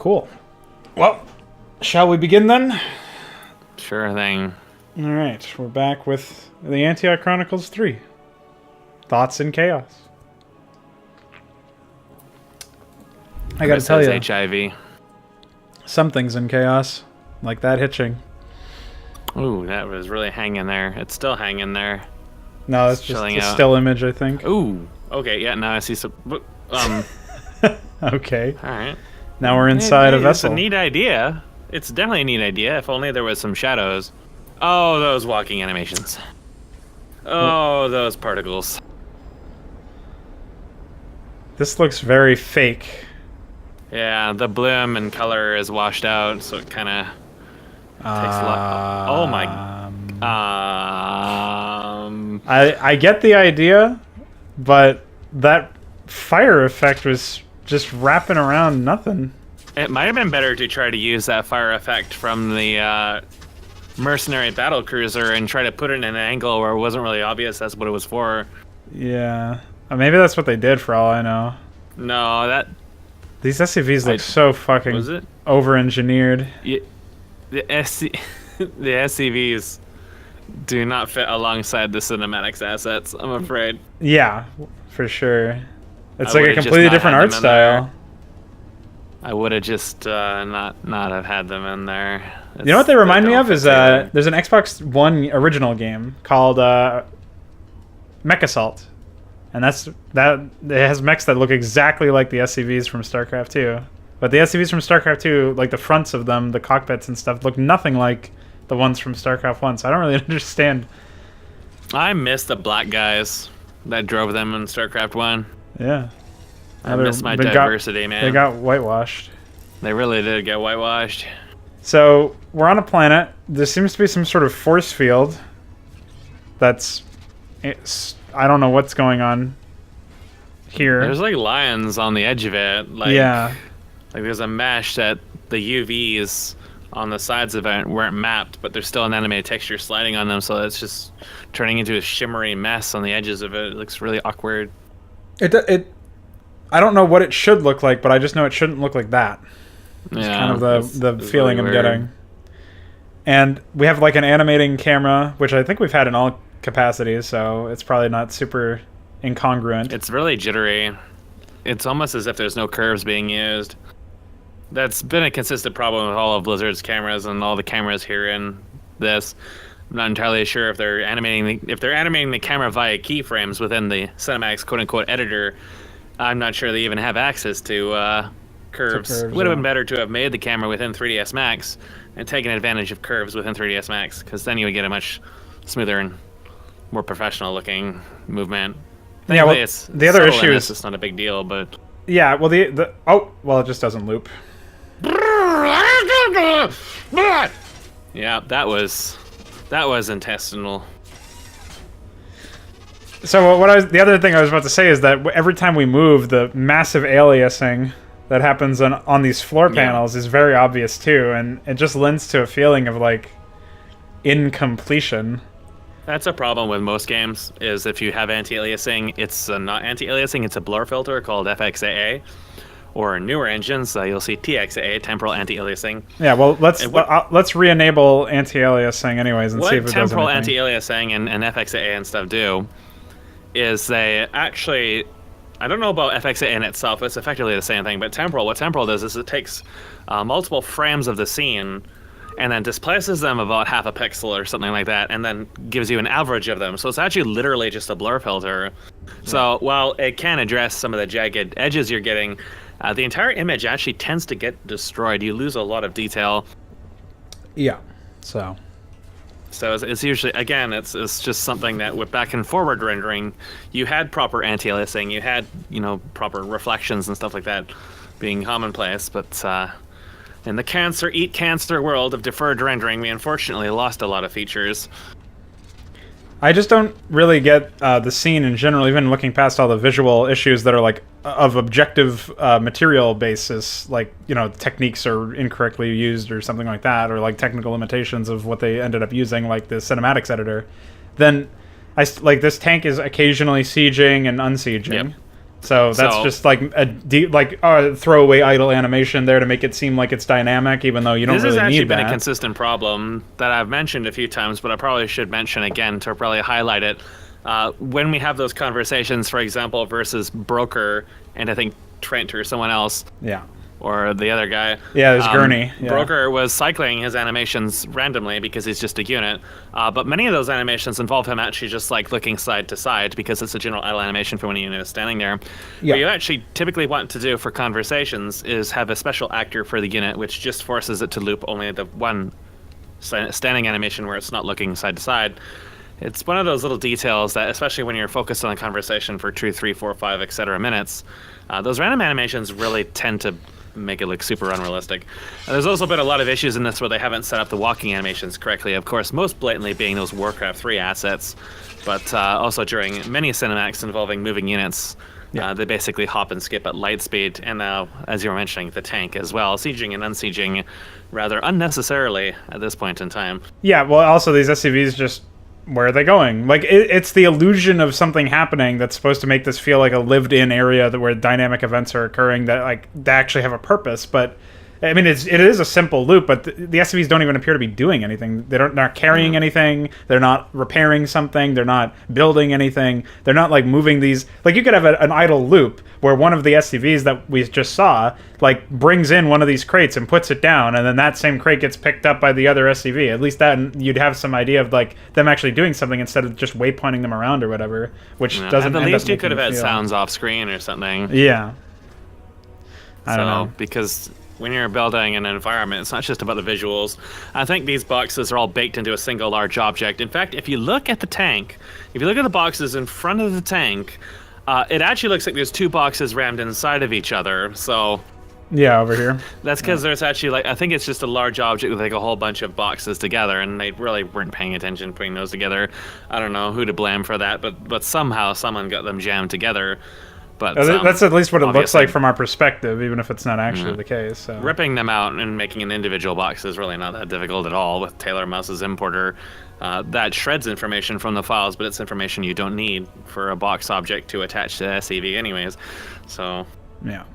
Cool. Well, shall we begin then? Sure thing. All right, we're back with the Antioch Chronicles 3. Thoughts in Chaos. I gotta tell you, HIV. something's in chaos, like that hitching. Ooh, that was really hanging there. It's still hanging there. No, that's just a still image, I think. Ooh, okay, yeah, now I see some... Okay. Alright. Now we're inside a vessel. It's a neat idea. It's definitely a neat idea, if only there was some shadows. Oh, those walking animations. Oh, those particles. This looks very fake. Yeah, the bloom and color is washed out, so it kind of takes a lot. Oh my. I get the idea, but that fire effect was just wrapping around nothing. It might have been better to try to use that fire effect from the mercenary battle cruiser and try to put it in an angle where it wasn't really obvious that's what it was for. Yeah, maybe that's what they did for all I know. No, that. These SCVs look so fucking over-engineered. Yeah, the SCVs do not fit alongside the cinematics assets, I'm afraid. Yeah, for sure. It's like a completely different art style. I would have just not have had them in there. You know what they remind me of is there's an Xbox One original game called Mech Assault. And it has mechs that look exactly like the SCVs from StarCraft 2. But the SCVs from StarCraft 2, like the fronts of them, the cockpits and stuff, look nothing like the ones from StarCraft 1. So I don't really understand. I miss the black guys that drove them in StarCraft 1. Yeah. I miss my diversity, man. They got whitewashed. They really did get whitewashed. So we're on a planet. There seems to be some sort of force field I don't know what's going on here. There's like lions on the edge of it. Yeah. Like there's a mesh that the UVs on the sides of it weren't mapped, but there's still an animated texture sliding on them, so it's just turning into a shimmery mess on the edges of it. It looks really awkward. I don't know what it should look like, but I just know it shouldn't look like that. It's Yeah, kind of the feeling really I'm getting. And we have like an animating camera, which I think we've had in all capacities, so it's probably not super incongruent. It's really jittery. It's almost as if there's no curves being used. That's been a consistent problem with all of Blizzard's cameras and all the cameras here in this. I'm not entirely sure if they're animating the camera via keyframes within the cinematics quote-unquote editor. I'm not sure they even have access to curves. Would have been better to have made the camera within 3ds Max and taken advantage of curves within 3ds Max, because then you would get a much smoother and more professional looking movement. Yeah, well, the other issue is it's not a big deal, but yeah, well it just doesn't loop. Yeah, that was intestinal. So the other thing I was about to say is that every time we move, the massive aliasing that happens on these floor panels is very obvious too, and it just lends to a feeling of like incompletion. That's a problem with most games, is if you have anti-aliasing, it's not anti-aliasing, it's a blur filter called FXAA. Or newer engines, you'll see TXAA, temporal anti-aliasing. Yeah, well, let's re-enable anti-aliasing anyways and see if it does anything. What temporal anti-aliasing and FXAA and stuff do is they actually... I don't know about FXAA in itself, it's effectively the same thing, but what temporal does is it takes multiple frames of the scene and then displaces them about half a pixel or something like that, and then gives you an average of them. So it's actually literally just a blur filter. Yeah. So while it can address some of the jagged edges you're getting, the entire image actually tends to get destroyed. You lose a lot of detail. Yeah, so it's usually, again, it's just something that with back and forward rendering, you had proper anti-aliasing, you had, proper reflections and stuff like that being commonplace, but in the cancer world of deferred rendering, we unfortunately lost a lot of features. I just don't really get the scene in general, even looking past all the visual issues that are like of objective material basis, like, techniques are incorrectly used or something like that, or like technical limitations of what they ended up using, like the cinematics editor. Then this tank is occasionally sieging and unsieging. Yep. So that's just like a throwaway idle animation there to make it seem like it's dynamic, even though you don't really need that. This has actually been a consistent problem that I've mentioned a few times, but I probably should mention again to really highlight it. When we have those conversations, for example, versus Broker and I think Trent or someone else. Yeah. Or the other guy. Yeah, there's Gurney. Yeah. Broker was cycling his animations randomly because he's just a unit. But many of those animations involve him actually just like looking side to side because it's a general idle animation for when a unit is standing there. Yeah. What you actually typically want to do for conversations is have a special actor for the unit, which just forces it to loop only the one standing animation where it's not looking side to side. It's one of those little details that, especially when you're focused on a conversation for 2, 3, 4, 5, etc. minutes, those random animations really tend to make it look super unrealistic. There's also been a lot of issues in this where they haven't set up the walking animations correctly, of course, most blatantly being those Warcraft 3 assets, but also during many cinematics involving moving units. Yeah. They basically hop and skip at light speed, and now, as you were mentioning, the tank as well, sieging and unsieging rather unnecessarily at this point in time. Yeah, well, also these SCVs just... where are they going? Like, it's the illusion of something happening that's supposed to make this feel like a lived-in area where dynamic events are occurring that, like, they actually have a purpose. But, I mean, it is a simple loop, but the SCVs don't even appear to be doing anything. They're not carrying anything. They're not repairing something. They're not building anything. They're not, like, moving these... Like, you could have an idle loop where one of the SCVs that we just saw, like, brings in one of these crates and puts it down, and then that same crate gets picked up by the other SCV. At least that you'd have some idea of, like, them actually doing something instead of just waypointing them around or whatever, which doesn't. At least you could have had sounds off screen or something. Yeah. I don't know. Because when you're building an environment, it's not just about the visuals. I think these boxes are all baked into a single large object. In fact, if you look at the tank, if you look at the boxes in front of the tank, it actually looks like there's two boxes rammed inside of each other. So yeah, over here. That's because there's actually, like, I think it's just a large object with like a whole bunch of boxes together, and they really weren't paying attention putting those together. I don't know who to blame for that, but somehow someone got them jammed together. But that's at least what it looks like from our perspective, even if it's not actually the case. So. Ripping them out and making an individual box is really not that difficult at all with Taylor Mouse's importer. That shreds information from the files, but it's information you don't need for a box object to attach to SCV anyways. So yeah.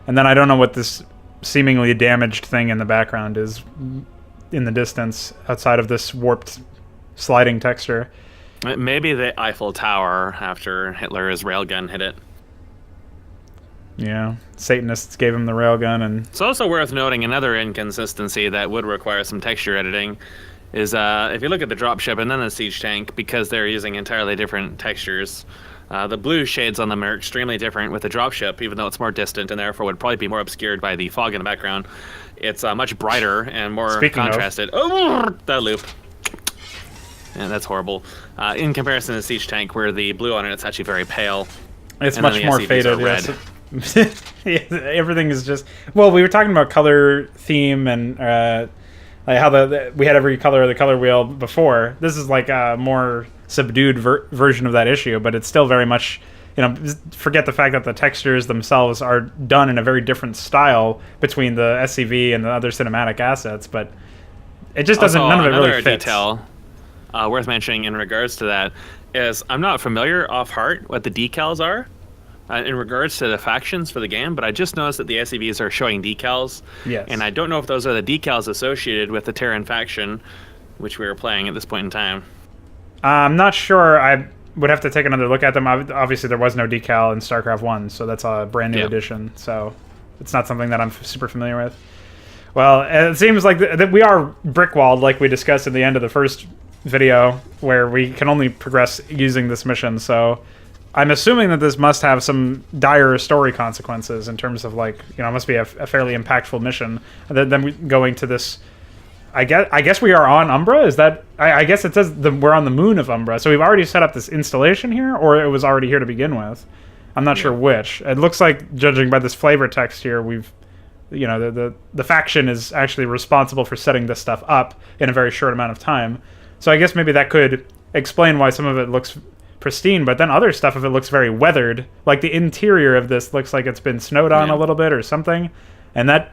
And then I don't know what this seemingly damaged thing in the background is in the distance outside of this warped sliding texture. Maybe the Eiffel Tower after Hitler's railgun hit it. Yeah, Satanists gave him the railgun. And it's also worth noting another inconsistency that would require some texture editing is if you look at the dropship and then the siege tank, because they're using entirely different textures, the blue shades on them are extremely different with the dropship, even though it's more distant and therefore would probably be more obscured by the fog in the background. It's much brighter and more contrasted. Oh, that loop. Yeah, that's horrible. In comparison to the siege tank, where the blue on it's actually very pale. It's much more faded. Yes. Everything is just... Well, we were talking about color theme and like how we had every color of the color wheel before. This is like a more subdued version of that issue, but it's still very much... forget the fact that the textures themselves are done in a very different style between the SCV and the other cinematic assets, but it just doesn't... Also, none of it really fits. Detail worth mentioning in regards to that is I'm not familiar off heart what the decals are in regards to the factions for the game, but I just noticed that the SCVs are showing decals. Yes. And I don't know if those are the decals associated with the Terran faction, which we were playing at this point in time. I'm not sure. I would have to take another look at them. Obviously, there was no decal in StarCraft 1, so that's a brand new edition. So it's not something that I'm super familiar with. Well, it seems like that we are brick-walled, like we discussed at the end of the first video, where we can only progress using this mission. So I'm assuming that this must have some dire story consequences in terms of, like, it must be a fairly impactful mission. And then going to this, I guess we are on Umbra. Is that? I guess it says we're on the moon of Umbra. So we've already set up this installation here, or it was already here to begin with. I'm not sure which. It looks like, judging by this flavor text here, we've, the faction is actually responsible for setting this stuff up in a very short amount of time. So I guess maybe that could explain why some of it looks pristine, but then other stuff of it looks very weathered. Like the interior of this looks like it's been snowed on a little bit or something. And that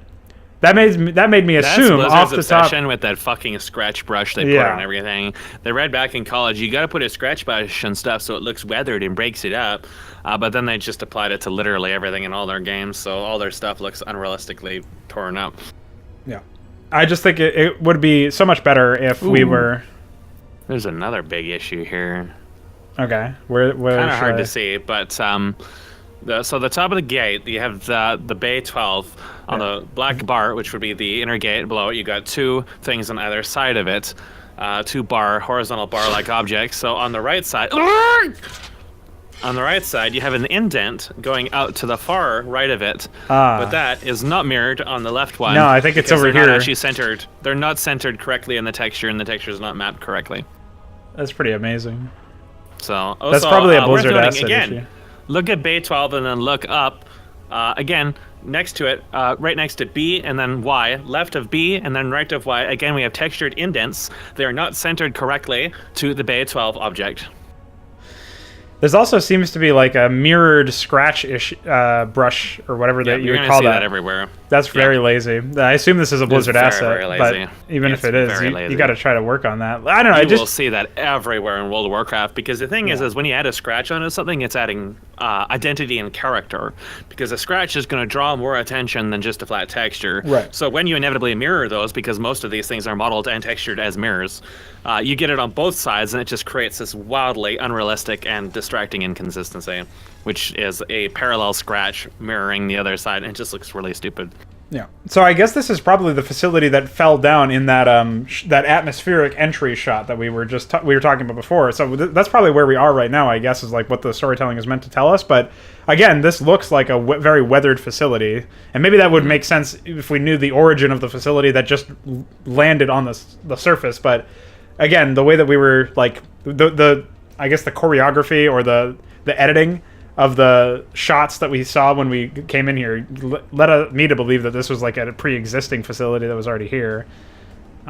That made me assume That's off the Blizzard's top. obsession with that fucking scratch brush they put on everything. They read back in college, you got to put a scratch brush and stuff so it looks weathered and breaks it up. But then they just applied it to literally everything in all their games, so all their stuff looks unrealistically torn up. Yeah, I just think it would be so much better if we were. There's another big issue here. Okay, where kind of hard to see, but so the top of the gate, you have the Bay 12 on the black bar, which would be the inner gate. Below it, you got two things on either side of it, two horizontal bar-like objects. So on the right side, you have an indent going out to the far right of it, but that is not mirrored on the left one. No, I think it's over here. They're not actually centered. They're not centered correctly in the texture, and the texture is not mapped correctly. That's pretty amazing. So that's probably a Blizzard asset issue. Look at Bay 12 and then look up. Again, next to it, right next to B and then Y, left of B and then right of Y. Again, we have textured indents. They are not centered correctly to the Bay 12 object. There's also seems to be like a mirrored scratch-ish brush or whatever that you would call that. That everywhere. That's very lazy. I assume this is a Blizzard asset, very lazy. But even if it is, you got to try to work on that. I don't know. You will see that everywhere in World of Warcraft because the thing is when you add a scratch onto something, it's adding identity and character because a scratch is going to draw more attention than just a flat texture. Right. So when you inevitably mirror those, because most of these things are modeled and textured as mirrors, you get it on both sides, and it just creates this wildly unrealistic and distracting inconsistency, which is a parallel scratch mirroring the other side, and it just looks really stupid. Yeah. So I guess this is probably the facility that fell down in that that atmospheric entry shot that we were talking about before. So that's probably where we are right now, I guess, is like what the storytelling is meant to tell us. But again, this looks like a very weathered facility, and maybe that would make sense if we knew the origin of the facility that just landed on the surface. But again, the way that we were like I guess the choreography or the editing of the shots that we saw when we came in here led me to believe that this was like a pre-existing facility that was already here.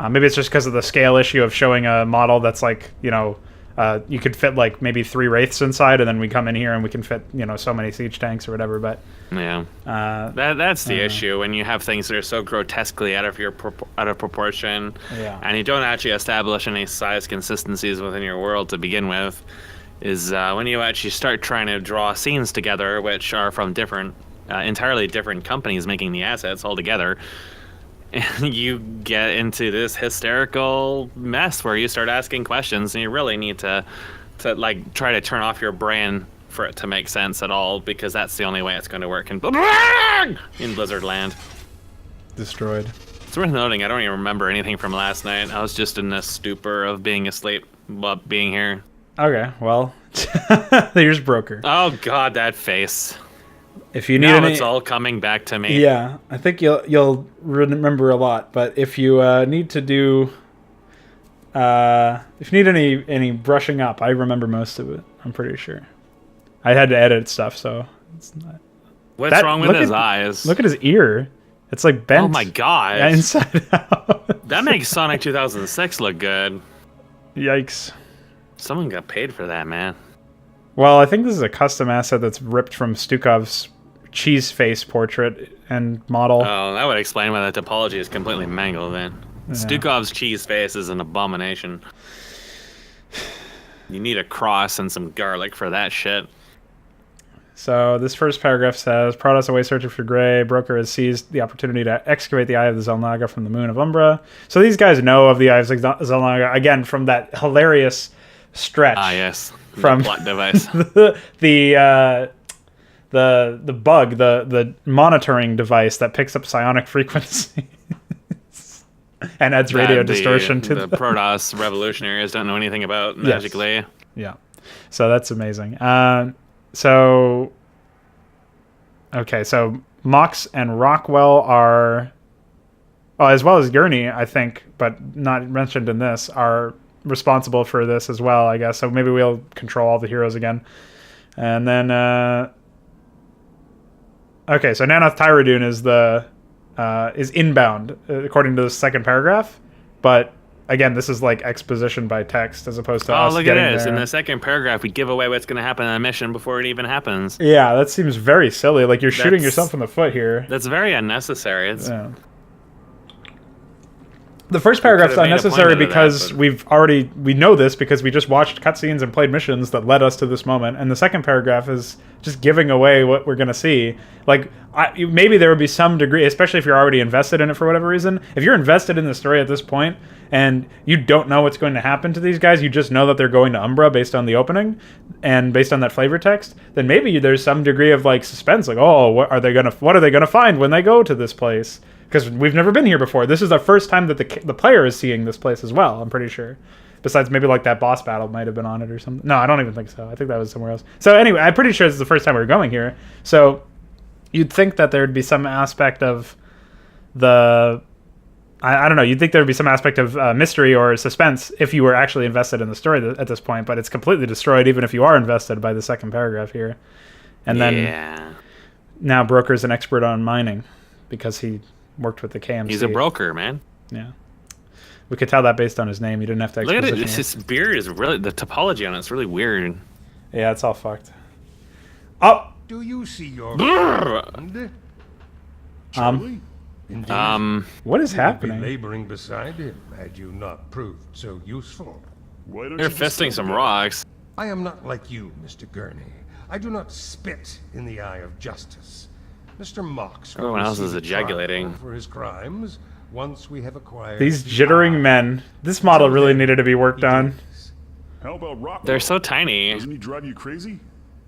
Maybe it's just because of the scale issue of showing a model that's like, you could fit like maybe 3 Wraiths inside, and then we come in here and we can fit, so many siege tanks or whatever. But yeah, that's the issue when you have things that are so grotesquely out of proportion, and you don't actually establish any size consistencies within your world to begin with. Is when you actually start trying to draw scenes together, which are from entirely different companies making the assets all together, and you get into this hysterical mess where you start asking questions, and you really need to like try to turn off your brain for it to make sense at all, because that's the only way it's going to work in Blizzard land. Destroyed. It's worth noting, I don't even remember anything from last night. I was just in this stupor of being asleep while being here. Okay, well, here's Broker. Oh God, that face! If you need now it's all coming back to me. Yeah, I think you'll remember a lot. But if you need to do, if you need any brushing up, I remember most of it. I'm pretty sure. I had to edit stuff, so it's not. What's wrong with his eyes? Look at his ear. It's like bent. Oh my God! Yeah, inside out. That makes Sonic 2006 look good. Yikes. Someone got paid for that, man. Well, I think this is a custom asset that's ripped from Stukov's cheese face portrait and model. Oh, that would explain why the topology is completely mangled then. Yeah. Stukov's cheese face is an abomination. You need a cross and some garlic for that shit. So this first paragraph says, Protoss away searching for Grey. Broker has seized the opportunity to excavate the Eye of the Xel'Naga from the moon of Umbra. So these guys know of the Eye of Xel'Naga, again, from that hilarious stretch. Ah, yes. From the plot device. the bug, the monitoring device that picks up psionic frequencies and adds radio distortion to the Protoss revolutionaries don't know anything about magically. Yes. Yeah. So that's amazing. So Mox and Rockwell are, as well as Gurney, I think, but not mentioned in this, are responsible for this as well, I guess. So maybe we'll control all the heroes again. And then so Nanoth Tyradun is inbound according to the second paragraph, but again, this is like exposition by text as opposed to us getting there. Oh, look at this. In the second paragraph, we give away what's going to happen in the mission before it even happens. Yeah, that seems very silly. Like you're shooting yourself in the foot here. That's very unnecessary. The first paragraph's could've made a point unnecessary out of that, because but- we know this because we just watched cutscenes and played missions that led us to this moment. And the second paragraph is just giving away what we're gonna see. Like, maybe there would be some degree, especially if you're already invested in it for whatever reason. If you're invested in the story at this point and you don't know what's going to happen to these guys, you just know that they're going to Umbra based on the opening and based on that flavor text, then maybe there's some degree of like suspense, like, oh, what are they gonna find when they go to this place? Because we've never been here before. This is the first time that the player is seeing this place as well, I'm pretty sure. Besides maybe like that boss battle might have been on it or something. No, I don't even think so. I think that was somewhere else. So anyway, I'm pretty sure this is the first time we're going here. So you'd think that there would be some aspect of the... I don't know. You'd think there would be some aspect of mystery or suspense if you were actually invested in the story at this point, but it's completely destroyed even if you are invested by the second paragraph here. And then now Broker's an expert on mining because he worked with the KMC. He's a broker, man. Yeah. We could tell that based on his name. You didn't have to Look at it. exposition His beard is really... The topology on it's really weird. Yeah, it's all fucked. Oh! Do you see your friend? Charlie? Indeed. What is You would happening? be laboring beside him had you not proved so useful. Why don't They're you just fisting tell some me? rocks. I am not like you, Mr. Gurney. I do not spit in the eye of justice. Mr. Mox will Everyone else is receive a trial ejaculating. for his crimes once we have acquired These the jittering eye. men. This model Until really then, needed to be worked he on. is. How about Rockwell? They're so tiny. Doesn't he drive you crazy?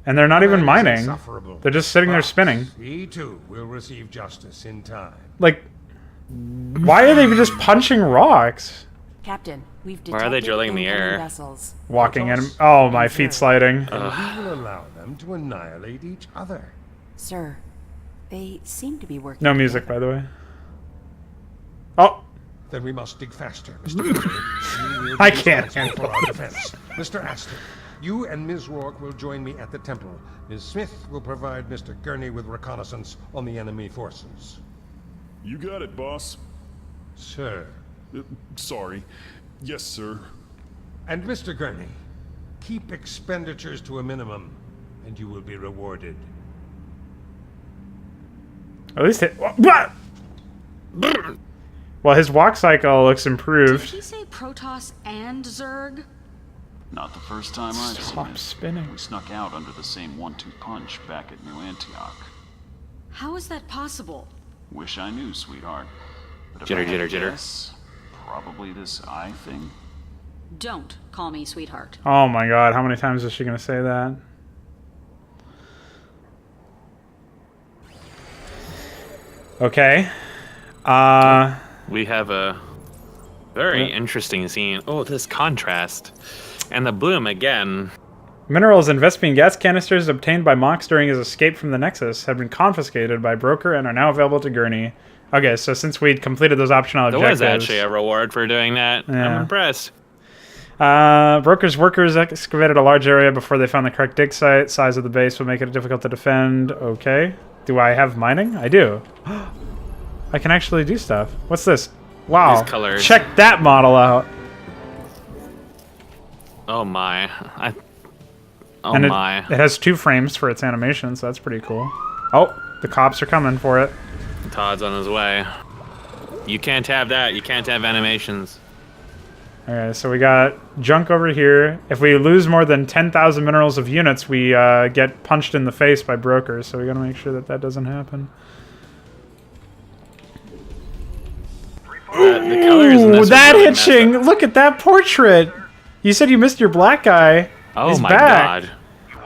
And they're not even Man is mining. insufferable. They're just sitting there But spinning. He too will receive justice in time. Like, why are they just punching rocks? Captain, we've Why are they detected drilling the incoming air? vessels. Walking in. Oh, my feet sliding. And we will allow them to annihilate each other. Sir, they seem to be working. No music, by the way. Oh, Then we must dig faster, Mr. Gurney. You will be I can't responsible for our defense. Mr. Aston, you and Ms. Rourke will join me at the temple. Ms. Smith will provide Mr. Gurney with reconnaissance on the enemy forces. You got it, boss. Sir. Sorry. Yes, sir. And Mr. Gurney, keep expenditures to a minimum, and you will be rewarded. at least it. What? Well, his walk cycle looks Did improved. he say Protoss and Zerg? Not the first time I've seen Stop it. spinning. We snuck out under the same 1-2 punch back at New Antioch. How is that possible? Wish I knew, sweetheart. But if Jitter, I had jitter, to jitter. guess, probably this eye thing. Don't call me sweetheart. Oh my god, how many times is she gonna say that? Okay. We have a very interesting scene. Oh, this contrast. And the bloom again. Minerals and Vespine gas canisters obtained by Mox during his escape from the Nexus have been confiscated by Broker and are now available to Gurney. Okay, so since we'd completed those optional There objectives... was actually a reward for doing that. Yeah. I'm impressed. Broker's workers excavated a large area before they found the correct dig site. Size of the base will make it difficult to defend. Okay. Do I have mining? I do. I can actually do stuff. What's this? Wow. These colors. Check that model out. Oh my. Oh And my. it has 2 frames for its animation, so that's pretty cool. Oh, the cops are coming for it. Todd's on his way. You can't have that. You can't have animations. Alright, so we got junk over here. If we lose more than 10,000 minerals of units, we get punched in the face by brokers, so we gotta make sure that that doesn't happen. The colors in Ooh, this are that really messed hitching! up. Look at that portrait! You said you missed your black guy. Oh He's my back. god.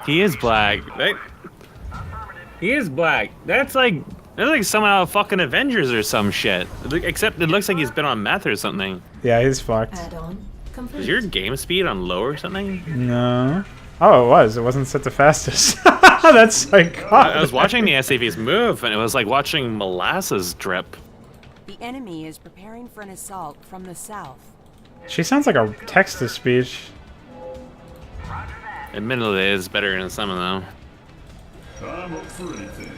He is black. He is black. That's like someone out of fucking Avengers or some shit. Except it looks like he's been on meth or something. Yeah, he's fucked. Add-on complete. Is your game speed on low or something? No. Oh, it was. It wasn't set to fastest. That's psychotic. I was watching the SCVs move, and it was like watching molasses drip. The enemy is preparing for an assault from the south. She sounds like a text-to-speech. Admittedly, it's better than some of them. I'm up for anything.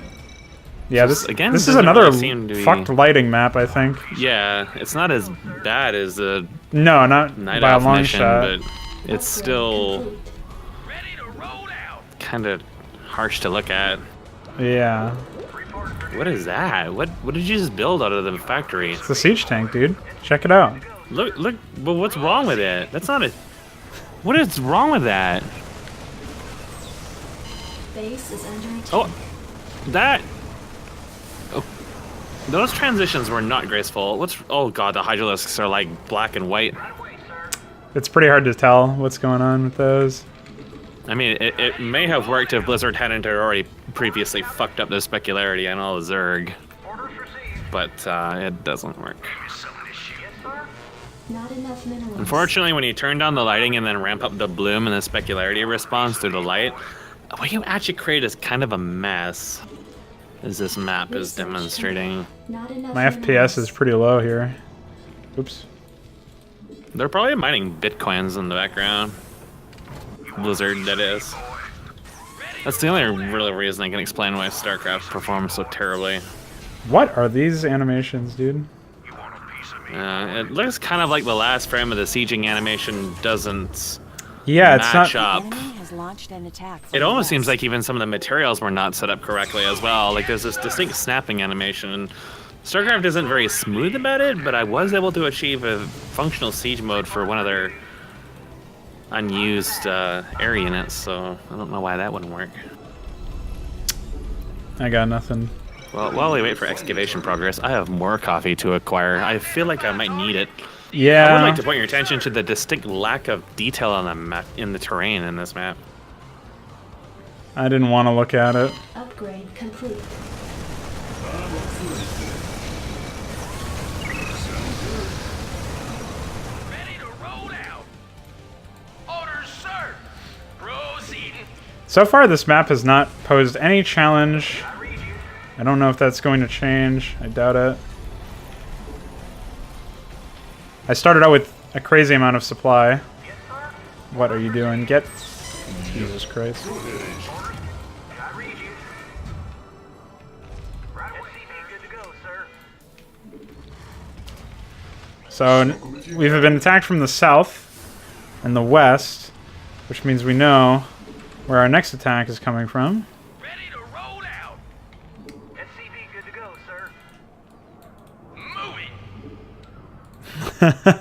Yeah, this again, this is doesn't another really seem to be- fucked lighting map, I think. Yeah, it's not as bad as the No, not Night by a Off long mission, shot. but it's still kind of harsh to look at. Yeah. What is that? What did you just build out of the factory? It's a siege tank, dude. Check it out. Look. But what's wrong with it? That's not a. What is wrong with that? Base is under attack. Oh, that. Oh, those transitions were not graceful. What's? Oh god, the hydralisks are like black and white. It's pretty hard to tell what's going on with those. I mean, it may have worked if Blizzard hadn't already previously fucked up the specularity and all the Zerg, but it doesn't work. Not enough minerals. Unfortunately, when you turn down the lighting and then ramp up the bloom and the specularity response through the light, what you actually create is kind of a mess, as this map is demonstrating. Not enough My FPS is pretty low here. Oops. They're probably mining bitcoins in the background. Blizzard, that is. That's the only real reason I can explain why StarCraft performs so terribly. What are these animations, dude? It looks kind of like the last frame of the sieging animation doesn't Yeah, it's match not. up. Enemy has launched an attack. It almost seems like even some of the materials were not set up correctly as well. Like there's this distinct snapping animation. StarCraft isn't very smooth about it, but I was able to achieve a functional siege mode for one of their unused air units, so I don't know why that wouldn't work. I got nothing. Well, while we wait for excavation progress, I have more coffee to acquire. I feel like I might need it. I Yeah. would like to point your attention to the distinct lack of detail on the map, in the terrain in this map. I didn't want to look at it. Upgrade complete. Ready to roll out. Orders, sir. Proceeding. So far, this map has not posed any challenge. I don't know if that's going to change. I doubt it. I started out with a crazy amount of supply. What are you doing? Get... Jesus Christ. I read you. Right away. Good to go, sir. So, we've been attacked from the south and the west, which means we know where our next attack is coming from. Ready to roll out. SCP good to go, sir. Moving.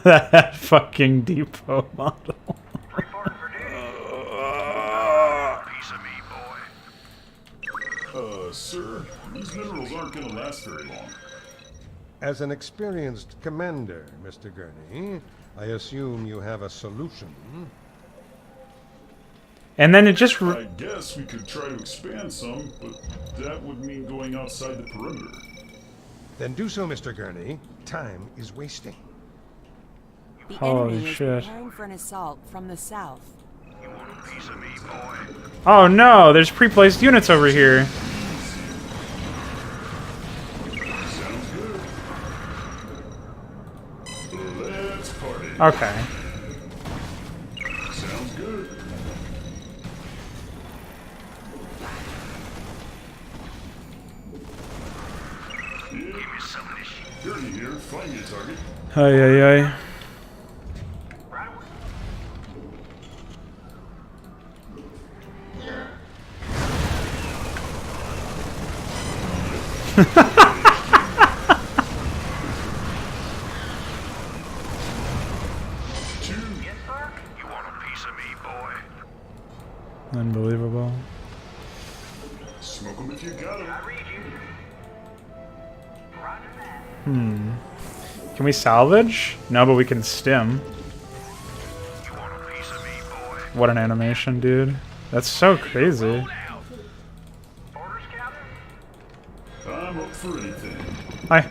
That fucking depot model. Reporting for duty. Piece of me, boy. Sir, these minerals aren't gonna last very long. As an experienced commander, Mr. Gurney, I assume you have a solution. And then it just... I guess we could try to expand some, but that would mean going outside the perimeter. Then do so, Mr. Gurney. Time is wasting. The Holy enemy is shit. preparing for an assault from the south. You want a piece of me, boy? Oh no, there's pre-placed units over here. Sounds good. Let's party. Okay. Sounds good. Give me some of this shit. Gurney here, find me a target. Ay, ay, ay. Right away. Yes, sir. You want a piece of me, boy? Unbelievable. Smoke 'em if you got 'em. I read you. Roger that. Can we salvage? No, but we can stim. You want a piece of me, boy? What an animation, dude. That's so crazy. Roll out. Orders, Captain? I'm up for anything. Hi.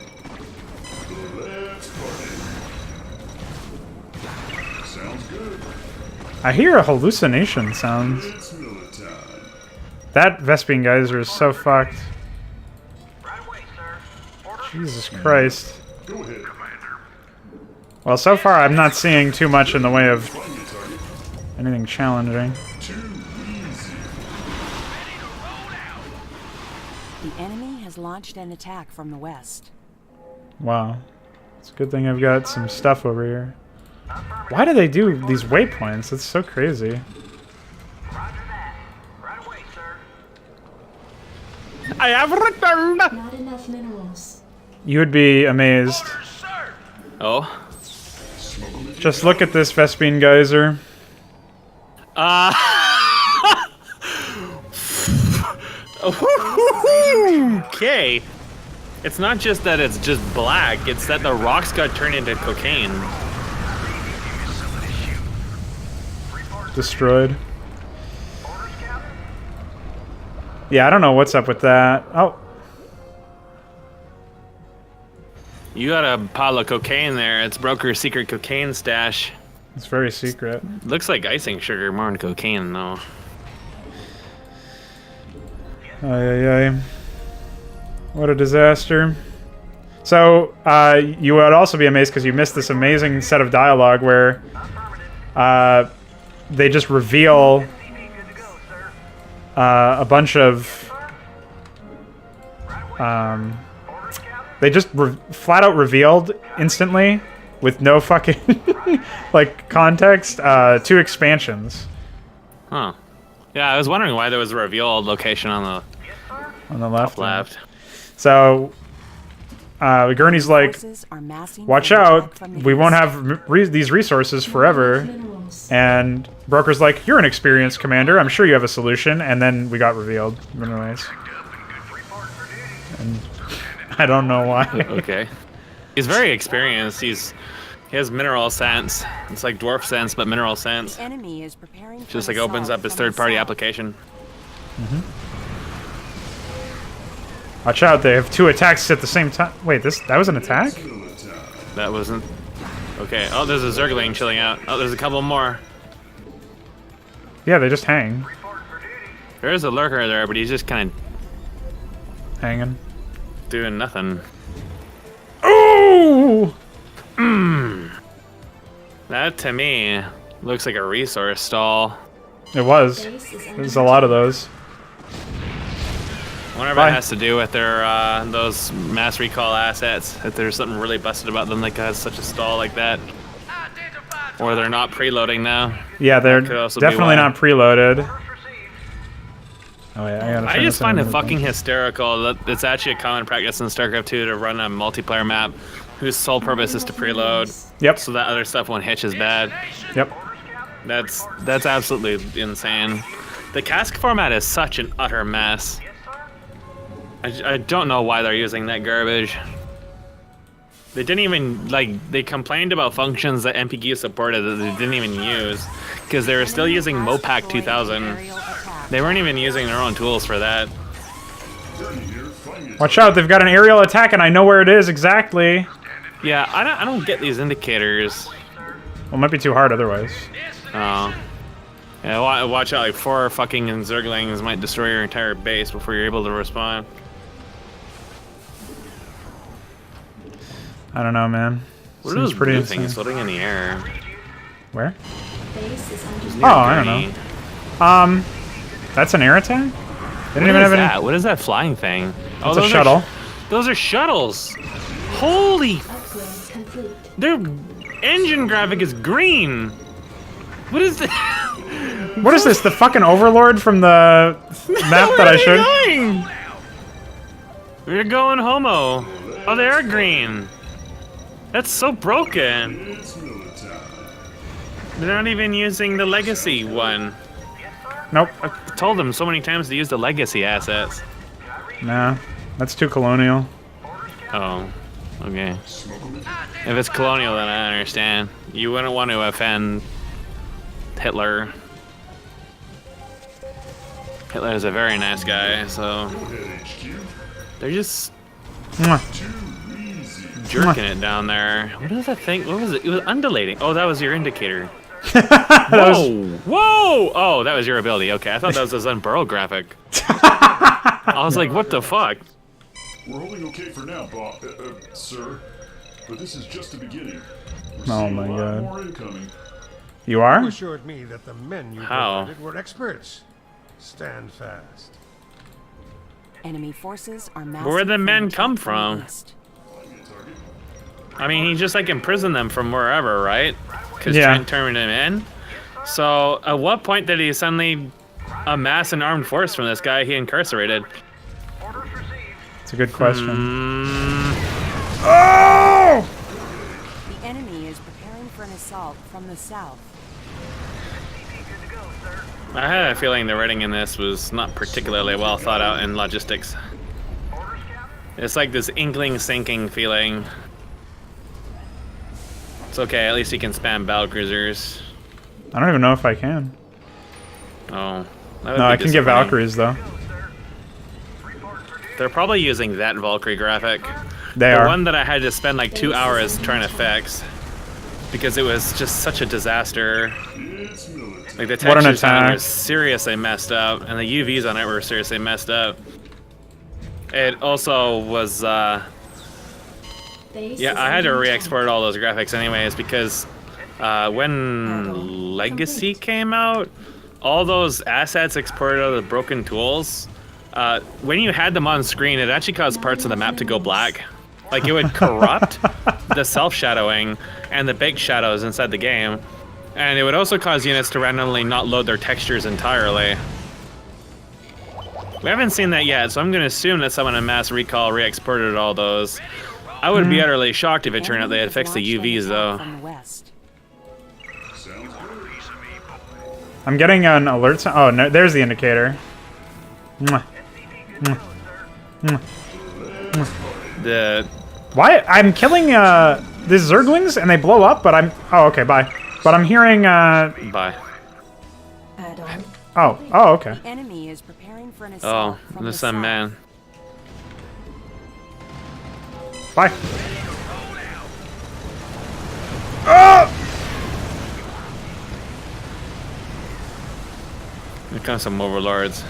Let's party. Sounds good. I hear a hallucination sounds. It's Miller time. That Vespian geyser is so fucked. Right away, sir. Orders, Jesus Christ. Go ahead. Commander. Well, so far I'm not seeing too much in the way of Find me a target. anything challenging. Too easy. The enemy has launched an attack from the west. Wow. It's a good thing I've got some stuff over here. Why do they do these waypoints? It's so crazy. Roger that. Right away, sir. I have returned! Not enough minerals. You would be amazed. Orders, sir. Oh, Just look at this Vespine geyser. Okay. It's not just that it's just black, it's that the rocks got turned into cocaine. Destroyed. Yeah, I don't know what's up with that. Oh. You got a pile of cocaine there. It's Broker's secret cocaine stash. It's very secret. Looks like icing sugar more than cocaine, though. Ay, ay, ay. What a disaster. So, you would also be amazed because you missed this amazing set of dialogue where they just reveal a bunch of... they just flat out revealed instantly, with no fucking like context, 2 expansions. Huh. Yeah, I was wondering why there was a reveal location on the left. top left. So, Gurney's like, watch out, we won't have these resources forever. And Broker's like, you're an experienced commander, I'm sure you have a solution. And then we got revealed. Anyways. And I don't know why. Okay. He's very experienced. He has mineral sense. It's like dwarf sense, but mineral sense. The enemy is preparing for Just like an opens assault up his from the third-party south. application. Watch out, they have 2 attacks at the same time. Wait, that was an attack? That wasn't... Okay. Oh, there's a Zergling chilling out. Oh, there's a couple more. Yeah, they just hang. There is a lurker there, but he's just kind of Hanging. doing nothing. Ooh! That, to me, looks like a resource stall. It was. There's a lot of those. I wonder if Bye. it has to do with their those mass recall assets. If there's something really busted about them that has such a stall like that. Or they're not preloading now. Yeah, they're Could also be definitely why. not preloaded. Oh, yeah, I gotta I turn just this find it into fucking hysterical that it's actually a common practice in StarCraft 2 to run a multiplayer map whose sole purpose is to preload. Yep. So that other stuff won't hitch as bad. Yep. That's absolutely insane. The cask format is such an utter mess. I don't know why they're using that garbage. They didn't even, they complained about functions that MPQ supported that they didn't even use. Because they were still using Mopac 2000. They weren't even using their own tools for that. Watch out, they've got an aerial attack and I know where it is exactly. Yeah, I don't get these indicators. Well, it might be too hard otherwise. Oh. Yeah, watch out, like 4 fucking Zerglings might destroy your entire base before you're able to respond. I don't know, man. What are Seems those pretty blue insane. things floating in the air? Where? Base is under Near Oh, I don't Gurney. know. That's an air attack? They didn't even have any. What is that flying thing? It's a those shuttle. Those are shuttles. Holy! upgrade complete. Their engine graphic is green. What is that? What is this? The fucking Overlord from the map that I showed? Going? We're going homo. Oh, they are green. That's so broken. They're not even using the legacy one. Nope. I told them so many times to use the legacy assets. Nah. That's too colonial. Oh, okay. If it's colonial, then I understand. You wouldn't want to offend Hitler. Hitler is a very nice guy, so they're just Mwah. jerking it down there. What is that thing? What was it? It was undulating. Oh, that was your indicator. That was- Whoa! Whoa! Oh, that was your ability. Okay, I thought that was his unburrow graphic. I was like, what the fuck? We're holding okay for now, sir. But this is just the beginning. We're Oh seeing my a lot God. more incoming. You You are? assured me that the men you How? provided were experts. Stand fast. Enemy forces are Where'd the men come from? I mean, he just like imprisoned them from wherever, right? Because Yeah. Trent turned him in. So, at what point did he suddenly amass an armed force from this guy he incarcerated? It's a good question. Mm, Oh! The enemy is preparing for an assault assault from the south. I had a feeling the writing in this was not particularly well thought out in logistics. It's like this inkling sinking feeling. It's okay, at least you can spam battle cruisers. I don't even know if I can. Oh. No, I can get Valkyries though. They're probably using that Valkyrie graphic. They the are. one that I had to spend like 2 hours trying to fix. Because it was just such a disaster. Like the What an textures on it attack. were seriously messed up, and the UVs on it were seriously messed up. It also was, yeah, I had to re-export all those graphics anyways because when Legacy came out, all those assets exported out of the broken tools, when you had them on screen, it actually caused parts of the map to go black. Like it would corrupt the self-shadowing and the baked shadows inside the game. And it would also cause units to randomly not load their textures entirely. We haven't seen that yet, so I'm going to assume that someone in Mass Recall re-exported all those. I would be utterly shocked if it turned out they had fixed the UVs, though. From the west. I'm getting an alert. Oh, no, there's the indicator. Mwah. Mwah. Mwah. The Why? I'm killing the Zerglings and they blow up, but I'm. Oh, okay, bye. But I'm hearing. Bye. Add-on. Oh, okay. The enemy is preparing for an assault Oh, from the the sun south. man. Bye. Oh! Here comes some overlords.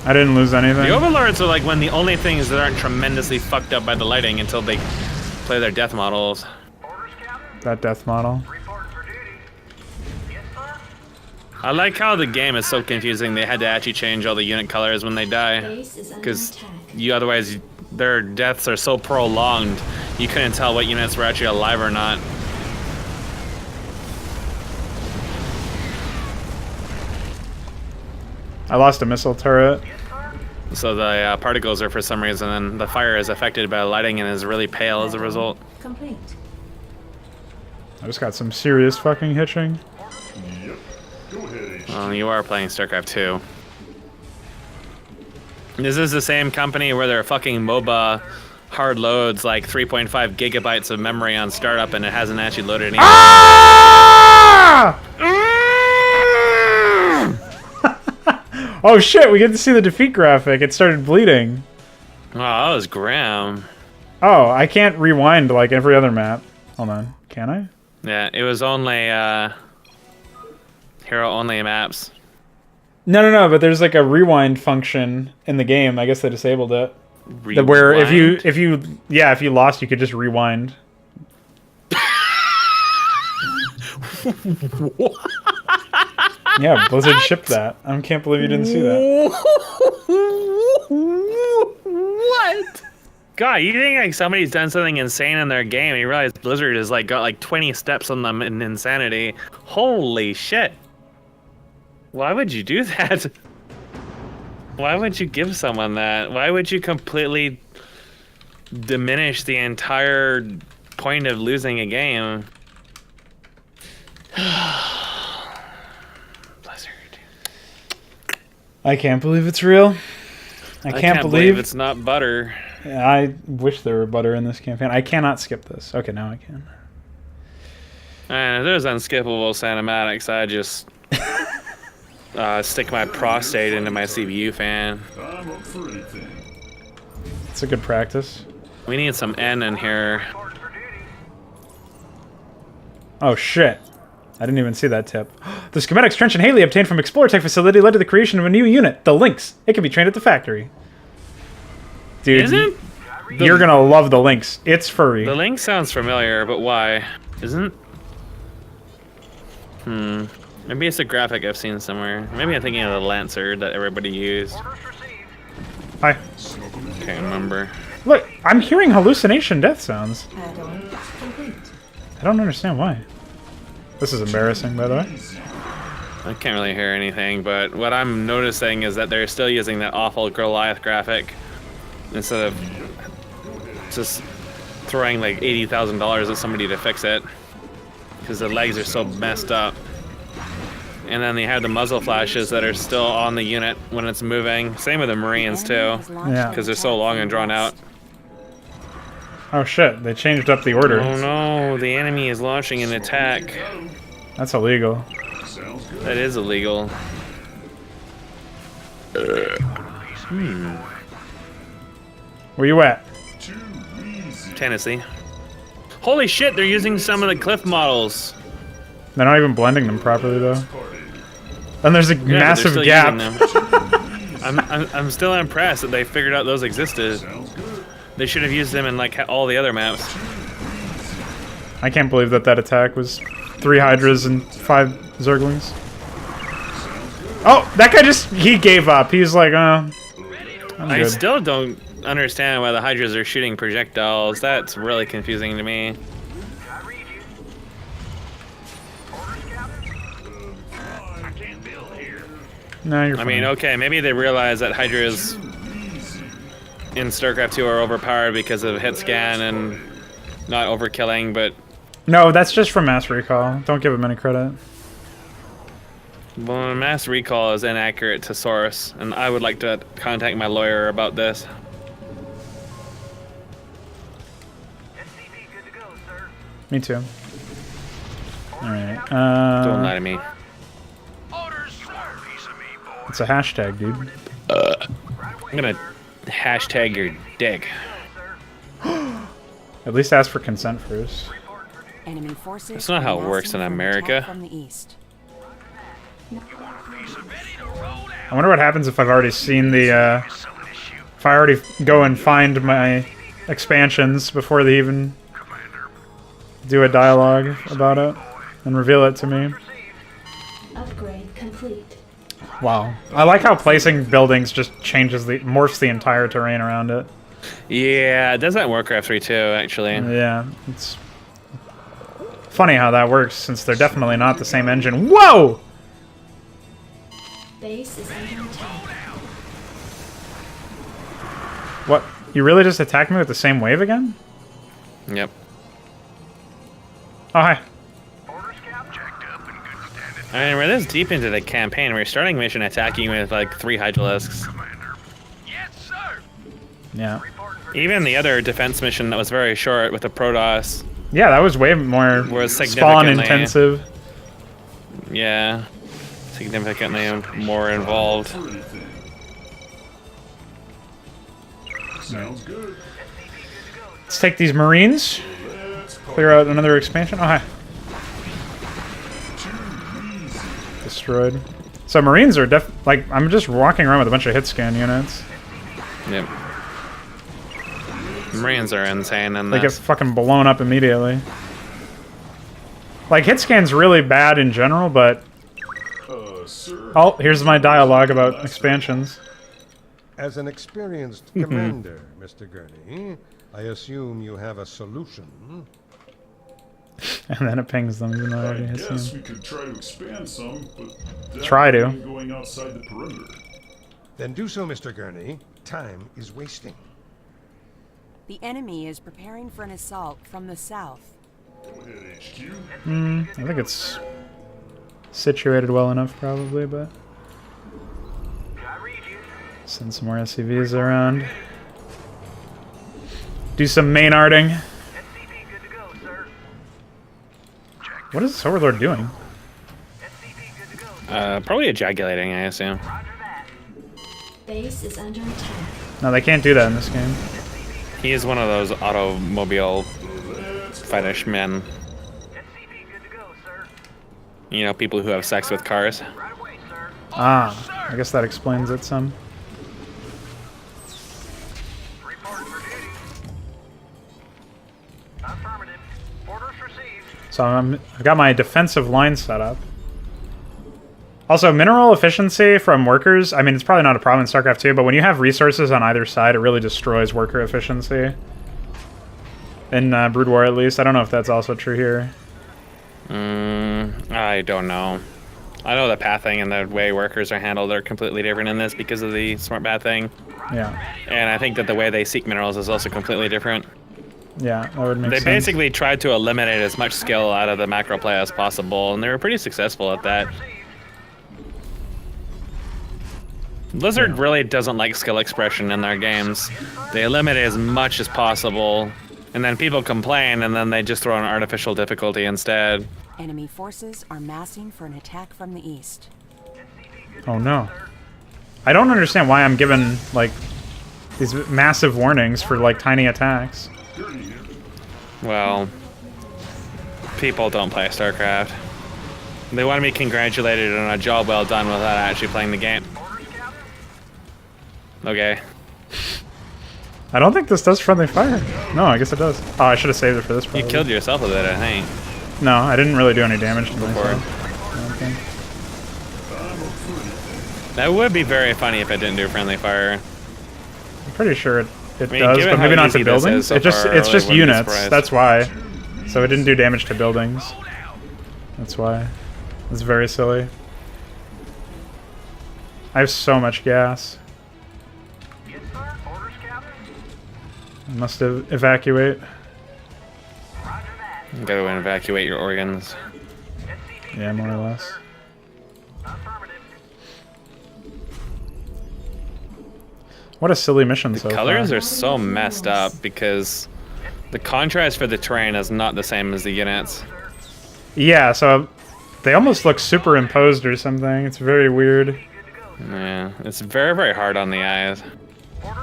I didn't lose anything. The overlords are like one of the only things that aren't tremendously fucked up by the lighting until they play their death models. That death model. I like how the game is so confusing. They had to actually change all the unit colors when they die, Base is under because attack. otherwise their deaths are so prolonged you couldn't tell what units were actually alive or not. I lost a missile turret. So the particles are for some reason, and the fire is affected by lighting and is really pale as a result. Complete. I just got some serious fucking hitching. Yep. Go ahead, Well, you are playing StarCraft 2. This is the same company where their fucking MOBA hard loads like 3.5 gigabytes of memory on startup and it hasn't actually loaded any. Ah! Oh shit, we get to see the defeat graphic. It started bleeding. Wow, that was grim. Oh, I can't rewind like every other map. Hold on, can I? Yeah, it was only hero-only maps. No, but there's like a rewind function in the game. I guess they disabled it. Where if you lost, you could just rewind. Yeah, Blizzard shipped that. I can't believe you didn't see that. What? God, you think like somebody's done something insane in their game and you realize Blizzard has like got like 20 steps on them in insanity. Holy shit. Why would you do that? Why would you give someone that? Why would you completely diminish the entire point of losing a game? Blizzard. I can't believe it's real. I can't believe it's not butter. I wish there were butter in this campaign. I cannot skip this. Okay, now I can. If there's unskippable cinematics, I just stick my prostate into my CPU fan. I'm up for anything. It's a good practice. We need some N in here. Oh shit. I didn't even see that tip. The schematics Trench and Haley obtained from Explortech facility led to the creation of a new unit, the Lynx. It can be trained at the factory. Dude, Isn't you're gonna love the Lynx. It's furry. the link sounds familiar, but why? Isn't? Maybe it's a graphic I've seen somewhere. Maybe I'm thinking of the Lancer that everybody used. Hi. Can't remember. Look, I'm hearing hallucination death sounds. Add-on complete. I don't understand why. This is embarrassing, by the way. I can't really hear anything, but what I'm noticing is that they're still using that awful Goliath graphic instead of just throwing like $80,000 at somebody to fix it. Because because the legs are so messed up. And then they have the muzzle flashes that are still on the unit when it's moving. Same with the Marines too, Yeah. because they're so long and drawn out. Oh shit, they changed up the order. Oh no, the enemy is launching an attack. That's illegal. That is illegal. Where you at? Tennessee. Holy shit, they're using some of the cliff models. They're not even blending them properly though. And there's a Yeah, but they're massive still gap. using them. I'm still impressed that they figured out those existed. They should have used them in like all the other maps. I can't believe that that attack was 3 Hydras and 5 Zerglings. Oh, that guy he gave up. He's like, I'm I good. still don't understand why the Hydras are shooting projectiles. That's really confusing to me. I read you. Orders, Captain? I can't build here. No, you're I fine. mean, okay, maybe they realize that Hydras in StarCraft 2 are overpowered because of hit scan and not overkilling, but No, that's just from Mass Recall. Don't give him any credit. well, mass recall is inaccurate to source, and I would like to contact my lawyer about this. SCP good to go, sir. Me too. Alright, Don't lie to me. Orders, sir. Piece of me, boy. it's a hashtag, dude. I'm gonna hashtag your dick. At least ask for consent first. Enemy forces. That's not how it are works in massing for America. attack From the east. I wonder what happens if I've already seen the, if I already go and find my expansions before they even do a dialogue about it and reveal it to me. Upgrade complete. Wow. I like how placing buildings just morphs the entire terrain around it. Yeah, it does that in Warcraft 3 too, actually. Yeah, it's funny how that works since they're definitely not the same engine. Whoa! Base is under attack. What? You really just attacked me with the same wave again? Yep. Oh, hi. Orders, Captain. Jacked up and good standing. I mean, we're this deep into the campaign. We're starting mission attacking with like 3 Hydralisks. Commander. Yes, sir. Yeah. Reporting for Even the other defense mission that was very short with the Protoss. Yeah, that was way more Was spawn significantly- intensive. Yeah. Significantly more involved. Sounds good. Let's take these Marines. Clear out another expansion. Oh, hi. Destroyed. So Marines are like, I'm just walking around with a bunch of hit scan units. Yep. Marines are insane in They get this. fucking blown up immediately. Like, hit scan's really bad in general, but... Sir. Oh, here's my dialogue about expansions. As an experienced commander, Mr. Gurney, I assume you have a solution. And then it pings them, even though I I already hit guess them. we could try to expand some, but that Try to. would mean going outside the perimeter. Then do so, Mr. Gurney. Time is wasting. The enemy is preparing for an assault from the south. Go ahead, HQ. I think it's situated well enough, probably, but... I read you. Send some more SCVs around. Do some main arting. SCP good to go, sir. What is this Overlord doing? SCP good to go. Probably ejaculating, I assume. Roger that. Base is under attack. No, they can't do that in this game. He is one of those automobile fetish men. SCP good to go, sir. You know, people who have sex with cars. Right away, sir. Ah, I guess that explains it some. Reporting for duty. Affirmative. Orders received. So I've got my defensive line set up. Also, mineral efficiency from workers, I mean, it's probably not a problem in StarCraft 2, but when you have resources on either side, it really destroys worker efficiency. In Brood War, at least. I don't know if that's also true here. I don't know. I know the pathing and the way workers are handled are completely different in this because of the smart pathing. Yeah. And I think that the way they seek minerals is also completely different. Yeah, that would make They sense. basically tried to eliminate as much skill out of the macro play as possible, and they were pretty successful at that. Blizzard really doesn't like skill expression in their games. They eliminate as much as possible, and then people complain, and then they just throw an artificial difficulty instead. Enemy forces are massing for an attack from the east. Oh no. I don't understand why I'm given, like, these massive warnings for, like, tiny attacks. Well, people don't play StarCraft. They want to be congratulated on a job well done without actually playing the game. Okay. I don't think this does friendly fire. No, I guess it does. Oh, I should have saved it for this probably. You killed yourself with it, I think. No, I didn't really do any damage to Before. myself. I don't think. That would be very funny if it didn't do friendly fire. I'm pretty sure it I mean, does, given but how maybe not easy to this is buildings. so It's just far, it's I just wouldn't be units. surprised. That's why. So it didn't do damage to buildings. That's why. It's very silly. I have so much gas. I must evacuate. You gotta evacuate your organs. Yeah, more or less. What a silly mission so Colors far. are so messed up because the contrast for the terrain is not the same as the units. Yeah, so they almost look superimposed or something. It's very weird. Yeah, it's very, very hard on the eyes.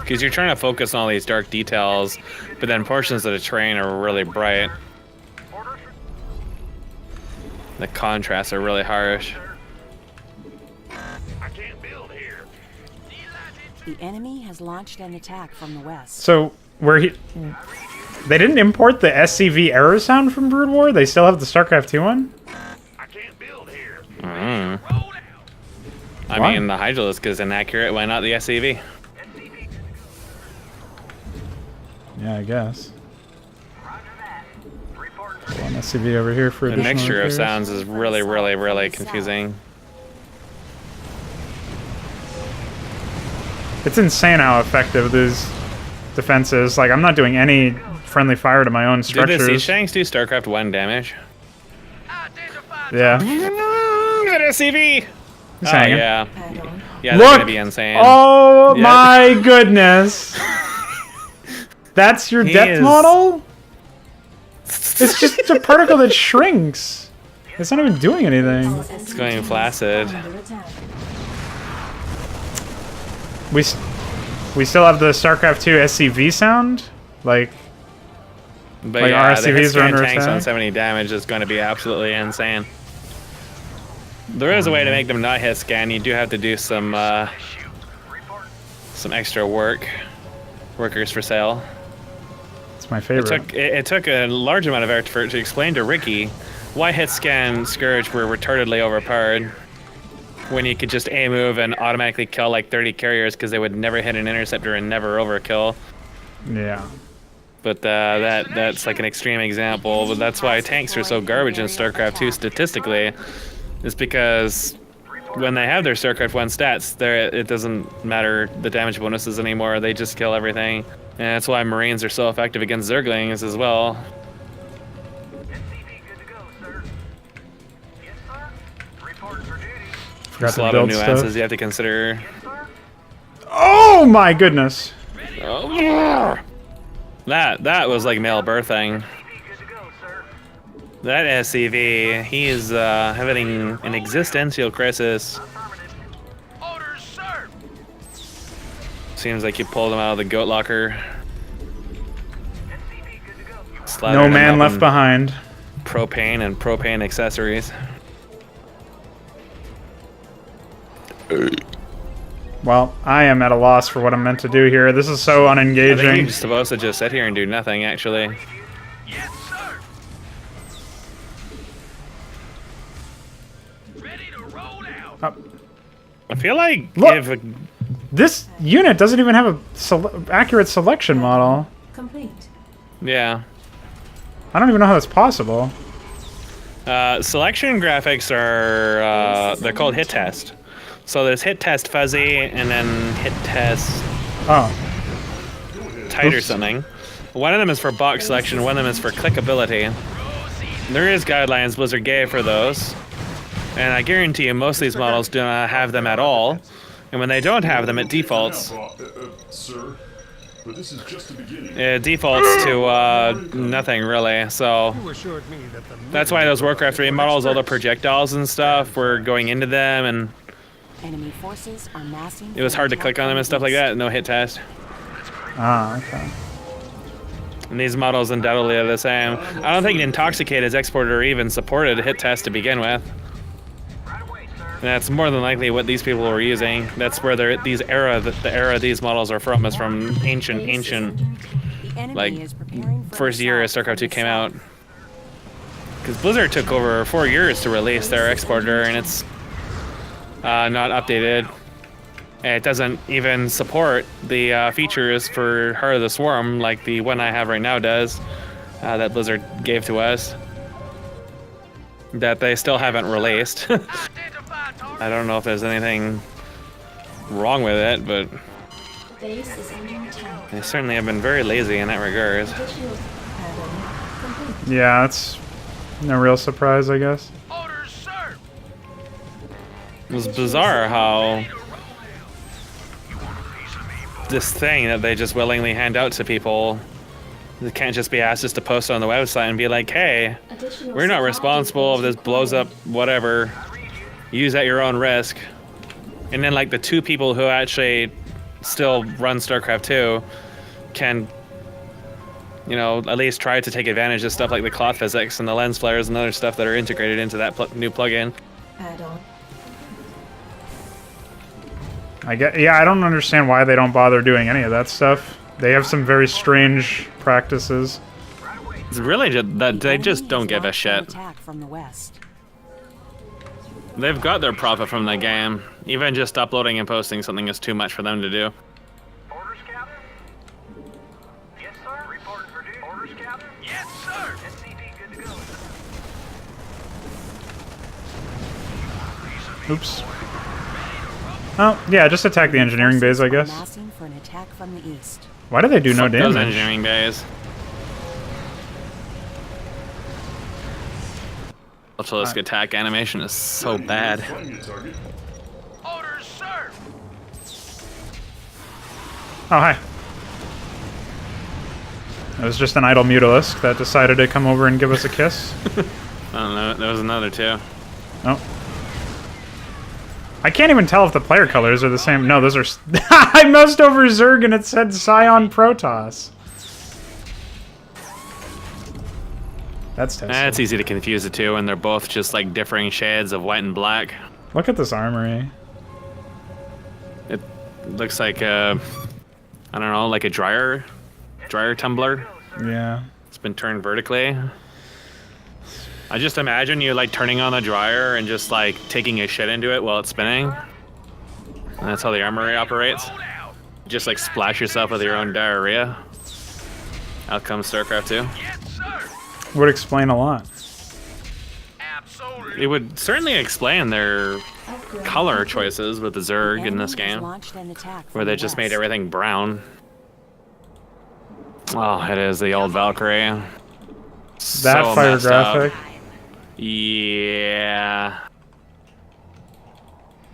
Because you're trying to focus on all these dark details, but then portions of the terrain are really bright. The contrasts are really harsh. The enemy has launched an attack from the west. So they didn't import the SCV error sound from Brood War? They still have the StarCraft 2 one? Mm. I Why? mean, the Hydralisk is inaccurate. Why not the SCV? Yeah, I guess. One SCV over here for The additional mixture of repairs. sounds is really, really, really confusing. It's insane how effective these defenses. Like, I'm not doing any friendly fire to my own Did structures. the Sea Shanks do StarCraft 1 damage? Yeah. Good SCV! He's Oh, hanging. yeah. Yeah, that's Look! gonna be insane. Oh Yeah. my goodness! That's your He depth is- model? It's just a particle that shrinks. It's not even doing anything. It's going flaccid. We still have the StarCraft 2 SCV sound? Like, But Like, yeah, our the SCVs hit are scan under tanks on attack? 70 damage is going to be absolutely insane. There is a way to make them not hit scan. You do have to do some extra work. Workers for sale. it's my favorite. It took a large amount of effort to explain to Ricky why hit scan Scourge were retardedly overpowered when you could just A move and automatically kill like 30 carriers because they would never hit an interceptor and never overkill. Yeah. But that's like an extreme example. But that's why tanks are so garbage in StarCraft 2 statistically, is because when they have their StarCraft 1 stats, it doesn't matter the damage bonuses anymore. They just kill everything. And that's why Marines are so effective against Zerglings as well. Forgot There's to a lot of build nuances stuff. you have to consider. Oh my goodness! Oh, that was like male birthing. That SCV, he is having an existential crisis. Seems like you pulled him out of the goat locker. Slathered No him man up left in behind. Propane and propane accessories. Well, I am at a loss for what I'm meant to do here. This is so I think unengaging. you're supposed to just sit here and do nothing, actually. Yes, sir. Ready to roll out. I feel like Look! if This unit doesn't even have a accurate selection model. Complete. yeah. I don't even know how that's possible. Selection graphics are they're called hit test. So there's hit test fuzzy and then hit test Oh, tight or Oops. something. One of them is for box selection, one of them is for clickability. There is guidelines Blizzard gave for those. And I guarantee you most of these models do not have them at all. And when they don't have them, it defaults. Sir, but this is just the beginning. It defaults to nothing really, so You assured me that the that's why those Warcraft 3 models, all the projectiles and stuff, were going into them, and Enemy forces are massing. it was hard to click on them and stuff like that. No hit test. Ah, okay. And these models undoubtedly are the same. I don't think Intoxicate is exported or even supported a hit test to begin with. And that's more than likely what these people were using. That's where the era these models are from is from ancient, The enemy like, is preparing for first year assault StarCraft 2 from the came south. out. Because Blizzard took over 4 years to release their exporter, and it's not updated. And it doesn't even support the features for Heart of the Swarm like the one I have right now does, that Blizzard gave to us. That they still haven't released. I don't know if there's anything wrong with it, but Base is under attack. they certainly have been very lazy in that regard. Additional Yeah, that's no real surprise, I guess. Orders, sir. It was bizarre how this thing that they just willingly hand out to people, it can't just be asked just to post it on the website and be like, hey, additional we're not supply responsible if this depots blows up required. whatever. Use at your own risk. And then like the 2 people who actually still run StarCraft 2 can, you know, at least try to take advantage of stuff like the cloth physics and the lens flares and other stuff that are integrated into that new plugin. Add-on. I don't understand why they don't bother doing any of that stuff. They have some very strange practices. It's really just that The they enemy just has don't give a launched an shit. attack from the west. They've got their profit from the game. Even just uploading and posting something is too much for them to do. Orders, Captain? Yes, sir. Reporting for duty. Orders, Captain? Yes, sir. SCV, good to go. Oops. Oh, yeah, just attack the engineering base, I guess. Massing for an attack from the east. Why do they do no Fuck those damage? engineering bays. Ultralisk attack animation is so bad. Finding a target. Orders, sir. Oh, hi. It was just an idle Mutalisk that decided to come over and give us a kiss. I don't know, there was another 2. Oh. I can't even tell if the player colors are the same. No, those are... I moused over Zerg and it said Scion Protoss. That's testy. It's easy to confuse the 2, and they're both just like differing shades of white and black. Look at this armory. It looks like a, I don't know, like a dryer tumbler. Yeah. It's been turned vertically. I just imagine you like turning on the dryer and just like taking a shit into it while it's spinning. And that's how the armory operates. Just like splash yourself with your own diarrhea. Out comes StarCraft 2. Yes, sir. Would explain a lot. Absolutely. It would certainly explain their Upgrade color complete. choices with the Zerg in this game, where they just made everything brown. Oh, it is the old Valkyrie. That So fire messed up. graphic. Yeah.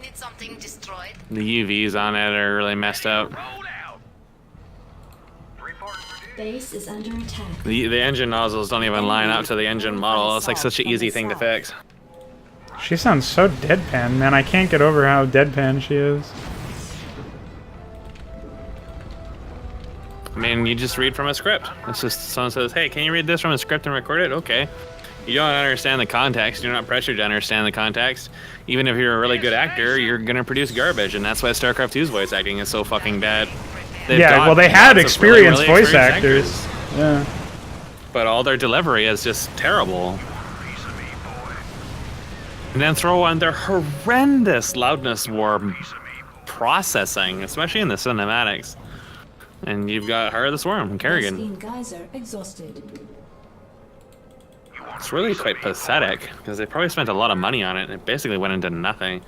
Need something destroyed? The UVs on it are really messed up. Roll out. Reporting for duty. Base is under attack. The engine nozzles don't even line up to the engine model. It's like such an easy thing to fix. She sounds so deadpan, man. I can't get over how deadpan she is. I mean, you just read from a script. It's just someone says, hey, can you read this from a script and record it? Okay. You don't understand the context. You're not pressured to understand the context. Even if you're a really good actor, you're going to produce garbage, and that's why StarCraft 2's voice acting is so fucking bad. They've Yeah, got well, they had lots of really, experienced really voice experienced actors. Yeah. But all their delivery is just terrible. And then throw on their horrendous loudness war processing, especially in the cinematics. And you've got Heart of the Swarm from Kerrigan. Steam geyser exhausted. It's really quite pathetic, because they probably spent a lot of money on it, and it basically went into nothing.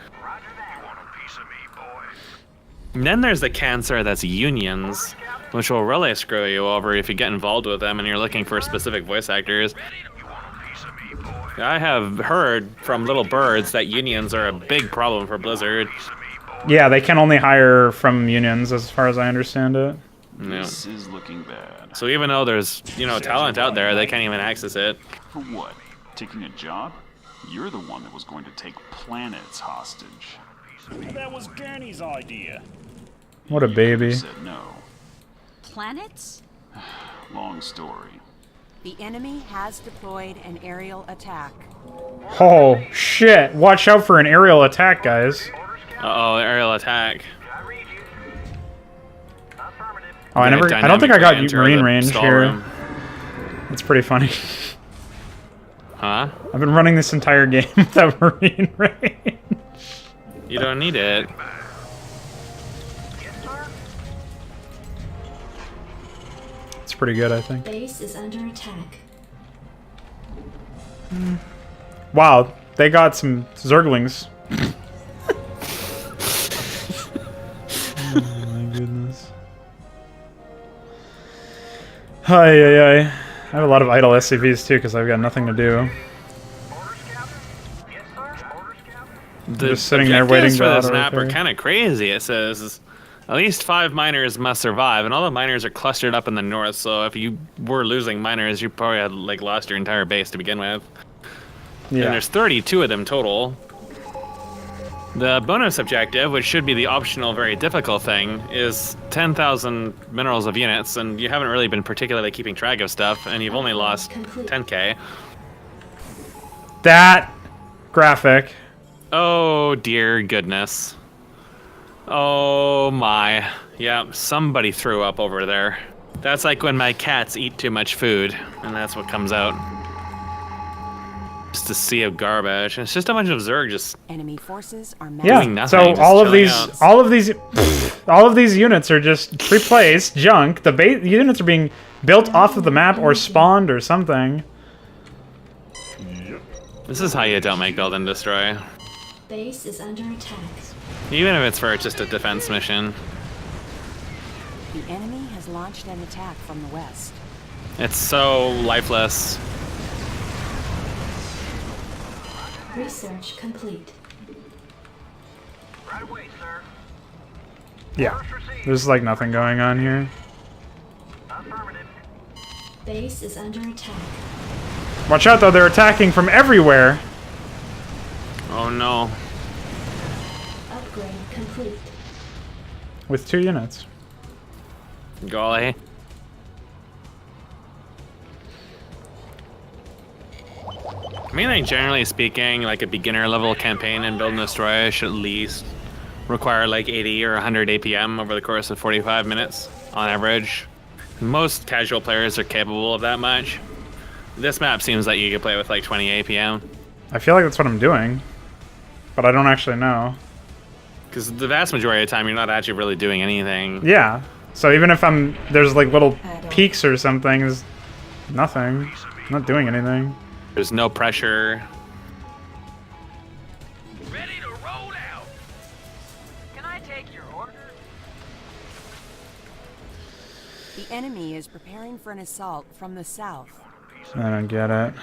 And then there's the cancer that's unions, which will really screw you over if you get involved with them and you're looking for specific voice actors. I have heard from little birds that unions are a big problem for Blizzard. Yeah, they can only hire from unions, as far as I understand it. Yeah. This is looking bad. So even though there's, you know, talent out there, they can't even access it. For what? Taking a job? You're the one that was going to take planets hostage. That was Gurney's idea. What a baby. Said no. Planets? Long story. The enemy has deployed an aerial attack. Oh, shit. Watch out for an aerial attack, guys. Uh-oh, aerial attack. Oh, I don't think I got marine range here. That's pretty funny. Huh? I've been running this entire game without marine range. You don't need it. It's pretty good, I think. Base is under attack. Wow, they got some Zerglings. Oh my goodness. Hi. I have a lot of idle SCVs too because I've got nothing to do. Just sitting there waiting for this to map are auto-repair. kind of crazy. It says at least 5 miners must survive, and all the miners are clustered up in the north. So if you were losing miners, you probably had like lost your entire base to begin with. Yeah. And there's 32 of them total. The bonus objective, which should be the optional, very difficult thing, is 10,000 minerals of units, and you haven't really been particularly keeping track of stuff, and you've only lost 10k. That graphic. Oh dear goodness. Oh my. Yeah, somebody threw up over there. That's like when my cats eat too much food, and that's what comes out. Just a sea of garbage. It's just a bunch of Zerg just Enemy forces are Yeah. doing nothing, So just all of chilling these, out. all of these units are just pre-placed junk. The units are being built off of the map or spawned or something. This is how you don't make build and destroy. Base is under attack. Even if it's for just a defense mission. The enemy has launched an attack from the west. It's so lifeless. Research complete. Right away, sir. Yeah. There's like nothing going on here. Affirmative. Base is under attack. Watch out though, they're attacking from everywhere. Oh no. Upgrade complete. With 2 units. Golly. I mean, like, generally speaking, like a beginner level campaign in Build and Destroy should at least require like 80 or 100 APM over the course of 45 minutes on average. Most casual players are capable of that much. This map seems like you could play with like 20 APM. I feel like that's what I'm doing. But I don't actually know. Because the vast majority of the time, you're not actually really doing anything. Yeah. So even if there's like little peaks or something, there's nothing. I'm not doing anything. There's no pressure. Ready to roll out. Can I take your order? The enemy is preparing for an assault from the south. I don't get it.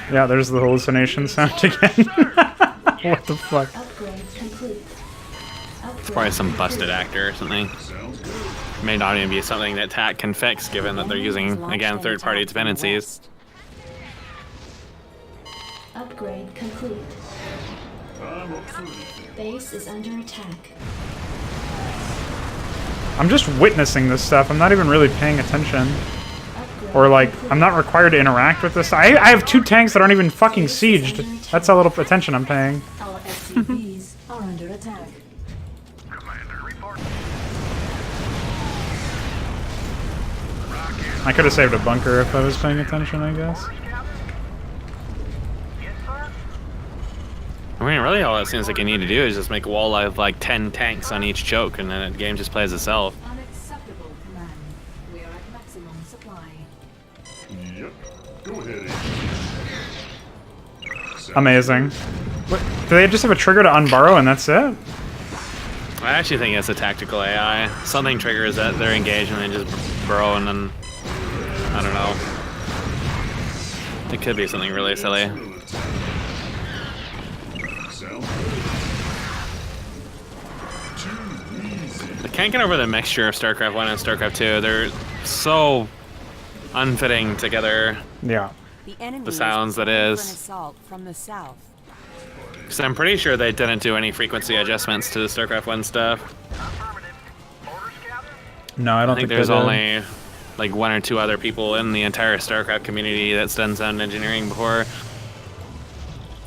Yeah, there's the hallucination sound again. What the fuck? Upgrade complete. It's probably some busted actor or something. May not even be something that TAC can fix, given that they're using, again, third-party dependencies. Upgrade complete. Base is under attack. I'm just witnessing this stuff. I'm not even really paying attention. Or like, I'm not required to interact with this. I have 2 tanks that aren't even fucking sieged. That's how little attention I'm paying. Our SCVs are under attack. Commander, report. I could have saved a bunker if I was paying attention, I guess. Yes, sir. I mean, really all it seems like you need to do is just make a wall of like 10 tanks on each choke, and then the game just plays itself. Unacceptable, command. We are at maximum supply. Yep. Go ahead, Amazing. What, do they just have a trigger to unburrow and that's it? I actually think it's a tactical AI. Something triggers that they're engaged and they just burrow, and then I don't know. It could be something really silly. I can't get over the mixture of StarCraft 1 and StarCraft 2. They're so unfitting together. Yeah. The sounds that preparing is. for an assault from the south. Because I'm pretty sure they didn't do any frequency adjustments to the StarCraft 1 stuff. No, I don't think think there's they did. only like 1 or 2 other people in the entire StarCraft community that's done sound engineering before.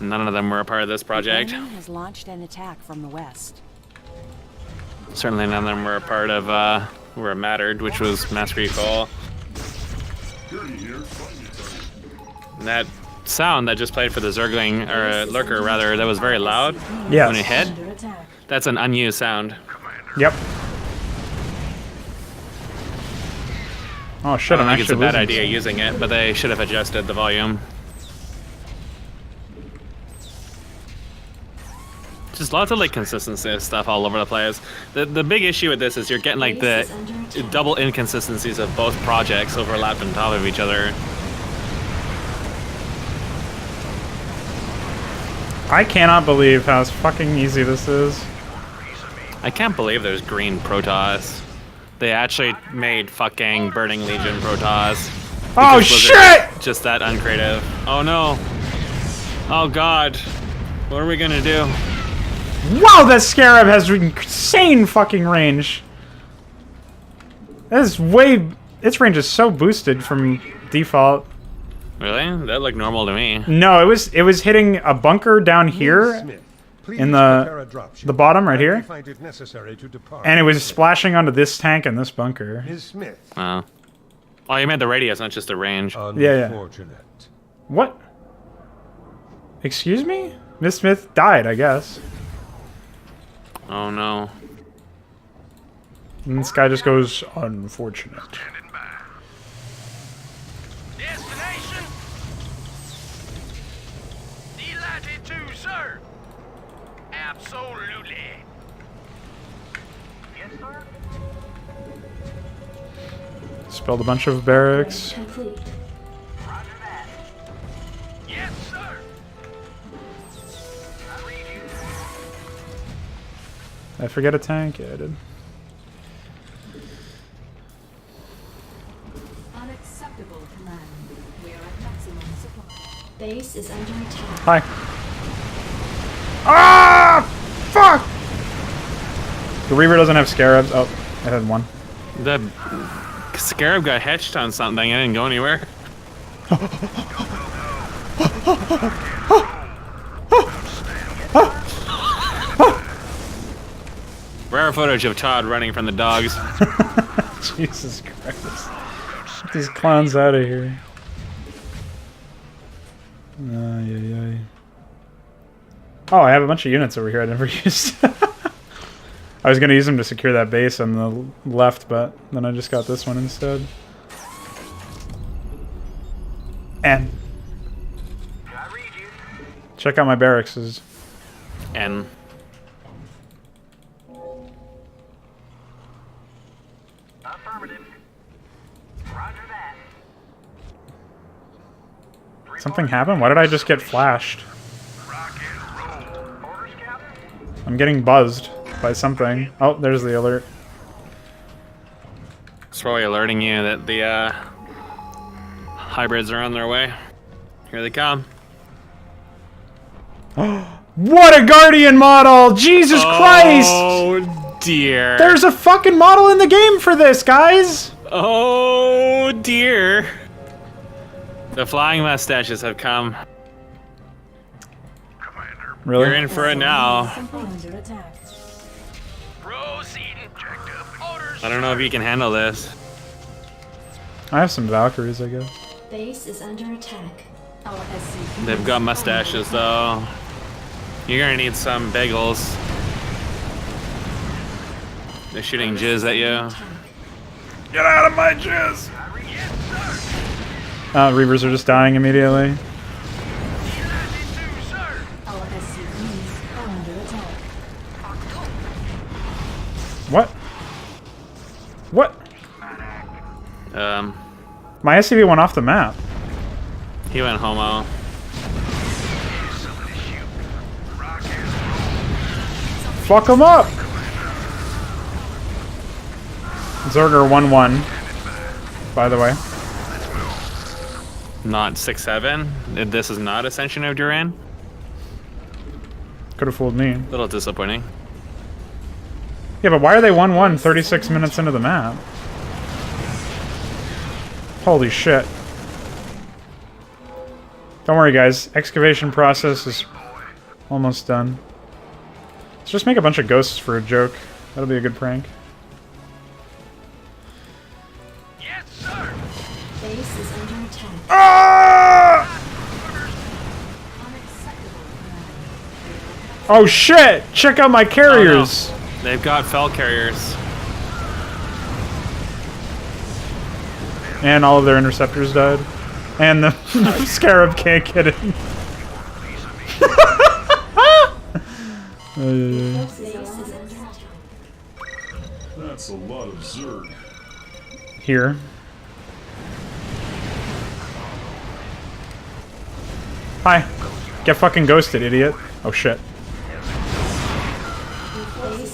None of them were a part of this project. The enemy has launched an attack from the west. Certainly none of them were a part of where it mattered, which was Mass Recall. And that sound that just played for the Zergling, or Lurker rather, that was very loud Yes. when it hit. That's an unused sound. Yep. Oh shit! I I'm don't think it's a actually bad losing idea some. using it, but they should have adjusted the volume. Just lots of like consistency stuff all over the place. The big issue with this is you're getting like the double inconsistencies of both projects overlapped on top of each other. I cannot believe how fucking easy this is. I can't believe there's green Protoss. They actually made fucking Burning Legion Protoss. Oh Because shit! Blizzard's just that uncreative. Oh no. Oh god. What are we gonna do? Wow, that Scarab has insane fucking range. That is way... Its range is so boosted from default. Really? That looked normal to me. No, it was hitting a bunker down here in the bottom right here, and it was splashing onto this tank and this bunker. Ms. Smith. Oh. Oh, you meant the radius, not just the range. Yeah. Unfortunate. What? Excuse me? Miss Smith died, I guess. Oh no. And this guy just goes, unfortunate. Destination? Delighted to, sir. Absolutely. Yes, sir. Spilled a bunch of barracks. Complete. Roger that. Yes, sir. I read you. Did I forget a tank? Yeah, I did. Unacceptable, command. We are at maximum supply. Base is under attack. Hi. Ah! Fuck! The Reaver doesn't have Scarabs. Oh, it had one. The Scarab got hitched on something. I didn't go anywhere. Rare footage of Todd running from the dogs. Jesus Christ. Get these clowns out of here. Oh, I have a bunch of units over here I never used. I was going to use them to secure that base on the left, but then I just got this one instead. And I read you. check out my barracks. And Affirmative. Roger that. Something happened? Why did I just get flashed? Rock and roll. Orders, Captain? I'm getting buzzed by something. Oh, there's the alert. it's probably alerting you that the hybrids are on their way. Here they come. What a Guardian model! Jesus Christ! Oh dear. There's a fucking model in the game for this, guys! Oh dear. The flying mustaches have come. Commander. Really? You're in for it now. Simply under attack. Proceeding. Checked up. Orders. I don't know if you can handle this. I have some Valkyries, I guess. Base is under attack. Our SC2 They've got mustaches though. You're gonna need some bagels. They're shooting jizz at you. Get out of my jizz! Reavers are just dying immediately. Our SCVs are under attack. My SCV went off the map. He went homo. Fuck him up! Zerger 1-1, by the way. Not 6-7. This is not Ascension of Duran. Could have fooled me. A little disappointing. Yeah, but why are they 1-1 36 minutes into the map? Holy shit. Don't worry, guys. Excavation process is almost done. Let's just make a bunch of ghosts for a joke. That'll be a good prank. Yes, sir. Base is under attack. Ah! Oh shit! Check out my carriers! Oh, no. They've got fell carriers. And all of their interceptors died. And the Scarab can't get in. That's a lot of Zerg. Here. Hi. Get fucking ghosted, idiot. Oh shit.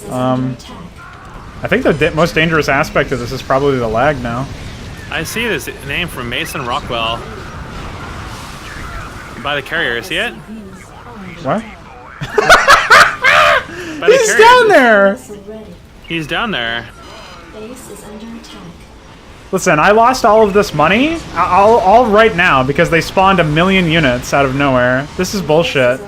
I think the most dangerous aspect of this is probably the lag now. I see this name from Mason Rockwell. By the carrier, see it? What? By the He's carrier. down there! He's down there. Base is under attack. Listen, I lost all of this money all right now because they spawned 1 million units out of nowhere. This is bullshit.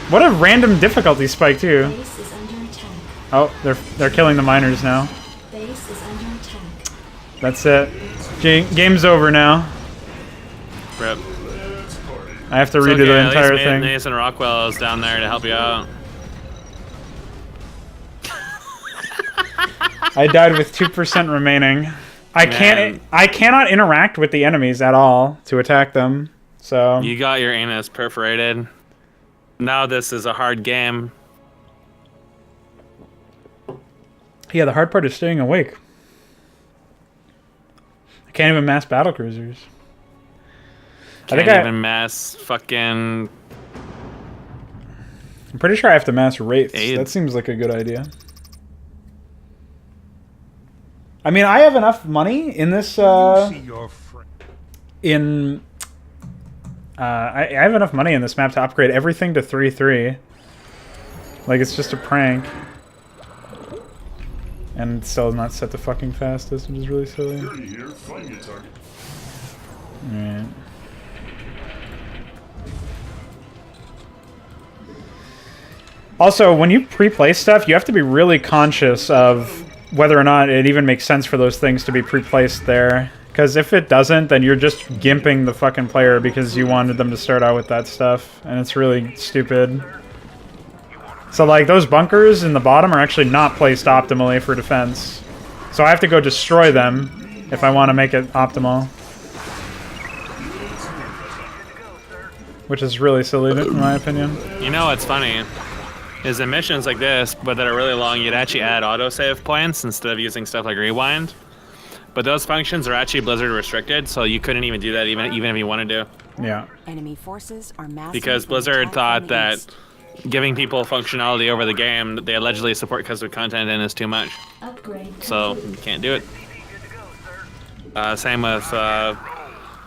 What a random difficulty spike too. Base is under attack. Oh, they're killing the miners now. Base is under attack. That's it. Game's over now. Rip. I have to It's redo okay, the at entire least thing. Mason Rockwell is down there to help you out. I died with 2% remaining. I cannot interact with the enemies at all to attack them. So You got your anus perforated. Now this is a hard game. yeah, the hard part is staying awake. I can't even mass battle cruisers. Can't even mass fucking. I'm pretty sure I have to mass wraiths. Aid. That seems like a good idea. I mean, I have enough money in this. I have enough money in this map to upgrade everything to 3-3. Like it's just a prank. And still not set the fucking fastest, which is really silly. Here, find your target. Alright. Also, when you pre-play stuff, you have to be really conscious of whether or not it even makes sense for those things to be pre-placed there. Because if it doesn't, then you're just gimping the fucking player because you wanted them to start out with that stuff. And it's really stupid. So, like, those bunkers in the bottom are actually not placed optimally for defense. So I have to go destroy them if I want to make it optimal. Which is really silly, in my opinion. You know what's funny? Is in missions like this, but that are really long, you'd actually add autosave points instead of using stuff like rewind. But those functions are actually Blizzard restricted, so you couldn't even do that even if you wanted to. Yeah. Enemy forces are massing Because from Blizzard attack thought from the that east. giving people functionality over the game that they allegedly support custom content in is too much. Upgrade So complete. you can't do it. Same with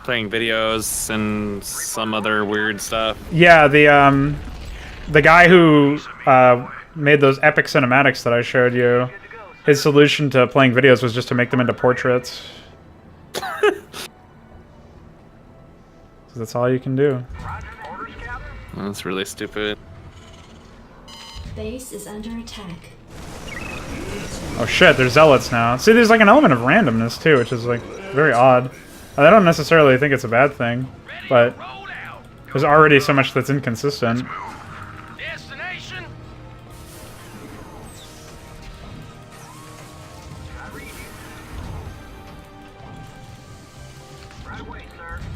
playing videos and some other weird stuff. Yeah, the guy who made those epic cinematics that I showed you, his solution to playing videos was just to make them into portraits. So that's all you can do. That's really stupid. Base is under attack. Oh shit, there's zealots now. See, there's like an element of randomness too, which is like very odd. I don't necessarily think it's a bad thing, but there's already so much that's inconsistent. Destination.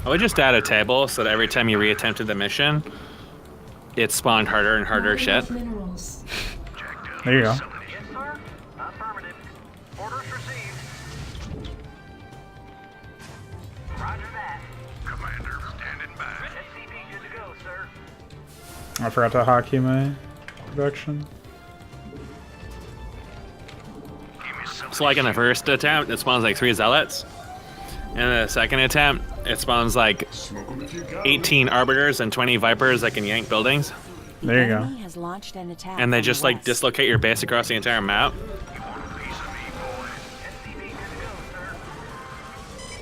I would just add a table so that every time you reattempted the mission, it spawned harder and harder shit. Minerals. There you go. Yes, sir. Affirmative. Orders received. I forgot to hotkey my production. So like in the first attempt, it spawns like 3 zealots. In the second attempt, it spawns like 18 arbiters and 20 vipers that can yank buildings. There you go. Has launched an attack And they from just the like west. dislocate your base across the entire map.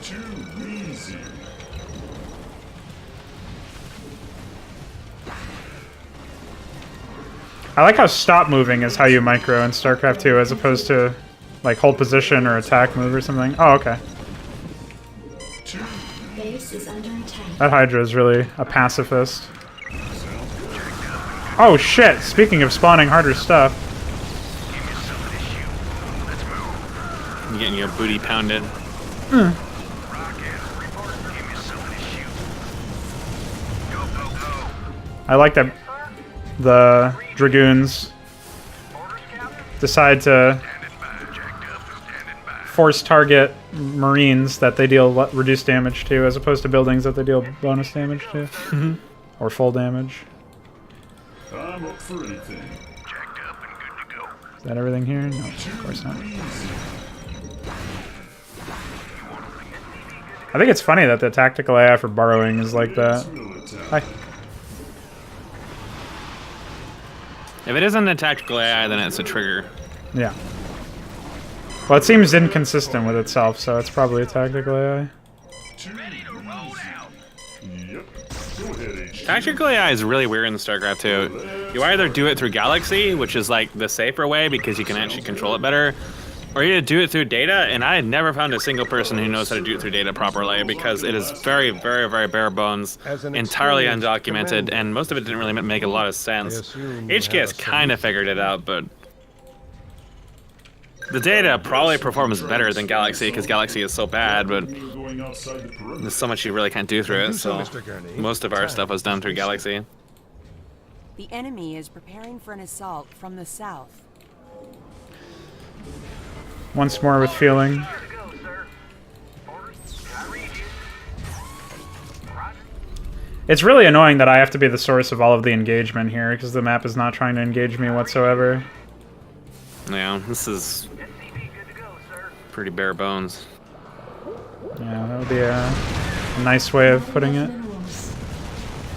Too easy. I like how stop moving is how you micro in StarCraft 2 as opposed to like hold position or attack move or something. Oh, okay. Base is under attack. That Hydra is really a pacifist. Oh shit! Speaking of spawning harder stuff. You're getting your booty pounded. I like that the Dragoons decide to force target Marines that they deal reduced damage to, as opposed to buildings that they deal bonus damage to. Or full damage. I'm up for anything. Is that everything here? No, of course not. I think it's funny that the tactical AI for borrowing is like that. Hi. If it isn't a tactical AI, then it's a trigger. Yeah. Well, it seems inconsistent with itself, so it's probably a tactical AI. Tactical AI is really weird in StarCraft 2. You either do it through Galaxy, which is like the safer way because you can actually control it better, or you do it through data, and I had never found a single person who knows how to do it through data properly because it is very, very, very bare bones, entirely undocumented, and most of it didn't really make a lot of sense. HKS kind of figured it out, but the data probably performs better than Galaxy because Galaxy is so bad, but there's so much you really can't do through it, so most of our stuff was done through Galaxy. The enemy is preparing for an assault from the south. Once more with feeling. It's really annoying that I have to be the source of all of the engagement here because the map is not trying to engage me whatsoever. Yeah, this is pretty bare bones. Yeah, that would be a nice way of putting it.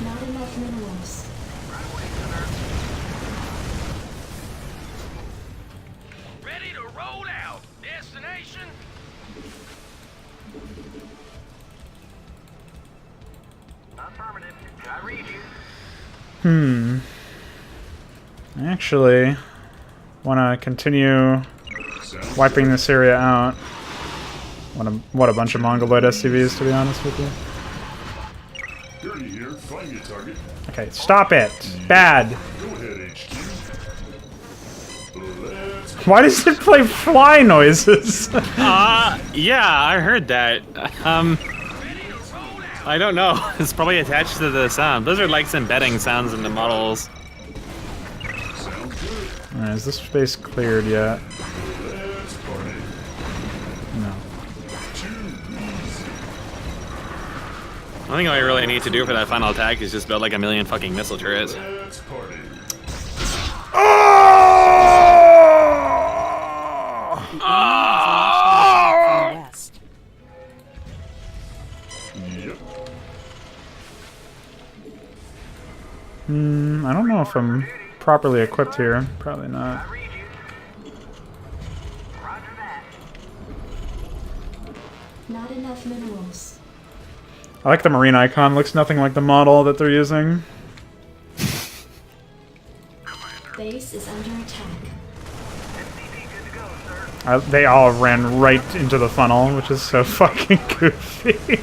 Not enough minerals. Ready to roll out. Destination. Affirmative. I read you. I actually want to continue wiping this area out. What a bunch of Mongoloid SCVs, to be honest with you. Dirty here. Find your target. Okay, stop it. Bad. Go ahead, HQ. Let's Why does it play fly noises? Yeah, I heard that. I don't know. It's probably attached to the sound. Blizzard likes embedding sounds into models. Alright, is this space cleared yet? No. I think all you really need to do for that final attack is just build like a million fucking missile turrets. let's party. The enemy has launched an attack from the west. Yep. I don't know if I'm properly equipped here. Probably not. Not enough minerals. I like the marine icon. Looks nothing like the model that they're using. Base is under attack. They all ran right into the funnel, which is so fucking goofy.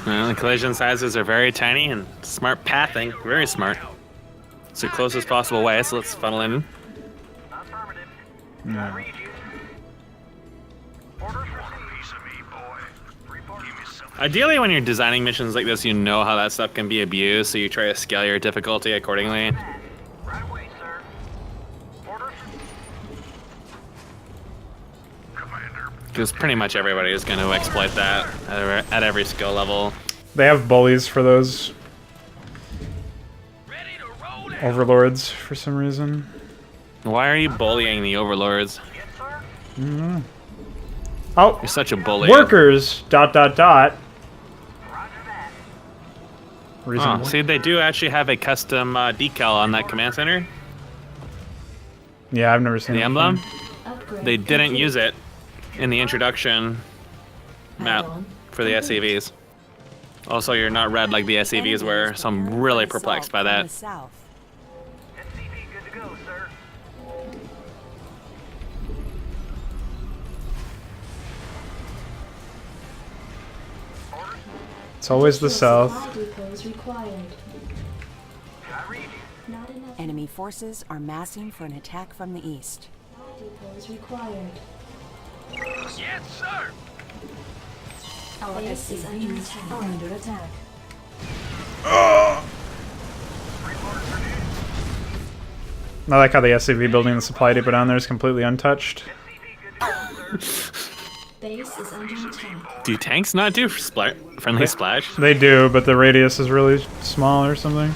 Well, the collision sizes are very tiny and smart pathing. Very smart. It's the closest possible way, so let's funnel in. Affirmative. No. Read you. Orders received. Piece of me, boy. Report. Give me some. Ideally, when you're designing missions like this, you know how that stuff can be abused, so you try to scale your difficulty accordingly. Right away, sir. Orders. Commander. Because pretty much everybody is going to exploit that at every skill level. They have bullies for those. Ready to overlords for some reason. Why are you bullying the overlords? Oh, You're such a bully. workers. ... Reason. Oh, see, they do actually have a custom decal on that command center. Yeah, I've never seen The it emblem. Upgrade They didn't complete. use it in the introduction map Add-on for the complete. SCVs. Also, you're not red like the SCVs were, so I'm really perplexed by that. South. SCP good to go, sir. Orders? It's always the Additional south. supply depots required. I read you. Not enough Enemy forces are massing for an attack from the east. depots required. Yes, sir. Our base is under attack. Under attack. I like how the SCV building the supply depot down there is completely untouched. Base is under attack. Do tanks not do friendly splash? They do, but the radius is really small or something.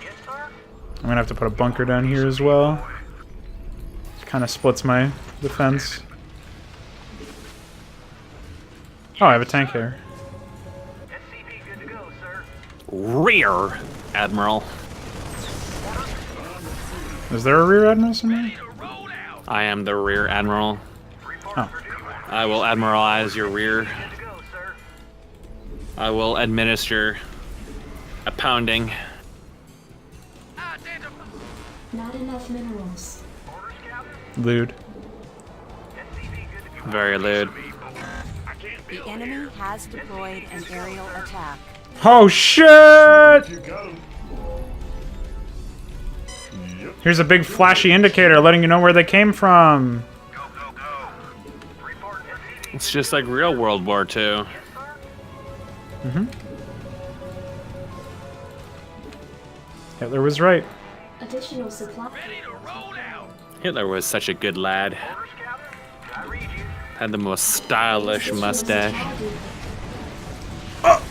Yes, sir. I'm gonna have to put a bunker down here as well. Kind of splits my defense. Oh, I have a tank here. SCP good to go, sir. Rear Admiral. Is there a rear admiral somewhere? I am the Rear Admiral. Oh, I will admiralize your rear. Good to go, sir. I will administer a pounding. Not enough minerals. Orders, Captain. lewd. SCP good to go. Very lewd. The enemy has deployed an aerial attack. Oh shit! You got him. Yep. Here's a big flashy indicator letting you know where they came from. Go, go, go. Report SCP. It's just like real World War II. Hitler was right. Additional supply. Hitler was such a good lad. Orders, Captain. I read you. Had the most stylish Additional mustache. supply depot.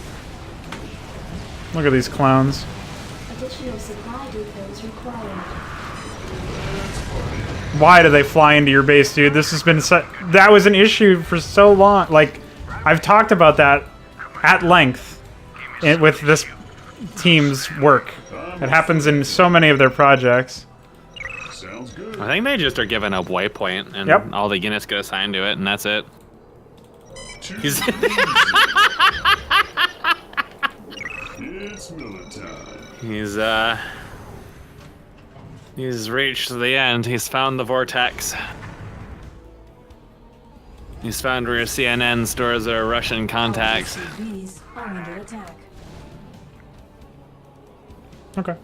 Look at these clowns. Additional supply depots required. Why do they fly into your base, dude? This has been that was an issue for so long. Like, I've talked about that at length with this team's work. It happens in so many of their projects. Sounds good. I think they just are giving up waypoint and Yep. all the units get assigned to it, and that's it. He's It's Miller time. he's reached the end. He's found the vortex. He's found where CNN stores their Russian contacts. SCVs are under attack. Okay.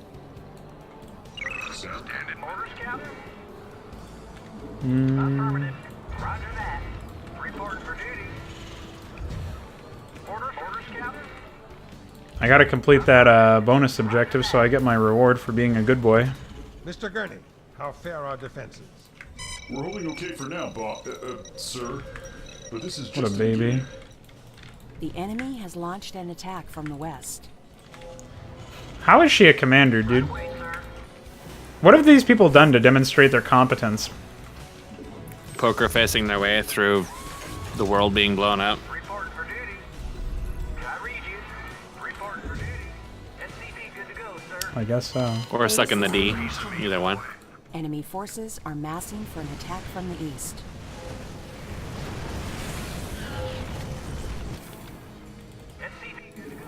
Orders, Captain. Mm, Affirmative. Roger that. Report for duty. Orders, Captain. I gotta complete that bonus objective so I get my reward for being a good boy. Mr. Gurney, how fare our defenses? We're holding okay for now, sir. But this is just What a baby. beginning. The enemy has launched an attack from the west. How is she a commander, dude? What have these people done to demonstrate their competence? Poker facing their way through the world being blown up. Report for duty. I read you. Report for duty. SCP good to go, sir. I guess so. Or sucking the D. Either one. Enemy forces are massing for an attack from the east. SCP good to go.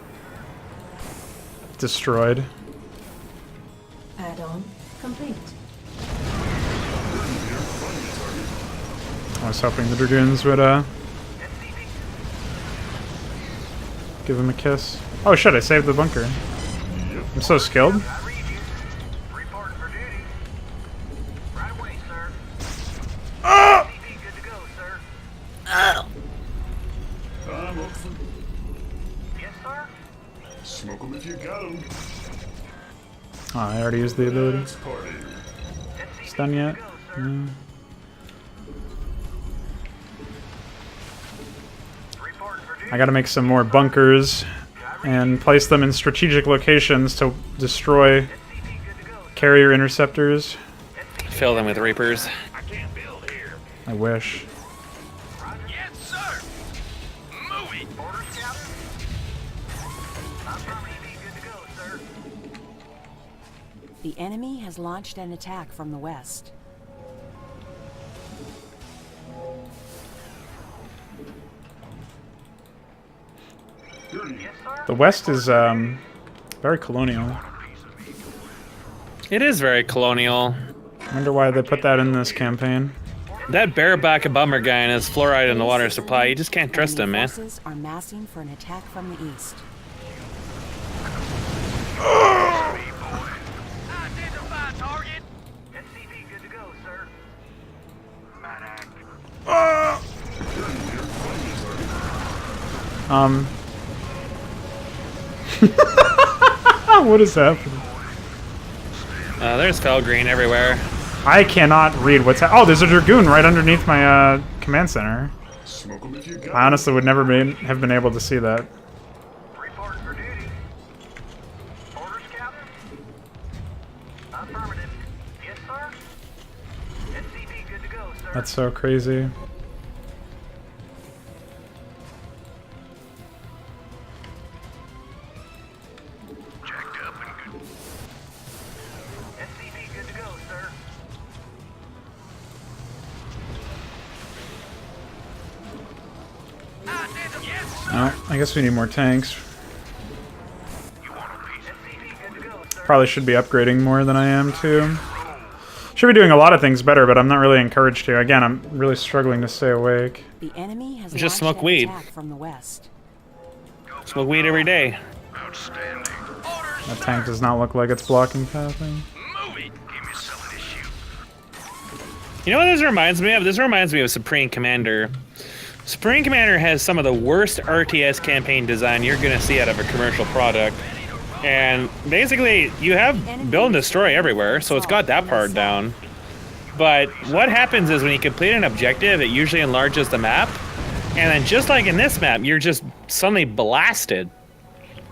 Destroyed. Add-on complete. I was hoping the Dragoons would give him a kiss. Oh shit, I saved the bunker. I'm so skilled. I read you. Report for duty. Right away, sir. SCP good to go, sir. I'm up for Yes, sir. smoke 'em if you got 'em. Oh, I already used the ability. Let's party. It's done yet? Mm. Report for duty. I gotta make some more bunkers and place them in strategic locations to destroy carrier interceptors. Fill them with Reapers. I wish. Yes, sir. Moving. Orders, Captain. Affirmative. Good to go, sir. The enemy has launched an attack from the west. Yes, sir. The west is very colonial. It is very colonial. I wonder why they put that in this campaign. That bareback bummer guy and his fluoride in the water supply, you just can't trust him, Enemy man. forces are massing for an attack from the east. Identify target. SCP good to go, sir. What is happening? There's Felgreen everywhere. I cannot read what's oh, there's a Dragoon right underneath my command center. Smoke 'em if you got I honestly would never have been able to see that. Reporting for duty. Orders, Captain. Affirmative. Yes, sir. SCP good to go, sir. That's so crazy. Jacked up and good. SCP good to go, sir. Oh, I guess we need more tanks. You want a piece? SCP good to go, sir. Probably should be upgrading more than I am too. Should be doing a lot of things better, but I'm not really encouraged to. Again, I'm really struggling to stay awake. The enemy has Just launched smoke an weed. attack from the west. Smoke weed every day. Outstanding. Orders. That tank does not look like it's blocking pathing. Move it. Give me something to shoot. You know what this reminds me of? This reminds me of Supreme Commander. Supreme Commander has some of the worst RTS campaign design you're going to see out of a commercial product. And basically, you have build and destroy everywhere, so it's got that part down. But what happens is when you complete an objective, it usually enlarges the map. And then just like in this map, you're just suddenly blasted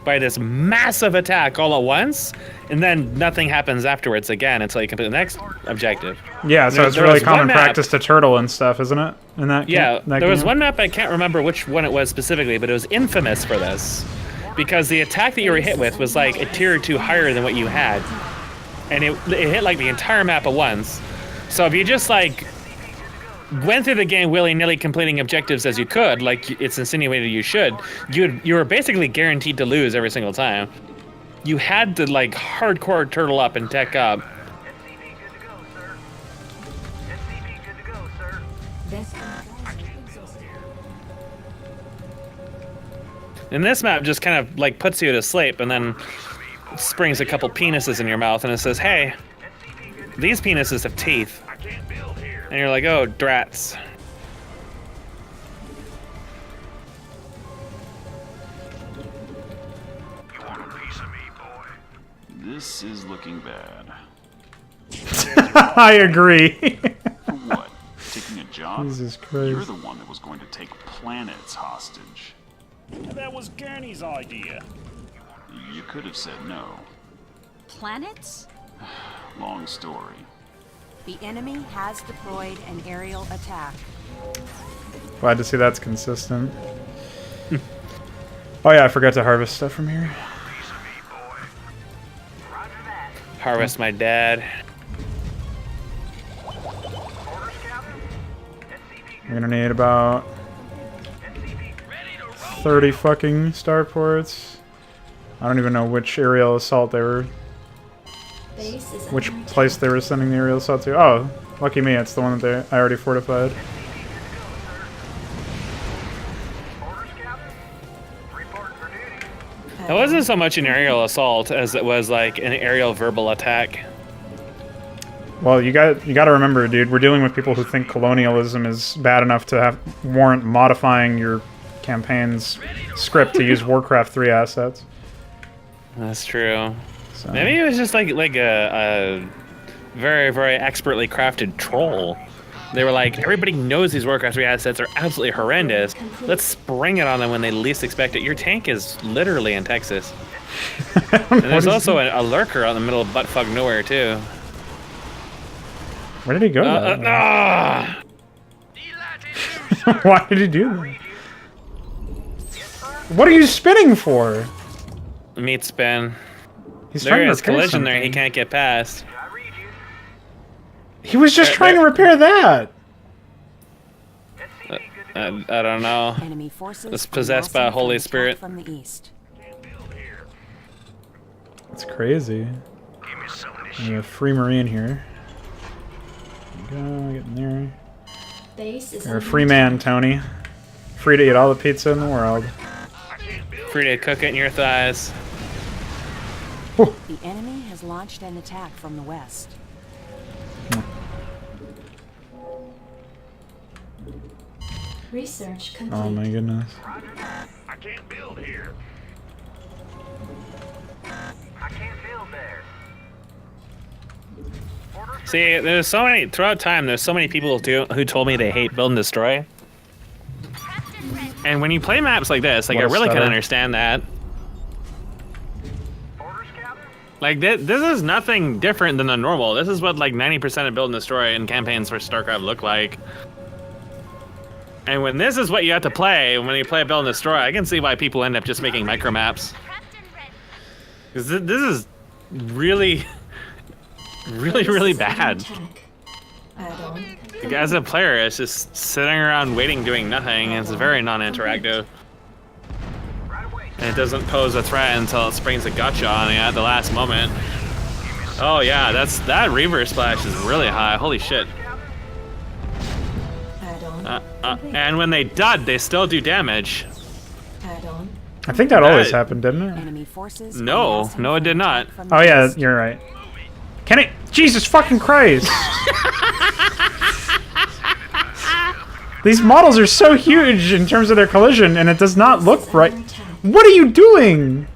by this massive attack all at once, and then nothing happens afterwards again until you complete the next objective. Yeah, so it's There really was one common map- practice to turtle and stuff, isn't it? In that Yeah, that there was game? one map, I can't remember which one it was specifically, but it was infamous for this. Because the attack that you were hit with was like a tier or two higher than what you had. And it hit like the entire map at once. So if you just like went through the game willy-nilly completing objectives as you could, like it's insinuated you should, you were basically guaranteed to lose every single time. You had to like hardcore turtle up and tech up. SCP good to go, sir. SCP good to go, sir. Vessel exhausted. And this map just kind of like puts you to sleep and then springs a couple penises in your mouth and it says, hey, these penises have teeth. I can't build here. And you're like, oh, drats. You want a piece of me, boy? This is looking bad. I agree. For what? Taking a job? Jesus You're Christ. the one that was going to take planets hostage. That was Gurney's idea. You could have said no. Planets? Long story. The enemy has deployed an aerial attack. Glad to see that's consistent. Oh yeah, I forgot to harvest stuff from here. Piece of me, boy. Roger that. Harvest my dad. Orders, Captain. SCP We're gonna need about SCP ready to roll. 30 fucking starports. I don't even know which aerial assault they were, Base is which under place they were sending the aerial assault to. Oh, lucky me, it's the one that I already fortified. Orders, Captain. Reporting for duty. It wasn't so much an aerial assault as it was like an aerial verbal attack. Well, you got to remember, dude, we're dealing with people who think colonialism is bad enough to warrant modifying your campaign's script to use Warcraft 3 assets. That's true. So, Maybe it was just like a very, very expertly crafted troll They were like, everybody knows these warcraft 3 assets are absolutely horrendous. Let's spring it on them when they least expect it. Your tank is literally in Texas. And there's also a lurker out in the middle of buttfuck nowhere too. Where did he go? Why did he do that? What are you spinning for? Meat spin. He's There trying to is repair collision there. something. He can't get past. He was just trying to repair that. I don't know. Enemy forces It's possessed by a amassing Holy from Spirit. From the east. It's crazy. We have free Marine here. There we go, get in there. Base is You're a free man, Tony. Free to eat all the pizza in the world. Free to cook it in your thighs. The enemy has launched an attack from the west. Research complete. Oh my goodness. I can't build here. I can't build there. See, there's so many throughout time. There's so many people who told me they hate build and destroy. And when you play maps like this, like What I a really can stutter. understand that. Like this is nothing different than the normal. This is what like 90% of build and destroy in campaigns for StarCraft look like. And when this is what you have to play when you play build and destroy, I can see why people end up just making micro maps. Because this is really, really bad. Like, as a player, it's just sitting around waiting, doing nothing. And it's very non-interactive. And it doesn't pose a threat until it springs a gotcha on you at the last moment. Oh yeah, that reverse splash is really high. Holy shit. And when they dud, they still do damage. I think that always happened, didn't it? Enemy forces No, amassing no, it from did not. attack from the Oh yeah, east. you're right. Can it? Jesus fucking Christ! These models are so huge in terms of their collision, and it does not look right. What are you doing?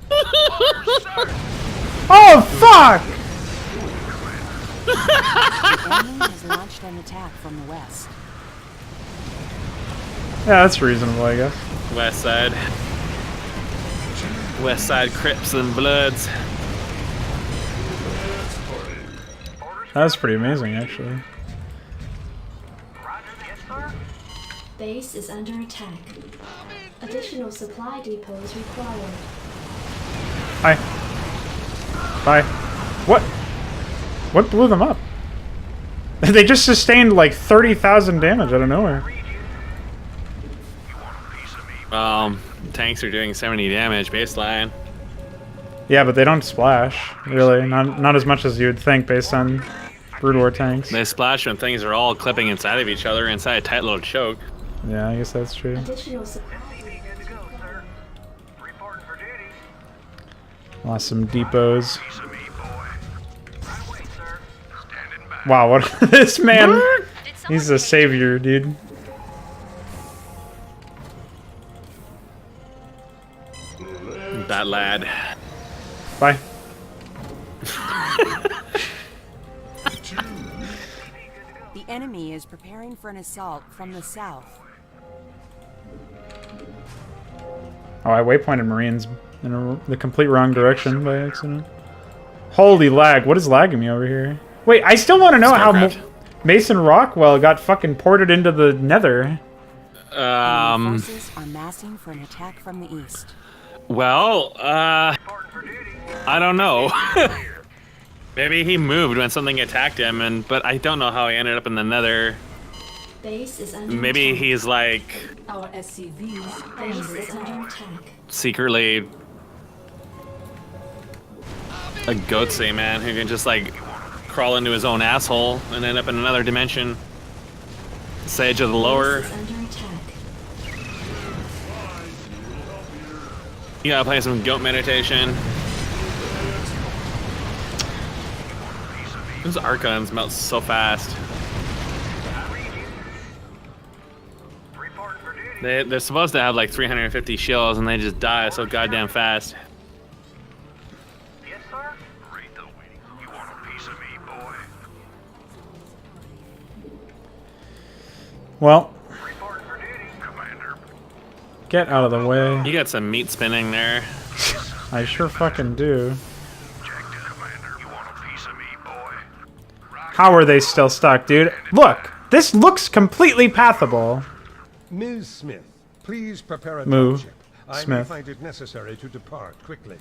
Oh fuck! The enemy has launched an attack from the west. Yeah, that's reasonable, I guess. West side. West side Crips and Bloods. That was pretty amazing, actually. Base is under attack. Additional supply depots required. Hi. Bye. What? What blew them up? They just sustained like 30,000 damage out of nowhere. Tanks are doing 70 damage baseline. Yeah, but they don't splash, really. Not as much as you would think based on Brood War tanks. They splash when things are all clipping inside of each other inside a tight little choke. Yeah, I guess that's true. Additional supply. Lost some depots. Wow, what this man? He's a savior, dude. That lad. Bye. The enemy is preparing for an assault from the south. Oh, I waypointed Marines in the complete wrong direction by accident. Holy lag! What is lagging me over here? Wait, I still want to know how Mason Rockwell got fucking ported into the Nether. Enemy forces are massing for an attack from the east. Well, I don't know. Maybe he moved when something attacked him, but I don't know how he ended up in the Nether. Base is under Maybe attack. he's like Our SCVs. Base is under attack. secretly a goatsy man who can just like crawl into his own asshole and end up in another dimension. Sage of the Lower. Base is under attack. You gotta play some goat meditation. Those archons melt so fast. They're supposed to have like 350 shields and they just die so goddamn fast. Yes, sir? You want a piece of me, boy? Well, Reporting for duty. Commander. get out of the way. You got some meat spinning there. I sure fucking do. Commander, you want a piece of me, boy? How are they still stuck, dude? Look, this looks completely pathable. Ms. Smith, please prepare a Move, ship. I may Smith. find it necessary to depart quickly.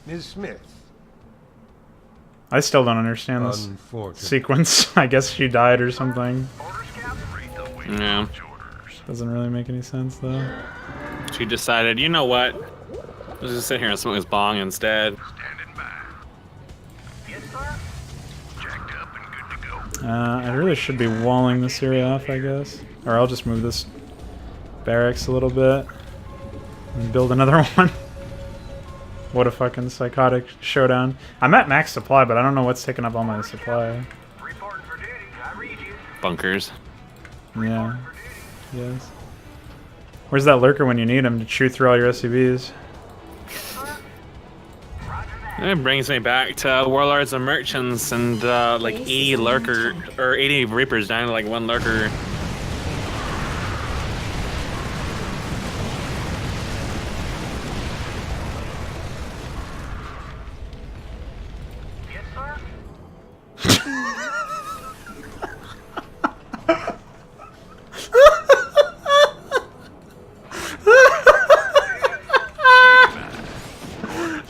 Ms. Smith. I still don't understand this Unfortunate. sequence. I guess she died or something. Yeah. Doesn't really make any sense though. She decided, you know what? Let's just sit here and smoke this bong instead. Standing by. Yes, sir. Jacked up and good to go. I really should be walling this area off, I guess. Or I'll just move this barracks a little bit and build another one. What a fucking psychotic showdown. I'm at max supply, but I don't know what's taking up all my supply. Reporting for duty. I read you. Bunkers. Yeah. Yes. Where's that lurker when you need him to chew through all your SCVs? It brings me back to Warlords and Merchants and like 80 lurker or 80 Reapers down to like 1 lurker. Yes, sir.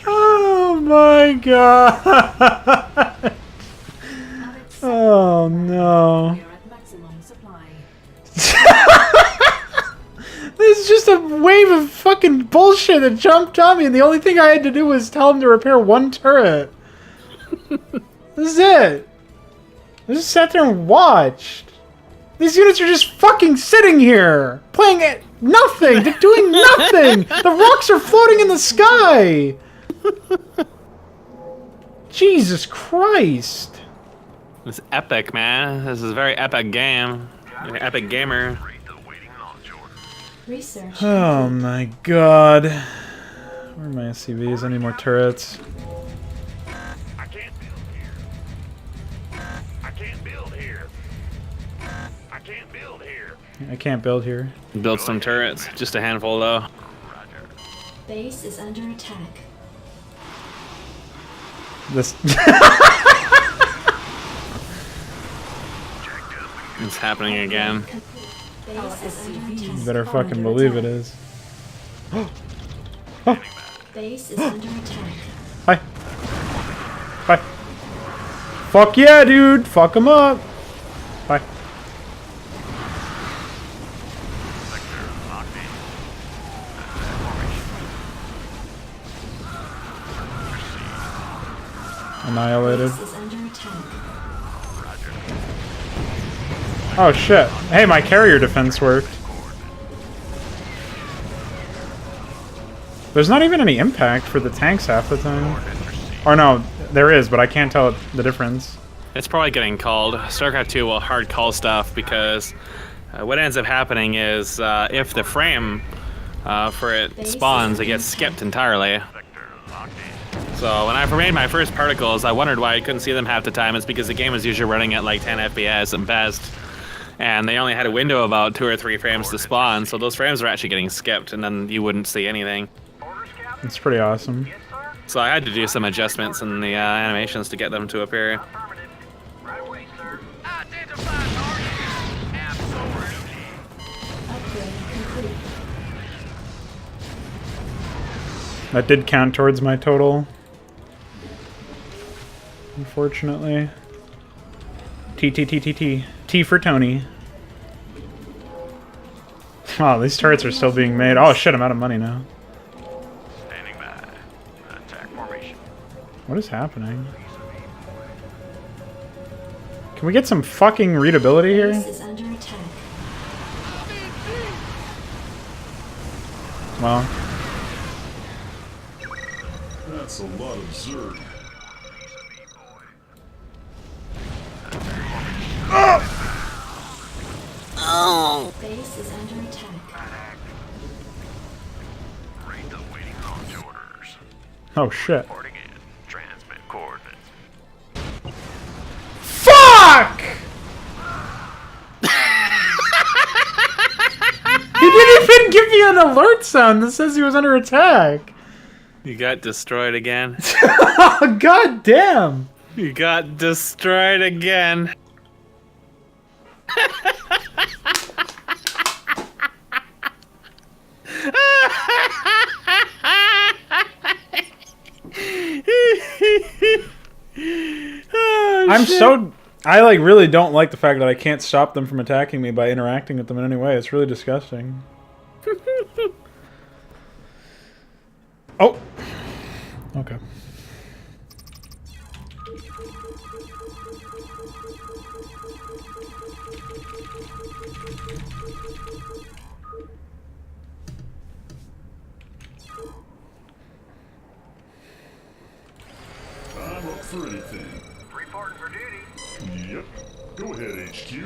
Oh my god! Oh no. We are at maximum supply. This is just a wave of fucking bullshit that jumped on me, and the only thing I had to do was tell him to repair 1 turret. This is it. I just sat there and watched. These units are just fucking sitting here, playing at nothing, they're doing nothing! The rocks are floating in the sky! Jesus Christ! It's epic, man. This is a very epic game. You're an epic gamer. Research. Oh my god. Where are my SCVs? I need more turrets. I can't build here. I can't build here. I can't build here. I can't build here. Build some turrets. Just a handful, though. Base is under attack. This. It's happening again. Base is under You attack. better fucking believe it is. Base is under attack. Hi. Bye. Fuck yeah, dude. Fuck him up. Bye. Annihilated. Base is under attack. Oh shit. Hey, my carrier defense worked. There's not even any impact for the tanks half the time. Or no, there is, but I can't tell the difference. It's probably getting called. StarCraft 2 will hard call stuff because what ends up happening is if the frame for it spawns, it gets skipped entirely. So when I made my first particles, I wondered why I couldn't see them half the time. It's because the game was usually running at like 10 FPS at best. And they only had a window of about 2 or 3 frames to spawn, so those frames were actually getting skipped, and then you wouldn't see anything. It's pretty awesome. So I had to do some adjustments in the animations to get them to appear. Right away, sir. Identify target. Absolutely. Upgrade complete. That did count towards my total. Unfortunately. T. T for Tony. Oh, these turrets are still being made. Oh shit, I'm out of money now. Standing by. Attack formation. What is happening? Can we get some fucking readability here? Base is under attack. Well, That's a lot of Zerg. Base is under attack. Rate the waiting launch orders. oh shit. Reporting in. Transmit coordinates. Fuck! alert sound that says he was under attack. You got destroyed again. Oh, god damn. You got destroyed again. I like really don't like the fact that I can't stop them from attacking me by interacting with them in any way. It's really disgusting. Oh. Okay. I'm up for anything. Reporting for duty. Yep. Go ahead, HQ.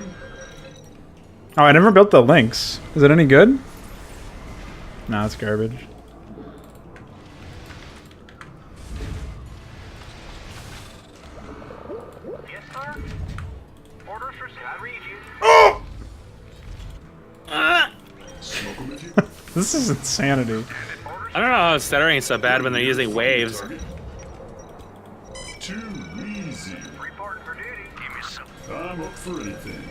Oh, I never built the links. Is it any good? No, it's garbage. Yes, sir. Orders received. I read you. Oh! Smoke 'em if you... This is insanity. I don't know how stuttering is so bad when they're using waves. Too easy. Reporting for duty. Give me some. I'm up for anything.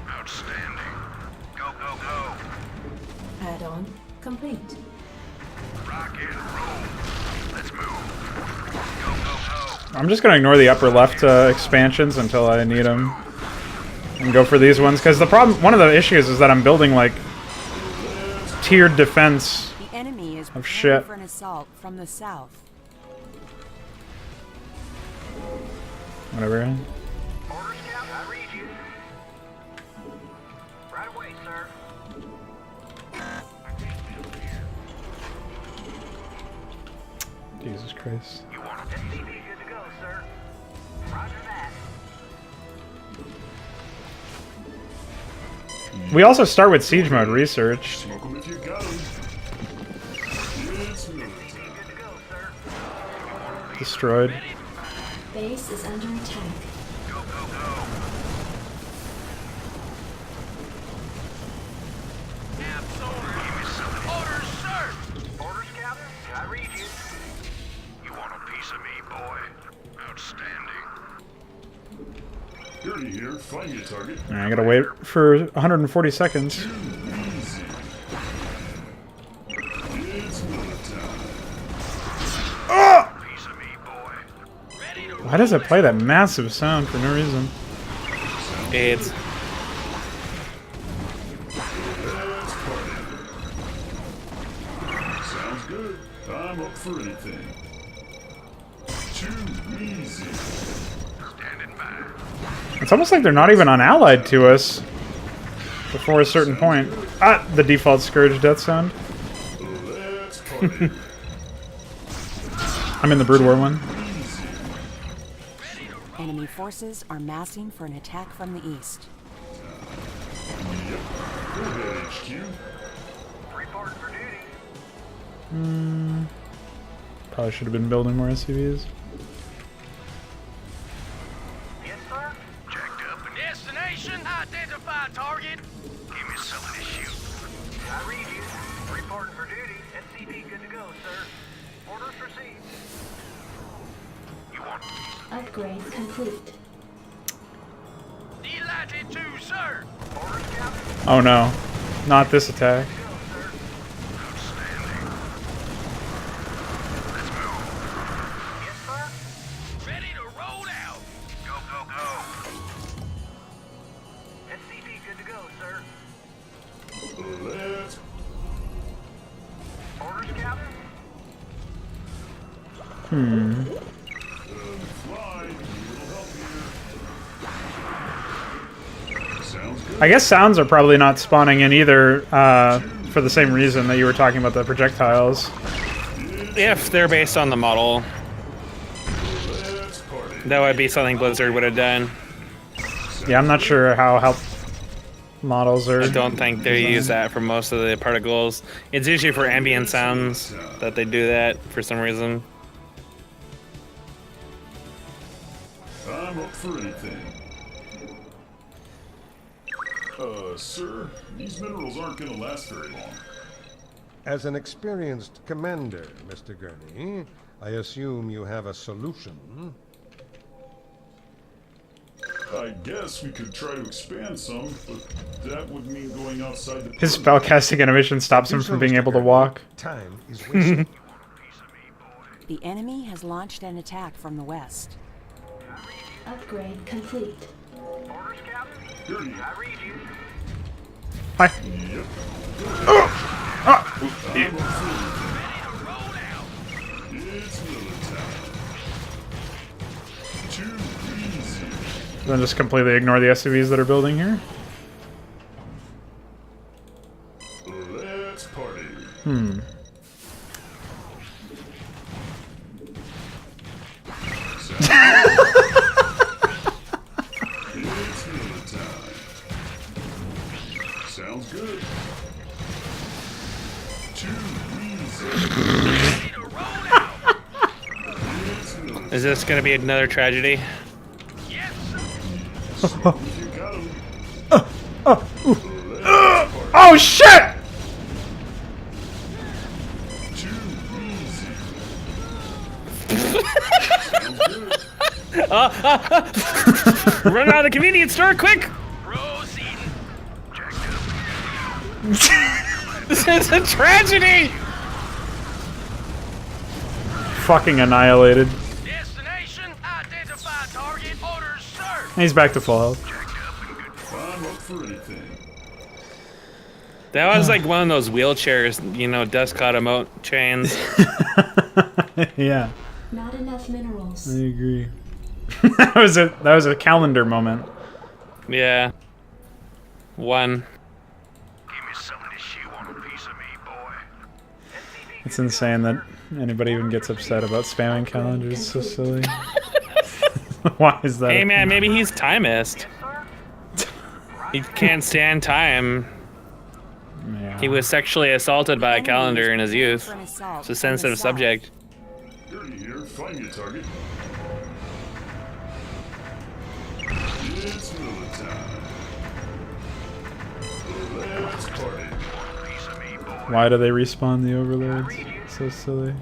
Outstanding. Go, go, go. Add-on complete. Rock and roll. Let's move. Go, go, go. I'm just gonna ignore the upper left expansions until I need them, and go for these ones. Because the problem, one of the issues, is that I'm building like tiered defense. The enemy is Of preparing shit. for an assault from the south. Whatever. Orders, Captain. I read you. Right away, sir. Jesus Christ. You want it? SCV good to go, sir. Roger that. We also start with siege mode research. Smoke 'em if you got 'em. It's military. Good to go, sir. Destroyed. Base is under attack. Go, go, go. Absolutely. Give me some. Orders, sir. Orders, Captain. I read you. You want a piece of me, boy? Outstanding. Dirty here. Find me a target. Alright, I gotta wait for 140 seconds. Too easy. It's military. Piece of me, boy. Ready to Why does it play that massive sound for no reason? AIDS. Let's party. Sounds good. I'm up for anything. Too easy. standing by. It's almost like they're not even unallied to us before a certain point. Ah, the default Scourge death sound. Let's party. I'm in the Brood War one. Enemy forces are massing for an attack from the east. Yep. Go ahead, HQ. Reporting for duty. Probably should have been building more SCVs. Yes, sir. Jacked up and destination. Identify target. Give me something to shoot. I read you. Reporting for duty. SCV good to go, sir. Orders received. You want Upgrade complete. delighted to, sir. Orders, Captain. Oh no, not this attack. Go, sir. Outstanding. Let's move. Yes, sir. Ready to roll out. Go, go, go. SCV good to go, sir. Let's Orders, Captain. fly. It'll help here. Sounds good. I guess sounds are probably not spawning in either for the same reason that you were talking about the projectiles. If they're based on the model, Let's party. that would be something Blizzard would have done. Yeah, I'm not sure how help models are. I don't think they use that for most of the particles. It's usually for ambient sounds that they do that for some reason. I'm up for anything. Sir, these minerals aren't gonna last very long. As an experienced commander, Mr. Gurney, I assume you have a solution. I guess we could try to expand some, but that would mean going outside the... His spellcasting animation stops him from being able to walk. Time is wasted. The enemy has launched an attack from the west. Upgrade complete. Orders, Captain. Gurney. I read you. Hi. Yep. It's Miller time. Too easy. Then just completely ignore the SCVs that are building here. Let's party. It's Miller time. Sounds good. Too easy. It's Miller Is this gonna be another tragedy? if you got him. Oh shit! Too easy. Run out of the convenience store, quick! Proceeding. This is a tragedy! Fucking annihilated. Destination, identify target, orders, sir. He's back to full health. I'm up for anything. That was like one of those wheelchairs, you know, dust caught emote chains. Yeah, Not enough minerals. I agree. that was a calendar moment. Yeah. One. Give me some of this shit on a piece of me, boy. It's insane that anybody even gets upset about spamming calendars. It's so silly. Why is that? Hey man, maybe he's timist. He can't stand time. Yeah. He was sexually assaulted by a Enemy calendar is in his preparing youth. for an assault It's a from the sensitive south. subject. Gurney here, find me a target. It's Miller time. Let's party. Why do they respawn the overlords? So silly.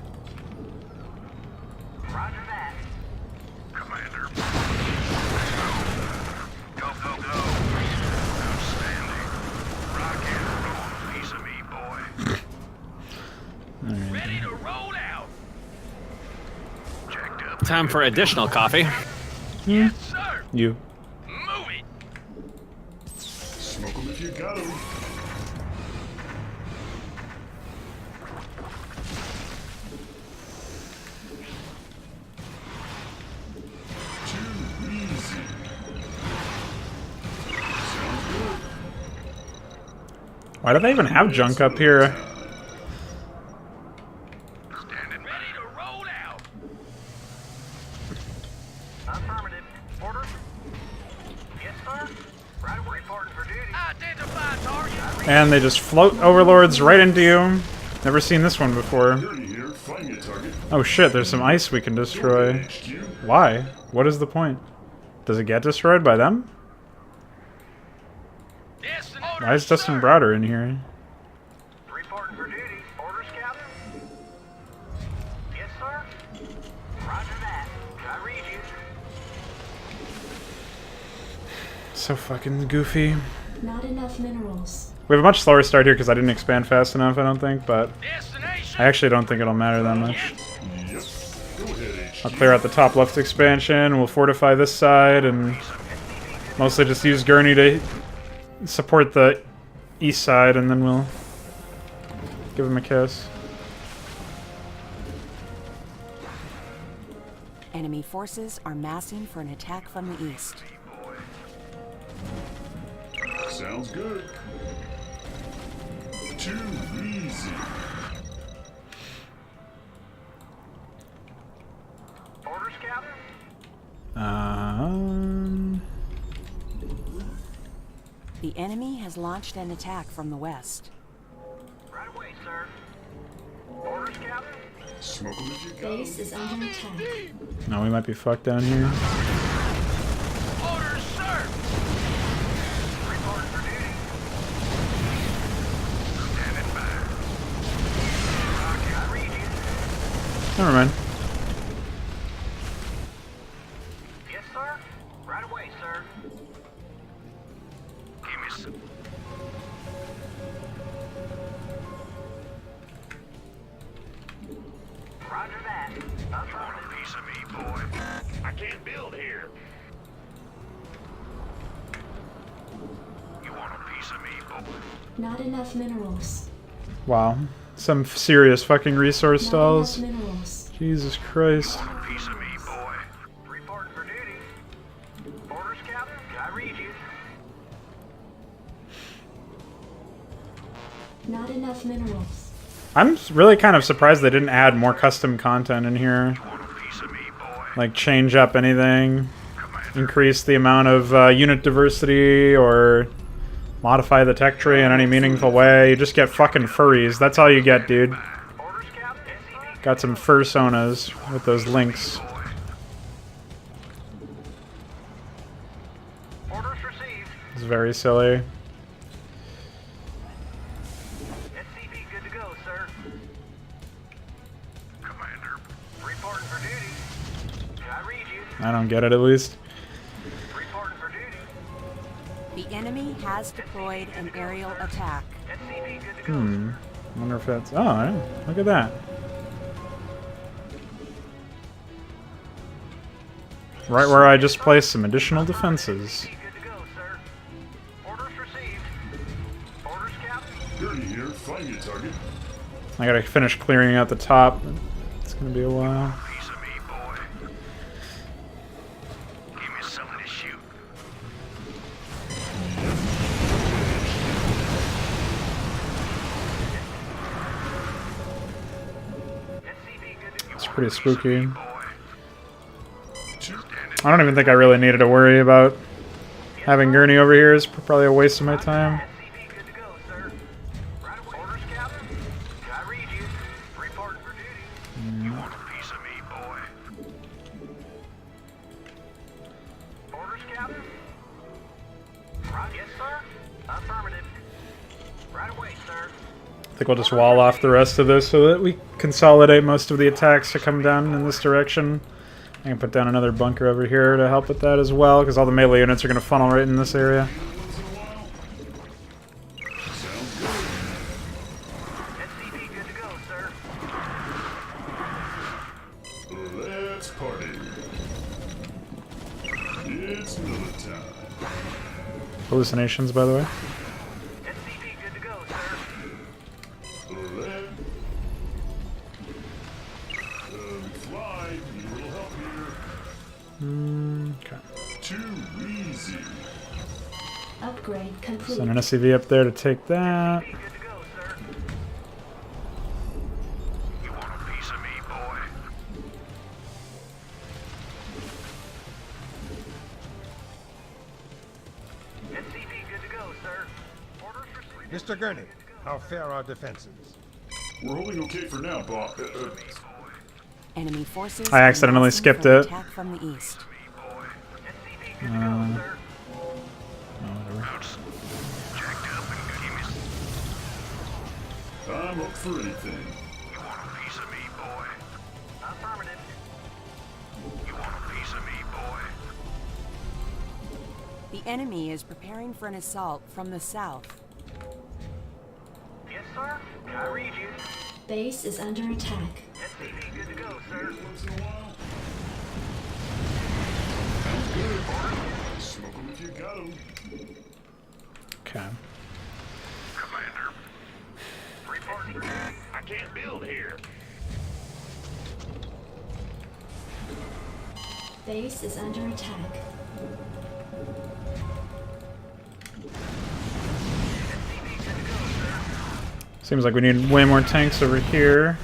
Roger that. Commander. Go, go, go. Outstanding. Rock and roll, piece of me, boy. Alright. Ready to roll out. Checked up. Time for additional coffee. Yes, sir. You. Move it. Smoke 'em if you got 'em. Too easy. Sounds good. Why do they even have junk up here? Standing ready to roll out. Affirmative. Order. Yes, sir. Right away. Reporting for duty. Identify target. And they just float overlords right into you. Never seen this one before. Gurney here, find me a target. Oh shit, there's some ice we can destroy. HQ. Why? What is the point? Does it get destroyed by them? Destination. Why is Dustin Browder in here? Reporting for duty. Orders, Captain. Yes, sir. Roger that. I read you. So fucking goofy. Not enough minerals. We have a much slower start here because I didn't expand fast enough, I don't think, but Destination. I actually don't think it'll matter that much. Yep. Go ahead, HQ. I'll clear out the top left expansion, we'll fortify this side, and mostly just use Gurney to support the east side, and then we'll give him a kiss. Enemy forces are massing for an attack from the east. Sounds good. Too easy. Orders, Captain. The enemy has launched an attack from the west. Right away, sir. Orders, Captain. Smoke 'em if you got 'em. Base is under attack. No, we might be fucked down here. Orders, sir. Reporting for duty. Standing by. orders. Roger that. You want a piece of me, boy? I can't build here. You want a piece of me, boy? Not enough minerals. Wow. Some serious fucking resource Not stalls. enough minerals. Jesus Christ. Want a piece of me, boy? Reporting for duty. Orders, Captain? Can I read you? Not enough minerals. I'm really kind of surprised they didn't add more custom content in here. Want a piece of me, boy? Like change up anything, increase the amount of unit diversity, or modify the tech tree in any meaningful way. You just get fucking furries. That's all you get, dude. Orders, Captain? SCP. Got some fursonas with those links. Orders received. It's very silly. SCP good to go, sir. Commander. Reporting for duty. Can I read you? I don't get it, at least. Reporting for duty. The enemy has deployed an aerial attack. SCP good to go. I wonder if that's... Oh, yeah, look at that. Right where I just placed some additional defenses. SCP good to go, sir. Orders received. Orders, Captain? Gurney here. Find me a target. I gotta finish clearing out the top. It's gonna be a while. Piece of me, boy. Give me something to shoot. SCP good to go. It's pretty spooky. Boy. I don't even think I really needed to worry about having Gurney over here. Is probably a waste of my time. SCP good to go, sir. Right away. Orders, Captain? Can I read you? Reporting for duty. You want a piece of me, boy? Orders, Captain? Right, yes, sir. Affirmative. Right away, sir. I think we'll just wall off the rest of this so that we consolidate most of the attacks to come down in this direction. I can put down another bunker over here to help with that as well, because all the melee units are going to funnel right in this area. SCP good to go, sir. Let's party. It's another time. Hallucinations, by the way. SCP good to go, sir. Let fly. Need a little help here. Okay. Too easy. Upgrade complete. Send an SCV up there to take that. Good to go, sir. You want a piece of me, boy? SCP good to go, sir. Orders received. Mr. Gurney, how fare our defenses? We're holding okay for now, boss. Enemy forces I accidentally are massing skipped for an it. attack from the east. SCP good to go, sir. Jacked up and give me. I'm up for anything. You want a piece of me, boy? Affirmative. You want a piece of me, boy? The enemy is preparing for an assault from the south. Yes, sir. Can I read you? Base is under attack. SCP good to go, sir. Once in a while. Smoke 'em if you got 'em. Okay. Commander. Reporting for duty. I can't build here. Base is under attack. Seems like we need way more tanks over here.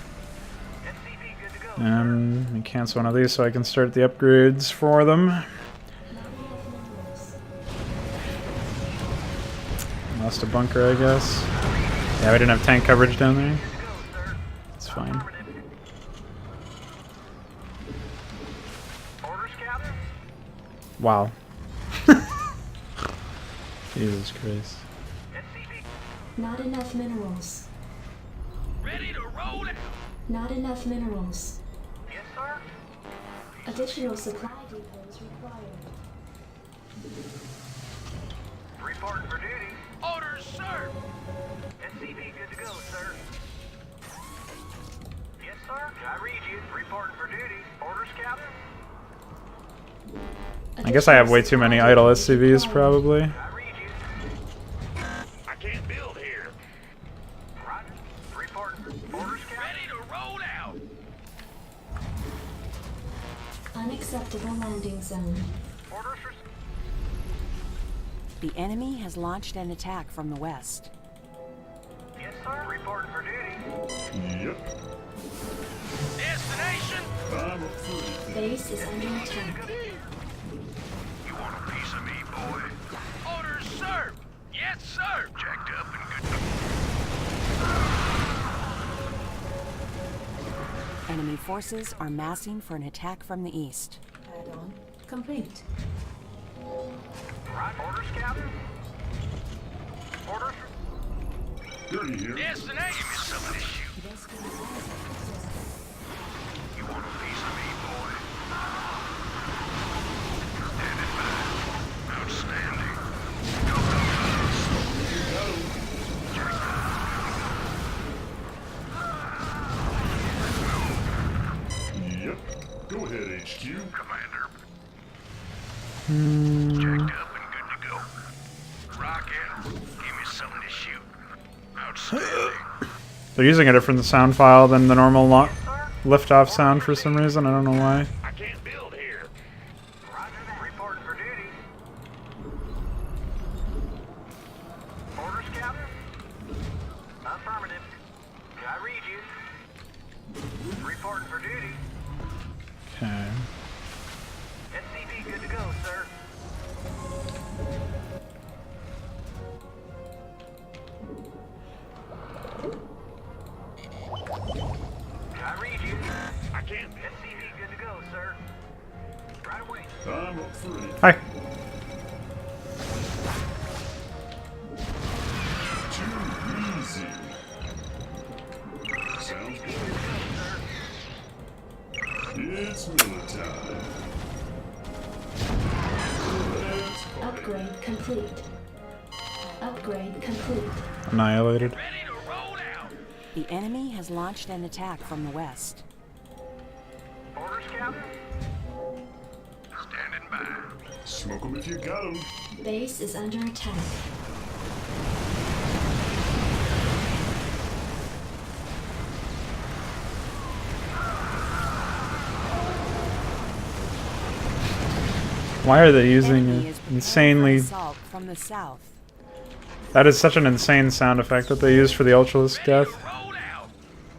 SCP good to go. Let me cancel one of these so I can start the upgrades for them. Not enough minerals. Lost a bunker, I guess. Yeah, we didn't have tank coverage down there. It's fine. Orders, Captain? Wow. Jesus Christ. SCP. Not enough minerals. Ready to roll it. Not enough minerals. Yes, sir. Additional supply depots required. Reporting for duty. Orders, sir. SCV good to go, sir. Yes, sir. I read you. Reporting for duty. Orders, Captain. I guess I have way too many idle SCVs, probably. I read you. I can't build here. Roger. Reporting. Orders, Captain. Ready to roll out. Unacceptable landing zone. Orders for... The enemy has launched an attack from the west. Yes, sir. Reporting for duty. Yep. Destination. I'm up for it. Base is under attack. You want a piece of me, boy? Orders, sir. Yes, sir. Jacked up and good. Enemy forces are massing for an attack from the east. Add-on complete. Right. Orders, Captain. Orders for... Dirty here. Destination. Give me some of this shoot. You want a piece of me, boy? Standing by. Outstanding. Yep. Go ahead, HQ. Commander. Jacked up and good to go. Rocket. Give me some of this shoot. Outstanding. They're using a different sound file than the normal liftoff sound for some reason. I don't know why. I can't build here. Roger that. Reporting for duty. Orders, Captain. Affirmative. I read you. Reporting for duty. Okay. SCV good to go, sir. I read you. I can't build. SCV good to go, sir. Right away. I'm up for it. Hi. Too easy. Sounds good. It's Miller time. Let's party. Upgrade complete. Upgrade complete. Annihilated. Ready to roll out. The enemy has launched an attack from the west. Orders, Captain. Standing by. Smoke 'em if you got 'em. Base is under attack. Why are they using Enemy an is preparing for an insanely... assault from the south. That is such an insane sound effect that they use for the Ultralisk death. Roll out.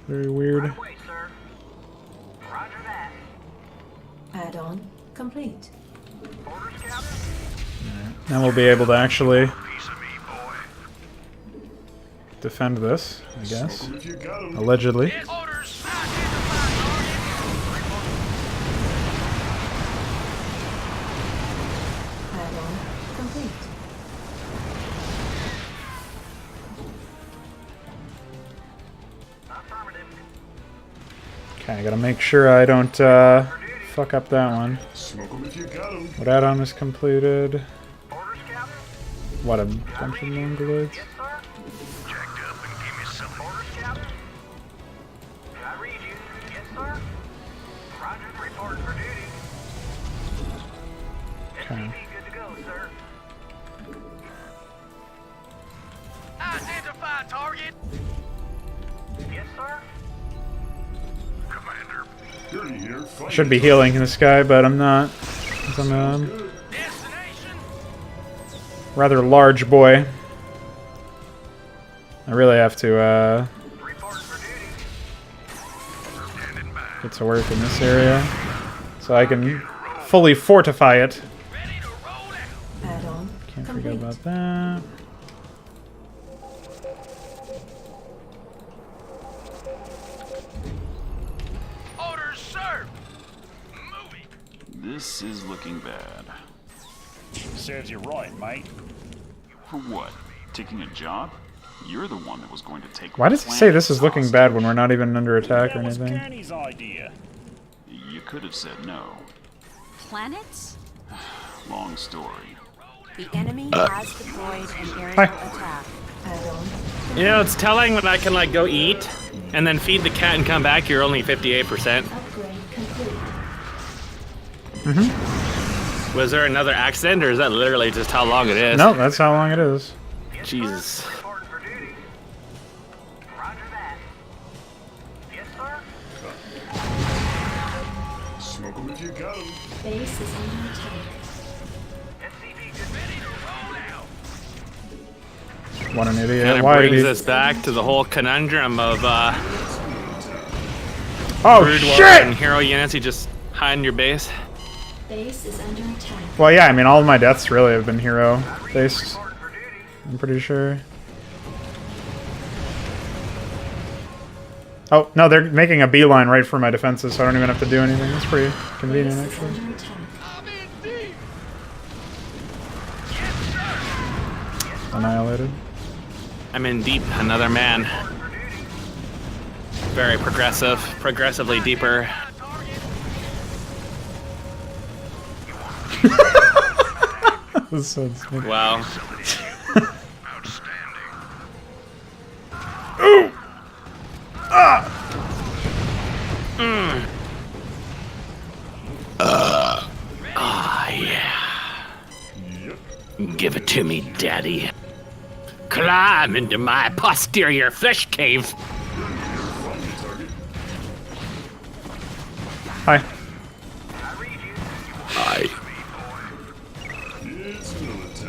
Very weird. Right away, sir. Roger that. Add-on complete. Orders, Captain. Now we'll be able to actually Piece of me, boy. defend this, I guess. Smoke 'em if you got 'em. Allegedly. Yes, orders. Identify Add-on complete. Affirmative. Okay, I gotta make sure I don't fuck up that one. Smoke 'em if you got 'em. What add-on is completed? Orders, Captain. What, a bunch of mongoloids? Yes, sir. Jacked up and give me some. Orders, Captain. I read you. Yes, sir. Roger. Reporting for duty. Okay. SCV good to go, sir. Identify target. Yes, sir. Commander. Dirty here. Fight. Should be healing this guy, but I'm not. 'Cause I'm a Destination. rather large boy. I really have to Reporting for duty. Standing by. get to work in this area so I can fully fortify it. Ready to roll out. Add-on Can't forget complete. about that. Orders, sir. Moving. This is looking bad. Serves you right, mate. For what? Taking a job? You're the one that was going to take. Why does he say this is looking bad when we're not even under attack or That was anything? Granny's idea. You could have said no. Planets? Long story. The enemy has the deployed an aerial Hi. attack. You know, it's telling when I can like go eat and then feed the cat and come back. You're only 58%. Upgrade complete. Was there another accident, or is that literally just how long it is? No, that's how long it is. Jesus. Reporting for duty. Roger that. Yes, sir. Smoke 'em if you got 'em. Base is under attack. SCV good. Ready to roll out. What an idiot. Kind of Why did brings he... us back to the whole conundrum of Oh, Brood War shit! and hero units. You just hide in your base. Base is under attack. Well, yeah, I mean, all of my deaths really have been hero-based. I'm pretty sure. Oh, no, they're making a beeline right for my defenses, so I don't even have to do anything. That's pretty convenient, Base is actually. under attack. Annihilated. I'm in deep. Another man. Very progressive. Progressively deeper. This sounds stupid. Wow. Ooh! Ah! Yeah. Give it to me, Daddy. Climb into my posterior flesh cave. Hi. Hi.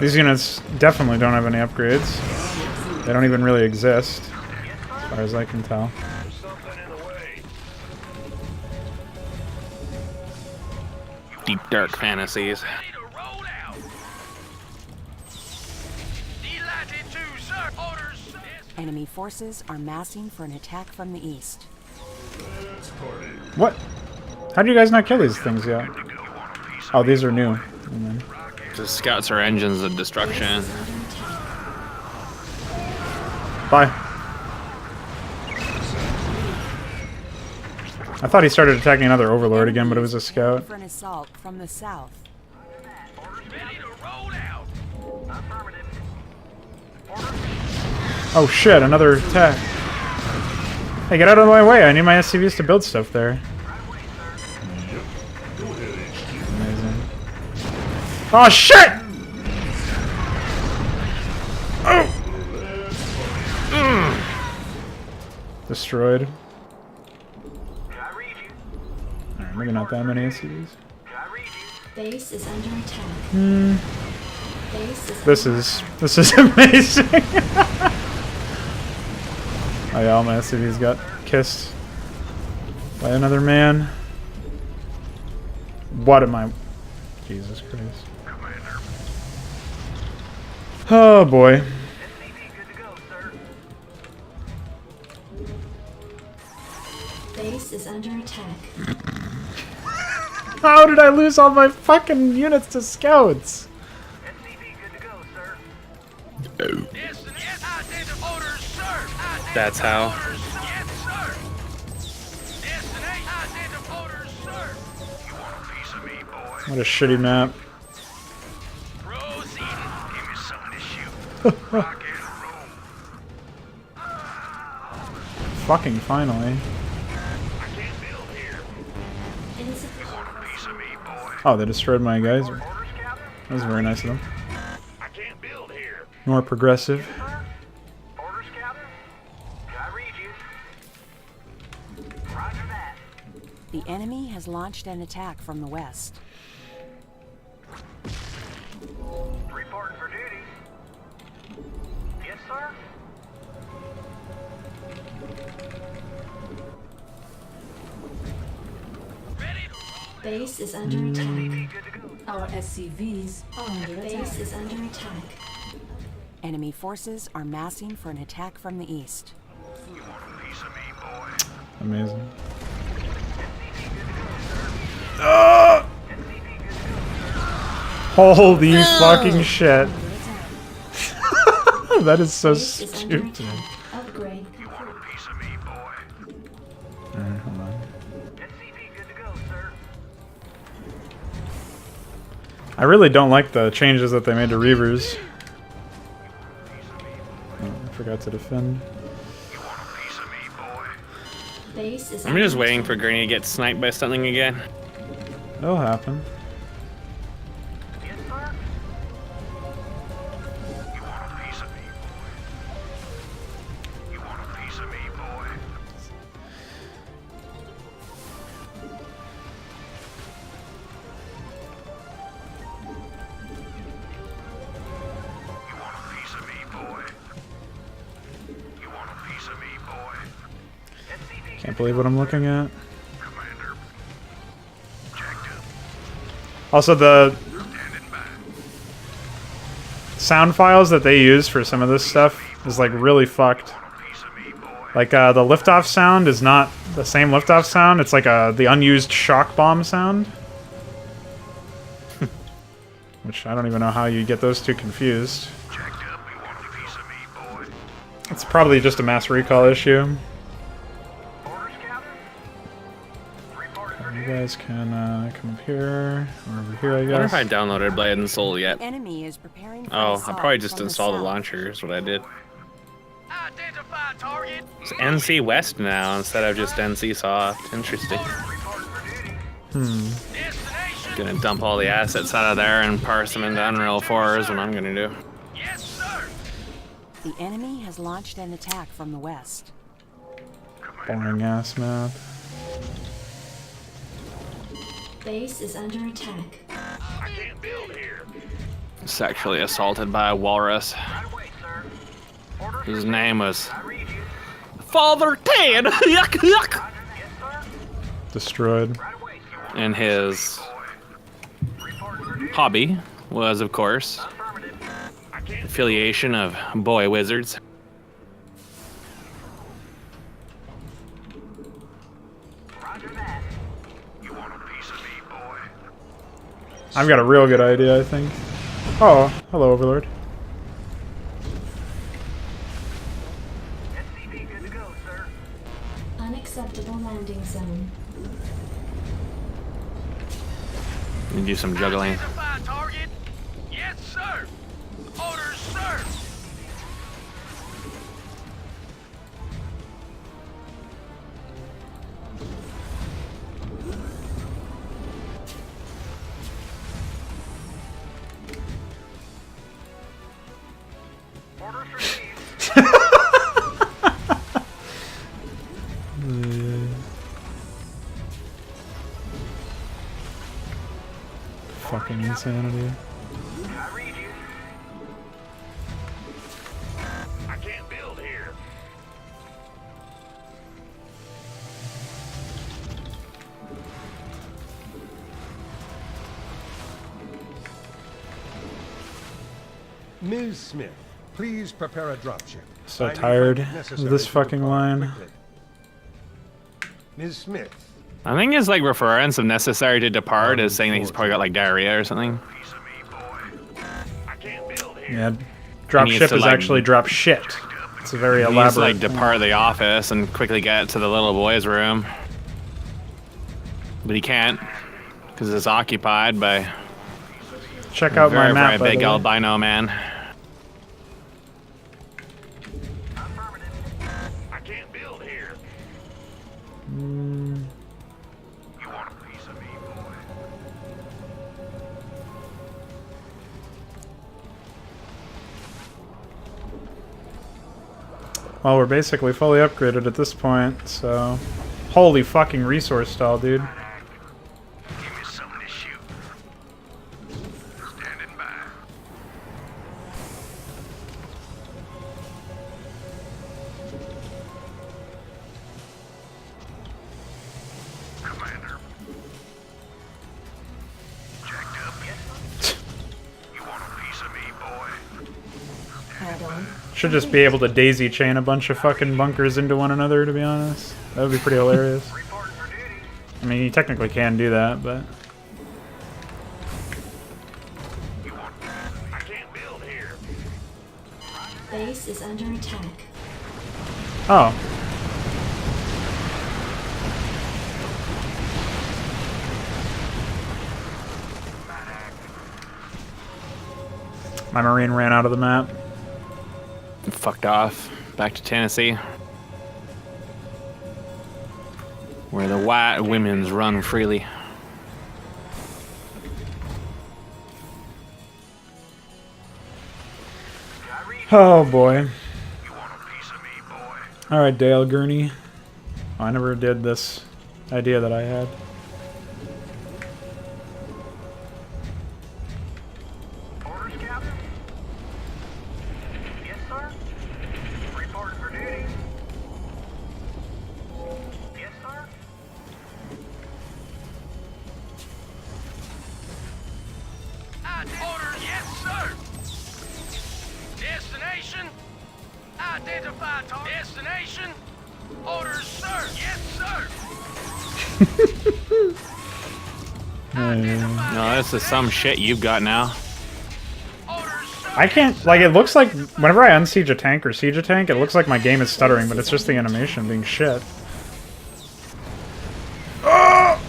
These units definitely don't have any upgrades. They don't even really exist, as far as I can tell. Deep dark fantasies. Enemy forces are massing for an attack from the east. What? How do you guys not kill these things yet? Oh, these are new. The scouts are engines of destruction. Bye. I thought he started attacking another overlord again, but it was a scout. For an assault from the south. Oh shit, another attack. Hey, get out of my way. I need my SCVs to build stuff there. Amazing. Oh shit! Oh! Destroyed. Alright, maybe not that many SCVs. Base is under attack. Base is This is amazing. Oh yeah, all my SCVs got kissed by another man. What am I? Jesus Christ. Oh boy. Base is under attack. How did I lose all my fucking units to scouts? That's how. What a shitty map. Fucking finally. Oh, they destroyed my geyser. That was very nice of them. More progressive. The enemy has launched an attack from the west. Reporting for duty. Yes, sir. Base is under attack. Our SCVs are under attack. Base is under attack. Enemy forces are massing for an attack from the east. Amazing. Holy fucking shit. That is so stupid. Upgrade. Alright, hold on. I really don't like the changes that they made to Reavers. Oh, I forgot to defend. Base is I'm just waiting for Gurney to get sniped by something again. It'll happen. Yes, sir. You want a piece of me, boy? You want a piece of me, boy? You want a piece of me, boy? You want a piece of me, boy? SCV Can't believe what I'm looking at. Commander. Jacked up. Also, the Standing by. sound files that they use for some of this stuff is like really fucked. Piece of me, boy. Like the liftoff sound is not the same liftoff sound. It's like the unused shock bomb sound. Which I don't even know how you get those two confused. Jacked up. You want a piece of me, boy? It's probably just a mass recall issue. Orders, Captain? Reporting for You duty. guys can come up here or over here, I I wonder if I guess. downloaded Blade and Soul yet. The enemy is preparing for Oh, I assault probably just from installed the south. launcher is what I did. Identify target. It's NC West now instead of just NC Soft. Interesting. Reporting for duty. Destination. Gonna dump all the assets out of there and parse them into Unreal 4 is what I'm gonna do. Yes, sir. The enemy has launched an attack from the west. Boring ass map. Base is under attack. I can't build here. Sexually assaulted by a walrus. Right away, sir. Orders His for name was I read you. Father Ted. Yuck, yuck. Roger. Yes, sir. Destroyed. Right away, sir. And his Reporting for duty. hobby was, of course, Affirmative. I can't. affiliation of boy wizards. Roger that. You want a piece of me, boy? I've got a real good idea, I think. Oh, hello, Overlord. SCV good to go, sir. Unacceptable landing zone. You do some juggling. Identify target. Yes, sir. Orders, sir. Orders received. Fucking insanity. I read you. I can't build here. Ms. Smith, please prepare a dropship. So I need tired funds of necessary this to fucking depart line. quickly. Ms. Smith, I think his like reference of necessary to depart is saying that he's probably got like diarrhea or something. Piece of me, boy. I can't build here. Yeah, drop needs ship to, is like- actually drop shit. It's a very He needs elaborate. to like depart the office and quickly get to the little boy's room. But he can't because it's occupied by Check a out my very, map. very by big the way. albino man. Affirmative. I can't build here. Mm, You want a piece of me, boy? well, we're basically fully upgraded at this point, so. Holy fucking resource stall, dude. Give me something to shoot. Standing by. Commander. Jacked up. Yes. You want a piece of me, boy? Add on. Should just be able to daisy chain a bunch of fucking bunkers into one another, to be honest. That would be pretty hilarious. Reporting for duty. I mean, you technically can do that, but. I can't build here. Base is under attack. Oh. My marine ran out of the map. fucked off back to Tennessee, where the white women's run freely. Oh boy. Alright, Dale Gurney. Oh, I never did this idea that I had. Orders, Captain? Yes, sir. Reporting for duty. Yes, sir. Orders, yes, sir. Destination. Identify target. Destination. Orders, sir. Yes, sir. No, this is some shit you've got now. I can't, like, it looks like whenever I unsiege a tank or siege a tank, it looks like my game is stuttering, but it's just the animation being shit. Oh!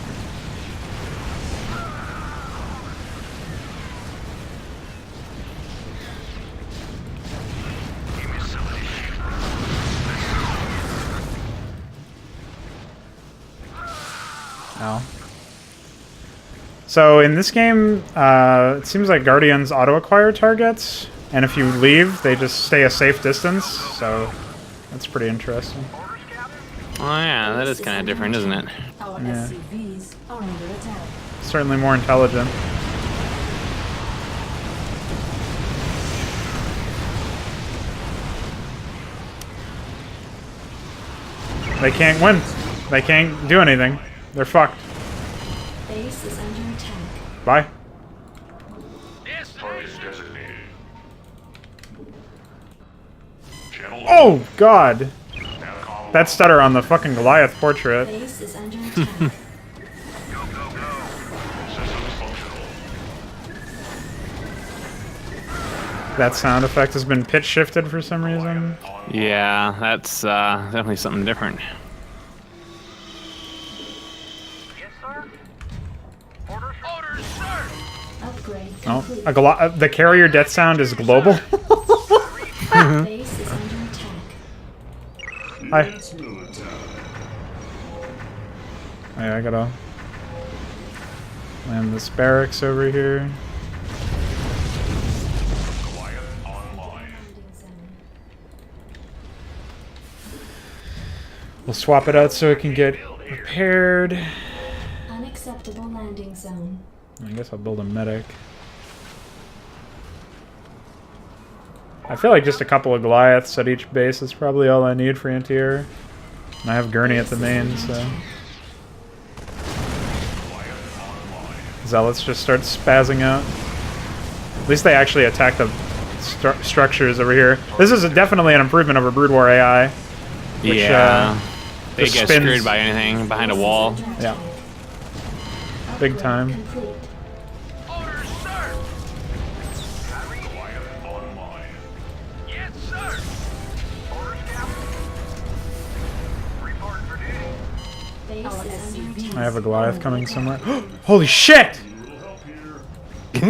Ow. So in this game, it seems like Guardians auto-acquire targets, and if you leave, they just stay a safe distance, so that's pretty interesting. Oh yeah, that is kind of different, isn't it? Our Yeah. SCVs are under attack. Certainly more intelligent. They can't win. They can't do anything. They're fucked. Base is under attack. Bye. Oh, God. That stutter on the fucking Goliath portrait. Base is under attack. That sound effect has been pitch shifted for some reason. Yeah, that's definitely something different. Yes, sir. Orders, sir. Upgrade Oh, complete. the carrier death sound is global. Base is under attack. Hi. It's mill attack. Oh, yeah, I gotta land this barracks over here. We'll swap it out so it can get repaired. Unacceptable landing zone. I guess I'll build a medic. I feel like just a couple of Goliaths at each base is probably all I need for anti-air. And I have Gurney at the main, so... Zealots just start spazzing out. At least they actually attack the structures over here. This is definitely an improvement over Brood War AI. Which, yeah. They just get spins. screwed by anything behind a wall. Yeah. Big time. Complete. Orders, sir. Yes, sir. Orders, Captain. Reporting for duty. Base is under attack. I have a Goliath coming somewhere. Holy shit! That's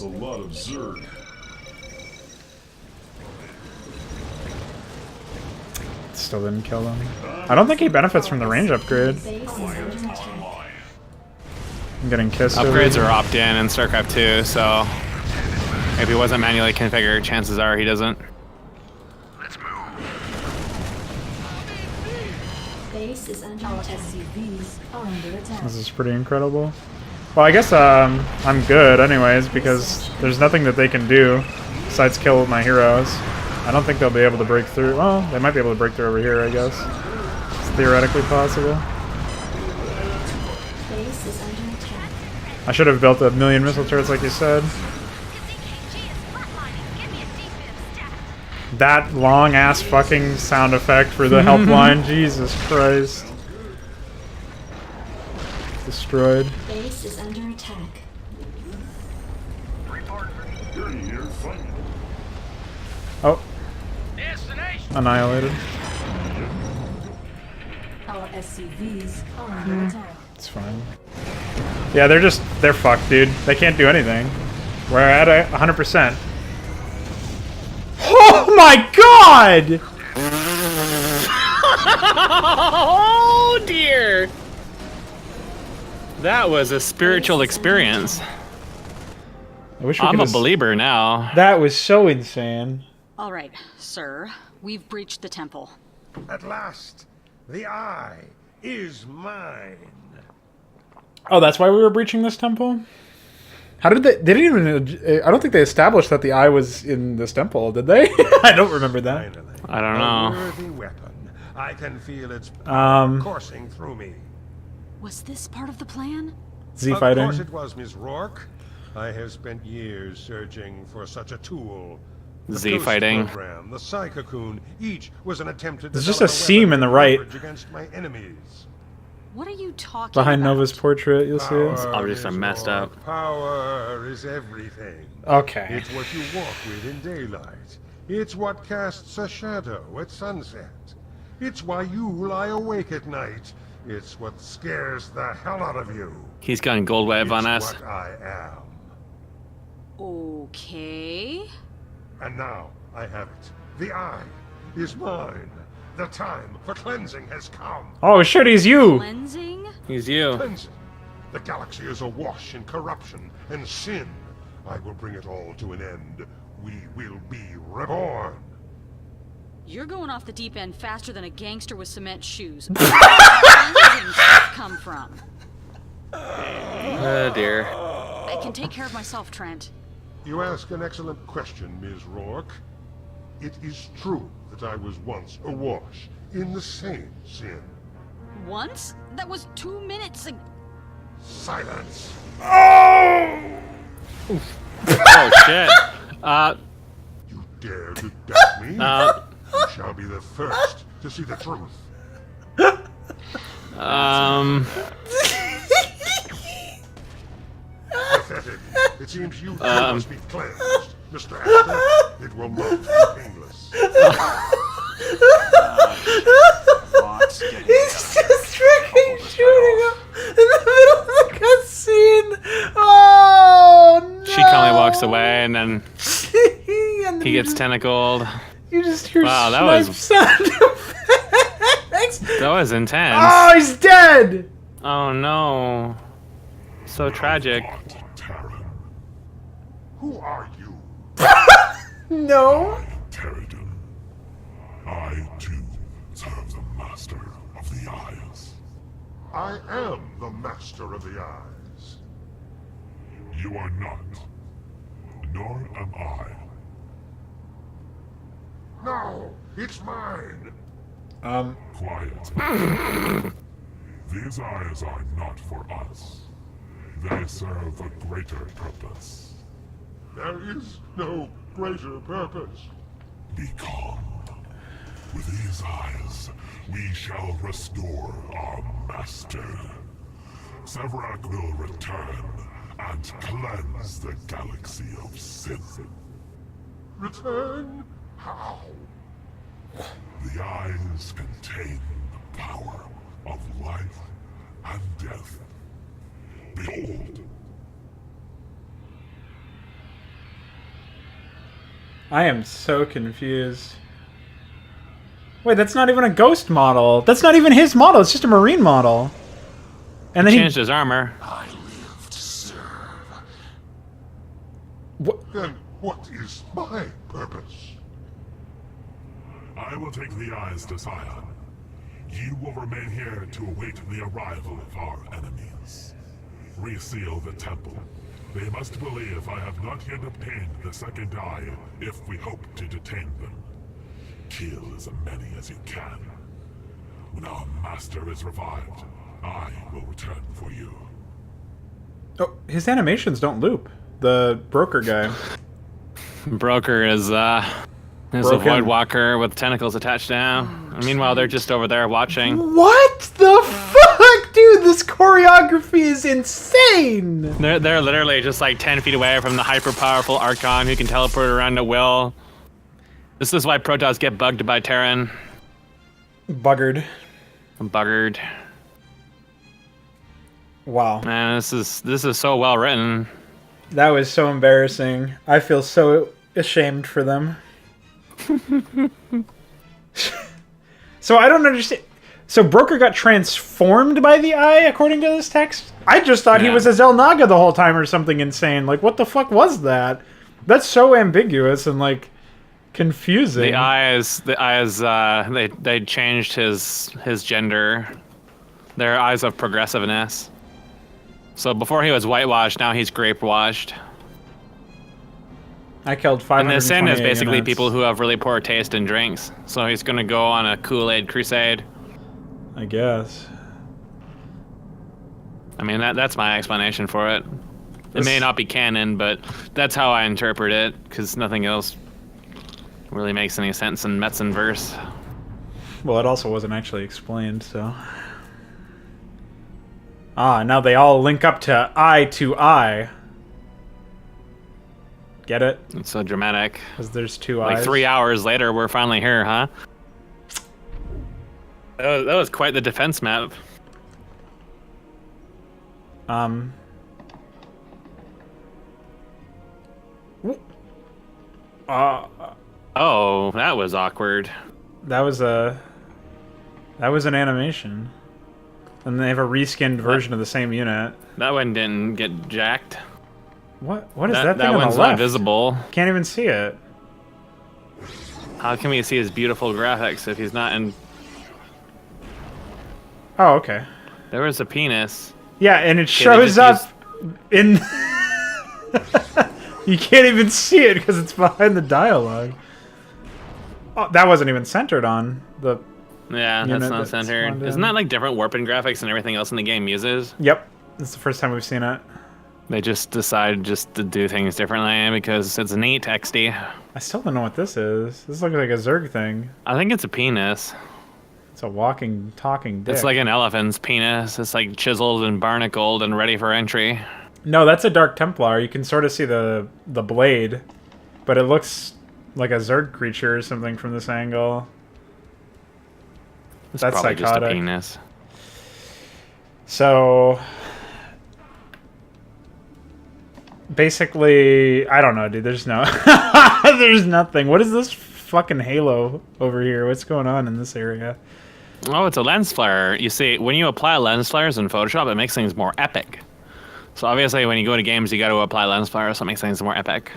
a lot of Zerg. Still didn't kill him. I don't think he benefits from the range upgrade. Base is under attack. I'm getting kissed over Upgrades here. are opt-in in StarCraft 2, so if he wasn't manually configured, chances are he doesn't. Let's move. Base is under attack. SCVs are under attack. This is pretty incredible. Well, I guess I'm good anyways, because there's nothing that they can do besides kill my heroes. I don't think they'll be able to break through. Well, they might be able to break through over here, I guess. It's theoretically possible. Base is under attack. I should have built 1,000,000 missile turrets like you said. That long-ass fucking sound effect for the helpline. Jesus Christ. Destroyed. Base is under attack. Gurney here, fighting. Oh, Destination. annihilated. Our SCVs are under attack. It's fine. Yeah, they're fucked, dude. They can't do anything. We're at 100%. my god! Oh dear! That was a spiritual experience. I wish we I'm could a just- believer now. That was so insane. All right, sir. We've breached the temple. At last, the eye is mine. Oh, that's why we were breaching this temple? How did they didn't even, I don't think they established that the eye was in this temple, did they? I don't remember that. Finally, I don't know. a worthy weapon. I can feel its coursing through me. Was this part of the plan? Z Of fighting. course it was, Ms. Rourke. I have spent years searching for such a tool. The Z Ghost fighting. program, the Psychocoon, each was an attempt to There's develop just a seam weapon in the for right. leverage against my enemies. What are you talking Behind about? Nova's portrait, you'll see it. Power obviously is messed Rourke. up. Power is everything. Okay. It's what you walk with in daylight. It's what casts a shadow at sunset. It's why you lie awake at night. It's what scares the hell out of you. He's gone gold wave on It's us. what I am. Okay. And now I have it. The eye is mine. The time for cleansing has come. Oh shit, he's you! Cleansing? He's you. Cleansing. The galaxy is awash in corruption and sin. I will bring it all to an end. We will be reborn. You're going off the deep end faster than a gangster with cement shoes. Where did cleansing stuff come from? Oh dear. I can take care of myself, Trent. You ask an excellent question, Ms. Rourke. It is true that I was once awash in the same sin. Once? That was 2 minutes ago. Silence. Oh shit. You dare to doubt me? Uh, You shall be the first to see the truth. Pathetic. It seems you too must be cleansed. Mr. Astor, it will not be painless. Lots getting He's together. just freaking Couple this shooting right him in the middle of the cutscene! Oh no! she calmly walks away and then And he gets tentacled. You just hear Wow, that snipe was- sound effects. That was intense. Oh, he's dead! Oh no. So tragic. Terran. Who are you? No. Terridan. I, too, serve the Master of the Eyes. I am the master of the eyes. You are not. Nor am I. No, it's mine. Quiet. These eyes are not for us. They serve a greater purpose. There is no greater purpose. Be calm. With these eyes, we shall restore our master. Sevrak will return and cleanse the galaxy of sin. Return? How? The eyes contain the power of life and death. Behold. I am so confused. Wait, that's not even a ghost model. That's not even his model. It's just a marine model. And then Changed his armor. I live to serve. What? Then what is my purpose? I will take the eyes to Scion. You will remain here to await the arrival of our enemies. Reseal the temple. They must believe I have not yet obtained the second eye if we hope to detain them. Kill as many as you can. When our master is revived, I will return for you. Oh, his animations don't loop. The broker guy. Broker is a Broken. void walker with tentacles attached down. And meanwhile, they're just over there watching. What the fuck, dude? This choreography is insane. They're literally just like 10 feet away from the hyper powerful Archon who can teleport around at will. This is why Protoss get bugged by Terran. Buggered. Buggered. Wow. Man, this is so well written. That was so embarrassing. I feel so ashamed for them. So I don't understand. So Broker got transformed by the eye, according to this text? I just thought he was a Zelnaga the whole time or something insane. Like, what the fuck was that? That's so ambiguous and, like, confusing. The eyes, they changed his gender. They're eyes of progressiveness. So before he was whitewashed, now he's grape washed. I killed 528 And the sin is basically units. people who have really poor taste in drinks. So he's gonna go on a Kool-Aid crusade. I guess. I mean, that's my explanation for it. It may not be canon, but that's how I interpret it, because nothing else really makes any sense in Metzen verse. Well, it also wasn't actually explained, so... Ah, now they all link up to eye. Get it? It's so dramatic. Because there's two like eyes. 3 hours later, we're finally here, huh? That was quite the defense map. Oh, that was awkward. That was an animation. And they have a reskinned version of the same unit. That one didn't get jacked. What is that thing that on one's the not left? visible. Can't even see it. How can we see his beautiful graphics if he's not in... Oh, okay. There was a penis. Yeah, and it shows up in... You can't even see it because it's behind the dialogue. Oh, that wasn't even centered on the... Yeah, that's not centered. Isn't that like different warping graphics and everything else in the game uses? Yep. It's the first time we've seen it. They just decide just to do things differently because it's neat, XD. I still don't know what this is. This looks like a Zerg thing. I think it's a penis. It's a walking, talking dick. It's like an elephant's penis. It's like chiseled and barnacled and ready for entry. No, that's a Dark Templar. You can sort of see the blade, but it looks like a Zerg creature or something from this angle. It's That's probably psychotic. just a penis. So basically, I don't know, dude. There's no, there's nothing. What is this fucking halo over here? What's going on in this area? Oh, it's a lens flare. You see, when you apply lens flares in Photoshop, it makes things more epic. So obviously, when you go to games, you got to apply lens flares, so it makes things more epic.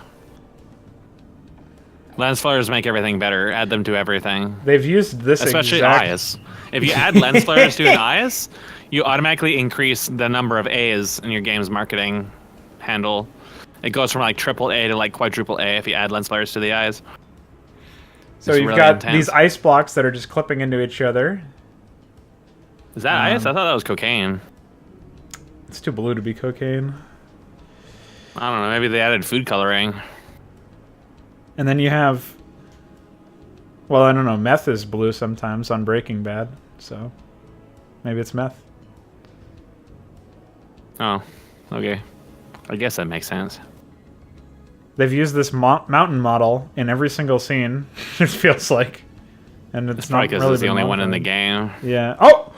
Lens flares make everything better. Add them to everything. They've used this especially exact... eyes. If you add lens flares to an eyes, you automatically increase the number of A's in your game's marketing handle. It goes from like AAA to like quadruple A if you add lens flares to the eyes. So it's you've really got intense. these ice blocks that are just clipping into each other. Is that ice? I thought that was cocaine. It's too blue to be cocaine. I don't know. Maybe they added food coloring. And then you have... Well, I don't know. Meth is blue sometimes on Breaking Bad. So maybe it's meth. Oh, okay. I guess that makes sense. They've used this mountain model in every single scene, it feels like. And it's not probably because really it's the been only one in the modified. game. Yeah. Oh!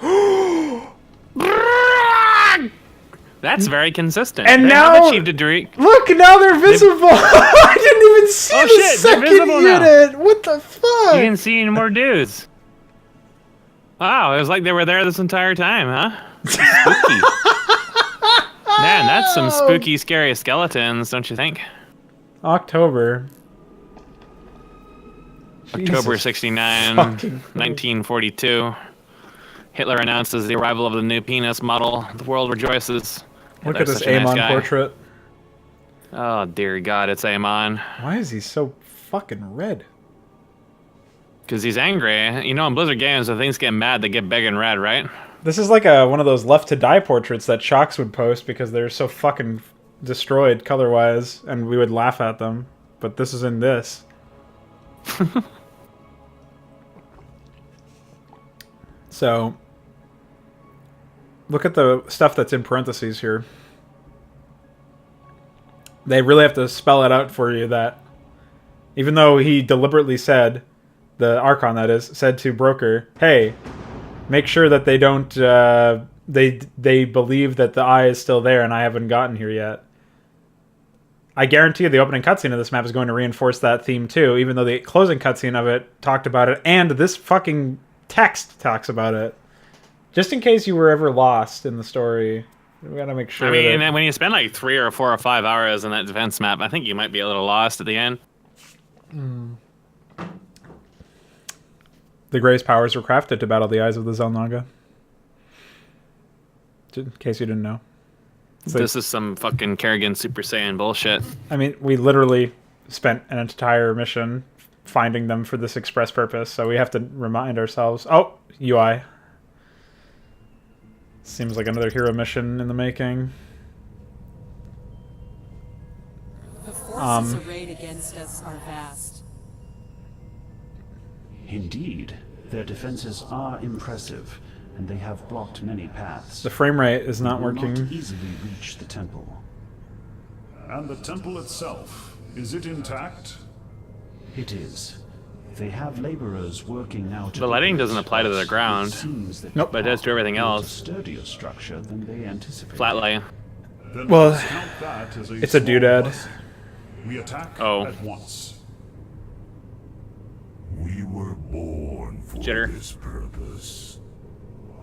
That's very consistent. And they now... have achieved a degree. Look, now they're visible! I didn't even see the Shit, they're second visible now. unit! What the fuck? You can see more dudes. Wow, it was like they were there this entire time, huh? Spooky. Man, that's some spooky, scary skeletons, don't you think? October. October Jesus 69, fucking Christ. 1942. Hitler announces the arrival of the new penis model. The world rejoices. Look Hitler's at this such a nice Amon guy. portrait. Oh, dear God, it's Amon. Why is he so fucking red? Because he's angry. You know, in Blizzard games, when things get mad, they get big and red, right? This is like one of those Left to Die portraits that Shocks would post because they're so fucking destroyed color-wise, and we would laugh at them. But this is in this. So, look at the stuff that's in parentheses here. They really have to spell it out for you that even though he deliberately said, the Archon that is, said to Broker, hey, make sure that they don't, they believe that the eye is still there and I haven't gotten here yet. I guarantee you the opening cutscene of this map is going to reinforce that theme too, even though the closing cutscene of it talked about it, and this fucking text talks about it. Just in case you were ever lost in the story, we gotta make sure. I mean, when you spend like 3 or 4 or 5 hours in that defense map, I think you might be a little lost at the end. The Grey's powers were crafted to battle the eyes of the Xel'Naga. In case you didn't know. This is some fucking Kerrigan Super Saiyan bullshit. I mean, we literally spent an entire mission finding them for this express purpose, so we have to remind ourselves. Oh, UI. Seems like another hero mission in the making. The forces arrayed against us are vast. Indeed, their defenses are impressive, and they have blocked many paths. The frame rate is not working. Not easily reach the temple. And the temple itself, is it intact? It is. They have laborers working now to... The lighting doesn't apply to the ground, nope. but it does to everything else. Sturdier structure than they anticipated. Flat light. Well, it's a doodad. We attack at once. We were born for this purpose.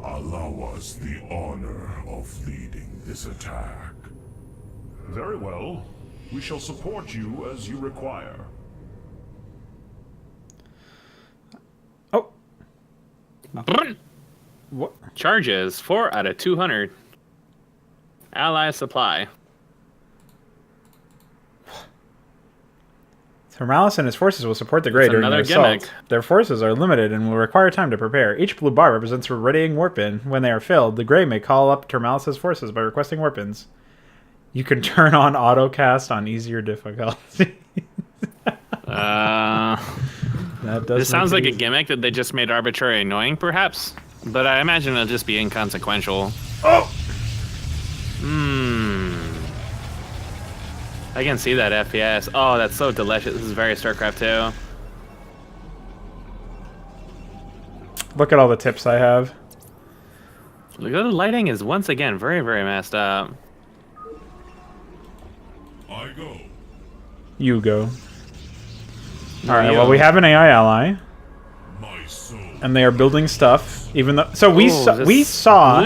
Allow us the honor of leading this attack. Very well. We shall support you as you require. Oh. What? Charges 4 out of 200. Ally supply. Termalis and his forces will support the Grey during their assault. Their forces are limited and will require time to prepare. Each blue bar represents a readying warp-in. When they are filled, the Grey may call up Termalis' forces by requesting warp-ins. You can turn on autocast on easier difficulty. This sounds like a gimmick that they just made arbitrary annoying, perhaps. But I imagine it'll just be inconsequential. Oh! I can see that FPS. Oh, that's so delicious. This is very StarCraft 2. Look at all the tips I have. Look at the lighting is once again very, very messed up. I go. You go. Alright, well we have an AI ally. And they are building stuff, even though... So we saw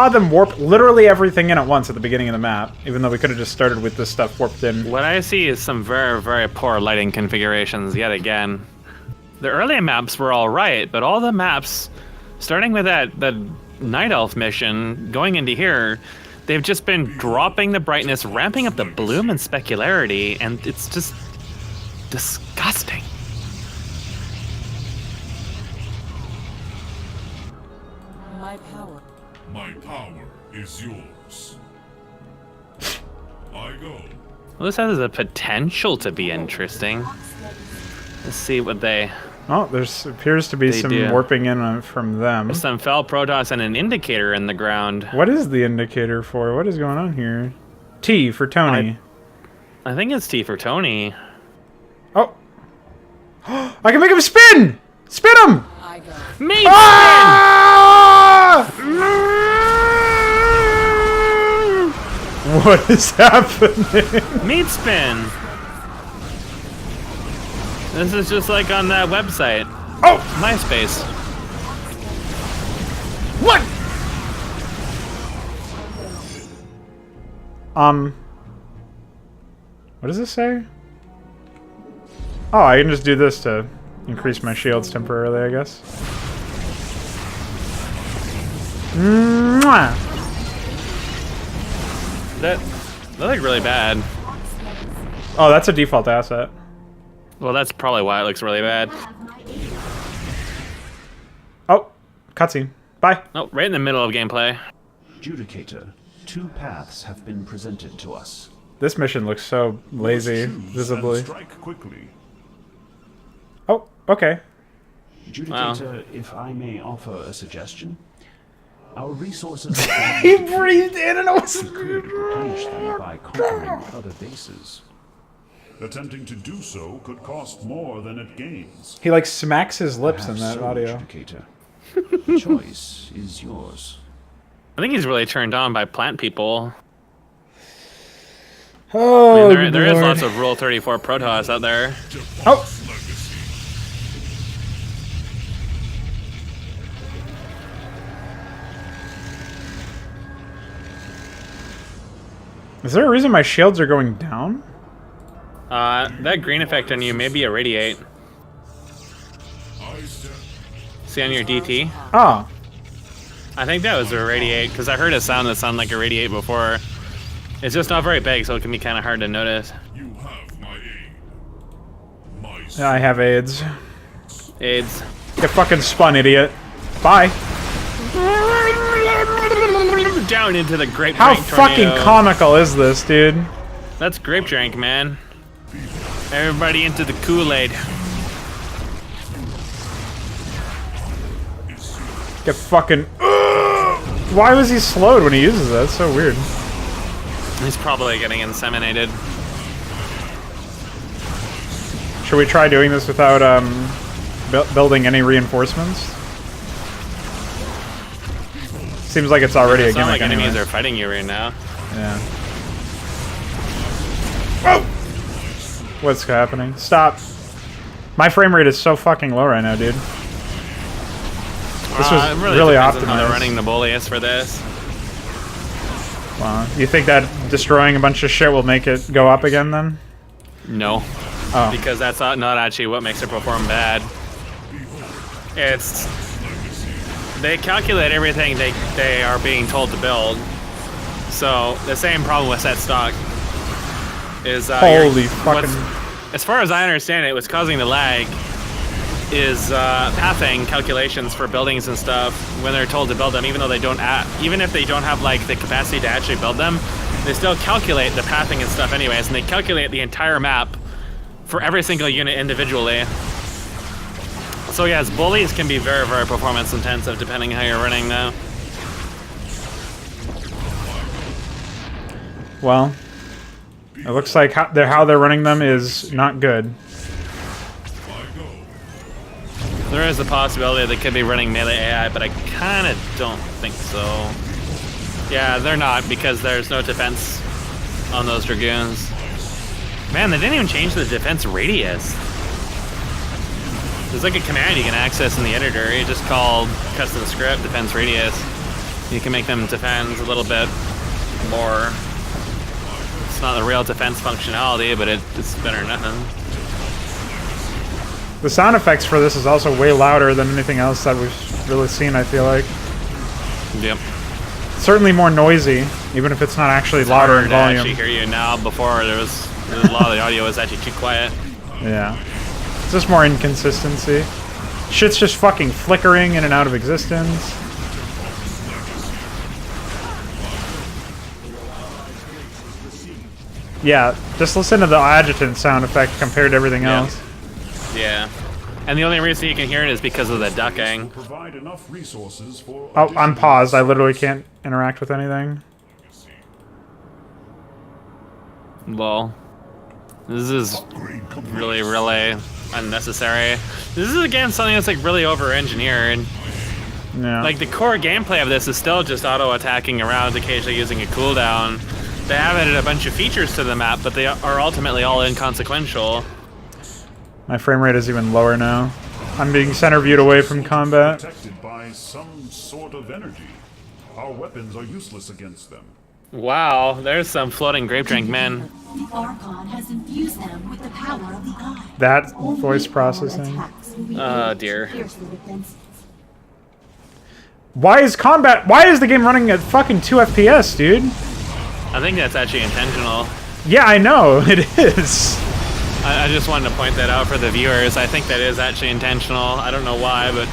them warp literally everything in at once at the beginning of the map, even though we could have just started with this stuff warped in. What I see is some very, very poor lighting configurations yet again. The earlier maps were alright, but all the maps, starting with that Night Elf mission, going into here, they've just been dropping the brightness, ramping up the bloom and specularity, and it's just disgusting. My power is yours. I go. Well, this has the potential to be interesting. Let's see what they... Oh, there appears to be some warping in from them. There's some fell Protoss and an indicator in the ground. What is the indicator for? What is going on here? T for Tony. I think it's T for Tony. Oh. I can make him spin! Spin him! Me What is happening? Meat spin! This is just like on that website. Oh! MySpace. What? What does this say? Oh, I can just do this to increase my shields temporarily, I guess. Mwah! That looked really bad. Oh, that's a default asset. Well, that's probably why it looks really bad. Oh, cutscene. Bye. Oh, right in the middle of gameplay. Judicator, 2 paths have been presented to us. This mission looks so lazy, visibly. Strike quickly. Oh, okay. Judicator, if I may offer a suggestion. Our resources he breathed in and it was replenish them by conquering other bases. Attempting to do so could cost more than it gains. He like smacks his lips in that so, audio. Judicator. The choice is yours. I think he's really turned on by plant people. Oh, I mean, there is lots of Rule 34 Protoss out there. Oh. Is there a reason my shields are going down? That green effect on you may be a radiate. See on your DT? Oh. I think that was a radiate, because I heard a sound that sounded like a radiate before. It's just not very big, so it can be kind of hard to notice. Yeah, I have AIDS. AIDS. Get fucking spun, idiot. Bye. Down into the grape How drink fucking tornado. comical is this, dude? That's grape drink, man. Everybody into the Kool-Aid. Get fucking... Why was he slowed when he uses that? That's so weird. He's probably getting inseminated. Should we try doing this without building any reinforcements? Seems like it's already a It's not gimmick like enemies anyway. are fighting you right now. Yeah. Oh! What's happening? Stop. My frame rate is so fucking low right now, dude. This was It really depends on how they're optimized. running the bullies for this. Wow. You think that destroying a bunch of shit will make it go up again then? No. Oh. Because that's not actually what makes it perform bad. It's... They calculate everything they are being told to build. So, the same problem with set stock is... Holy fucking... As far as I understand it, what's causing the lag is pathing calculations for buildings and stuff when they're told to build them, even though they don't even if they don't have like the capacity to actually build them, they still calculate the pathing and stuff anyways, and they calculate the entire map for every single unit individually. So yes, bullies can be very, very performance intensive depending how you're running now. Well, it looks like how they're running them is not good. There is a possibility they could be running melee AI, but I kind of don't think so. Yeah, they're not, because there's no defense on those Dragoons. Man, they didn't even change the defense radius. There's like a command you can access in the editor. You just called custom script defense radius. You can make them defend a little bit more. It's not the real defense functionality, but it's better than nothing. The sound effects for this is also way louder than anything else that we've really seen, I feel like. Yep. Certainly more noisy, even if it's not actually It's louder harder in to volume. actually hear you now. Before there was a lot of the audio was actually too quiet. Yeah. It's just more inconsistency. Shit's just fucking flickering in and out of existence. Yeah, just listen to the adjutant sound effect compared to everything else. Yeah. And the only reason you can hear it is because of the ducking. Provide enough resources for Oh, I'm paused. I literally can't interact with anything. Lol. This is really, really unnecessary. This is, again, something that's like really over-engineered. Yeah. Like, the core gameplay of this is still just auto-attacking around, occasionally using a cooldown. They have added a bunch of features to the map, but they are ultimately all inconsequential. My frame rate is even lower now. I'm being center viewed away from combat. Protected by some sort of energy. Our weapons are useless against them. Wow, there's some floating grape drink men. The Archon has infused them with the power of the eye. That voice processing. Oh dear. Why is the game running at fucking 2 FPS, dude? I think that's actually intentional. Yeah, I know, it is. I just wanted to point that out for the viewers. I think that is actually intentional. I don't know why, but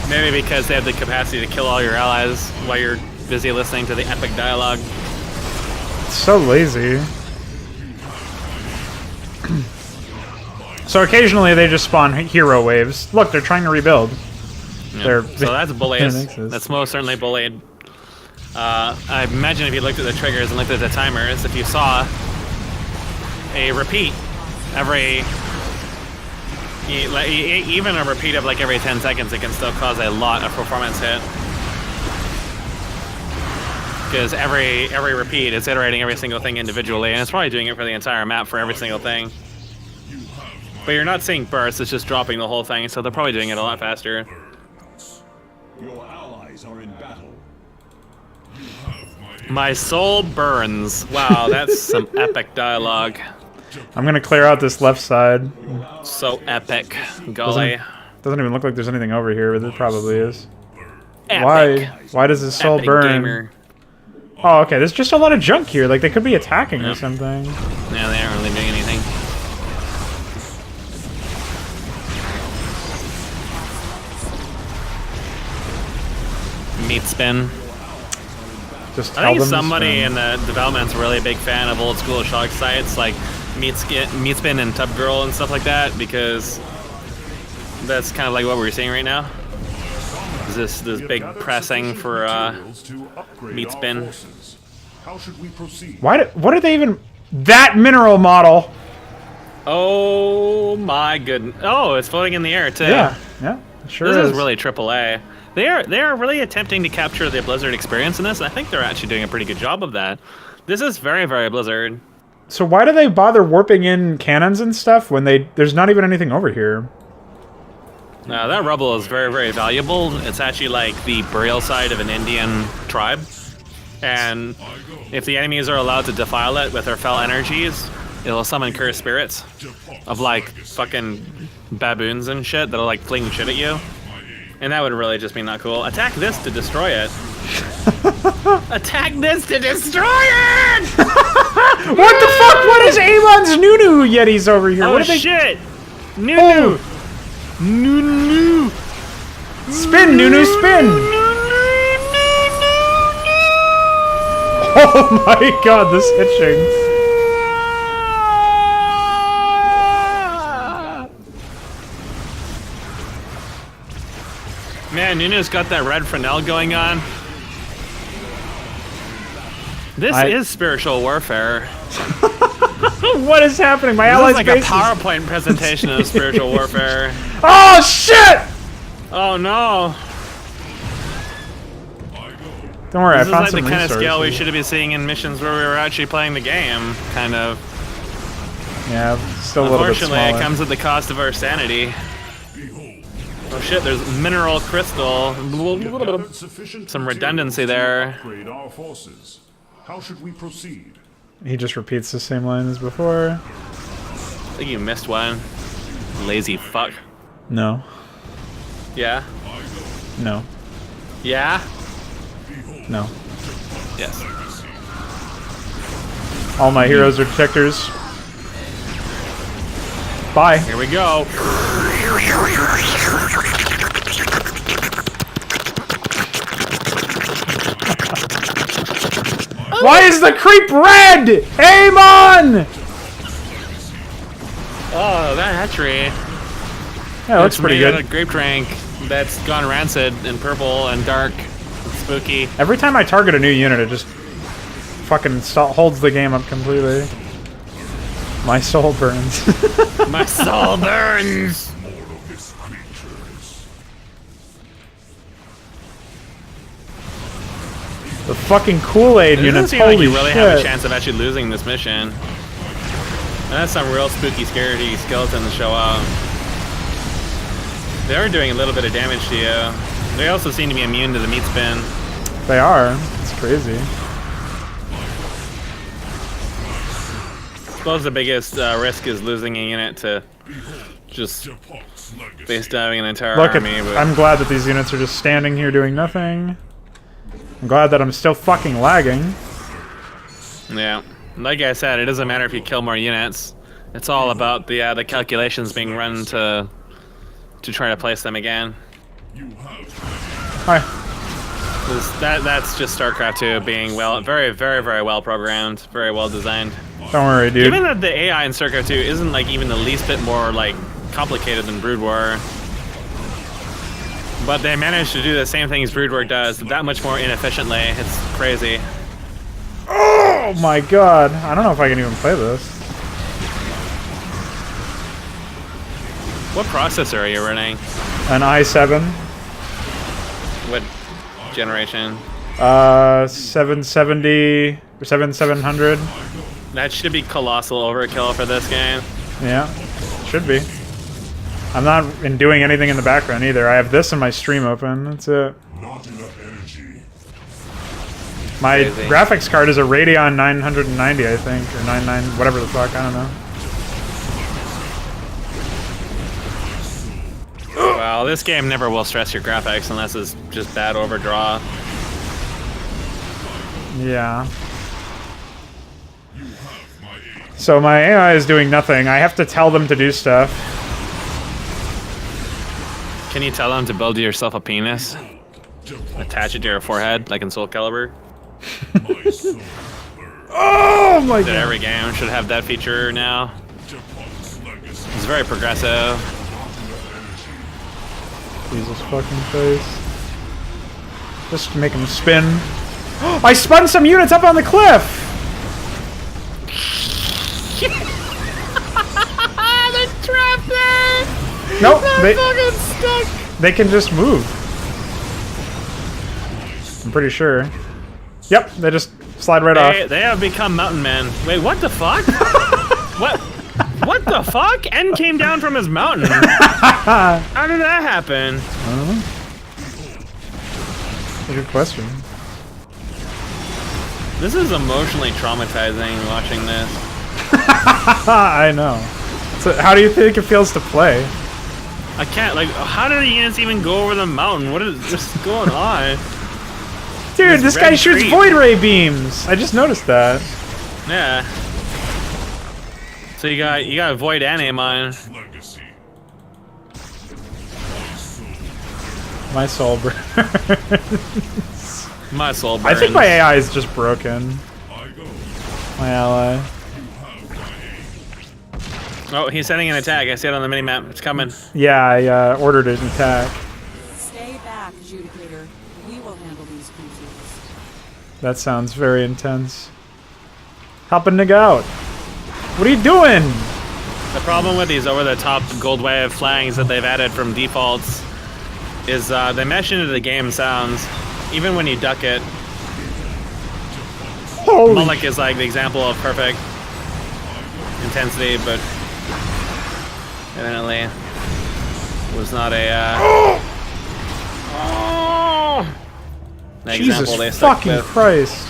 maybe because they have the capacity to kill all your allies while you're busy listening to the epic dialogue. It's so lazy. So occasionally they just spawn hero waves. Look, they're trying to rebuild. Yeah. So that's bullies. That makes sense. That's most certainly bullied. I imagine if you looked at the triggers and looked at the timers, if you saw a repeat every... Even a repeat of like every 10 seconds, it can still cause a lot of performance hit. because every repeat it's iterating every single thing individually, and it's probably doing it for the entire map for every single thing. But you're not seeing bursts; it's just dropping the whole thing, so they're probably doing it a lot faster. Your allies are in battle. My soul burns. Wow, that's some epic dialogue. I'm gonna clear out this left side. So epic, golly. Doesn't even look like there's anything over here, but there probably is. Epic. Why does his soul Epic burn? gamer. Oh, okay. There's just a lot of junk here. Like they could be attacking or something. Yeah, they aren't really doing anything. Meat spin. Just I think somebody in the development's really a big fan of old school shock sites like Meat Spin and Tub Girl and stuff like that, because that's kind of like what we're seeing right now. Is this big pressing for Meat Spin? How should we proceed? What are they even? That mineral model. Oh my goodness! Oh, it's floating in the air too. Yeah, sure. This is really AAA. They are really attempting to capture the Blizzard experience in this, and I think they're actually doing a pretty good job of that. This is very, very Blizzard. So why do they bother warping in cannons and stuff when there's not even anything over here? That rubble is very, very valuable. It's actually like the burial site of an Indian tribe. And if the enemies are allowed to defile it with their fell energies, it'll summon cursed spirits of like fucking baboons and shit that'll like fling shit at you. And that would really just be not cool. Attack this to destroy it. Attack this to destroy it! What the fuck? What is Amon's Nunu Yetis over here? Oh what are they? Shit! Nunu! Nunu! Spin, Nunu, spin! Oh my god, this hitching. Man, Nunu's got that red Fresnel going on. This is spiritual warfare. What is happening? My this allies' is like bases. a PowerPoint presentation of spiritual warfare. Oh shit! Oh no! Don't worry, this I found is like some the kind of scale we resources. should be seeing in missions where we were actually playing the game, kind of. Yeah, still a little bit Unfortunately, smaller. it comes at the cost of our sanity. Oh shit, there's mineral crystal. Some redundancy there. Upgrade our forces. How should we proceed? He just repeats the same line as before. I think you missed one. Lazy fuck. No. Yeah? No. Yeah? No. Yes. All my heroes are detectors. Bye. Here we go. Why is the creep red? Amon! Oh, that hatchery. Yeah, looks pretty made out good. of grape drink that's gone rancid and purple and dark and spooky. Every time I target a new unit, it just fucking holds the game up completely. My soul burns. My soul burns! The fucking Kool-Aid It units, doesn't seem like holy you really shit. have a chance of actually losing this mission. Unless some real spooky, scary skeletons show up. They are doing a little bit of damage to you. They also seem to be immune to the meat spin. They are. It's crazy. I suppose the biggest risk is losing a unit to just face diving an entire Look, army. But I'm glad that these units are just standing here doing nothing. I'm glad that I'm still fucking lagging. yeah, like I said, it doesn't matter if you kill more units. It's all about the calculations being run to try to place them again. Hi. That's just StarCraft 2 being very, very, very well programmed, very well designed. Don't worry, dude. Given that the AI in StarCraft 2 isn't like even the least bit more like complicated than Brood War, but they managed to do the same thing as Brood War does, that much more inefficiently. It's crazy. Oh my god. I don't know if I can even play this. What processor are you running? An i7. What generation? 770 or 700. That should be colossal overkill for this game. Yeah, should be. I'm not doing anything in the background either. I have this and my stream open. That's it. Not enough energy. My Crazy. graphics card is a Radeon 990, I think, or 99, whatever the fuck. I don't know. Well, this game never will stress your graphics unless it's just bad overdraw. Yeah. So my AI is doing nothing. I have to tell them to do stuff. Can you tell them to build yourself a penis? Attach it to your forehead, like in Soul Calibur? Oh my god! Every game should have that feature now. It's very progressive. Jesus fucking face. Just to make him spin. I spun some units up on the cliff! They're trapped there! Nope, They're fucking stuck! they can just move. I'm pretty sure. Yep, they just slide right off. They have become mountain men. Wait, what the fuck? What the fuck? N came down from his mountain. How did that happen? I don't know. That's a good question. This is emotionally traumatizing watching this. I know. So how do you think it feels to play? I can't, like, how did the units even go over the mountain? What is just going on? Dude, this guy shoots void ray beams! I just noticed that. Yeah. So you got void and Amon. My soul burns. My soul burns. I think my AI is just broken. My ally. Oh, he's sending an attack. I see it on the minimap. It's coming. Yeah, I ordered it in attack. Stay back, Adjudicator. We will handle these creatures. That sounds very intense. Help a nigga out. What are you doing? The problem with these over-the-top gold wave flangs that they've added from defaults is they mesh into the game sounds, even when you duck it. Holy Mullick is like the example of perfect intensity, but evidently was not a the Jesus example they stuck fucking with. Christ.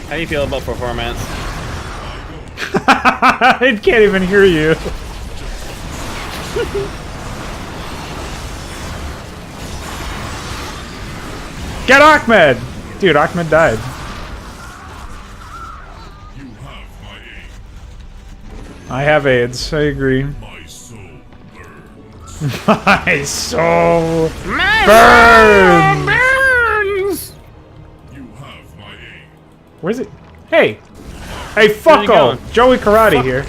How do you feel about performance? I can't even hear you. Get Ahmed! Dude, Ahmed died. I have AIDS, I agree. My soul burns! Where's it? Hey! Hey, fucko! Joey Karate here.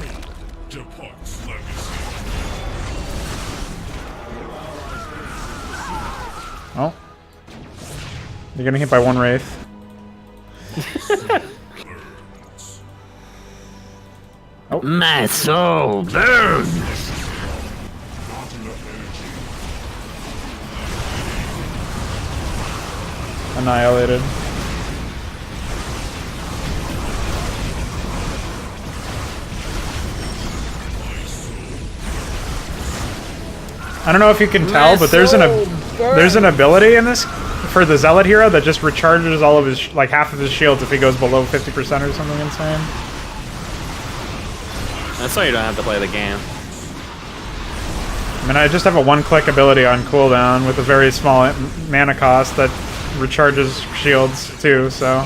Oh. You're getting hit by one wraith. Oh. My soul burns! Annihilated. I don't know if you can tell, but there's an ability in this for the Zealot hero that just recharges all of his, like half of his shields if he goes below 50% or something insane. That's why you don't have to play the game. I mean, I just have a one-click ability on cooldown with a very small mana cost that recharges shields too, so.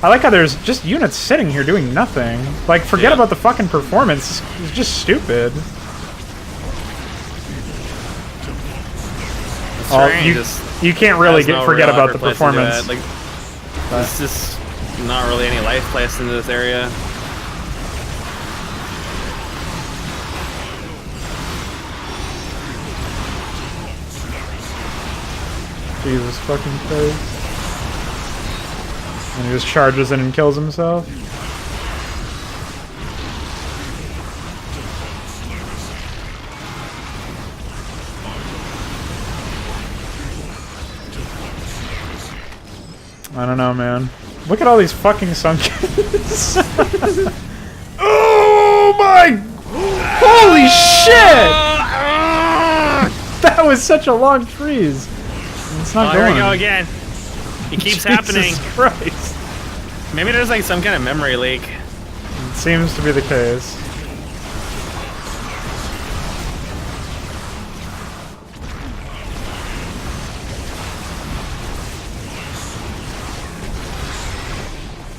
I like how there's just units sitting here doing nothing. Like, forget about the fucking performance. It's just stupid. You can't really forget about the performance. Like, there's just not really any life placed into this area. Jesus fucking Christ. And he just charges in and kills himself. I don't know, man. Look at all these fucking Sunkins. Oh my! Holy shit! That was such a long freeze. It's not going. Here we go again. It keeps happening. Jesus Christ. Maybe there's like some kind of memory leak. It seems to be the case.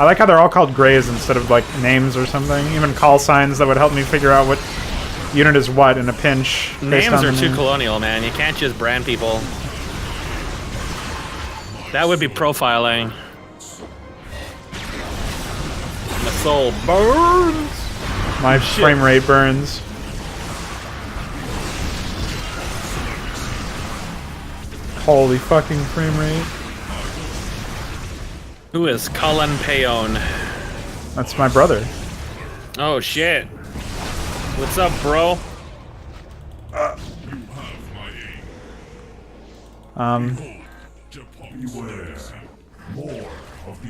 I like how they're all called Greys instead of like names or something. Even call signs that would help me figure out what unit is what in a pinch. Names are too colonial, man. You can't just brand people. That would be profiling. My soul burns. My frame rate burns. Holy fucking frame rate. Who is Cullen Payon? That's my brother. Oh shit. What's up, bro? Beware. More of the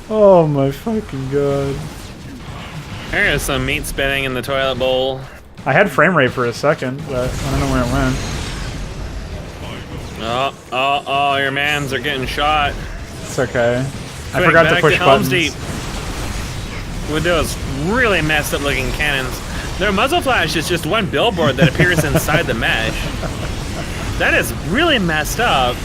Oh my fucking god. There is some meat spinning in the toilet bowl. I had frame rate for a second, but I don't know where it went. Oh, your mans are getting shot. It's okay. I Quick, forgot to back push Helm's buttons. Deep. With those really messed up looking cannons. Their muzzle flash is just one billboard that appears inside the mesh. That is really messed up.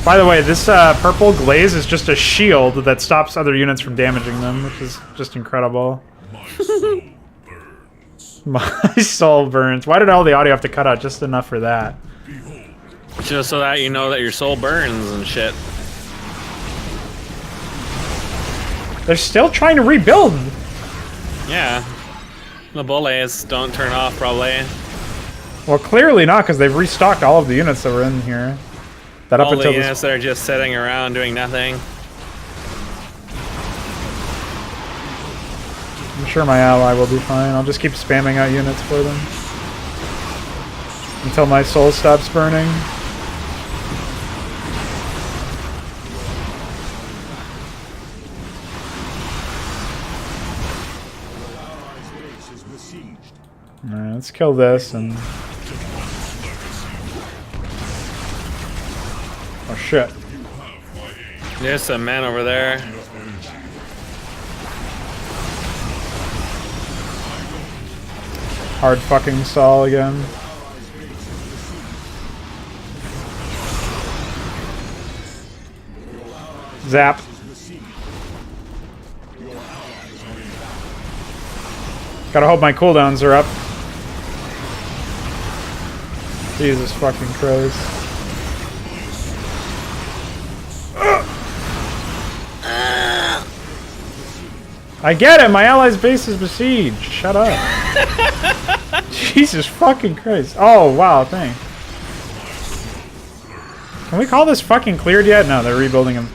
By the way, this purple glaze is just a shield that stops other units from damaging them, which is just incredible. My soul burns. Why did all the audio have to cut out just enough for that? Just so that you know that your soul burns and shit. They're still trying to rebuild. Yeah. The bullets don't turn off, probably. Well, clearly not, because they've restocked all of the units that were in here. That up All the until units this... that are just sitting around doing nothing. I'm sure my ally will be fine. I'll just keep spamming out units for them. Until my soul stops burning. Alright, let's kill this and... Oh shit. There's some men over there. Hard fucking stall again. Zap. Gotta hope my cooldowns are up. Jesus fucking Christ. I get it, my ally's base is besieged. Shut up. Jesus fucking Christ. Oh, wow, thanks. Can we call this fucking cleared yet? No, they're rebuilding him.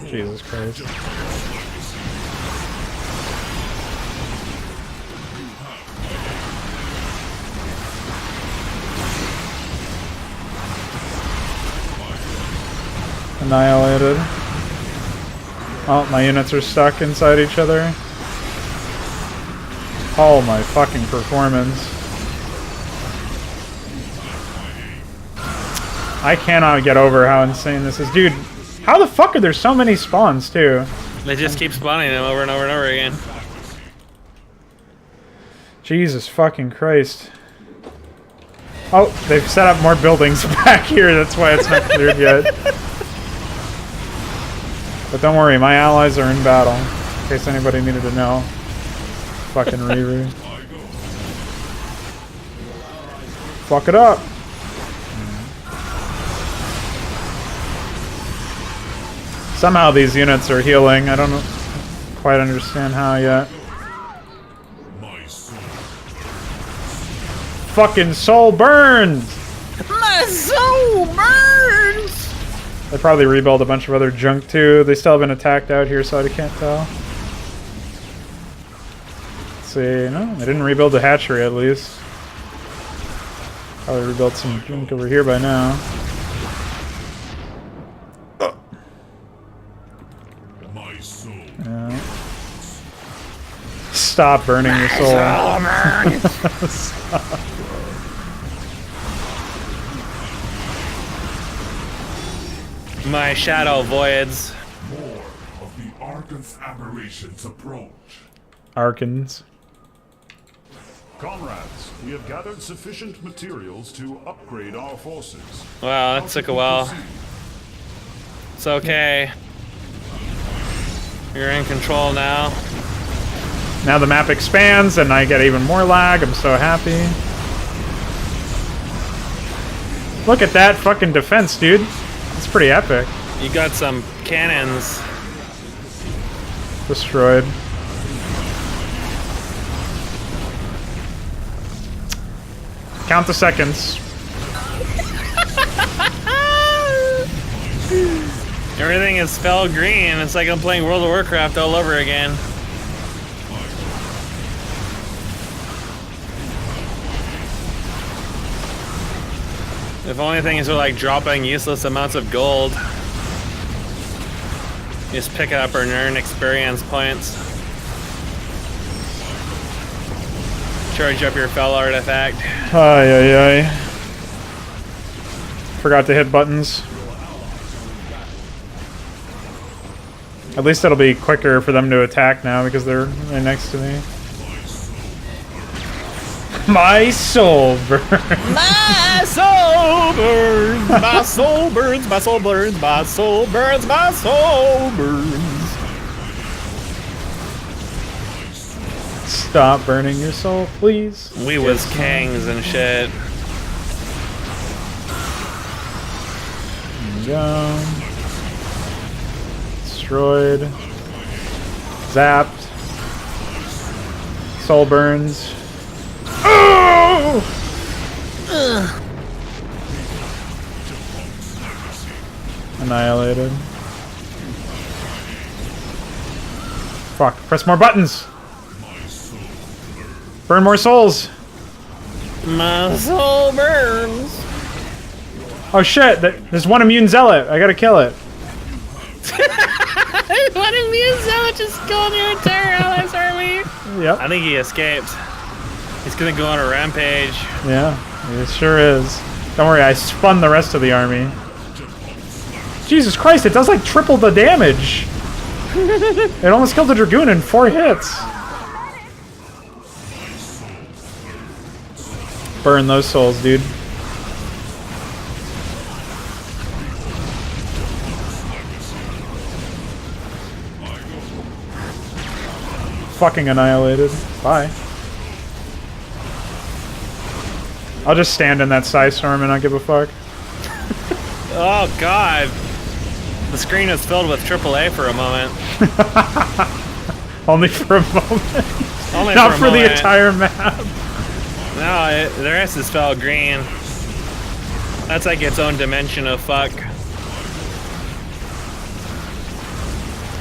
Jesus Christ. Annihilated. Oh, my units are stuck inside each other. Oh, my fucking performance. I cannot get over how insane this is. Dude, how the fuck are there so many spawns, too? They just keep spawning them over and over and over again. Jesus fucking Christ. Oh, they've set up more buildings back here. That's why it's not cleared yet. But don't worry, my allies are in battle. In case anybody needed to know. Fucking Riri. Fuck it up. Somehow these units are healing. I don't quite understand how yet. Fucking soul burns! My soul burns! They probably rebuild a bunch of other junk too. They still have been attacked out here, so I can't tell. Let's see, no, they didn't rebuild the hatchery at least. Probably rebuilt some junk over here by now. My soul. Yeah. Stop burning your soul. Stop. My shadow voids. More of the Arcan's aberrations approach. Arkans. Comrades, we have gathered sufficient materials to upgrade our forces. Wow, that took a while. It's okay. You're in control now. Now the map expands and I get even more lag. I'm so happy. Look at that fucking defense, dude. It's pretty epic. You got some cannons. Destroyed. Count the seconds. Everything is spell green. It's like I'm playing World of Warcraft all over again. If only things were like dropping useless amounts of gold. Just pick it up and earn experience points. Charge up your fell artifact. Ay, ay, ay. Forgot to hit buttons. At least it'll be quicker for them to attack now because they're right next to me. My soul burns. My soul burns. My soul burns. My soul burns. My soul burns. My soul burns. Stop burning your soul, please. We was kings and shit. Go. Destroyed. Zapped. Soul burns. Oh! Annihilated. Fuck. Press more buttons. Burn more souls. My soul burns. Oh shit, there's one immune zealot. I gotta kill it. What immune zealot just killed your entire allies army? Yep. I think he escaped. He's gonna go on a rampage. Yeah, it sure is. Don't worry, I spun the rest of the army. Jesus Christ, it does like triple the damage. It almost killed the Dragoon in 4 hits. Burn those souls, dude. Fucking annihilated. Bye. I'll just stand in that Psystorm and not give a fuck. Oh god. The screen is filled with AAA for a moment. Only for a moment. Only not for a for the moment. entire map. No, the rest is spelled green. That's like its own dimension of fuck.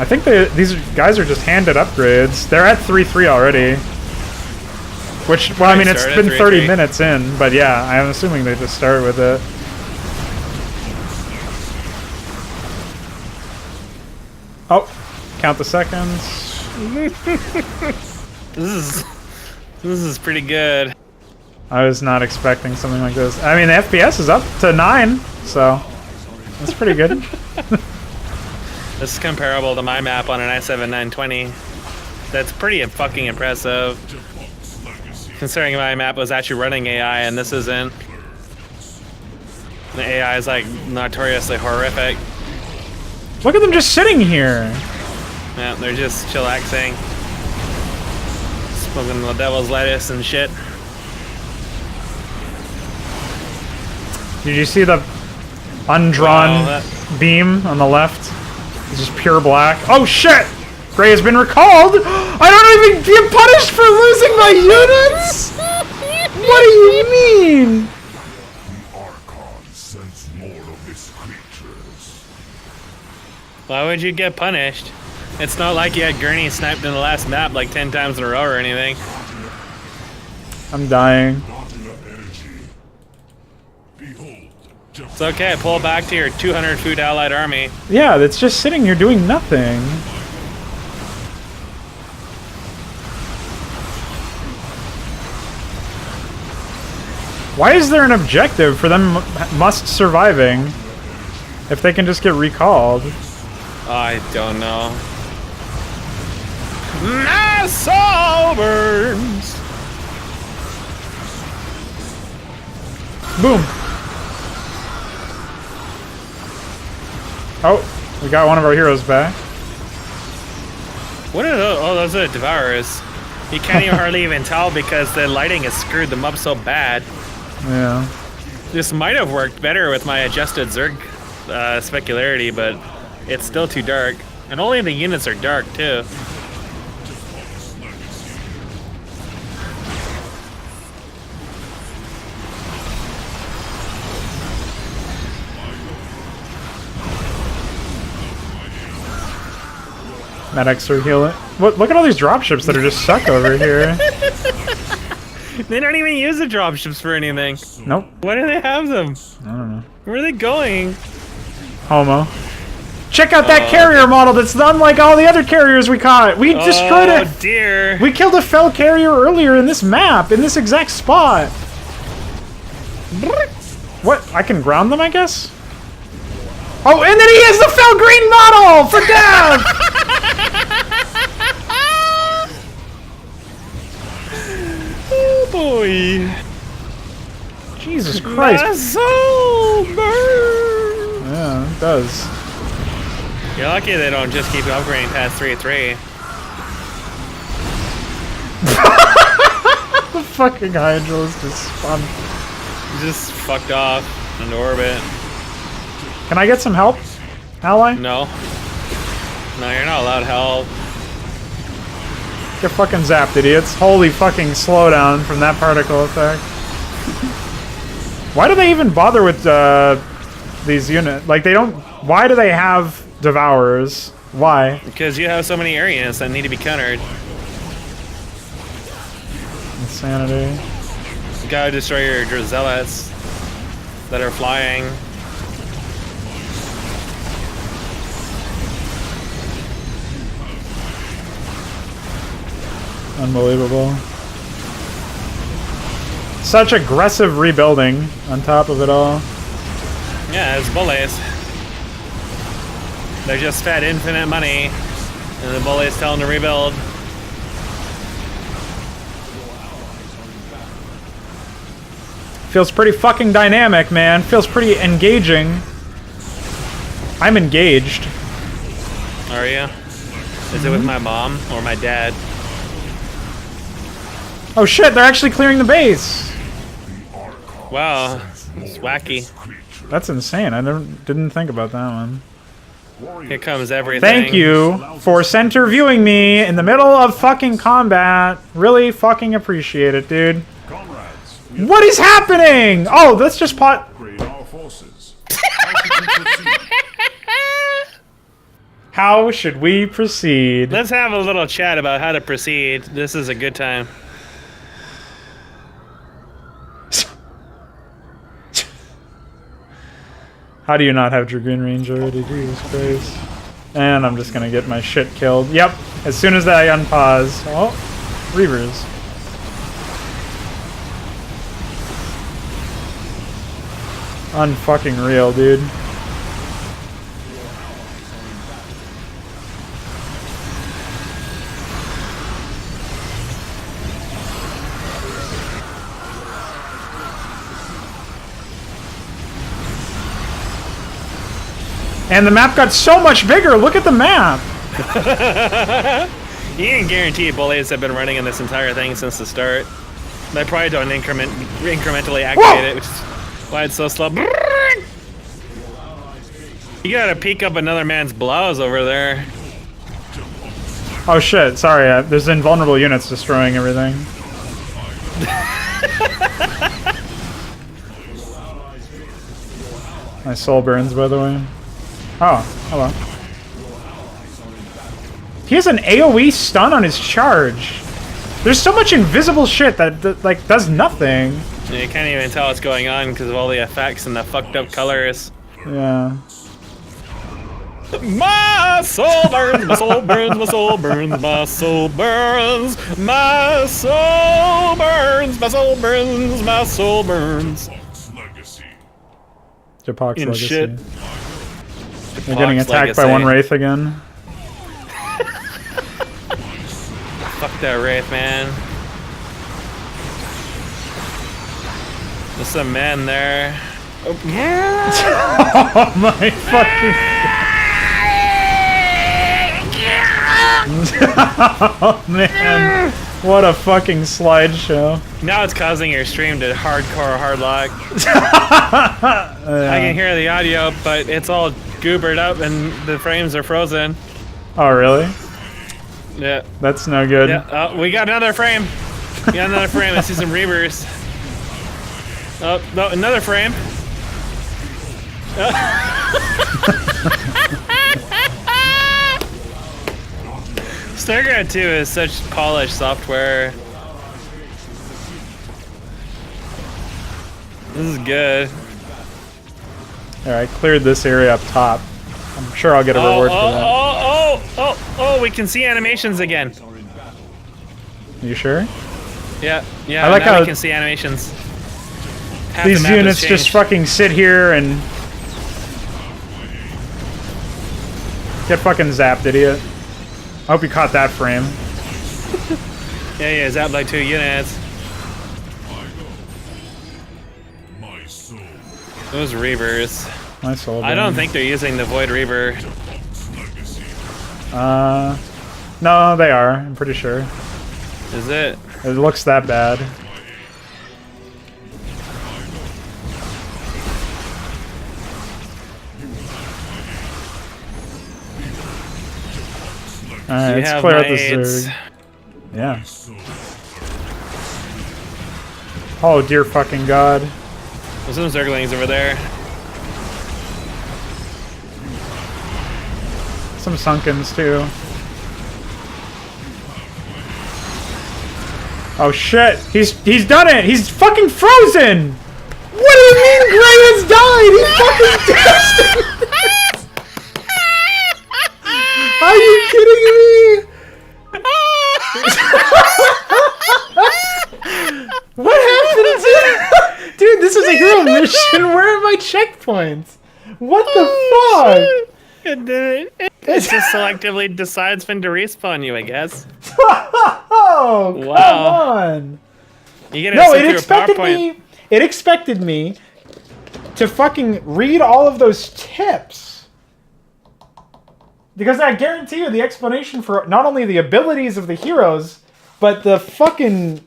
I think these guys are just handed upgrades. They're at 3-3 already. Which, well, I mean, it's been 30 minutes in, but yeah, I'm assuming they just started with it. Oh, count the seconds. This is pretty good. I was not expecting something like this. I mean, the FPS is up to 9, so that's pretty good. This is comparable to my map on an i7-920. That's pretty fucking impressive. Considering my map was actually running AI and this isn't. The AI is like notoriously horrific. Look at them just sitting here. Yeah, they're just chillaxing. Smoking the devil's lettuce and shit. Did you see the undrawn beam on the left? It's just pure black. Oh shit! Gray has been recalled! I don't even get punished for losing my units! What do you mean? The Archon sends more of his creatures. Why would you get punished? It's not like you had Gurney sniped in the last map like 10 times in a row or anything. I'm dying. It's okay. Pull back to your 200 food allied army. Yeah, that's just sitting here doing nothing. Why is there an objective for them must surviving if they can just get recalled? I don't know. My soul burns. Boom. Oh, we got one of our heroes back. What are those? Oh, those are the Devourers. You can't even hardly even tell because the lighting has screwed them up so bad. Yeah. This might have worked better with my adjusted Zerg specularity, but it's still too dark. And only the units are dark, too. Medics are healing. What? Look at all these dropships that are just stuck over here. They don't even use the dropships for anything. Nope. Why do they have them? I don't know. Where are they going? Homo. Check out that carrier model that's unlike all the other carriers we caught. We destroyed it. Oh dear. We killed a fell carrier earlier in this map, in this exact spot. What? I can ground them, I guess? Oh, and then he has the fell green model for death! Oh boy. Jesus Christ. My soul burns. Yeah, it does. You're lucky they don't just keep upgrading past 3-3. The fucking Hydra is just spun. He's just fucked off into orbit. Can I get some help, ally? No. No, you're not allowed help. Get fucking zapped, idiots. Holy fucking slowdown from that particle effect. Why do they even bother with these units? Like, they don't... Why do they have Devourers? Why? Because you have so many areas that need to be countered. Insanity. You gotta destroy your Zealots that are flying. Unbelievable. Such aggressive rebuilding on top of it all. Yeah, it's bullies. They're just fed infinite money, and the bullies tell them to rebuild. Feels pretty fucking dynamic, man. Feels pretty engaging. I'm engaged. Are you? Is it with my mom or my dad? Oh shit, they're actually clearing the base. Wow, it's wacky. That's insane. I didn't think about that one. Here comes everything. Thank you for center viewing me in the middle of fucking combat. Really fucking appreciate it, dude. What is happening? Oh, let's just pot. How should we proceed? Let's have a little chat about how to proceed. This is a good time. How do you not have Dragoon range already? Jesus Christ. And I'm just gonna get my shit killed. Yep, as soon as I unpause. Oh, Reavers. Unfucking real, dude. And the map got so much bigger. Look at the map. You can guarantee bullies have been running in this entire thing since the start. They probably don't incrementally activate it, which is why it's so slow. You gotta peek up another man's blouse over there. Oh shit, sorry. There's invulnerable units destroying everything. My soul burns, by the way. Oh, hello. He has an AoE stun on his charge. There's so much invisible shit that like does nothing. You can't even tell what's going on because of all the effects and the fucked up colors. Yeah. My soul burns, my soul burns, my soul burns, my soul burns, my soul burns, my soul burns, my soul burns. Japok's In Legacy. shit. They're getting attacked by one Wraith again. Fuck that Wraith, man. There's some men there. Oh, yeah. Oh my fucking. Oh man, what a fucking slideshow. Now it's causing your stream to hardcore hard lock. Yeah. I can hear the audio, but it's all goobered up and the frames are frozen. Oh really? Yeah. That's no good. Yeah. Oh, we got another frame. We got another frame. I see some reavers. Oh, no, another frame. StarCraft 2 is such polished software. This is good. Alright, cleared this area up top. I'm sure I'll get a reward for that. Oh, we can see animations again. You sure? Yeah, I like now how we can see animations. Half these the map has units just changed. fucking sit here and get fucking zapped, idiot. I hope you caught that frame. Yeah, zapped like 2 units. Those Reavers. My soul. I don't think they're using the Void Reaver. No, they are. I'm pretty sure. Is it? It looks that bad. Alright, You let's have clear out my this aids. Zerg. Yeah. Oh dear fucking god. There's some Zerglings over there. Some Sunkens too. Oh shit! He's done it! He's fucking frozen! What do you mean Gray has died? He's fucking destined! Are you kidding me? What happened to dude, this is a hero mission. Where are my checkpoints? What the fuck? It just selectively decides when to respawn you, I guess. Oh, come Wow. on. You get No, sit it through a expected PowerPoint. me. It expected me to fucking read all of those tips. Because I guarantee you the explanation for not only the abilities of the heroes, but the fucking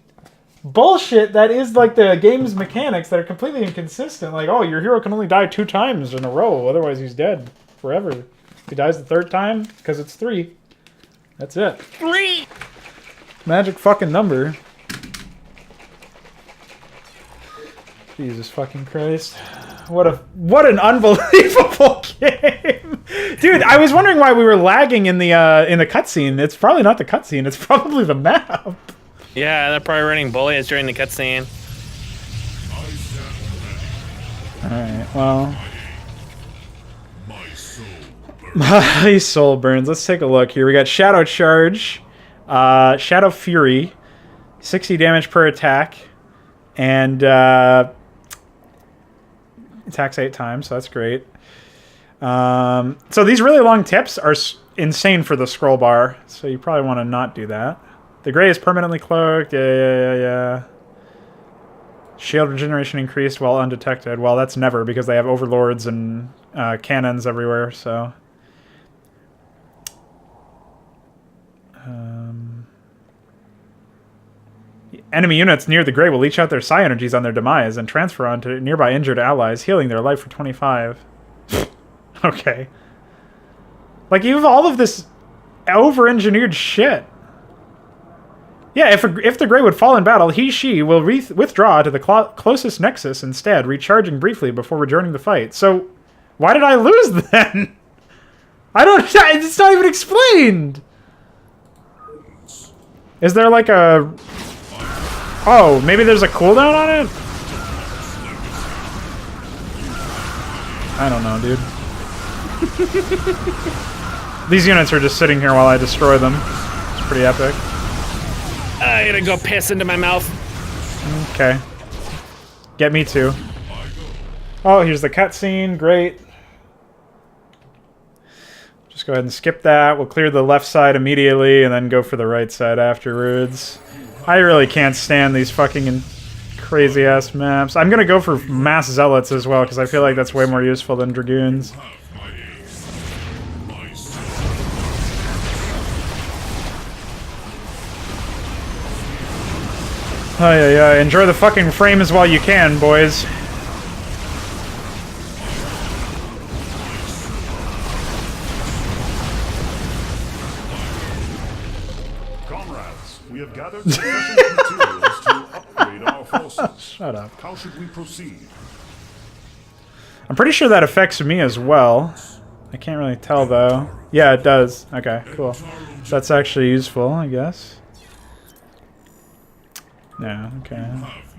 bullshit that is like the game's mechanics that are completely inconsistent. Like, oh, your hero can only die 2 times in a row, otherwise he's dead forever. If he dies the 3rd time, because it's 3. That's it. 3! Magic fucking number. Jesus fucking Christ. What an unbelievable game. Dude, I was wondering why we were lagging in the cutscene. It's probably not the cutscene, it's probably the map. Yeah, they're probably running bullies during the cutscene. Alright, well. My soul burns. Let's take a look here. We got Shadow Charge, Shadow Fury, 60 damage per attack, and attacks 8 times, so that's great. So these really long tips are insane for the scroll bar, so you probably want to not do that. The gray is permanently cloaked. Yeah. Shield regeneration increased while undetected. Well, that's never, because they have overlords and cannons everywhere, so... Enemy units near the gray will leech out their psi energies on their demise and transfer onto nearby injured allies, healing their life for 25. Okay. Like, you have all of this over-engineered shit. Yeah, if the gray would fall in battle, she will withdraw to the closest nexus instead, recharging briefly before rejoining the fight. So, why did I lose then? I don't... It's not even explained! Is there like a... Oh, maybe there's a cooldown on it? I don't know, dude. These units are just sitting here while I destroy them. It's pretty epic. I gotta go piss into my mouth. Okay. Get me too. Oh, here's the cutscene. Great. Just go ahead and skip that. We'll clear the left side immediately and then go for the right side afterwards. I really can't stand these fucking crazy-ass maps. I'm gonna go for mass zealots as well, because I feel like that's way more useful than dragoons. Oh, yeah. Enjoy the fucking frames while you can, boys. Comrades, we have gathered sufficient materials to upgrade our forces. Shut up. How should we proceed? I'm pretty sure that affects me as well. I can't really tell, though. Yeah, it does. Okay, cool. That's actually useful, I guess. Yeah, okay.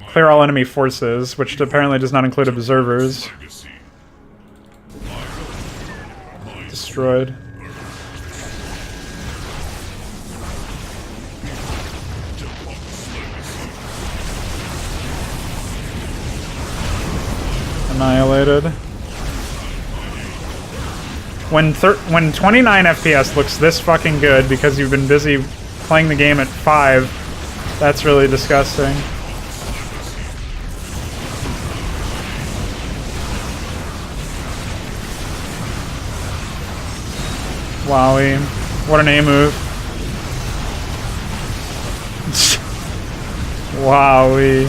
Clear all enemy forces, which apparently does not include observers. Destroyed. Annihilated. When 29 FPS looks this fucking good because you've been busy playing the game at 5, that's really disgusting. Wowie. What an A move. Wowie.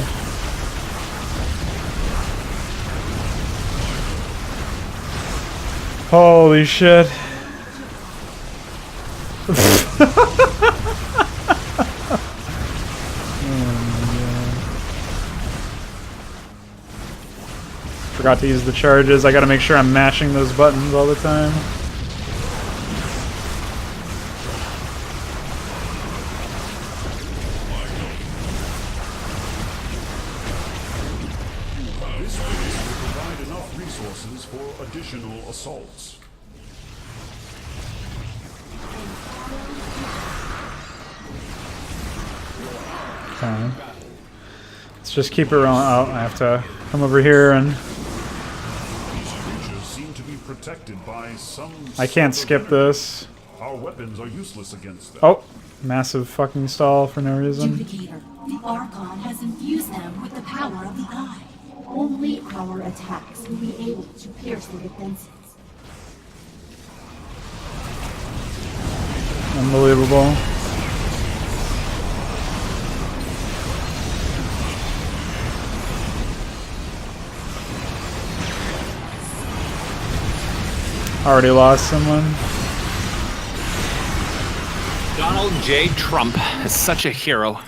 Holy shit. Forgot to use the charges. I gotta make sure I'm mashing those buttons all the time. This base will provide enough resources for additional assaults. Okay. Let's just keep her on. Oh, I have to come over here and... These creatures seem to be protected by some... I can't skip this. Our weapons are useless against them. Oh! Massive fucking stall for no reason. Duplicator, the Archon has infused them with the power of the Eye. Only our attacks will be able to pierce the defenses. Unbelievable. Already lost someone. Donald J. Trump is such a hero.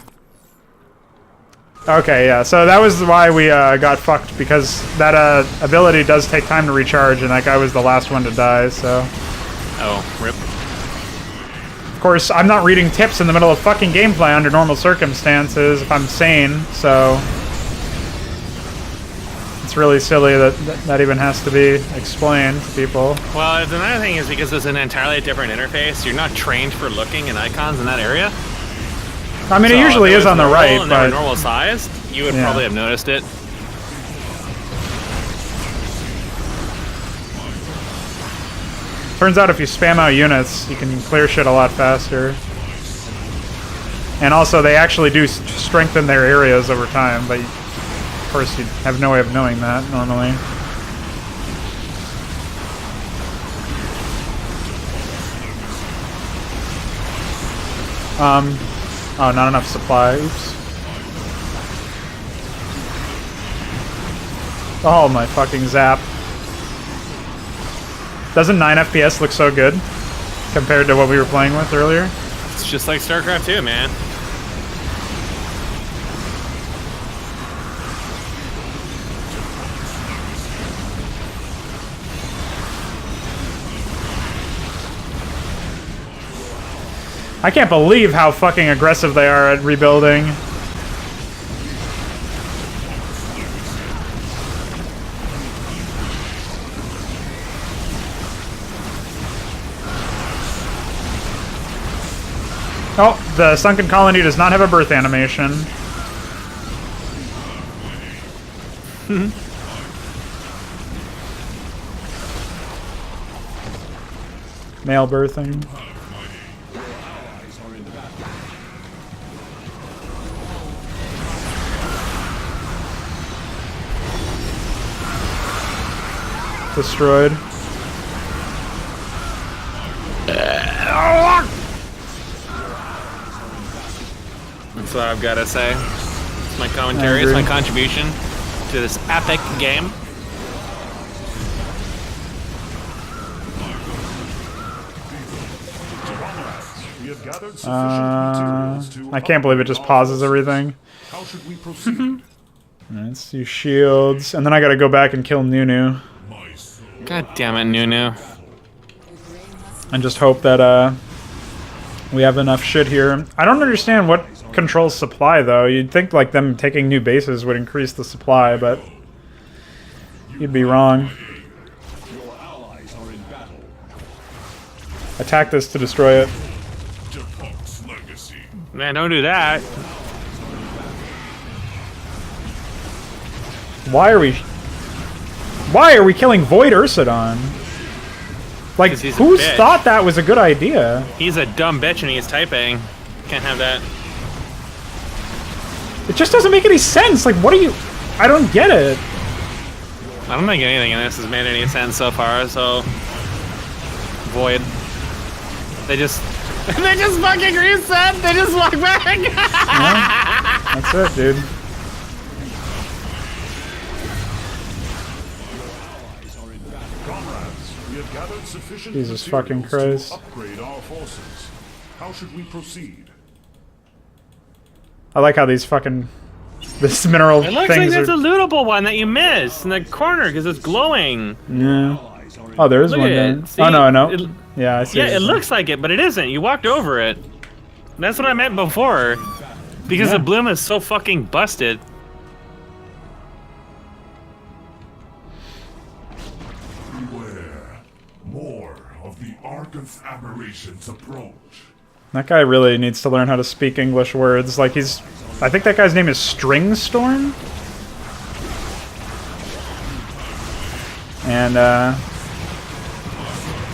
Okay, yeah, so that was why we got fucked, because that ability does take time to recharge, and that guy was the last one to die, so... Oh, rip. Of course, I'm not reading tips in the middle of fucking gameplay under normal circumstances if I'm sane, so... It's really silly that even has to be explained to people. Well, another thing is because it's an entirely different interface, you're not trained for looking at icons in that area. I mean, So it usually if is on the normal right, and they were but... normal sized, you would Yeah. probably have noticed it. Turns out if you spam out units, you can clear shit a lot faster. And also, they actually do strengthen their areas over time, but of course you have no way of knowing that normally. Oh, not enough supply. Oops. Oh my fucking zap. Doesn't 9 FPS look so good compared to what we were playing with earlier? It's just like StarCraft 2, man. I can't believe how fucking aggressive they are at rebuilding. Oh, the sunken colony does not have a birth animation. Male birthing. Destroyed. That's what I've got to say. It's my commentary. It's my contribution to this epic game. I can't believe it just pauses everything. How should we proceed? Let's do shields, and then I gotta go back and kill Nunu. God damn it, Nunu. And just hope that we have enough shit here. I don't understand what controls supply though. You'd think like them taking new bases would increase the supply, but you'd be wrong. Attack this to destroy it. Man, don't do that. Why are we killing Void Ursidon? Like, who thought that was a good idea? He's a dumb bitch and he's typing. Can't have that. It just doesn't make any sense. Like, what are you... I don't get it. I don't think anything in this has made any sense so far, so... Void. They just... they just fucking reset! They just walk back! Yeah, that's it, dude. Jesus fucking Christ. Upgrade our forces. How should we proceed? I like how these fucking... this mineral it looks things like there's are... a lootable one that you missed in the corner because it's glowing. Yeah. Oh, there is Look one at there. it. See? Oh, no. Yeah, I see. Yeah, it looks like it, but it isn't. You walked over it. That's what I meant before. Because the bloom is so fucking busted. Beware. More of the Archon's aberrations approach. That guy really needs to learn how to speak English words. Like, he's... I think that guy's name is Stringstorm? And,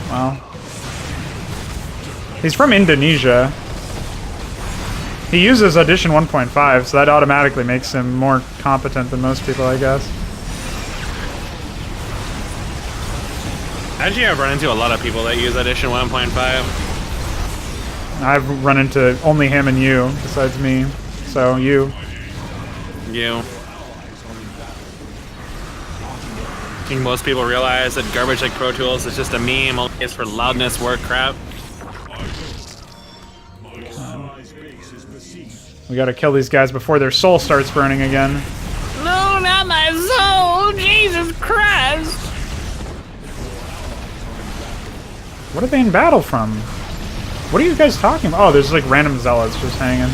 well... he's from Indonesia. He uses Edition 1.5, so that automatically makes him more competent than most people, I guess. Actually, I've run into a lot of people that use Edition 1.5. I've run into only him and you, besides me. So, you. You. I think most people realize that garbage like Pro Tools is just a meme, only it's for loudness work crap. We gotta kill these guys before their soul starts burning again. No, not my soul! Jesus Christ! What are they in battle from? What are you guys talking about? Oh, there's like random zealots just hanging.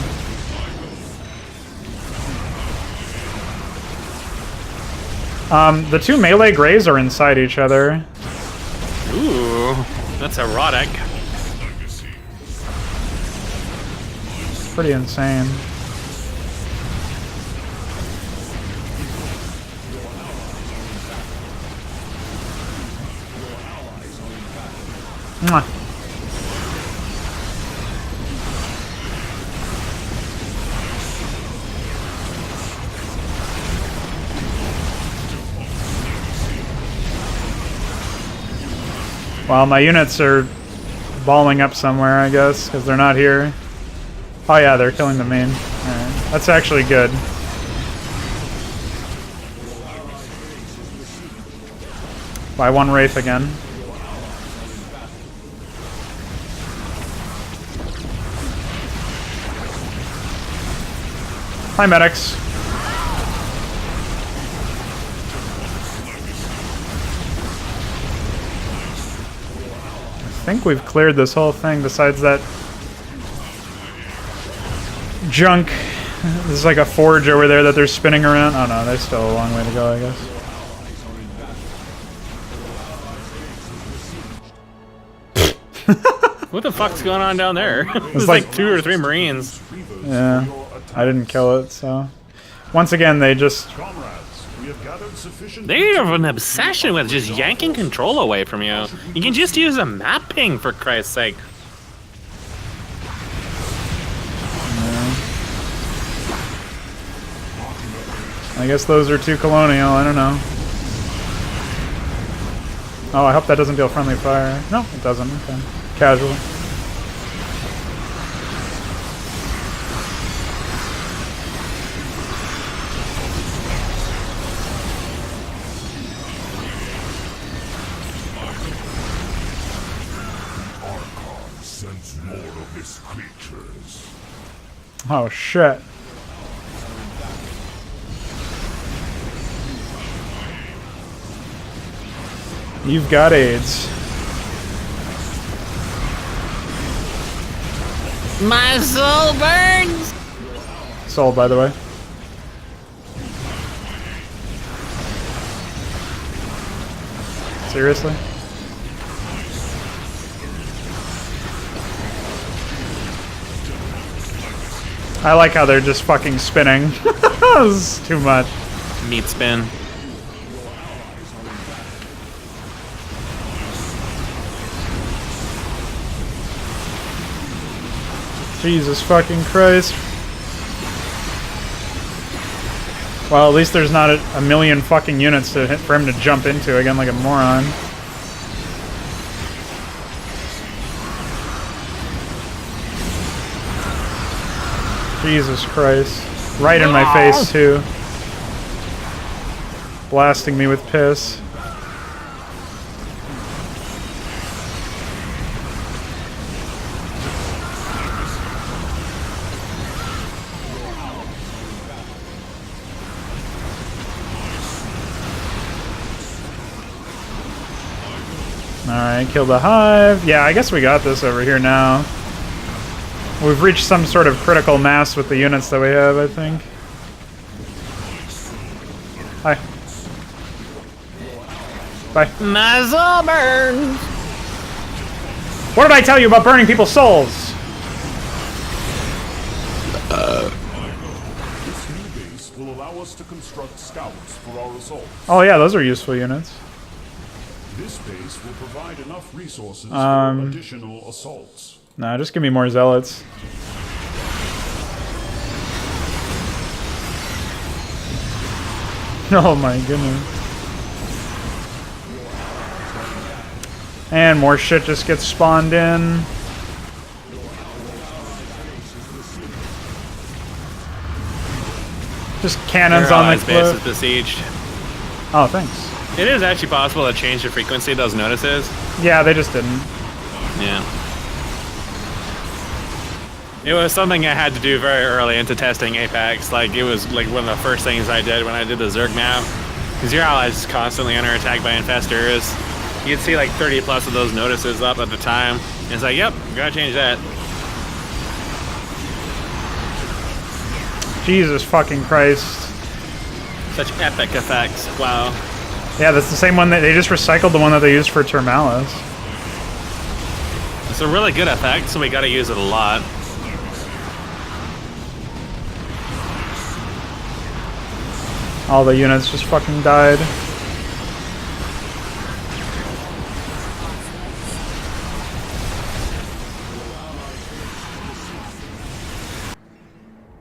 The two melee greys are inside each other. Ooh, that's erotic. Pretty insane. Mwah. Well, my units are balling up somewhere, I guess, because they're not here. Oh yeah, they're killing the main. Alright. That's actually good. By one Wraith again. Hi, medics. I think we've cleared this whole thing besides that junk. There's like a forge over there that they're spinning around. Oh no, there's still a long way to go, I guess. What the fuck's going on down there? There's like- like 2 or 3 Marines. Yeah, I didn't kill it, so... Once again, they just... Comrades, we have gathered sufficient. They have an obsession with just yanking control away from you. You can just use a map ping, for Christ's sake. I guess those are too colonial, I don't know. Oh, I hope that doesn't deal friendly fire. No, it doesn't. Okay. Casual. Archon sends more of his creatures. Oh, shit. You've got AIDS. My soul burns! Sold, by the way. Seriously? I like how they're just fucking spinning. This is too much. Meat spin. Jesus fucking Christ. Well, at least there's not a million fucking units to hit for him to jump into again like a moron. Jesus Christ. Right in my face, too. Blasting me with piss. Alright, kill the hive. Yeah, I guess we got this over here now. We've reached some sort of critical mass with the units that we have, I think. Hi. Bye. Muzzle burns! What did I tell you about burning people's souls? This new base will allow us to construct scouts for our assaults. Oh yeah, those are useful units. This base will provide enough resources for additional assaults. Nah, just give me more zealots. Oh my goodness. And more shit just gets spawned in. Just cannons on the base is cliff. besieged. Oh, thanks. It is actually possible to change the frequency of those notices. Yeah, they just didn't. Yeah. It was something I had to do very early into testing Apex. Like, it was like one of the first things I did when I did the Zerg map. Because your allies is constantly under attack by infestors. You'd see like 30 plus of those notices up at the time. And it's like, yep, gotta change that. Jesus fucking Christ. Such epic effects. Wow. Yeah, that's the same one that they just recycled the one that they used for Termalis. It's a really good effect, so we gotta use it a lot. All the units just fucking died.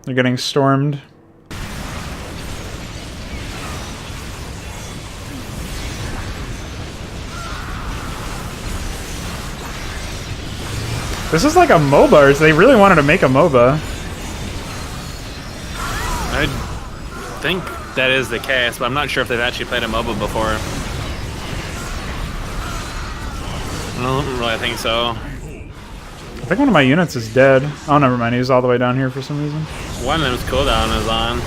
They're getting stormed. This is like a MOBA, or they really wanted to make a MOBA. I think that is the case, but I'm not sure if they've actually played a MOBA before. I don't really think so. I think one of my units is dead. Oh, never mind. He's all the way down here for some reason. One of them's cooldown is on.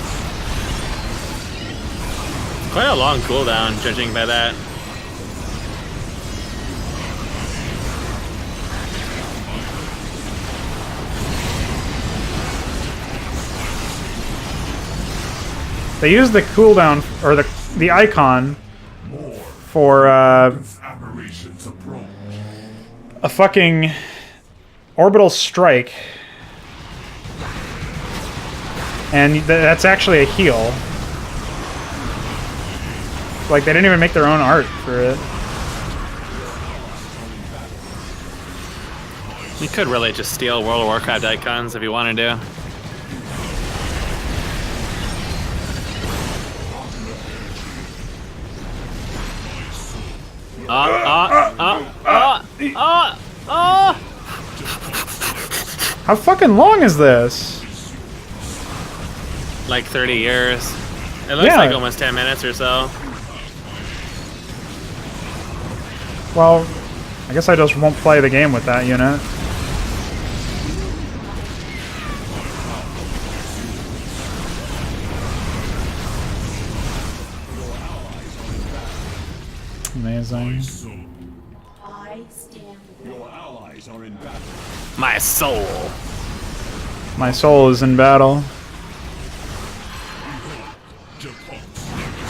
Quite a long cooldown, judging by that. They use the cooldown, or the icon, for a fucking orbital strike. And that's actually a heal. Like, they didn't even make their own art for it. You could really just steal World of Warcraft icons if you wanted to. How fucking long is this? Like 30 years. It looks Yeah. like almost 10 minutes or so. Well, I guess I just won't play the game with that unit. Amazing. I stand with Your allies are in battle. My soul. My soul is in battle.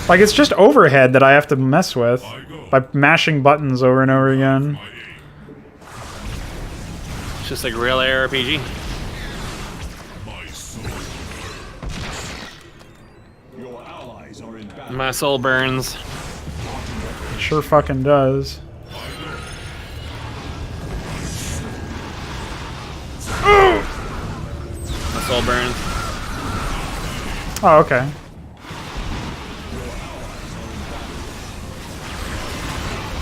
Like, it's just overhead that I have to mess with by mashing buttons over and over again. It's just like real ARPG. Your allies are in battle. My soul burns. It sure fucking does. My soul burns. Oh, okay.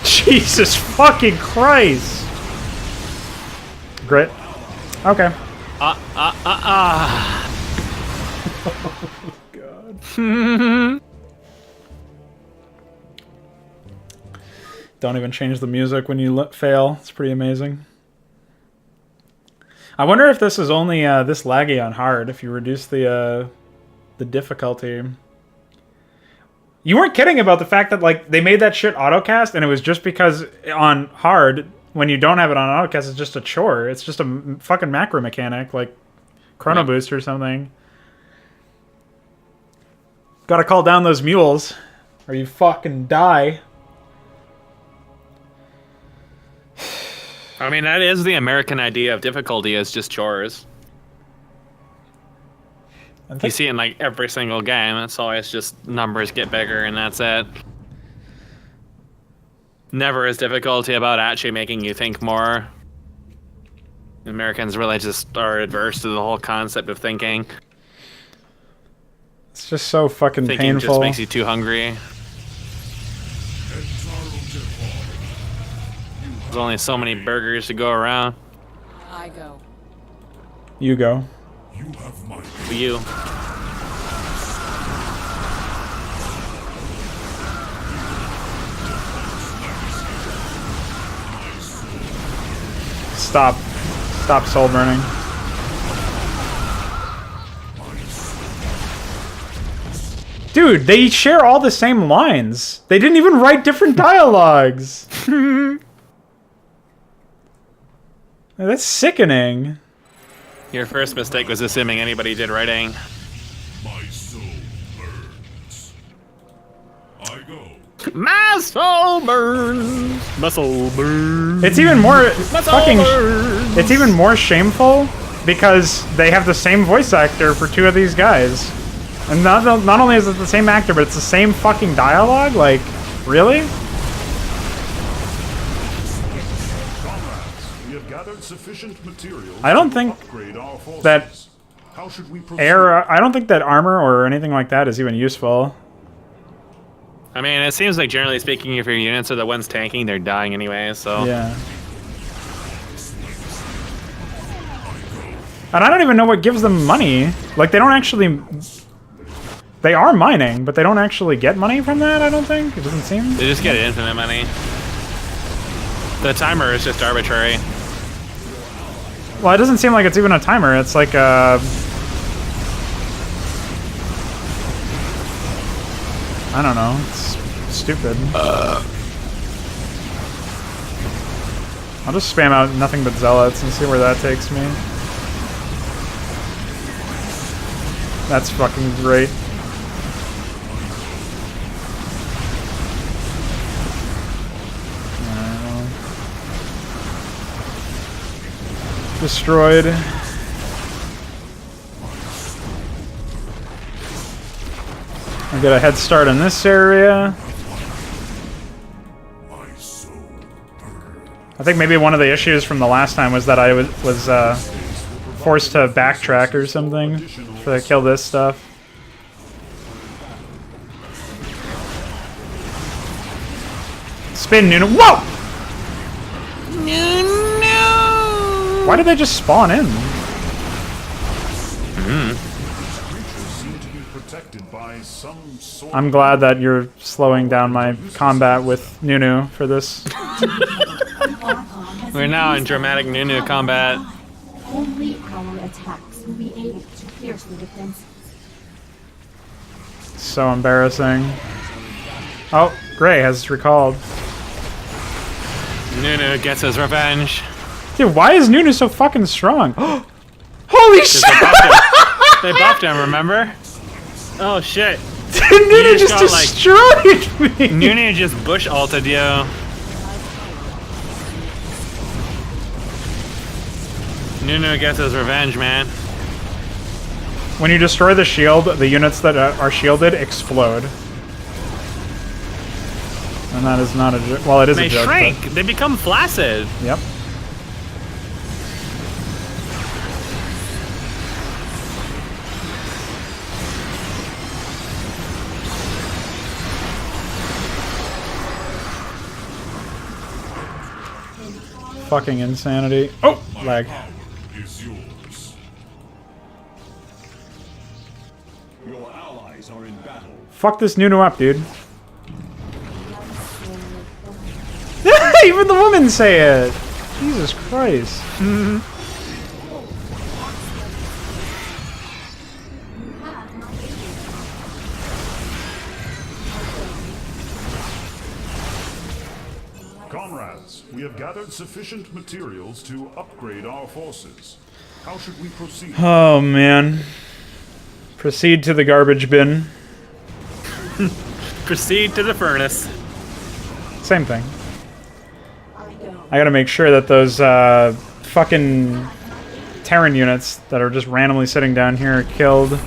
Jesus fucking Christ! Grit. Okay. God. Don't even change the music when you fail. It's pretty amazing. I wonder if this is only this laggy on hard. If you reduce the difficulty. You weren't kidding about the fact that like they made that shit autocast, and it was just because on hard, when you don't have it on autocast, it's just a chore. It's just a fucking macro mechanic, like Chrono Boost or something. Gotta call down those mules, or you fucking die. I mean, that is the American idea of difficulty, is just chores. You see it in like every single game. It's always just numbers get bigger and that's it. Never is difficulty about actually making you think more. Americans really just are adverse to the whole concept of thinking. It's just so fucking Thinking painful. just makes you too hungry. There's only so many burgers to go around. I go. You go. You. Stop. Stop soul burning. Dude, they share all the same lines. They didn't even write different dialogues. That's sickening. Your first mistake was assuming anybody did writing. My soul burns. I go. My soul burns. My soul burns. It's even more My soul fucking. burns. It's even more shameful because they have the same voice actor for two of these guys, and not only is it the same actor, but it's the same fucking dialogue. Like, really? We have gathered sufficient materials I don't to think upgrade our forces. that How should we proceed? I don't think that armor or anything like that is even useful. I mean, it seems like generally speaking, if your units are the ones tanking, they're dying anyway, so. Yeah. And I don't even know what gives them money. Like, they don't actually... They are mining, but they don't actually get money from that, I don't think. It doesn't seem... They just get infinite money. The timer is just arbitrary. Well, it doesn't seem like it's even a timer. It's like a... I don't know. It's stupid. I'll just spam out nothing but zealots and see where that takes me. That's fucking great. destroyed. I get a head start in this area. I think maybe one of the issues from the last time was that I was forced to backtrack or something to kill this stuff. Spin, Nunu. Whoa! No! Why did they just spawn in? I'm glad that you're slowing down my combat with Nunu for this. We're now in dramatic Nunu combat. Only our attacks will be able to pierce the defenses. So embarrassing. Oh, Gray has recalled. Nunu gets his revenge. Dude, why is Nunu so fucking strong? Holy shit! They buffed him, remember? Oh shit. Nunu just destroyed me! Nunu just bush ulted you. Nunu gets his revenge, man. When you destroy the shield, the units that are shielded explode. And that is not a joke. Well, it is a joke. They shrink. They become flaccid. Yep. Fucking insanity. Oh, lag. Your allies are in battle. Fuck this Nunu up, dude. Even the women say it. Jesus Christ. Comrades, we have gathered sufficient materials to upgrade our forces. How should we proceed? Oh man. Proceed to the garbage bin. Proceed to the furnace. Same thing. I gotta make sure that those fucking Terran units that are just randomly sitting down here are killed.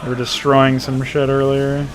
They were destroying some shit earlier.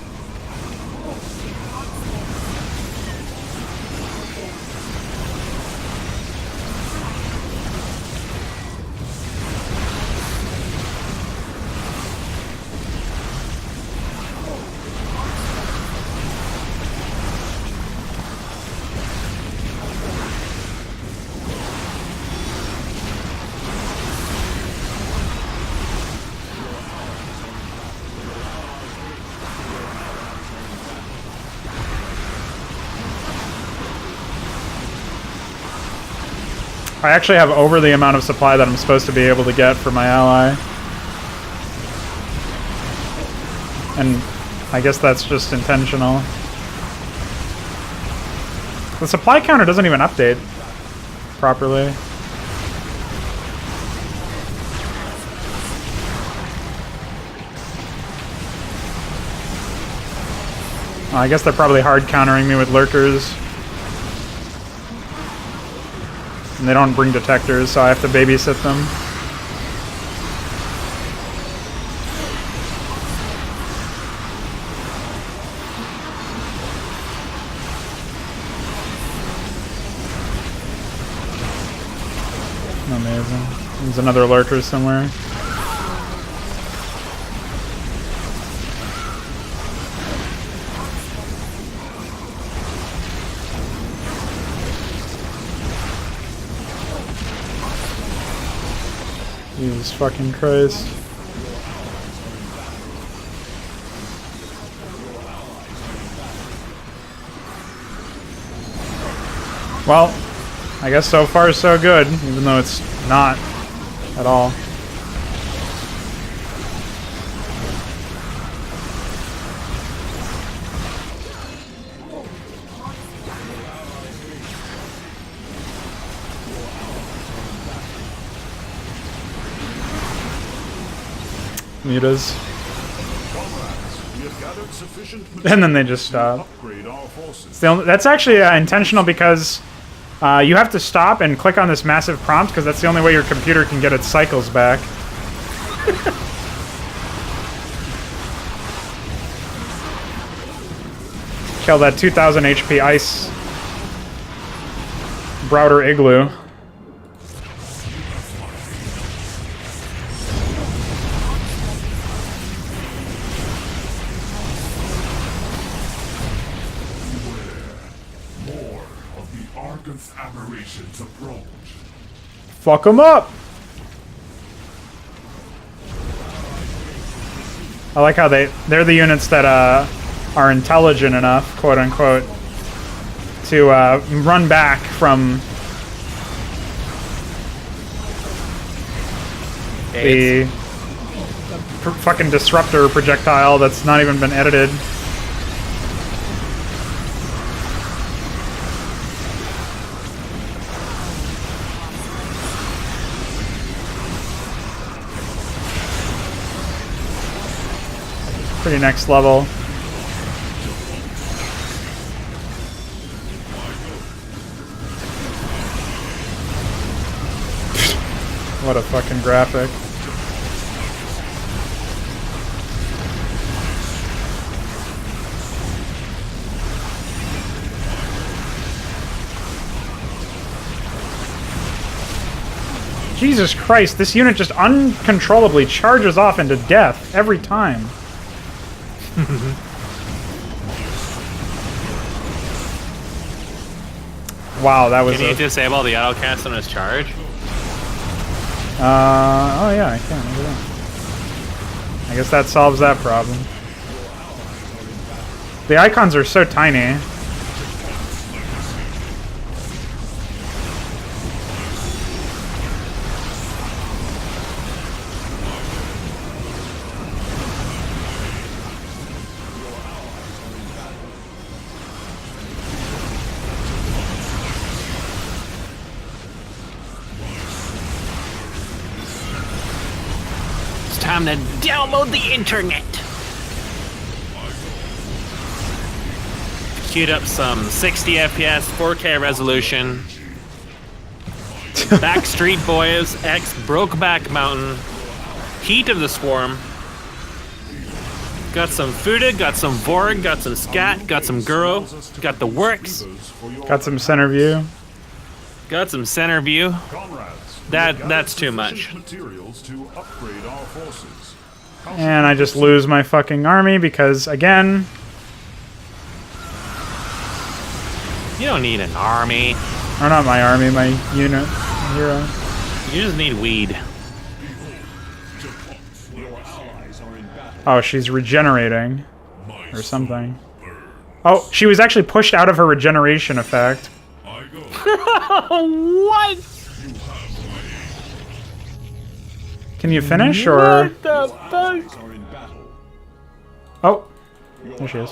I actually have over the amount of supply that I'm supposed to be able to get for my ally. And I guess that's just intentional. The supply counter doesn't even update properly. I guess they're probably hard countering me with lurkers. And they don't bring detectors, so I have to babysit them. Amazing. There's another lurker somewhere. Jesus fucking Christ. Well, I guess so far so good, even though it's not at all. Mutas. And then they just stop. That's actually intentional because You have to stop and click on this massive prompt because that's the only way your computer can get its cycles back. Kill that 2000 HP ice Browder Igloo. More of the Argon's aberrations approach. Fuck them up! I like how they're the units that are intelligent enough, quote unquote, to run back from the fucking disruptor projectile that's not even been edited. Pretty next level. What a fucking graphic. Jesus Christ, this unit just uncontrollably charges off into death every time. Wow, that was. Can you disable the autocast on his charge? Oh yeah, I can. Look at that. I guess that solves that problem. The icons are so tiny. Time to download the internet. Queued up some 60 FPS, 4K resolution. Backstreet Boys X Brokeback Mountain. Heat of the Swarm. Got some Fuda, got some Vorg, got some Scat, got some Guro, got the Works. Got some center view. Got some center view. That's too much. And I just lose my fucking army because, again... You don't need an army. Or not my army, my unit. My hero. You just need weed. Oh, she's regenerating. Or something. Oh, she was actually pushed out of her regeneration effect. What? Can you finish, or...? What the fuck? Oh. There she is.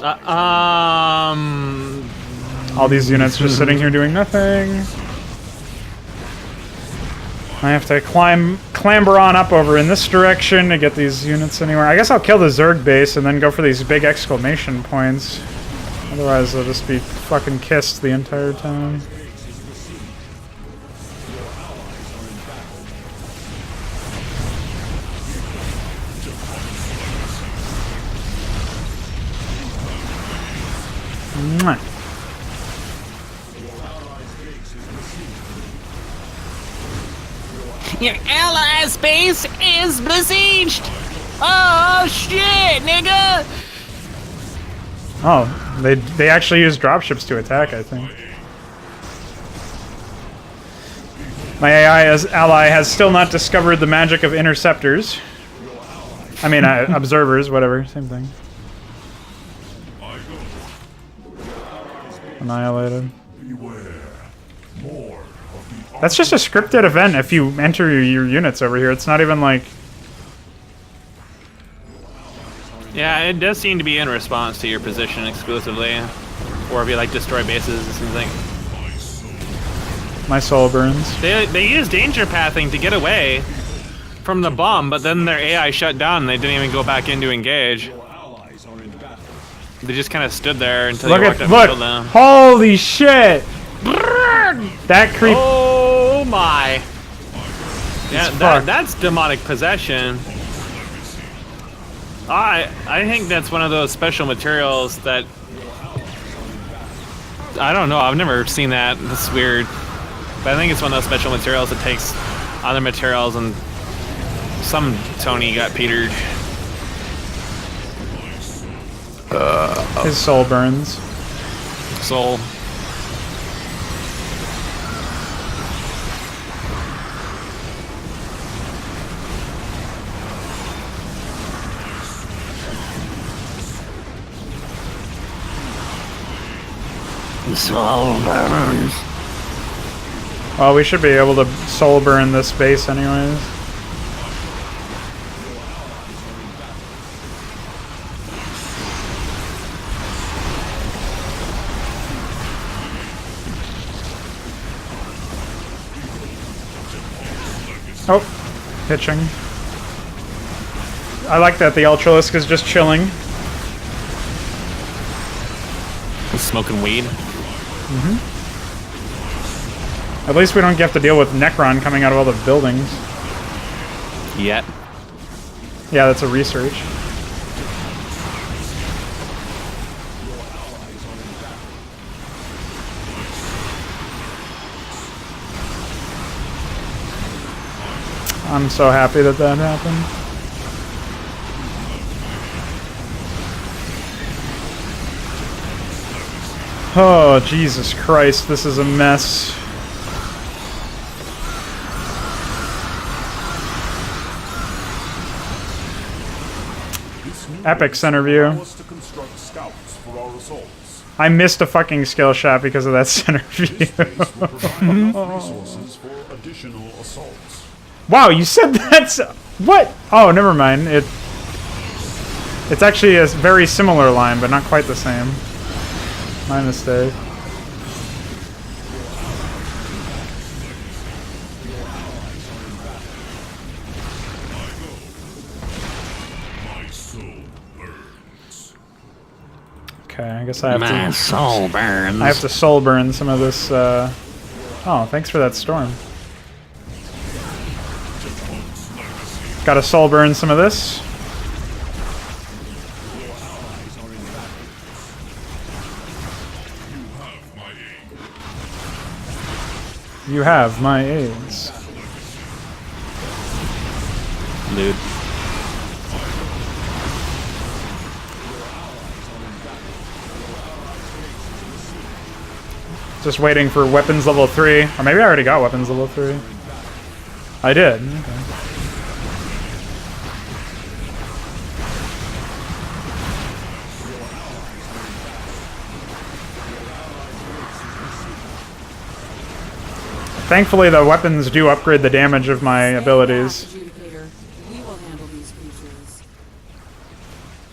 All these units just sitting here doing nothing. I have to clamber on up over in this direction to get these units anywhere. I guess I'll kill the Zerg base and then go for these big exclamation points. Otherwise, they'll just be fucking kissed the entire time. Mwah. Your allies' base is besieged! Oh shit, nigga! Oh, they actually use dropships to attack, I think. My AI ally has still not discovered the magic of interceptors. I mean, observers, whatever, same thing. Annihilated. That's just a scripted event if you enter your units over here. It's not even like... Yeah, it does seem to be in response to your position exclusively. Or if you like destroy bases or something. My soul burns. They use danger pathing to get away from the bomb, but then their AI shut down and they didn't even go back in to engage. They just kind of stood there until you walked up and killed them. Holy shit! That creep. Oh my! Yeah, fucked. that's demonic possession. I think that's one of those special materials that I don't know. I've never seen that. That's weird. But I think it's one of those special materials that takes other materials, and some Tony got petered. His soul burns. Soul. Soul burns. Well, we should be able to soul burn this base anyways. Oh, pitching. I like that the Ultralisk is just chilling. Smoking weed. At least we don't have to deal with Necron coming out of all the buildings. Yet. Yeah, that's a research. I'm so happy that that happened. Oh, Jesus Christ, this is a mess. Epic center view. I missed a fucking skill shot because of that center view. Wow, you said that's... What? Oh, never mind. It's actually a very similar line, but not quite the same. My mistake. Okay, I guess I have My to... soul burns. I have to soul burn some of this, Oh, thanks for that storm. Gotta soul burn some of this. You have my aids. Dude. Just waiting for weapons level 3. Or maybe I already got weapons level 3. I did. Okay. Thankfully, the weapons do upgrade the damage of my abilities.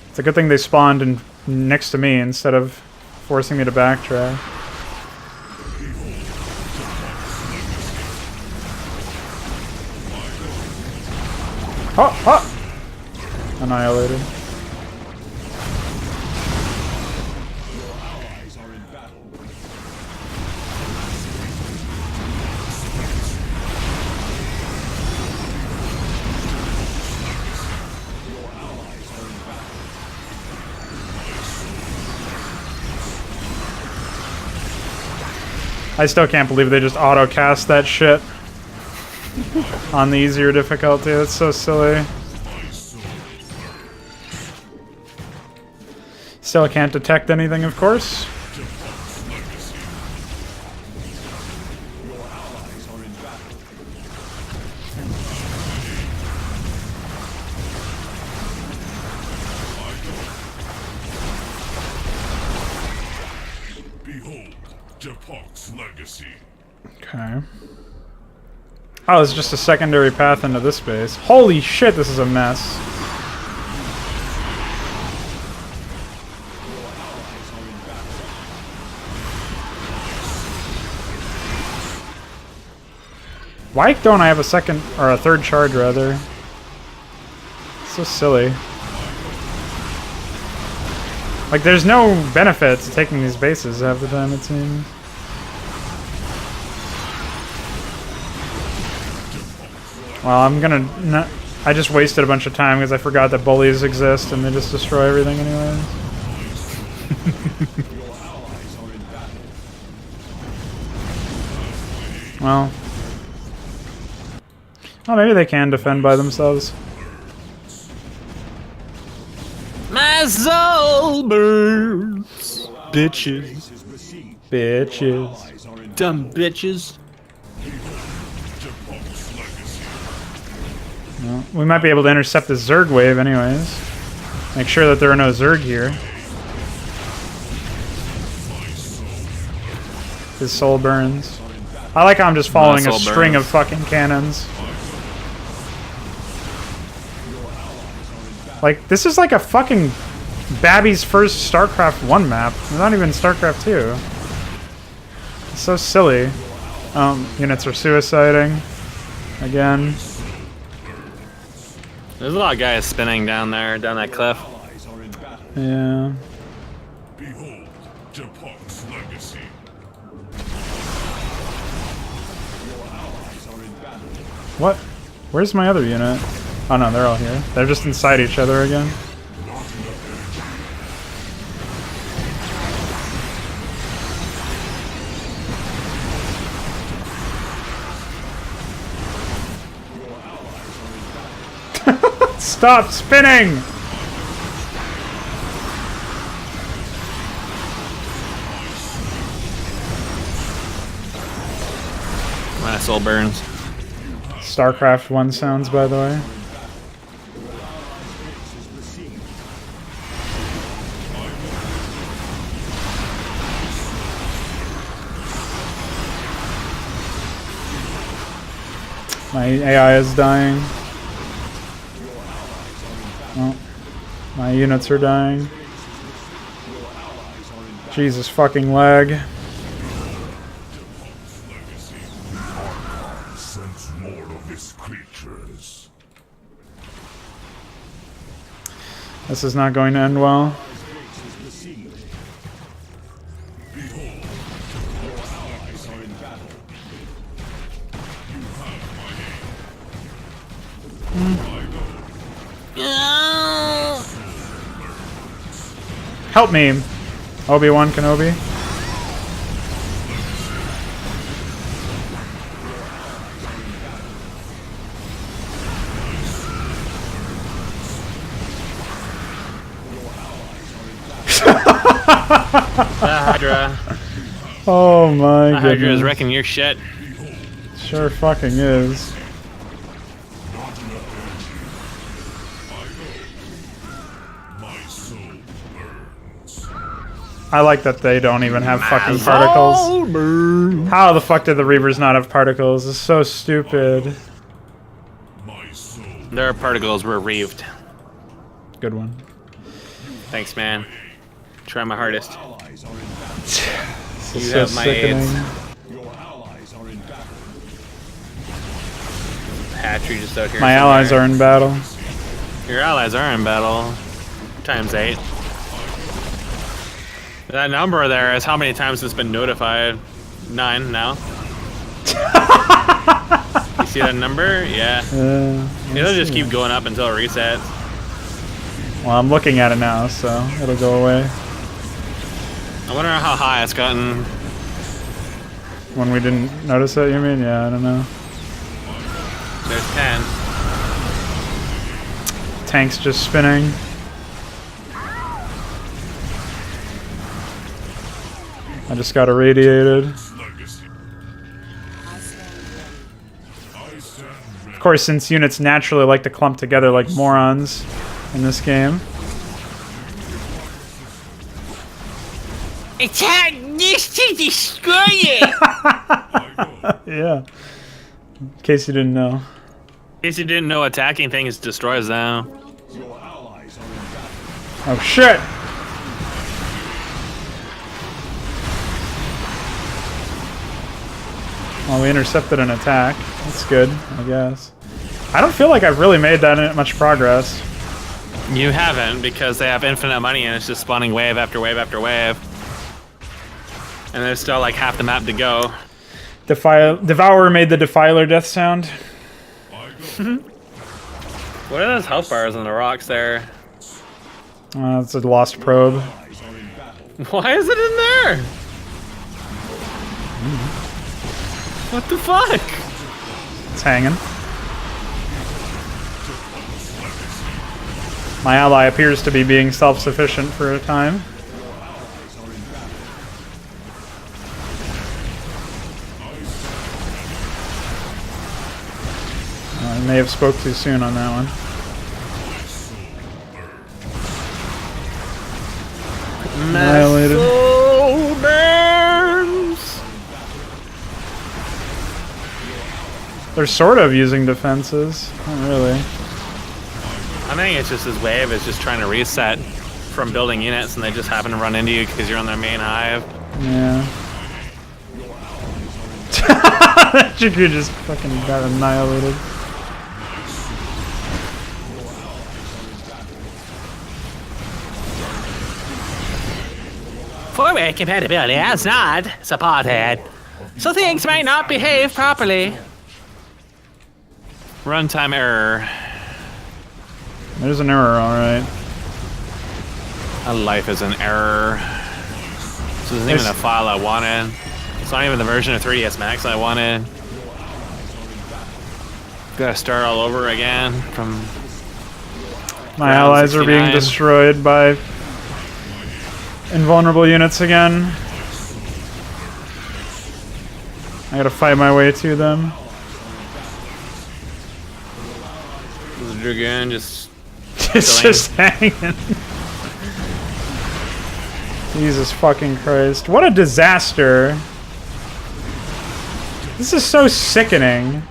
It's a good thing they spawned next to me instead of forcing me to backtrack. Oh, oh! Annihilated. I still can't believe they just auto-cast that shit on the easier difficulty. That's so silly. Still can't detect anything, of course. Okay. Oh, it's just a secondary path into this base. Holy shit, this is a mess. Why don't I have a second, or a third charge rather? So silly. Like, there's no benefit to taking these bases half the time, it seems. Well, I'm gonna... Not, I just wasted a bunch of time because I forgot that bullies exist and they just destroy everything anyways. Well... Oh, maybe they can defend by themselves. My soul burns. Bitches. Bitches. Dumb bitches. Well, we might be able to intercept the Zerg wave anyways. Make sure that there are no Zerg here. His soul burns. I like how I'm just following a string of fucking cannons. Like, this is like a fucking Babby's first StarCraft 1 map. Not even StarCraft 2. It's so silly. Units are suiciding. Again. There's a lot of guys spinning down there, down that cliff. Yeah. Behold, Japan's legacy. What? Where's my other unit? Oh no, they're all here. They're just inside each other again. Stop spinning! My soul burns. StarCraft 1 sounds, by the way. My AI is dying. Oh, my units are dying. Jesus fucking lag. Sense more of his creatures. This is not going to end well. Help me, Obi-Wan Kenobi. Hydra. Oh my goodness. Hydra is wrecking your shit. Sure fucking is. I like that they don't even have fucking particles. How the fuck did the Reavers not have particles? It's so stupid. Their particles were reaved. Good one. Thanks, man. Try my hardest. You have my aids. Hatchery just out here. My allies are in battle. Your allies are in battle. Times 8. That number there is how many times it's been notified. 9 now. You see that number? Yeah. It'll just keep going up until it resets. Well, I'm looking at it now, so it'll go away. I wonder how high it's gotten. When we didn't notice it, you mean? Yeah, I don't know. There's 10. Tank's just spinning. I just got irradiated. Of course, since units naturally like to clump together like morons in this game. Attack this to destroy it! Yeah. In case you didn't know. In case you didn't know, attacking things destroys them. Oh shit! Well, we intercepted an attack. That's good, I guess. I don't feel like I've really made that much progress. You haven't, because they have infinite money and it's just spawning wave after wave after wave. And there's still like half the map to go. Devourer made the Defiler death sound. What are those health bars on the rocks there? It's a lost probe. Why is it in there? What the fuck? It's hanging. My ally appears to be being self-sufficient for a time. I may have spoke too soon on that one. Annihilated. Soul burns. They're sort of using defenses. Not really. I think it's just his wave is just trying to reset from building units, and they just happen to run into you because you're on their main hive. Yeah. Jakku just fucking got annihilated. Forward compatibility has not supported, so things might not behave properly. Runtime error. There's an error, alright. A life is an error. This isn't even a file I wanted. It's not even the version of 3ds Max I wanted. Gotta start all over again from... My allies are being destroyed by invulnerable units again. I gotta fight my way to them. The Dragoon just... It's just hanging. Jesus fucking Christ. What a disaster. This is so sickening.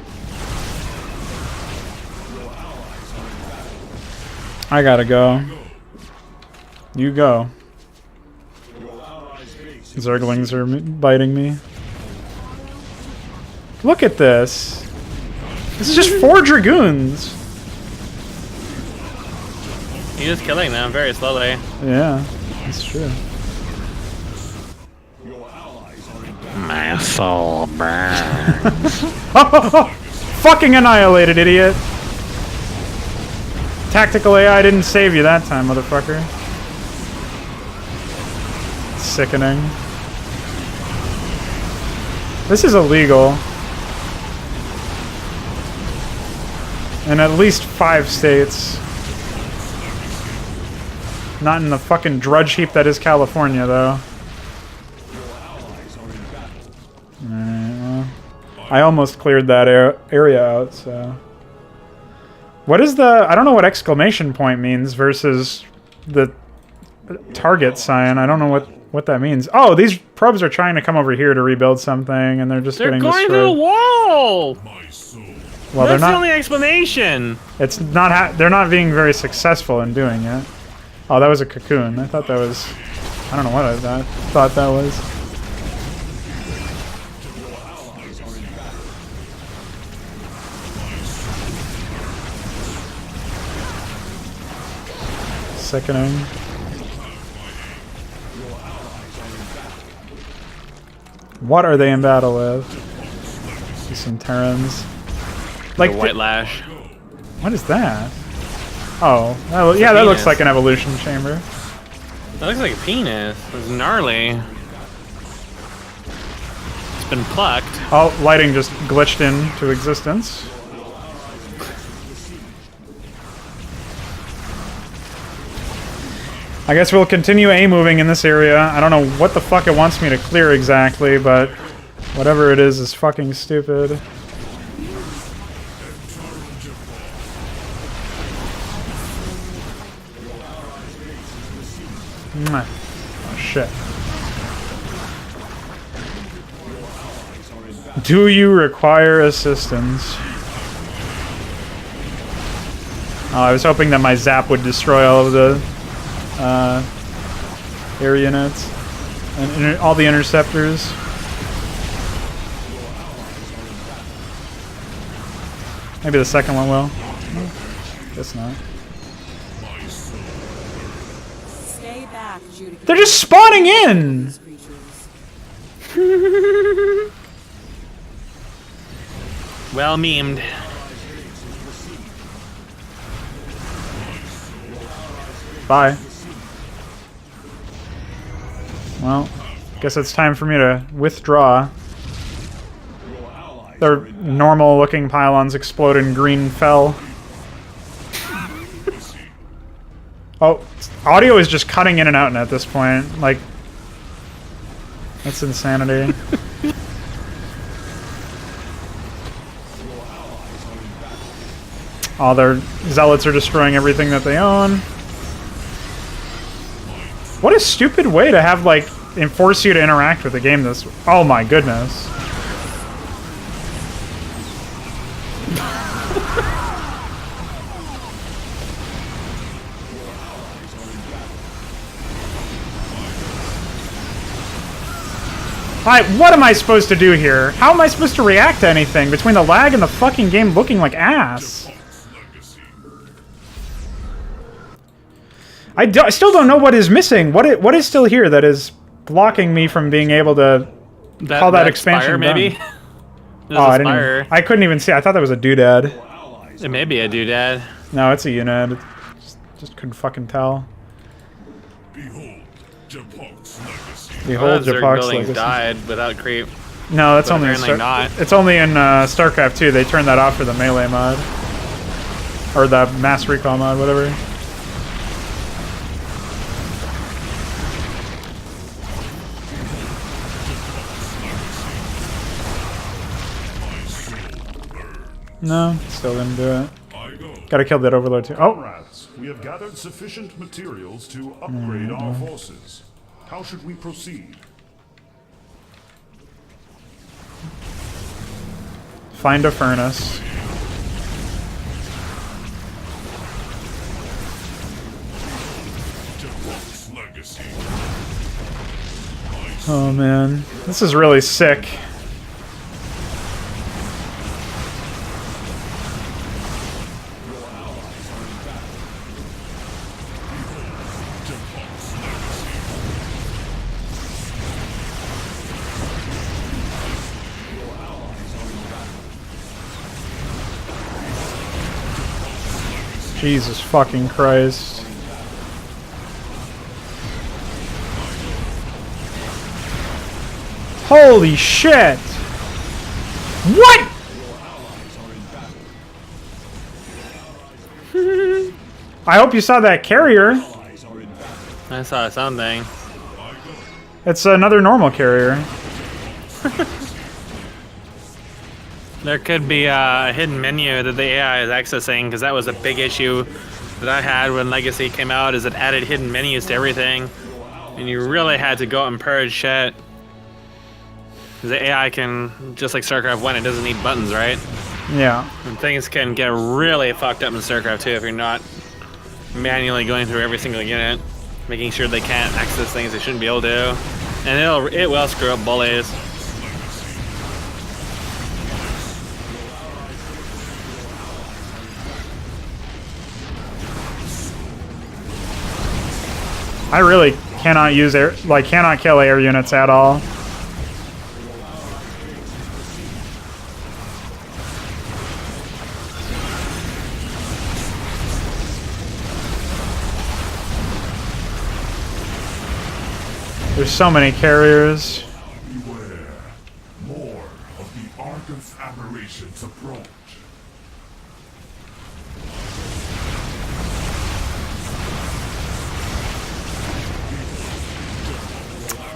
I gotta go. You go. Zerglings are biting me. Look at this. This is just 4 Dragoons. You're just killing them very slowly. Yeah, that's true. My soul burns. Fucking annihilated, idiot. Tactical AI didn't save you that time, motherfucker. Sickening. This is illegal. In at least 5 states. Not in the fucking drudge heap that is California, though. Alright, well. I almost cleared that area out, so... What is the... I don't know what exclamation point means versus the target sign. I don't know what that means. Oh, these probes are trying to come over here to rebuild something, and they're just getting destroyed. They're going to the wall! Well, that's the only explanation. It's not... they're not being very successful in doing it. Oh, that was a cocoon. I thought that was... I don't know what I thought that was. Sickening. What are they in battle with? See some Terrans. Like the White Lash. What is that? Oh, yeah, that looks like an evolution chamber. That looks like a penis. It's gnarly. It's been plucked. Oh, lighting just glitched into existence. I guess we'll continue A-moving in this area. I don't know what the fuck it wants me to clear exactly, but whatever it is fucking stupid. Oh, shit. Do you require assistance? Oh, I was hoping that my zap would destroy all of the air units and all the interceptors. Maybe the second one will. Guess not. Stay back, Judicature. They're just spawning in! Well memed. Bye. Well, guess it's time for me to withdraw. Their normal-looking pylons explode in green fell. Oh, audio is just cutting in and out at this point. Like, that's insanity. All their zealots are destroying everything that they own. What a stupid way to have, like, force you to interact with the game this... Oh my goodness. Alright, what am I supposed to do here? How am I supposed to react to anything between the lag and the fucking game looking like ass? I still don't know what is missing. What is still here that is blocking me from being able to call that expansion spire, maybe? Oh, I couldn't even see. I thought that was a doodad. It may be a doodad. No, it's a unit. Just couldn't fucking tell. Behold, Japok's buildings legacy. died without creep. No, that's But only in apparently not. It's only in StarCraft 2. They turned that off for the melee mod. Or the mass recall mod, whatever. No, still didn't do it. Gotta kill that overload too. Oh! Comrades, we have gathered sufficient materials to upgrade our forces. How should we proceed? Find a furnace. Oh man, this is really sick. Jesus fucking Christ. Holy shit! What?! I hope you saw that carrier. I saw something. It's another normal carrier. There could be a hidden menu that the AI is accessing, because that was a big issue that I had when Legacy came out, is it added hidden menus to everything. And you really had to go out and purge shit. The AI can, just like StarCraft 1, it doesn't need buttons, right? Yeah. And things can get really fucked up in StarCraft 2 if you're not manually going through every single unit, making sure they can't access things they shouldn't be able to. And it will screw up bullies. I really cannot use cannot kill air units at all. There's so many carriers. Beware. More of the Argus aberrations approach.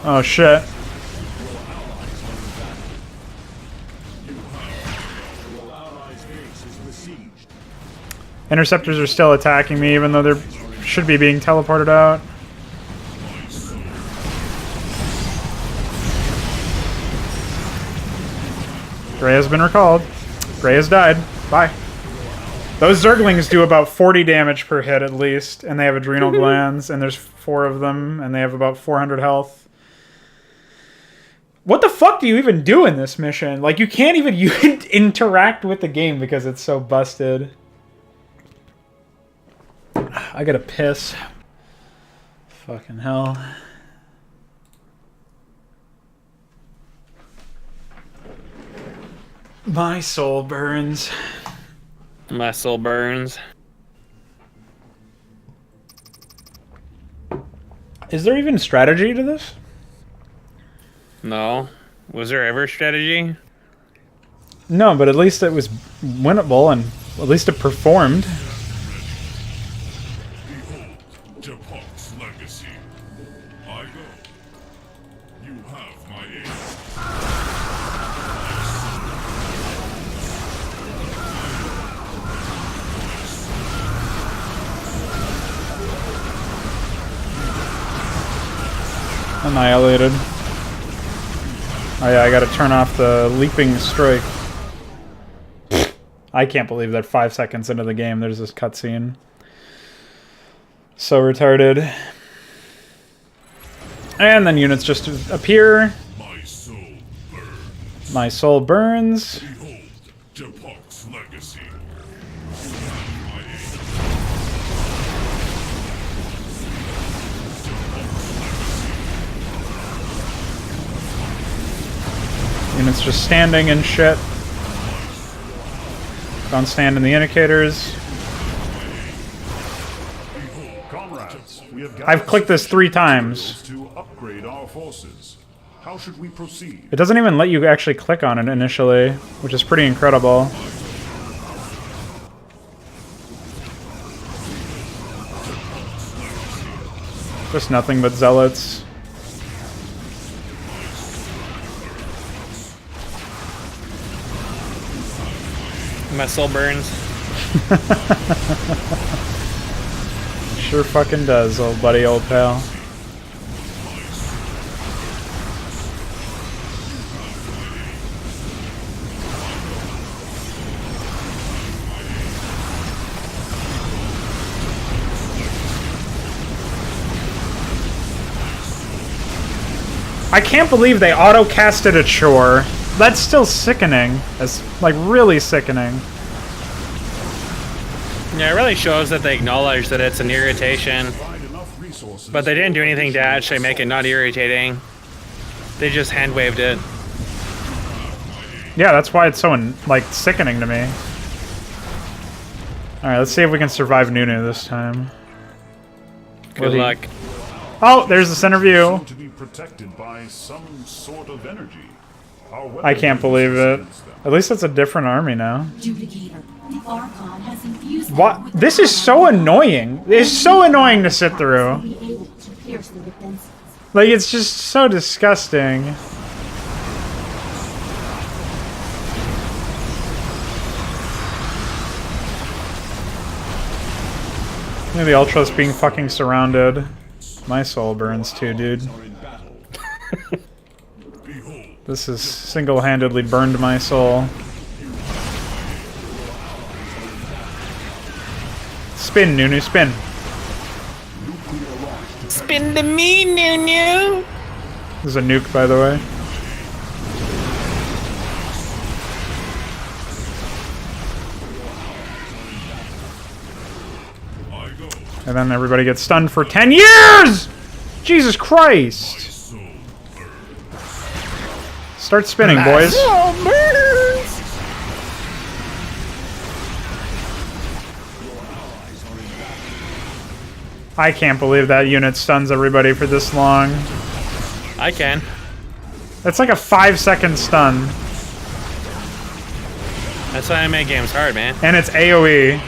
Oh shit. Interceptors are still attacking me even though they should be being teleported out. Gray has been recalled. Gray has died. Bye. Those Zerglings do about 40 damage per hit at least, and they have adrenal glands, and there's 4 of them, and they have about 400 health. What the fuck do you even do in this mission? Like, you can't even interact with the game because it's so busted. I gotta piss. Fucking hell. My soul burns. My soul burns. Is there even strategy to this? No. Was there ever strategy? No, but at least it was winnable and at least it performed. Japok's legacy. I go. You have my aid. Annihilated. Oh yeah, I gotta turn off the leaping strike. I can't believe that 5 seconds into the game there's this cutscene. So retarded. And then units just appear. My soul burns. My soul burns. Behold, Japok's legacy. Units just standing and shit. Don't stand in the indicators. Comrades, we have I've clicked this 3 times. to upgrade our forces. How should we proceed? It doesn't even let you actually click on it initially, which is pretty incredible. Just nothing but zealots. My soul burns. Sure fucking does, old buddy, old pal. I can't believe they auto-casted a chore. That's still sickening. It's like really sickening. Yeah, it really shows that they acknowledge that it's an irritation. But they didn't do anything to actually make it not irritating. They just hand waved it. Yeah, that's why it's so like sickening to me. Alright, let's see if we can survive Nunu this time. Good luck. Oh, there's the center view. To be protected by some sort of energy. I can't believe it. At least it's a different army now. Judicator, the Archon has infused What? This is so annoying. It's so annoying to sit through. be able to pierce the defenses. Like, it's just so disgusting. Yeah, the Ultra's being fucking surrounded. My soul burns too, dude. This has single-handedly burned my soul. Spin, Nunu, spin. Spin to me, Nunu. There's a nuke, by the way. And then everybody gets stunned for 10 years! Jesus Christ! Start spinning, boys. I can't believe that unit stuns everybody for this long. I can. That's like a 5-second stun. That's why I make games hard, man. And it's AoE.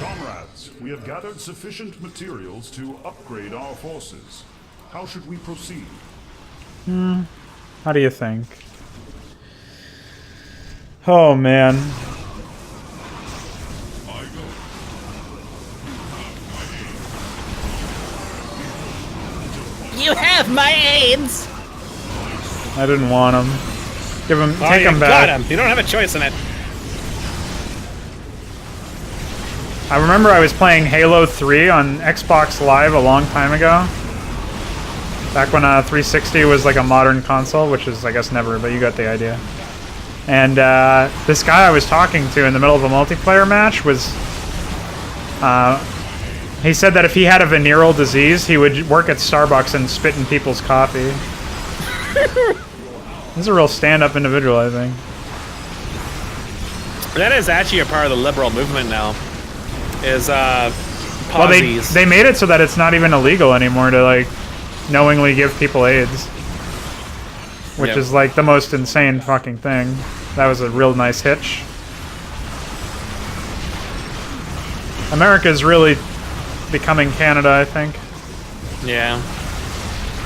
Comrades, we have gathered sufficient materials to upgrade our forces. How should we proceed? How do you think? Oh, man. You have my aids. I didn't want him. Give him, Oh, take you him back. got him. You don't have a choice in it. I remember I was playing Halo 3 on Xbox Live a long time ago. Back when 360 was like a modern console, which is, I guess, never, but you got the idea. And this guy I was talking to in the middle of a multiplayer match was... he said that if he had a venereal disease, he would work at Starbucks and spit in people's coffee. He's a real stand-up individual, I think. That is actually a part of the liberal movement now. is Well, pauses. they made it so that it's not even illegal anymore to like knowingly give people AIDS, which Yep. is like the most insane fucking thing. That was a real nice hitch. America's really becoming Canada, I think. Yeah.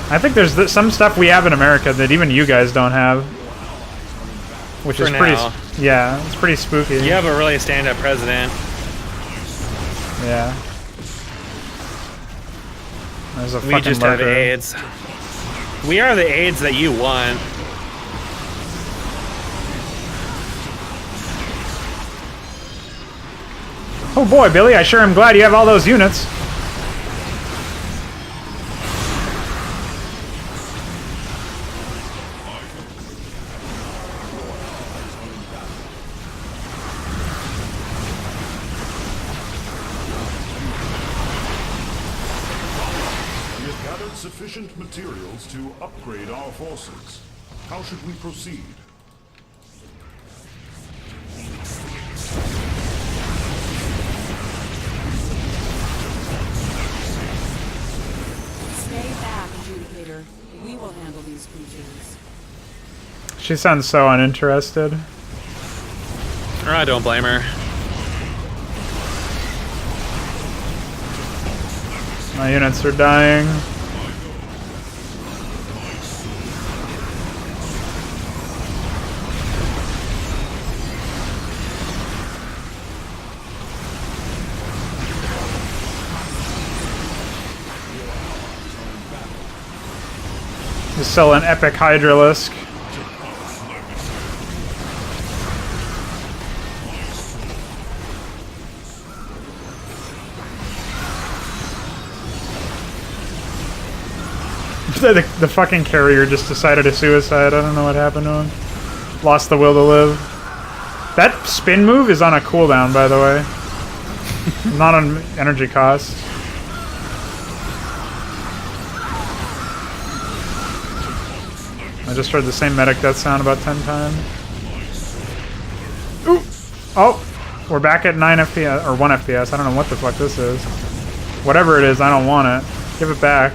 I think there's some stuff we have in America that even you guys don't have, which is pretty. now. Yeah, it's pretty spooky. You have a really stand-up president. Yeah. There's a We fucking just have lurker. AIDS. We are the AIDS that you want. Oh boy, Billy, I sure am glad you have all those units. We have gathered sufficient materials to upgrade our forces. How should we proceed? Stay back, Adjudicator. We will handle these cruisers. She sounds so uninterested. I don't blame her. My units are dying. Just sell an epic Hydralisk. The fucking carrier just decided to suicide. I don't know what happened to him. Lost the will to live. That spin move is on a cooldown, by the way. Not on energy cost. I just heard the same medic death sound about 10 times. Ooh! Oh! We're back at 9 FPS, or 1 FPS. I don't know what the fuck this is. Whatever it is, I don't want it. Give it back.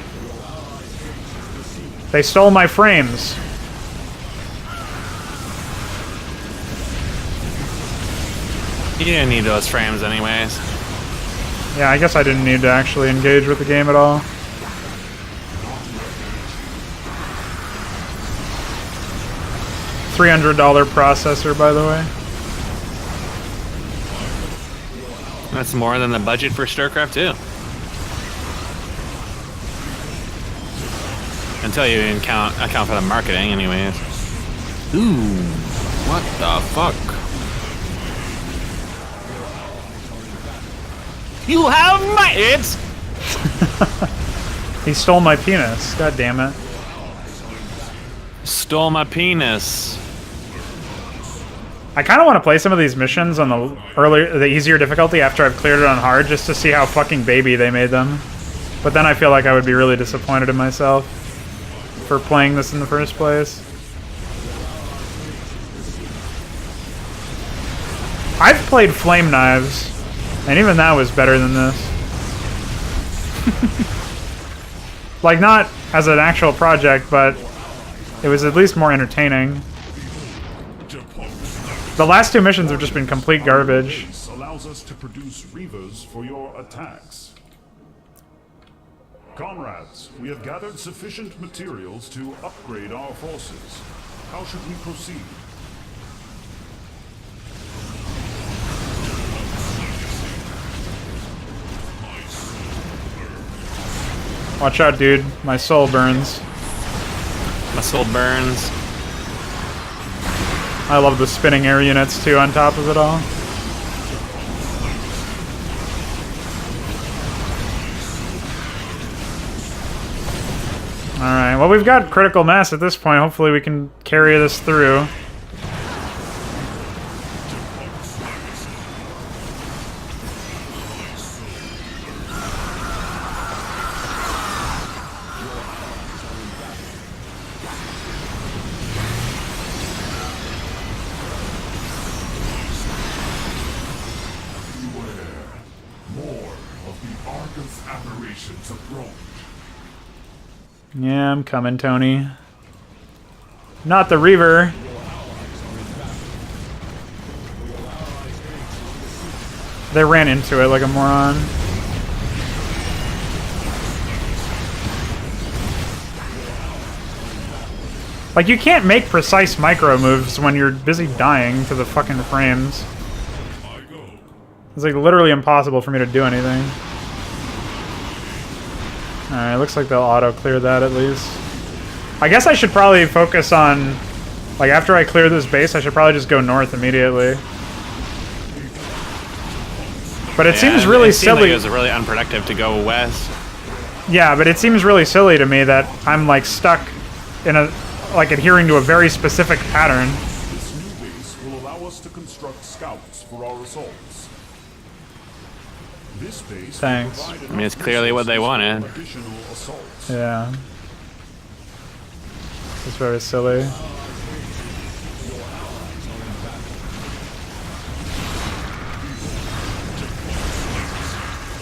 They stole my frames. You didn't need those frames anyways. Yeah, I guess I didn't need to actually engage with the game at all. $300 processor, by the way. That's more than the budget for StarCraft 2. Until you account for the marketing, anyways. Ooh, what the fuck? You have my AIDS. He stole my penis. God damn it. Stole my penis. I kind of want to play some of these missions on the easier difficulty after I've cleared it on hard, just to see how fucking baby they made them. But then I feel like I would be really disappointed in myself for playing this in the first place. I've played Flame Knives, and even that was better than this. Like, not as an actual project, but it was at least more entertaining. The last two missions have just been complete garbage. Allows us to produce reavers for your attacks. Comrades, we have gathered sufficient materials to upgrade our forces. How should we proceed? Watch out, dude. My soul burns. My soul burns. I love the spinning air units, too, on top of it all. Alright, well, we've got critical mass at this point. Hopefully we can carry this through. Yeah, I'm coming, Tony. Not the Reaver. They ran into it like a moron. Like, you can't make precise micro moves when you're busy dying to the fucking frames. It's like literally impossible for me to do anything. Alright, looks like they'll auto-clear that at least. I guess I should probably focus on... Like, after I clear this base, I should probably just go north immediately. But it seems really silly. Like it was really unproductive to go west. Yeah, but it seems really silly to me that I'm, like, stuck in a... like, adhering to a very specific pattern. This new base will allow us to construct scouts for our assaults. This base Thanks. I mean, it's clearly what they wanted. Yeah. It's very silly.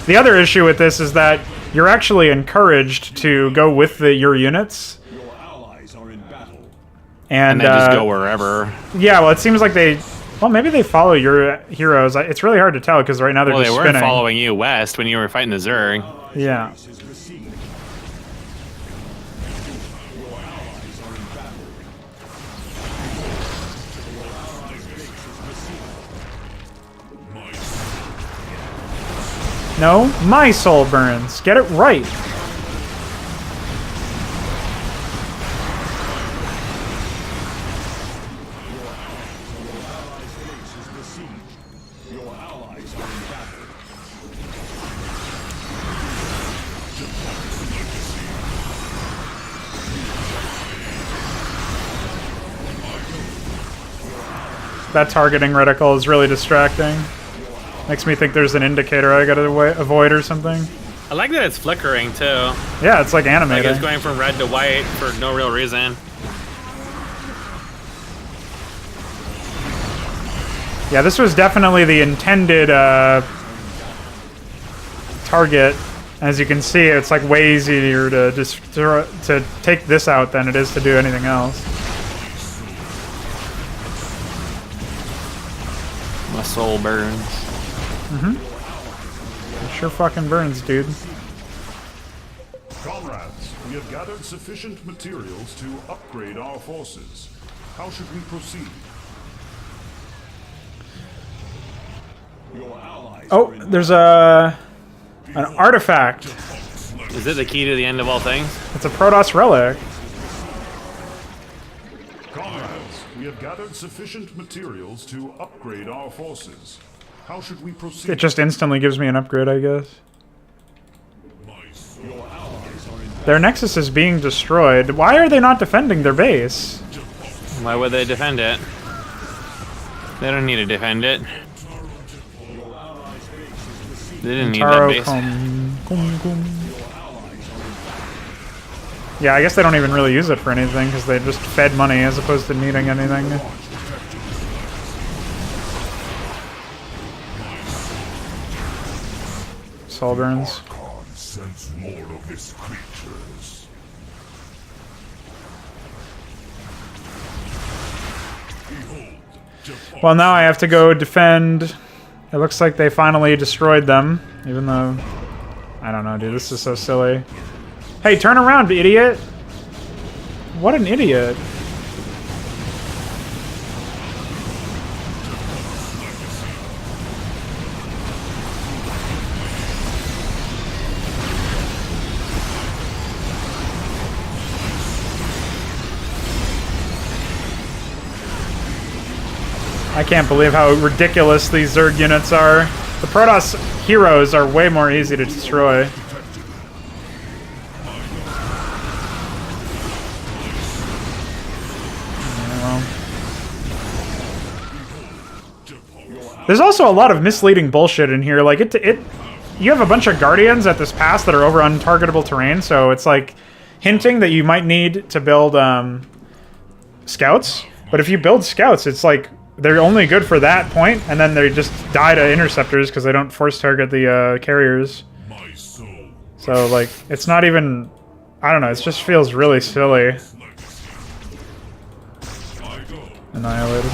The other issue with this is that you're actually encouraged to go with your units. And they just go wherever. Yeah, well, it seems like they... Well, maybe they follow your heroes. It's really hard to tell, because right now they're just spinning. Well, they weren't following you west when you were fighting the Zerg. Yeah. No, my soul burns. Get it right. That targeting reticle is really distracting. Makes me think there's an indicator I gotta avoid or something. I like that it's flickering too. Yeah, it's like animated. Like it's going from red to white for no real reason. Yeah, this was definitely the intended target. As you can see, it's like way easier to take this out than it is to do anything else. My soul burns. It sure fucking burns, dude. Comrades, we have gathered sufficient materials to upgrade our forces. How should we proceed? Oh, there's an artifact. Is it the key to the end of all things? It's a Protoss relic. Comrades, we have gathered sufficient materials to upgrade our forces. How should we proceed? It just instantly gives me an upgrade, I guess. Their Nexus is being destroyed. Why are they not defending their base? Why would they defend it? They don't need to defend it. They didn't need that base. Yeah, I guess they don't even really use it for anything because they just fed money as opposed to needing anything. Soul burns. Sense more of his creatures. Well, now I have to go defend. It looks like they finally destroyed them, even though... I don't know, dude. This is so silly. Hey, turn around, idiot! What an idiot. I can't believe how ridiculous these Zerg units are. The Protoss heroes are way more easy to destroy. There's also a lot of misleading bullshit in here. Like you have a bunch of Guardians at this pass that are over untargetable terrain, so it's like hinting that you might need to build scouts. But if you build scouts, it's like they're only good for that point, and then they just die to interceptors because they don't force target the carriers. So, like, it's not even... I don't know, it just feels really silly. Annihilated.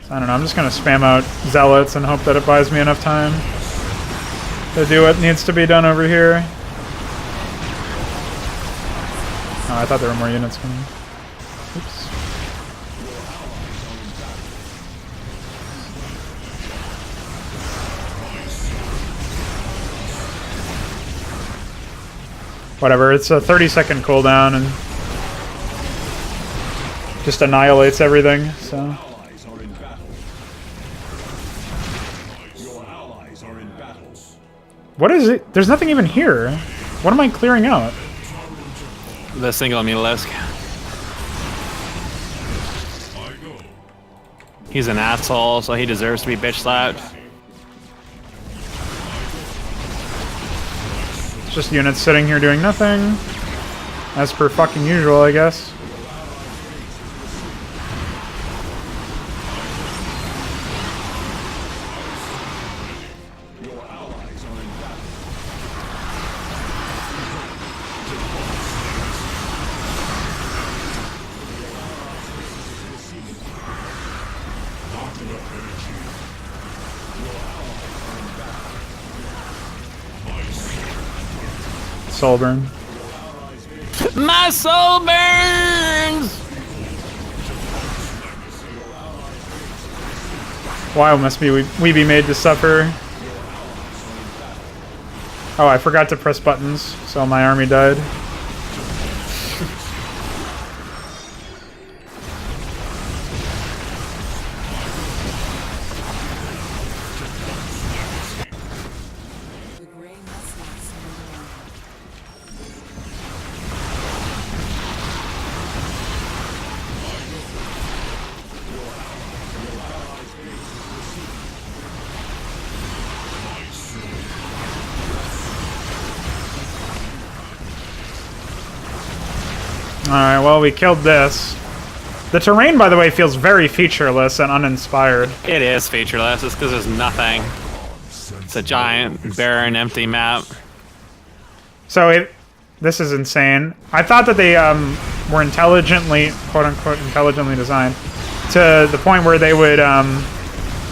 I don't know, I'm just gonna spam out Zealots and hope that it buys me enough time to do what needs to be done over here. Oh, I thought there were more units coming. Oops. Whatever, it's a 30-second cooldown and just annihilates everything, so... What is it? There's nothing even here. What am I clearing out? The single Mutalisk. He's an asshole, so he deserves to be bitch slapped. It's just units sitting here doing nothing. As per fucking usual, I guess. Soul burn. My soul burns! Why must we be made to suffer? Oh, I forgot to press buttons, so my army died. Alright, well, we killed this. The terrain, by the way, feels very featureless and uninspired. It is featureless. It's because there's nothing. It's a giant, barren, empty map. So this is insane. I thought that they were intelligently, quote-unquote, intelligently designed to the point where they would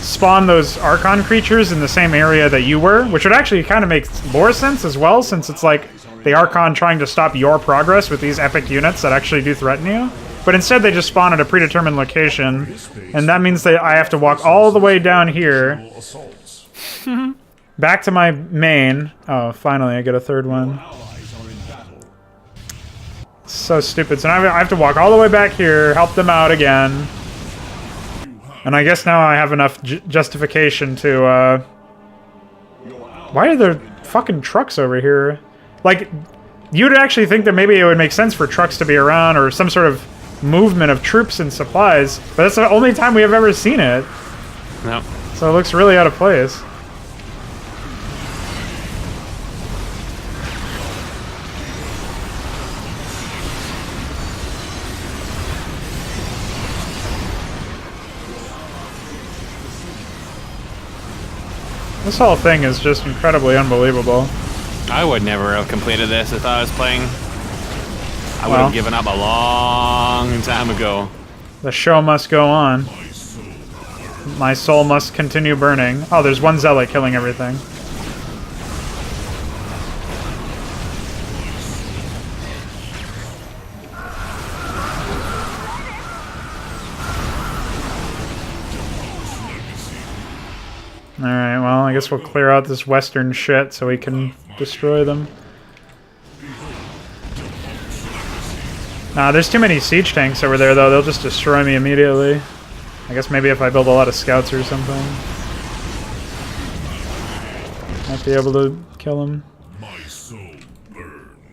spawn those Archon creatures in the same area that you were, which would actually kind of make lore sense as well, since it's like the Archon trying to stop your progress with these epic units that actually do threaten you. But instead they just spawn at a predetermined location, and that means that I have to walk all the way down here, back to my main. Oh, finally I get a third one. So stupid. So now I have to walk all the way back here, help them out again. And I guess now I have enough justification to, why are there fucking trucks over here? Like, you'd actually think that maybe it would make sense for trucks to be around or some sort of movement of troops and supplies, but that's the only time we have ever seen it. Nope. So it looks really out of place. This whole thing is just incredibly unbelievable. I would never have completed this if I was playing. I would have given up a long time ago. The show must go on. My soul must continue burning. Oh, there's one zealot killing everything. Alright, well, I guess we'll clear out this western shit so we can destroy them. Nah, there's too many siege tanks over there, though. They'll just destroy me immediately. I guess maybe if I build a lot of scouts or something. Might be able to kill them.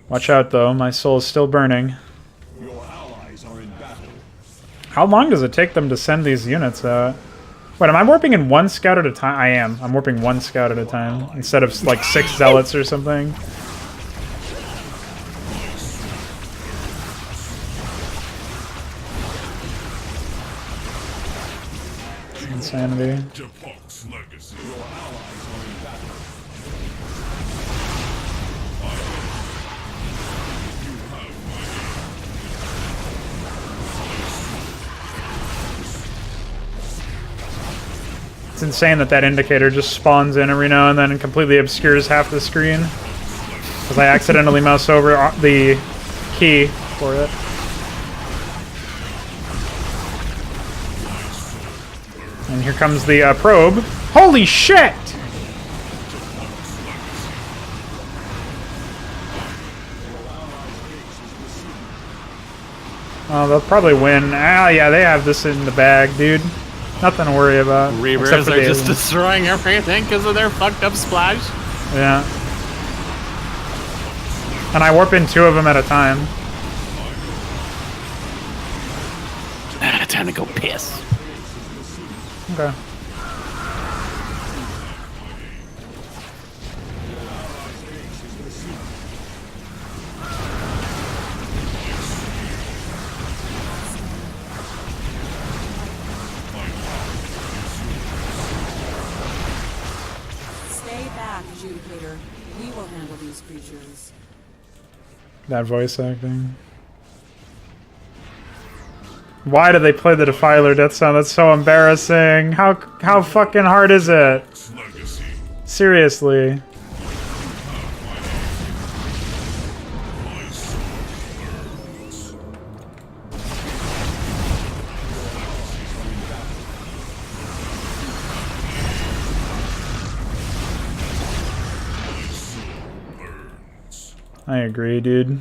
Watch out, though. My soul is still burning. How long does it take them to send these units out? Wait, am I warping in one scout at a time? I am. I'm warping one scout at a time instead of like 6 zealots or something. sanity. It's insane that that indicator just spawns in every now and then and completely obscures half the screen. Because I accidentally mouse over the key for it. And here comes the probe. Holy shit! Oh, they'll probably win. Ah, yeah, they have this in the bag, dude. Nothing to worry about. Reavers are just destroying everything because of their fucked up splash. Yeah. And I warp in 2 of them at a time. Time to go piss. Okay. Stay back, Adjudicator. We will handle these creatures. That voice acting. Why do they play the Defiler death sound? That's so embarrassing. How fucking hard is it? Seriously. I agree, dude.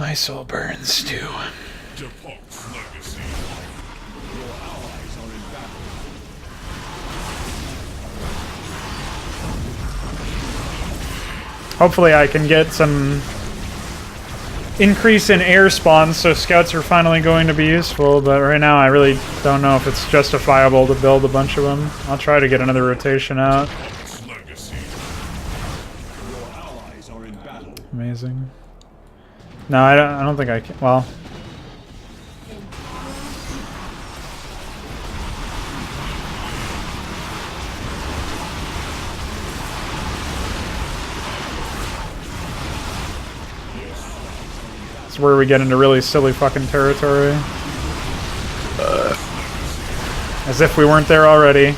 My soul burns too. Hopefully I can get some increase in air spawns, so scouts are finally going to be useful, but right now I really don't know if it's justifiable to build a bunch of them. I'll try to get another rotation out. Amazing. No, I don't think I can. Well, it's where we get into really silly fucking territory. As if we weren't there already.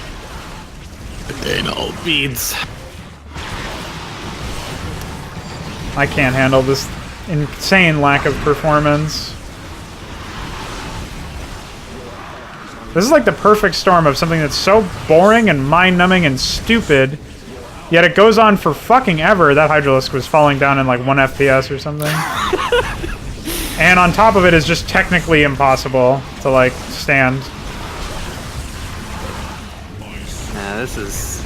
Potato beads. I can't handle this insane lack of performance. This is like the perfect storm of something that's so boring and mind-numbing and stupid, yet it goes on for fucking ever. That Hydralisk was falling down in like 1 FPS or something. And on top of it is just technically impossible to like stand. Yeah, this is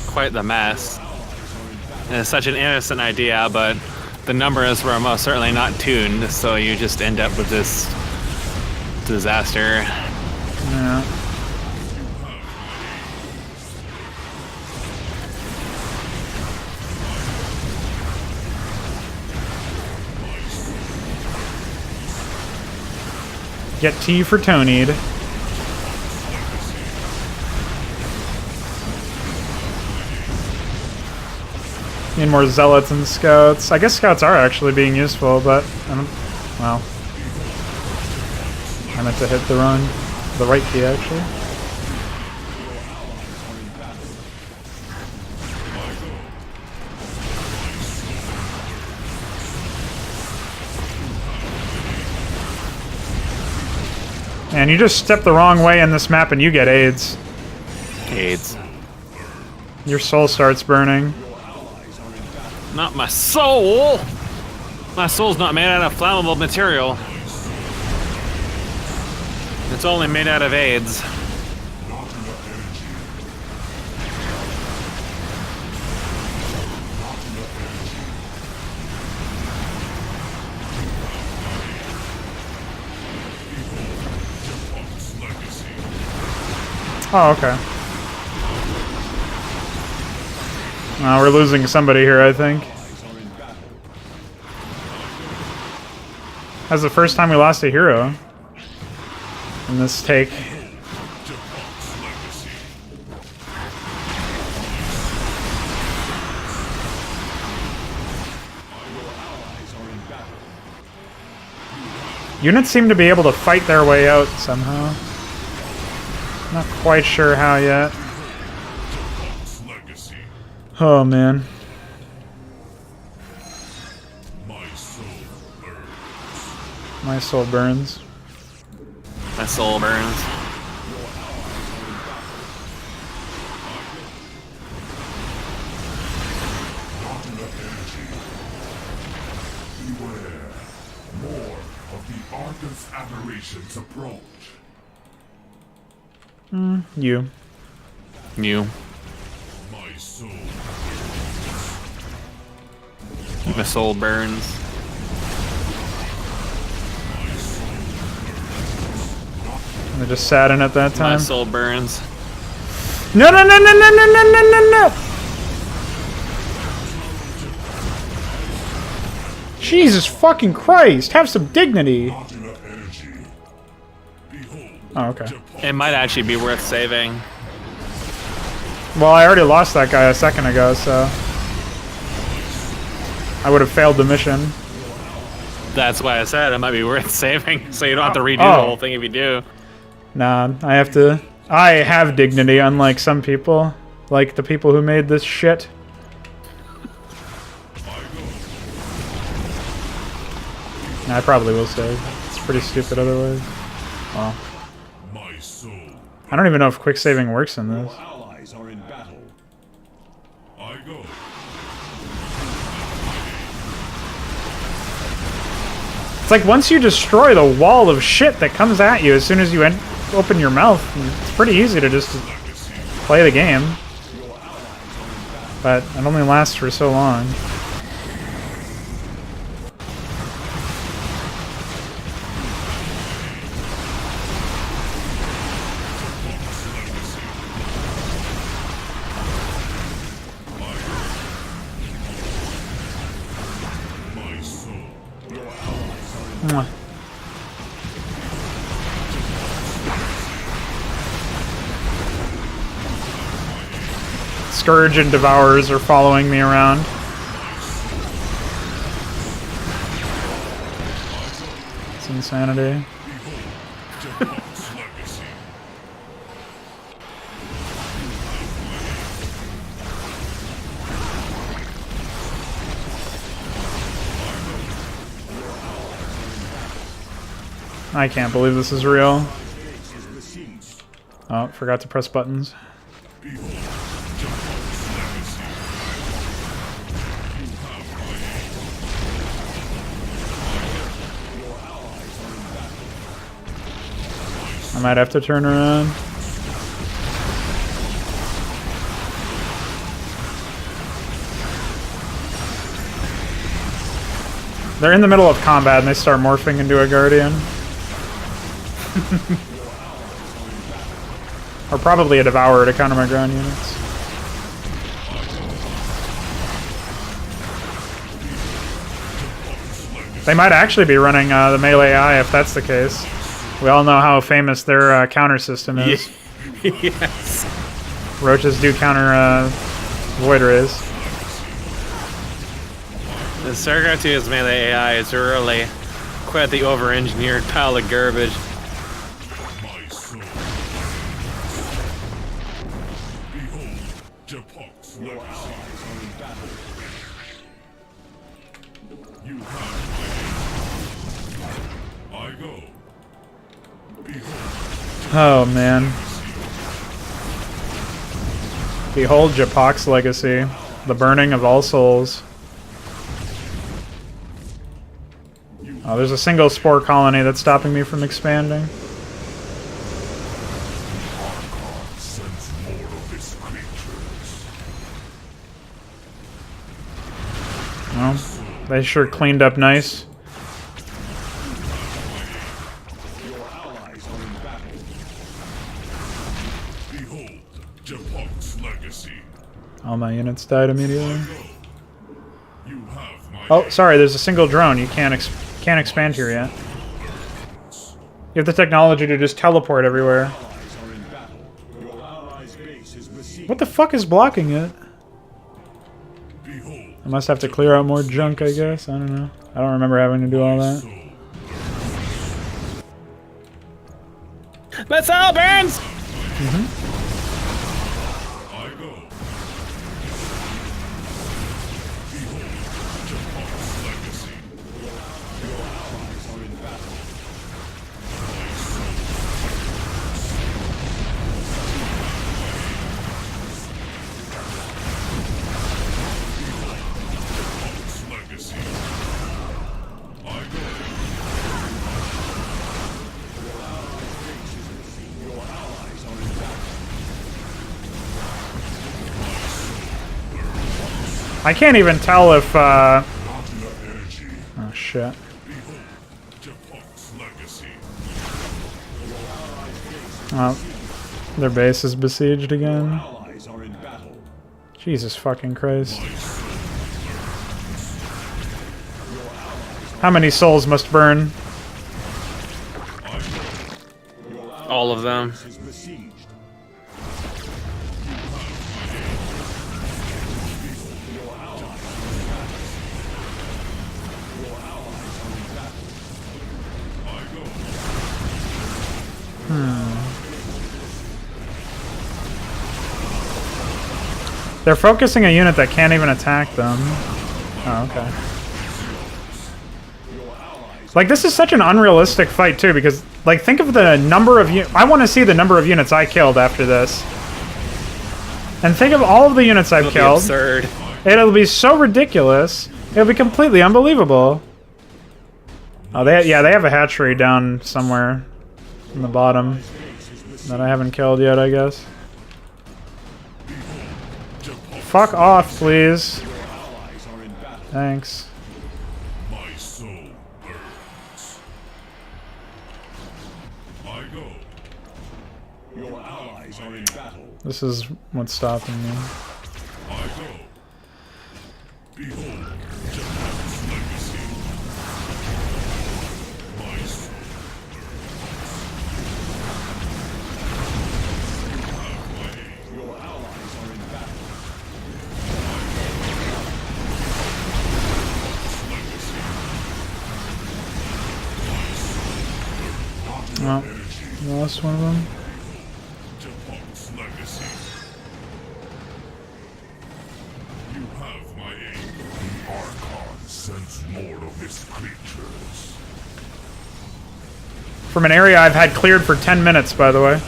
quite the mess. And it's such an innocent idea, but the numbers were most certainly not tuned, so you just end up with this disaster. Yeah. Get T for Tony'd. Need more zealots and scouts. I guess scouts are actually being useful, but well, I meant to hit the right key actually. And you just step the wrong way in this map and you get AIDS. AIDS. Your soul starts burning. Not my soul! My soul's not made out of flammable material. It's only made out of AIDS. Oh, okay. We're losing somebody here, I think. That's the first time we lost a hero in this take. Units seem to be able to fight their way out somehow. Not quite sure how yet. Oh man. My soul burns. My soul burns. Beware. More of the Argus aberrations approach. You. You. My soul. My soul burns. I just sat in at that time. My soul burns. No, no, no, no, no, no, no, no, no, no! Jesus fucking Christ! Have some dignity! Oh, okay. It might actually be worth saving. Well, I already lost that guy a second ago, so... I would have failed the mission. That's why I said it might be worth saving, so you don't have to redo the whole thing if you do. Nah, I have to... I have dignity, unlike some people. Like the people who made this shit. I probably will save. It's pretty stupid otherwise. Well. I don't even know if quick saving works in this. It's like once you destroy the wall of shit that comes at you as soon as you open your mouth, it's pretty easy to just play the game. But it only lasts for so long. Scourge and Devourers are following me around. It's insanity. I can't believe this is real. Oh, forgot to press buttons. I might have to turn around. They're in the middle of combat and they start morphing into a Guardian. Or probably a Devourer to counter my ground units. They might actually be running the melee AI if that's the case. We all know how famous their counter system is. Yes. Roaches do counter Void Rays. The StarCraft 2's melee AI is really quite the over-engineered pile of garbage. Oh man. Behold Japok's legacy, the burning of all souls. Oh, there's a single spore colony that's stopping me from expanding. Oh, they sure cleaned up nice. All my units died immediately. Oh, sorry, there's a single drone. You can't expand here yet. You have the technology to just teleport everywhere. What the fuck is blocking it? I must have to clear out more junk, I guess. I don't know. I don't remember having to do all that. Let's all burns! I can't even tell if, oh shit. Oh, their base is besieged again. Jesus fucking Christ. How many souls must burn? All of them. They're focusing a unit that can't even attack them. Oh, okay. Like, this is such an unrealistic fight, too, because, like, think of the number of I want to see the number of units I killed after this. And think of all of the units I've killed. Absurd. It'll be so ridiculous. It'll be completely unbelievable. Oh, they have a hatchery down somewhere in the bottom that I haven't killed yet, I guess. Fuck off, please. Thanks. My soul burns. I go. Your allies are in battle. This is what's stopping me. I go. Behold, Japan's legacy. My soul burns. Your allies are in battle. Oh, lost one of them. Japan's legacy. You have my aid. The Archon sends more of his creatures. From an area I've had cleared for 10 minutes, by the way.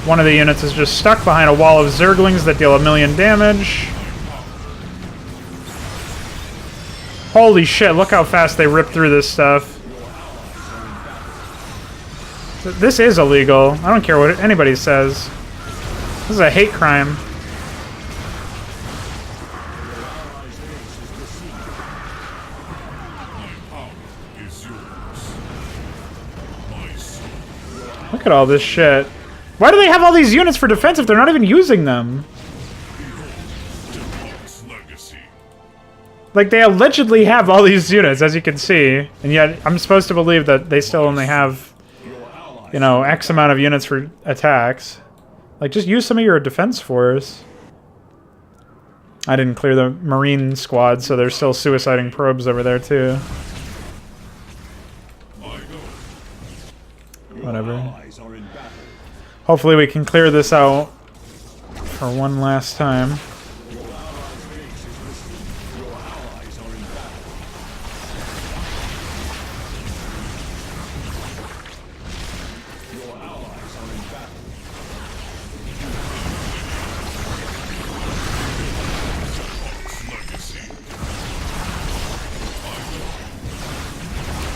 One of the units is just stuck behind a wall of Zerglings that deal 1,000,000 damage. Holy shit, look how fast they rip through this stuff. This is illegal. I don't care what anybody says. This is a hate crime. Look at all this shit. Why do they have all these units for defense if they're not even using them? Like, they allegedly have all these units, as you can see, and yet I'm supposed to believe that they still only have, you know, X amount of units for attacks. Like, just use some of your defense force. I didn't clear the Marine squad, so there's still suiciding probes over there, too. Whatever. Hopefully we can clear this out for one last time.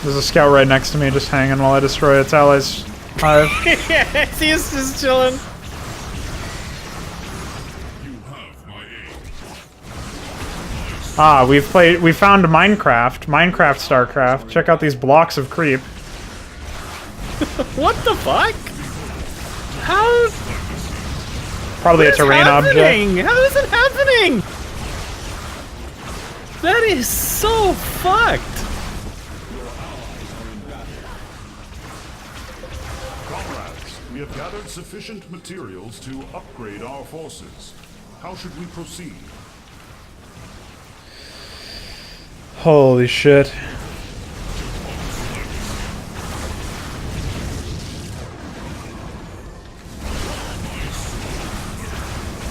There's a scout right next to me just hanging while I destroy its allies' hive. Yeah, he's just chilling. Ah, we found Minecraft, StarCraft. Check out these blocks of creep. What the fuck? How? Probably a terrain object. How is it happening? That is so fucked. We have gathered sufficient materials to upgrade our forces. How should we proceed? Holy shit.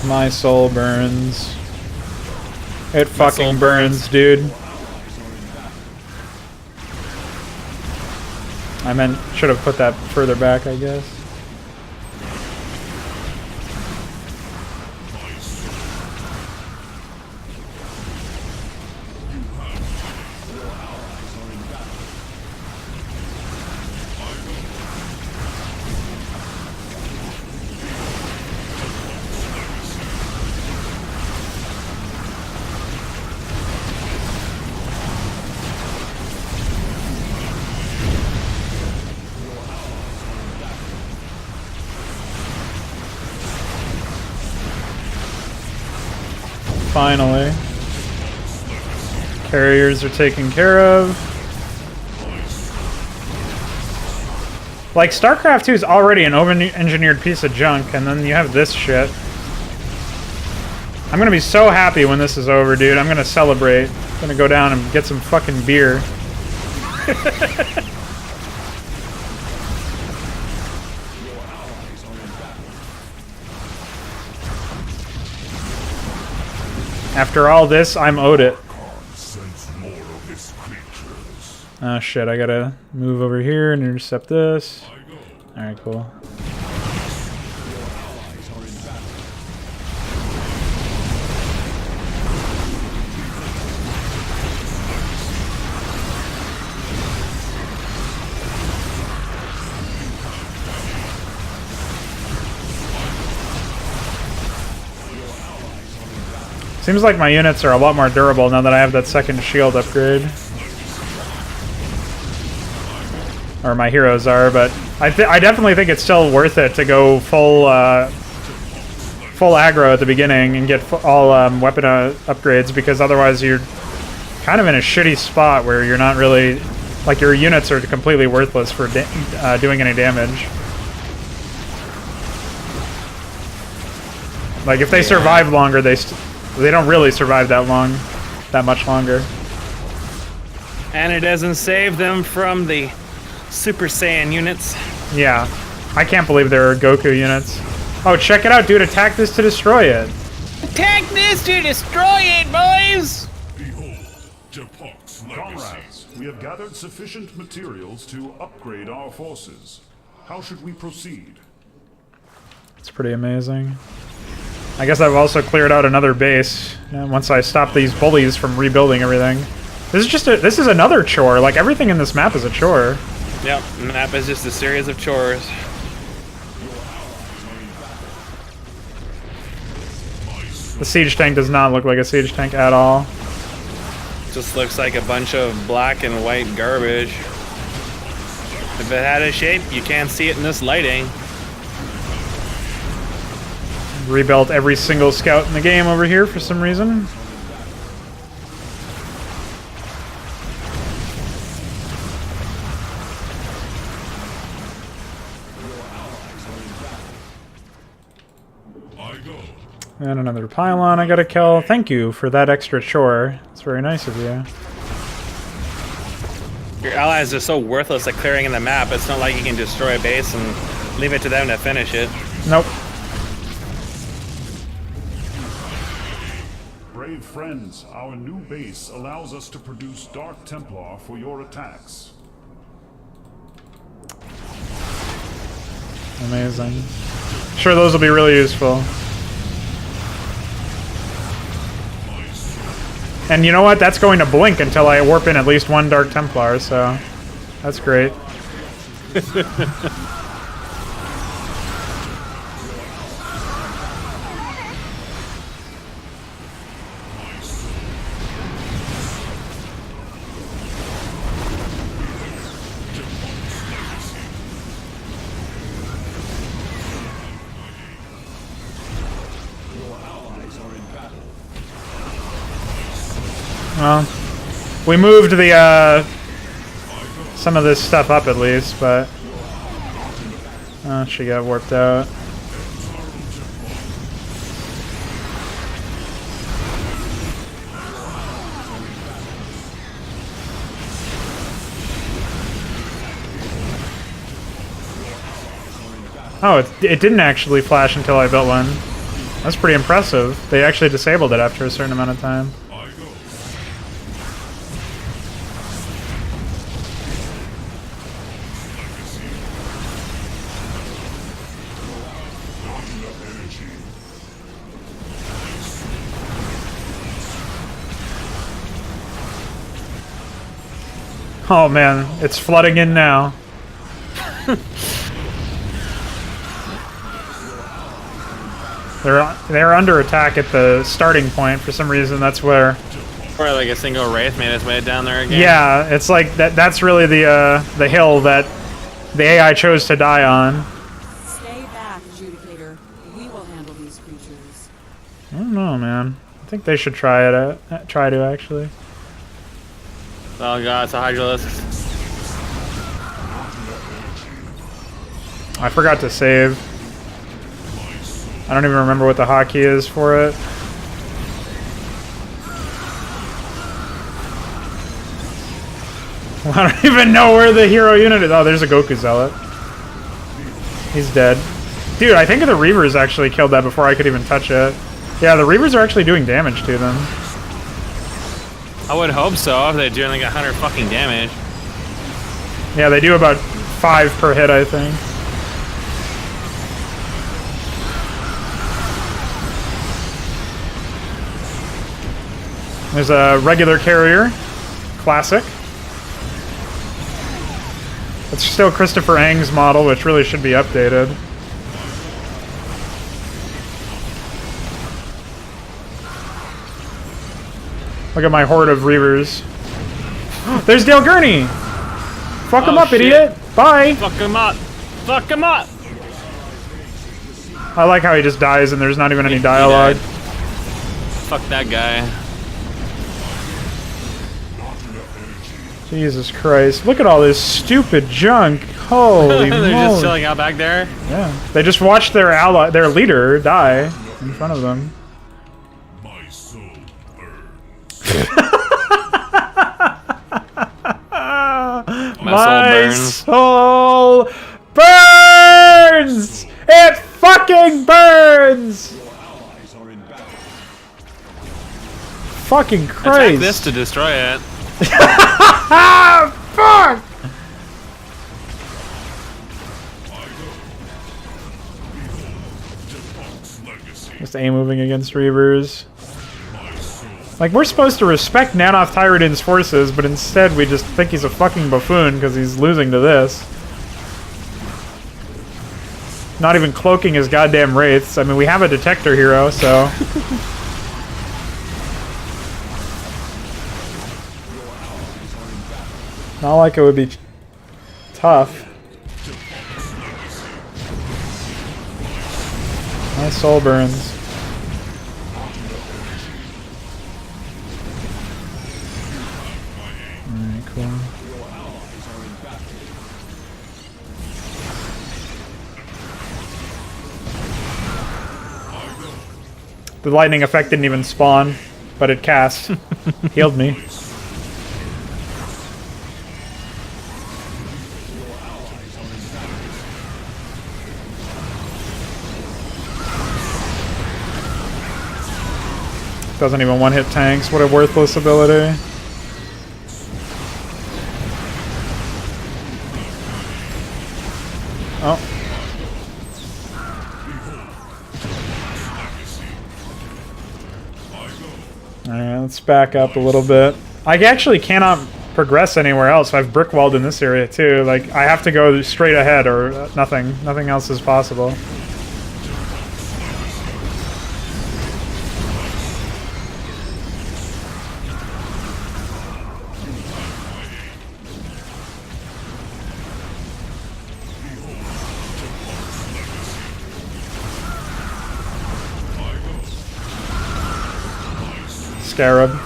My soul burns. It fucking burns, dude. I meant, should have put that further back, I guess. Finally. Carriers are taken care of. Like, StarCraft 2 is already an over-engineered piece of junk, and then you have this shit. I'm gonna be so happy when this is over, dude. I'm gonna celebrate. I'm gonna go down and get some fucking beer. After all this, I'm owed it. Oh shit, I gotta move over here and intercept this. Alright, cool. Seems like my units are a lot more durable now that I have that second shield upgrade. Or my heroes are, but I definitely think it's still worth it to go full aggro at the beginning and get all weapon upgrades, because otherwise you're kind of in a shitty spot where you're not really... Like, your units are completely worthless for doing any damage. Like, if they survive longer, they don't really survive that much longer. And it doesn't save them from the Super Saiyan units. Yeah. I can't believe there are Goku units. Oh, check it out, dude. Attack this to destroy it. Attack this to destroy it, boys! Comrades, we have gathered sufficient materials to upgrade our forces. How should we proceed? It's pretty amazing. I guess I've also cleared out another base once I stop these bullies from rebuilding everything. This is another chore. Like, everything in this map is a chore. Yep, the map is just a series of chores. The siege tank does not look like a siege tank at all. Just looks like a bunch of black and white garbage. If it had a shape, you can't see it in this lighting. Rebuilt every single scout in the game over here for some reason. And another pylon I gotta kill. Thank you for that extra chore. It's very nice of you. Your allies are so worthless at clearing the map, it's not like you can destroy a base and leave it to them to finish it. Nope. Brave friends, our new base allows us to produce Dark Templar for your attacks. Amazing. Sure, those will be really useful. And you know what? That's going to blink until I warp in at least one Dark Templar, so that's great. Well, we moved the some of this stuff up at least, but she got warped out. Oh, it didn't actually flash until I built one. That's pretty impressive. They actually disabled it after a certain amount of time. Oh man, it's flooding in now. They're under attack at the starting point for some reason. That's where. Or like a single wraith made its way down there again. Yeah, it's like that's really the hill that the AI chose to die on. Stay back, Adjudicator. We will handle these creatures. I don't know, man. I think they should try it. Try to actually. Oh god, it's a Hydralisk. I forgot to save. I don't even remember what the hotkey is for it. I don't even know where the hero unit is. Oh, there's a Goku Zealot. He's dead. Dude, I think the Reavers actually killed that before I could even touch it. Yeah, the Reavers are actually doing damage to them. I would hope so, if they're doing like 100 fucking damage. Yeah, they do about 5 per hit, I think. There's a regular carrier. Classic. It's still Christopher Ang's model, which really should be updated. Look at my horde of Reavers. There's Dale Gurney! Fuck him up, shit. Idiot! Bye! Fuck him up! Fuck him up! I like how he just dies and there's not even any dialogue. Fuck that guy. Jesus Christ. Look at all this stupid junk. Holy They're moly. just chilling out back there? Yeah. They just watched their leader die in front of them. My soul My soul burns! It fucking burns! Fucking Christ. Attack this to destroy it. Fuck! Just A-moving against Reavers. Like, we're supposed to respect Nanoth Tyranids' forces, but instead we just think he's a fucking buffoon because he's losing to this. Not even cloaking his goddamn wraiths. I mean, we have a detector hero, so... Not like it would be tough. My soul burns. Alright, cool. The lightning effect didn't even spawn, but it cast. Healed me. Doesn't even one-hit tanks. What a worthless ability. Oh. Alright, let's back up a little bit. I actually cannot progress anywhere else. I've brick-walled in this area too. Like, I have to go straight ahead or nothing. Nothing else is possible. Scarab.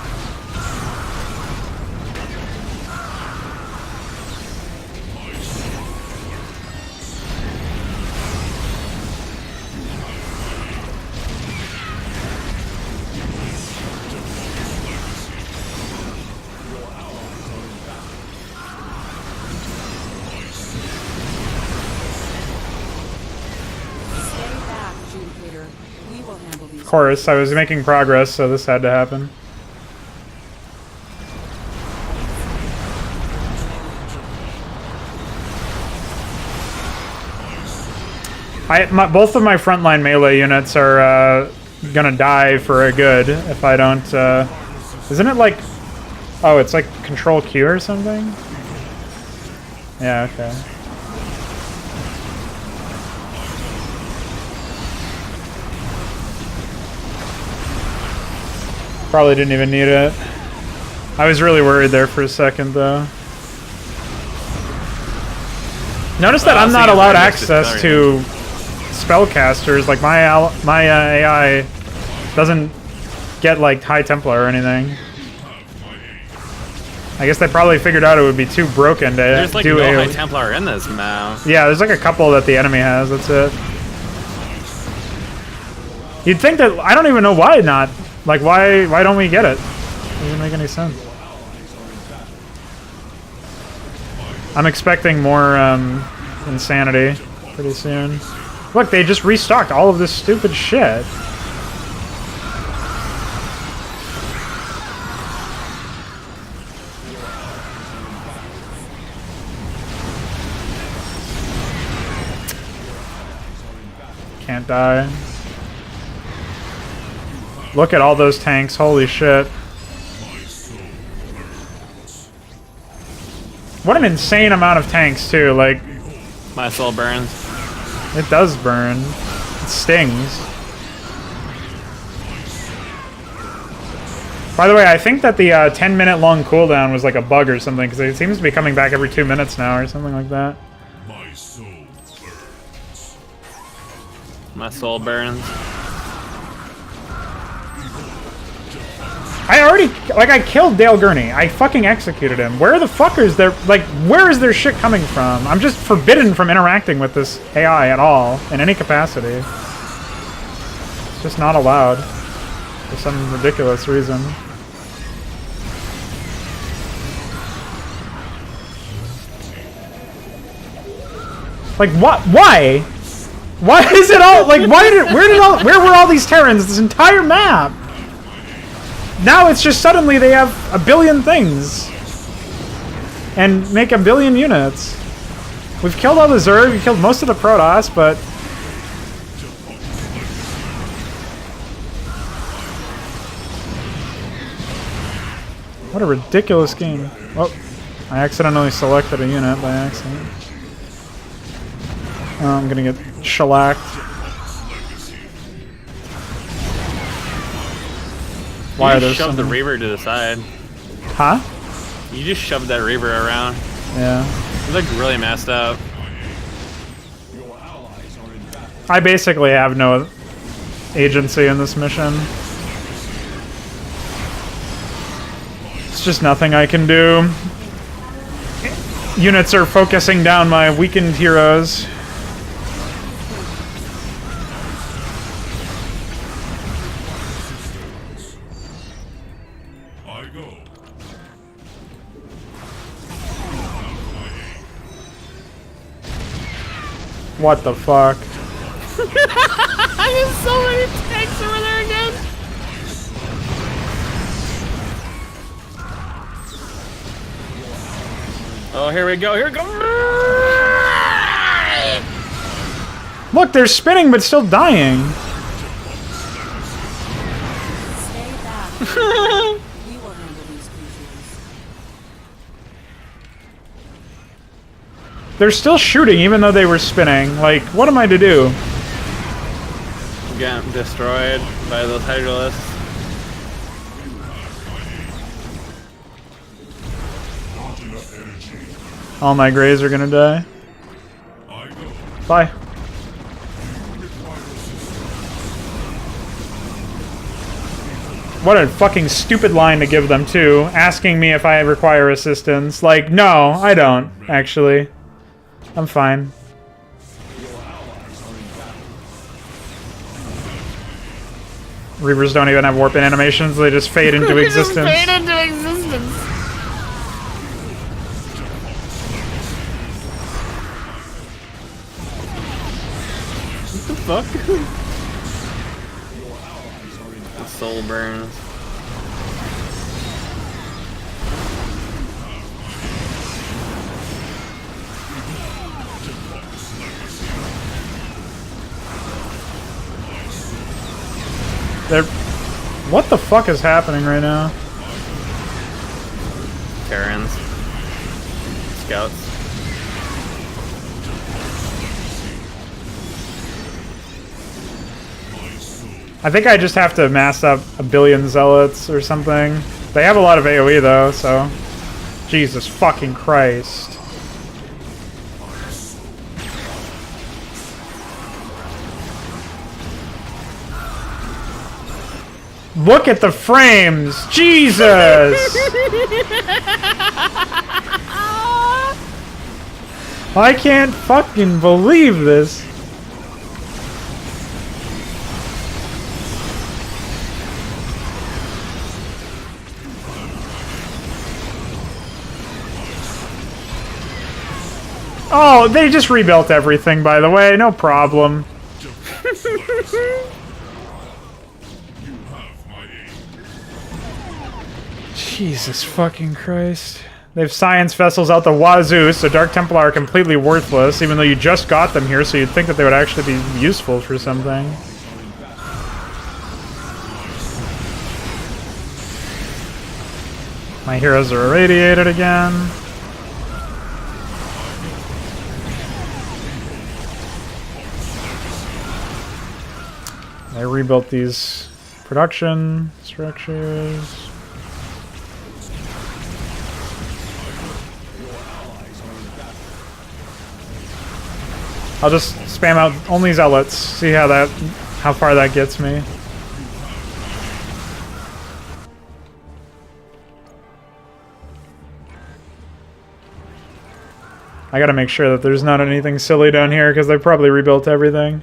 course. I was making progress, so this had to happen. Both of my frontline melee units are gonna die for a good if I don't. Isn't it like? Oh, it's like Control Q or something. Yeah. Okay. Probably didn't even need it. I was really worried there for a second, though. Notice that I'm not allowed access to spellcasters. Like my AI doesn't get like High Templar or anything. I guess they probably figured out it would be too broken to there's like do no AoE. High Templar in this now. Yeah, there's like a couple that the enemy has. That's it. You'd think that I don't even know why not. Like why don't we get it? It doesn't make any sense. I'm expecting more insanity pretty soon. Look, they just restocked all of this stupid shit. Can't die. Look at all those tanks, holy shit. What an insane amount of tanks too, like... My soul burns. It does burn. It stings. By the way, I think that the 10-minute long cooldown was like a bug or something, because it seems to be coming back every 2 minutes now or something like that. My soul burns. My soul burns. I already, like, I killed Dale Gurney. I fucking executed him. Where the fuck is their, like, where is their shit coming from? I'm just forbidden from interacting with this AI at all, in any capacity. It's just not allowed. For some ridiculous reason. Like, what? Why? Why is it all, like, where were all these Terrans this entire map? Now it's just suddenly they have a billion things and make a billion units. We've killed all the Zerg, we killed most of the Protoss, but what a ridiculous game. Oh, I accidentally selected a unit by accident. Oh, I'm gonna get shellacked. Why you just shoved the Reaver to the side. Huh? You just shoved that Reaver around. Yeah. You look really messed up. I basically have no agency in this mission. It's just nothing I can do. Units are focusing down my weakened heroes. What the fuck? There's so many tanks over there again. Oh, here we go. Here we go. Look, they're spinning but still dying. Stay back. We will handle these creatures. They're still shooting even though they were spinning. Like, what am I to do? Get destroyed by those hydralisks. All my Greys are gonna die. Bye. What a fucking stupid line to give them too, asking me if I require assistance. Like, no, I don't, actually. I'm fine. Reavers don't even have warp-in animations, they just fade into existence. Just fade into existence. What the fuck? soul burns. They're... What the fuck is happening right now? Terrans. Scouts. I think I just have to mass up a billion zealots or something. They have a lot of AoE though, so... Jesus fucking Christ. Look at the frames! Jesus! I can't fucking believe this. Oh, they just rebuilt everything, by the way. No problem. Jesus fucking Christ. They have science vessels out the wazoo, so Dark Templar are completely worthless, even though you just got them here, so you'd think that they would actually be useful for something. My heroes are irradiated again. I rebuilt these production structures. I'll just spam out only zealots, see how far that gets me. I gotta make sure that there's not anything silly down here, because they probably rebuilt everything.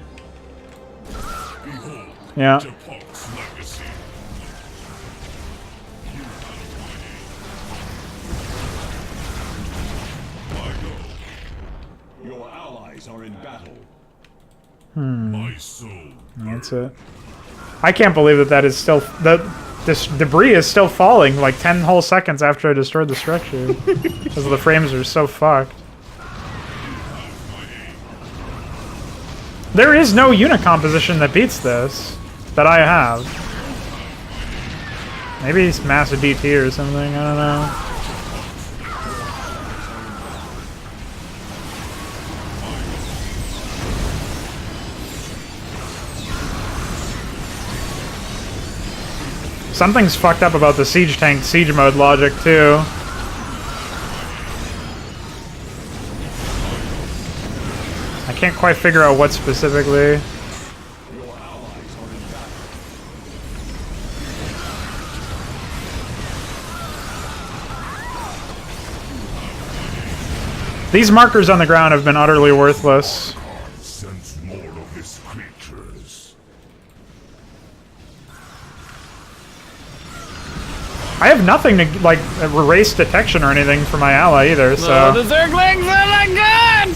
Yeah. Your allies are in battle. That's it. I can't believe that is still... This debris is still falling like 10 whole seconds after I destroyed the structure. Because the frames are so fucked. There is no unit composition that beats this. That I have. Maybe it's massive DT or something, I don't know. Something's fucked up about the siege tank siege mode logic too. I can't quite figure out what specifically. These markers on the ground have been utterly worthless. Sense more of his creatures. I have nothing to, like, erase detection or anything for my ally either, so... Oh, the Zerglings are not good!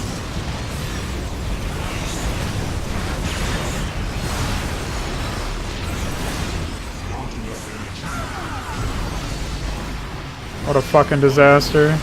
What a fucking disaster.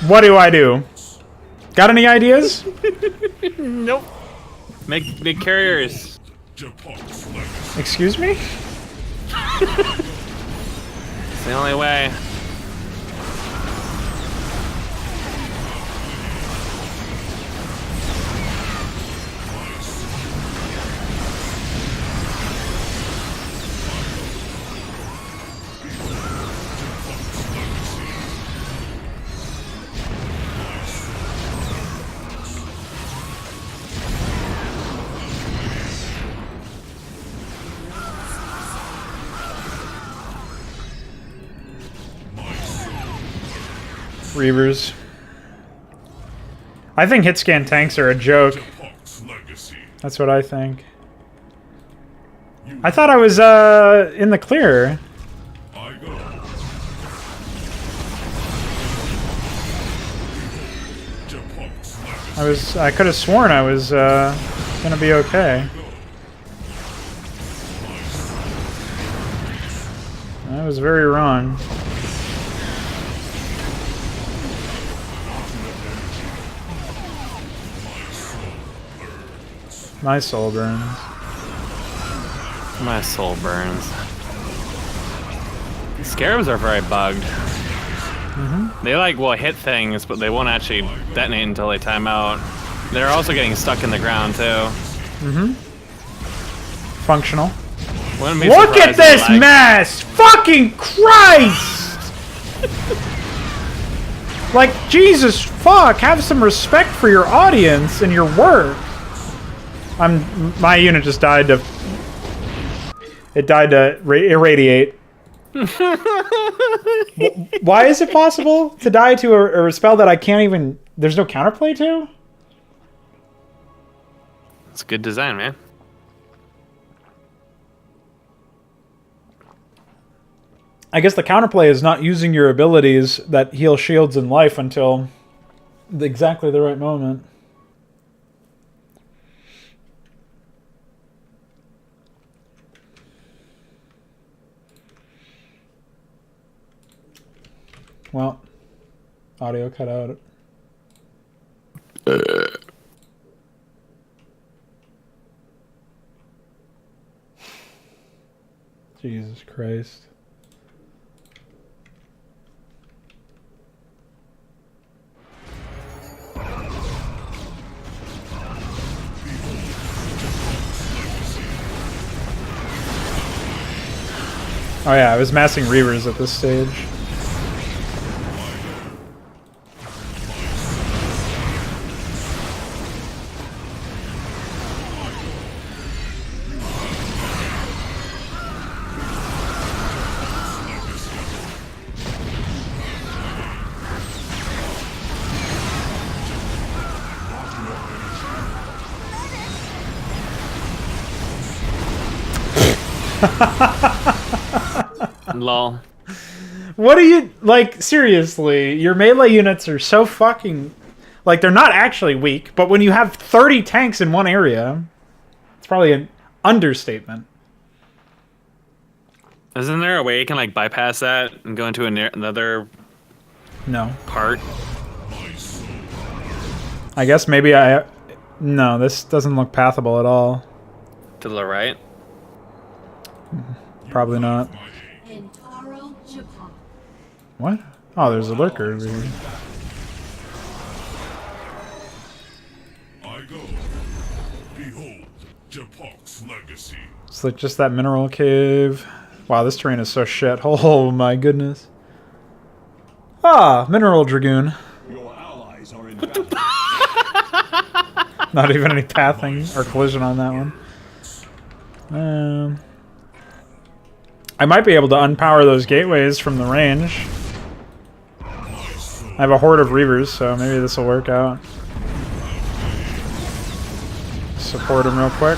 What do I do? Got any ideas? Nope. Make big carriers. Excuse me? It's the only way. Reavers. I think hit scan tanks are a joke. That's what I think. I thought I was in the clear. I could have sworn I was gonna be okay. I was very wrong. My soul burns. My soul burns. Scarabs are very bugged. They will hit things, but they won't actually detonate until they time out. They're also getting stuck in the ground too. Functional. Look at this mess! Fucking Christ! Like, Jesus fuck, have some respect for your audience and your work. My unit just died to... It died to irradiate. Why is it possible to die to a spell that I can't even... There's no counterplay to? It's good design, man. I guess the counterplay is not using your abilities that heal shields and life until exactly the right moment. Well, audio cut out. Jesus Christ. Oh yeah, I was massing Reavers at this stage. Lol. What are you... Like, seriously, your melee units are so fucking... Like, they're not actually weak, but when you have 30 tanks in one area, it's probably an understatement. Isn't there a way you can, like, bypass that and go into another... No. Part? I guess maybe No, this doesn't look pathable at all. To the right? Probably not. What? Oh, there's a lurker over here. I go. Behold, Japok's legacy. It's like just that mineral cave. Wow, this terrain is so shit. Oh my goodness. Ah, mineral dragoon. Your allies are in Not even any pathing or collision on that one. I might be able to unpower those gateways from the range. I have a horde of Reavers, so maybe this will work out. Support him real quick.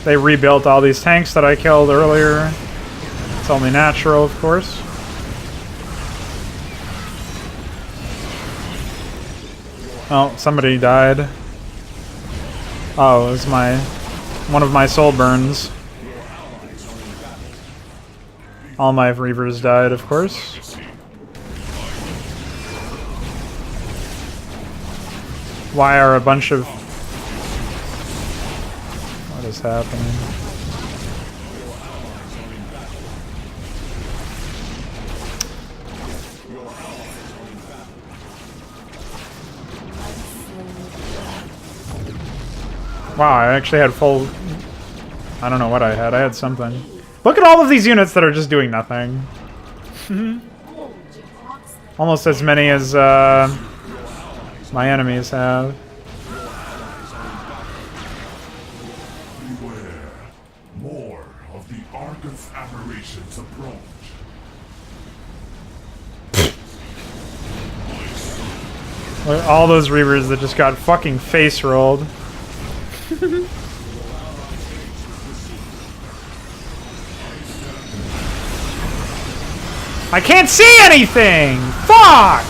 They rebuilt all these tanks that I killed earlier. It's only natural, of course. Oh, somebody died. Oh, it was one of my soul burns. All my Reavers died, of course. Why are a bunch of... What is happening? Wow, I actually had full... I don't know what I had. I had something. Look at all of these units that are just doing nothing. Almost as many as my enemies have. Beware. More of the Argus aberrations approach. Look at all those Reavers that just got fucking face rolled. I can't see anything! Fuck!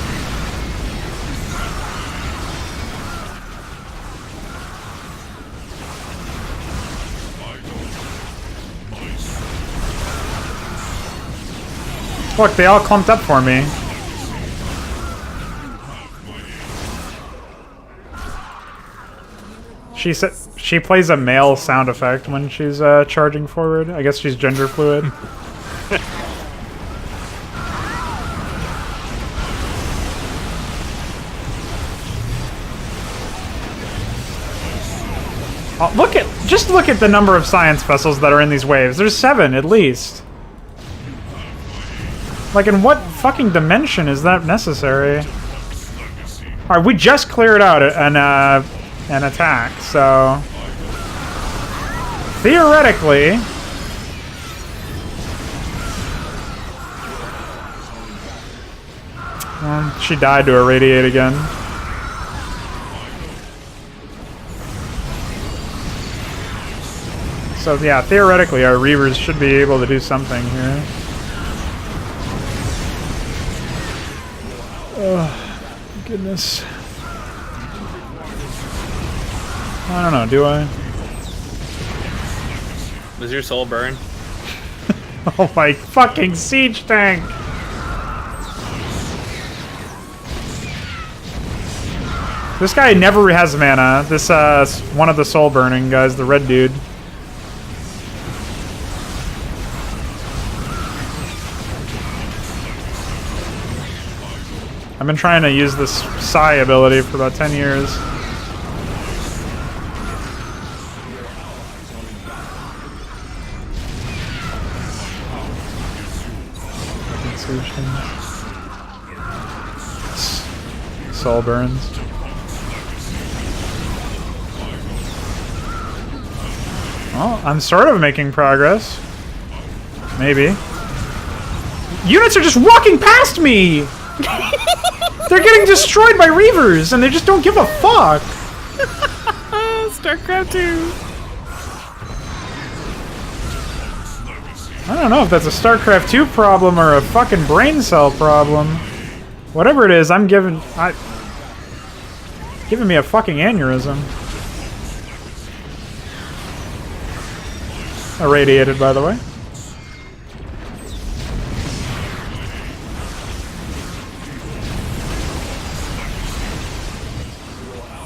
Look, they all clumped up for me. She plays a male sound effect when she's charging forward. I guess she's gender fluid. Oh, just look at the number of science vessels that are in these waves. There's 7 at least. Like, in what fucking dimension is that necessary? Alright, we just cleared out an attack, so... theoretically... she died to irradiate again. So yeah, theoretically our Reavers should be able to do something here. Oh, goodness. I don't know, do I? Does your soul burn? Oh my fucking siege tank! This guy never has mana. This, one of the soul burning guys, the red dude. I've been trying to use this Psi ability for about 10 years. Soul burns. Well, I'm sort of making progress. Maybe. Units are just walking past me! They're getting destroyed by Reavers, and they just don't give a fuck! StarCraft 2! I don't know if that's a StarCraft 2 problem or a fucking brain cell problem. Whatever it is, giving me a fucking aneurysm. Irradiated, by the way.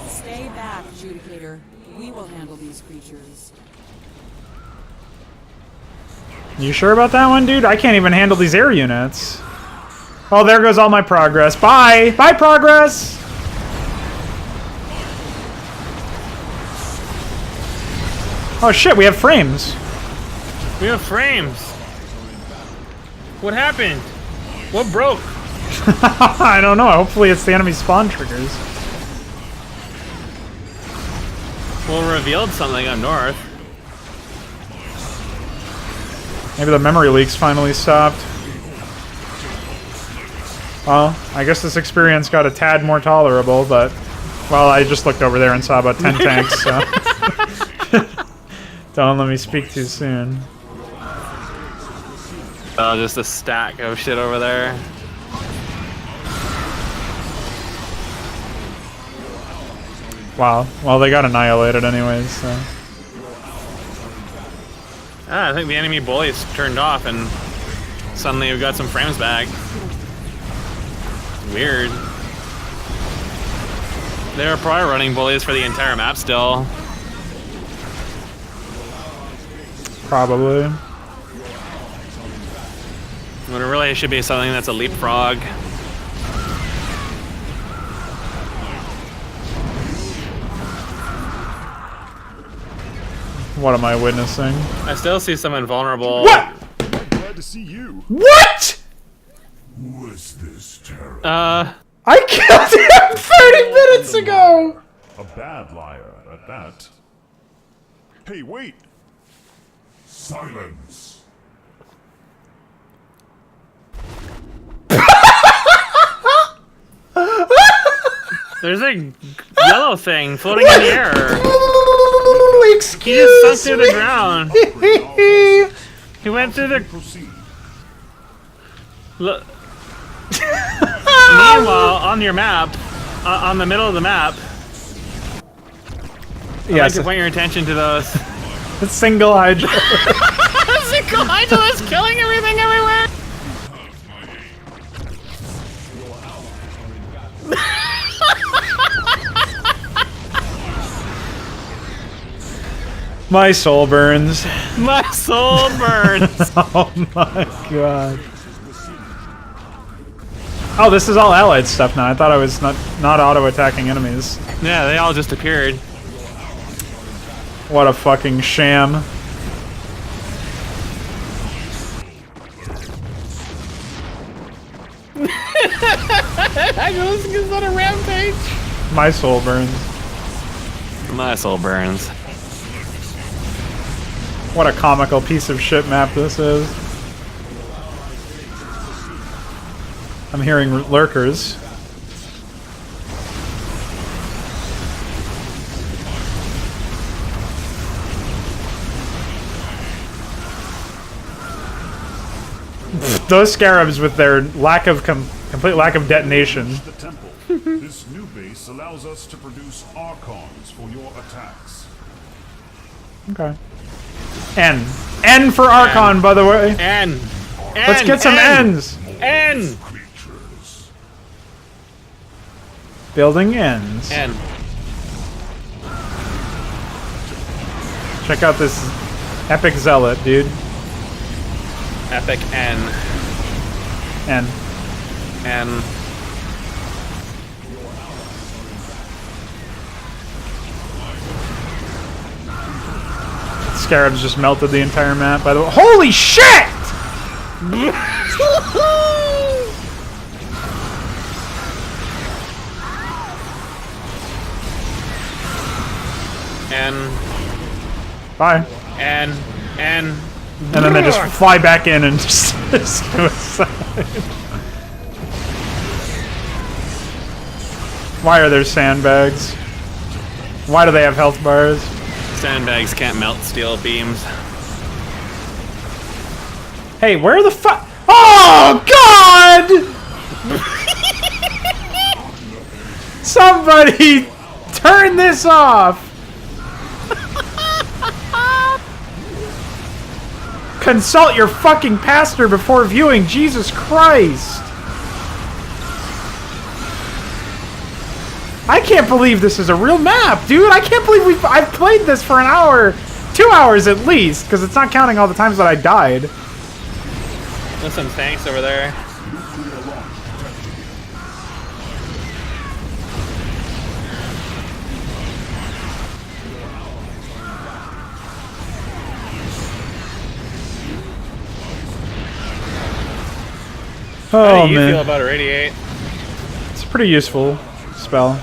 Stay back, Judicator. We will handle these creatures. You sure about that one, dude? I can't even handle these air units. Oh, there goes all my progress. Bye! Bye, progress! Oh shit, we have frames. We have frames. What happened? What broke? I don't know. Hopefully it's the enemy spawn triggers. Well, revealed something up north. Maybe the memory leaks finally stopped. Well, I guess this experience got a tad more tolerable, but... well, I just looked over there and saw about 10 tanks, so... Don't let me speak too soon. Oh, just a stack of shit over there. Wow. Well, they got annihilated anyways, so... I think the enemy bullies turned off and suddenly we got some frames back. Weird. They were probably running bullies for the entire map still. Probably. But it really should be something that's a leapfrog. What am I witnessing? I still see some invulnerable. What? Glad to see you. What? Was this terrible? I killed him 30 minutes ago! A bad liar at that. Hey, wait! Silence. There's a yellow thing floating in the air. Excuse He just sunk through the ground. He went through the. Look. Meanwhile, on your map, on the middle of the map, I'd like to point your attention to those. It's single Hydra. Single Hydra is killing everything everywhere. My soul burns. My soul burns. Oh my god. Oh, this is all allied stuff now. I thought I was not auto-attacking enemies. Yeah, they all just appeared. What a fucking sham. Agnes is on a rampage. My soul burns. My soul burns. What a comical piece of shit map this is. I'm hearing lurkers. Those scarabs with their complete lack of detonation. The temple. This new base allows us to produce archons for your attacks. Okay. N. N for Archon, by the way. N. Let's get some N's. N. Building N's. N. Check out this epic zealot, dude. Epic N. N. N. Scarabs just melted the entire map, by the way. Holy shit! N. Bye. N. N. And then they just fly back in and just suicide. Why are there sandbags? Why do they have health bars? Sandbags can't melt steel beams. Hey, where the fuck? Oh, God! Somebody turn this off! Consult your fucking pastor before viewing, Jesus Christ! I can't believe this is a real map, dude! I can't believe I've played this for an hour! 2 hours at least, because it's not counting all the times that I died. There's some tanks over there. Oh, How do you man. feel about Irradiate? It's a pretty useful spell.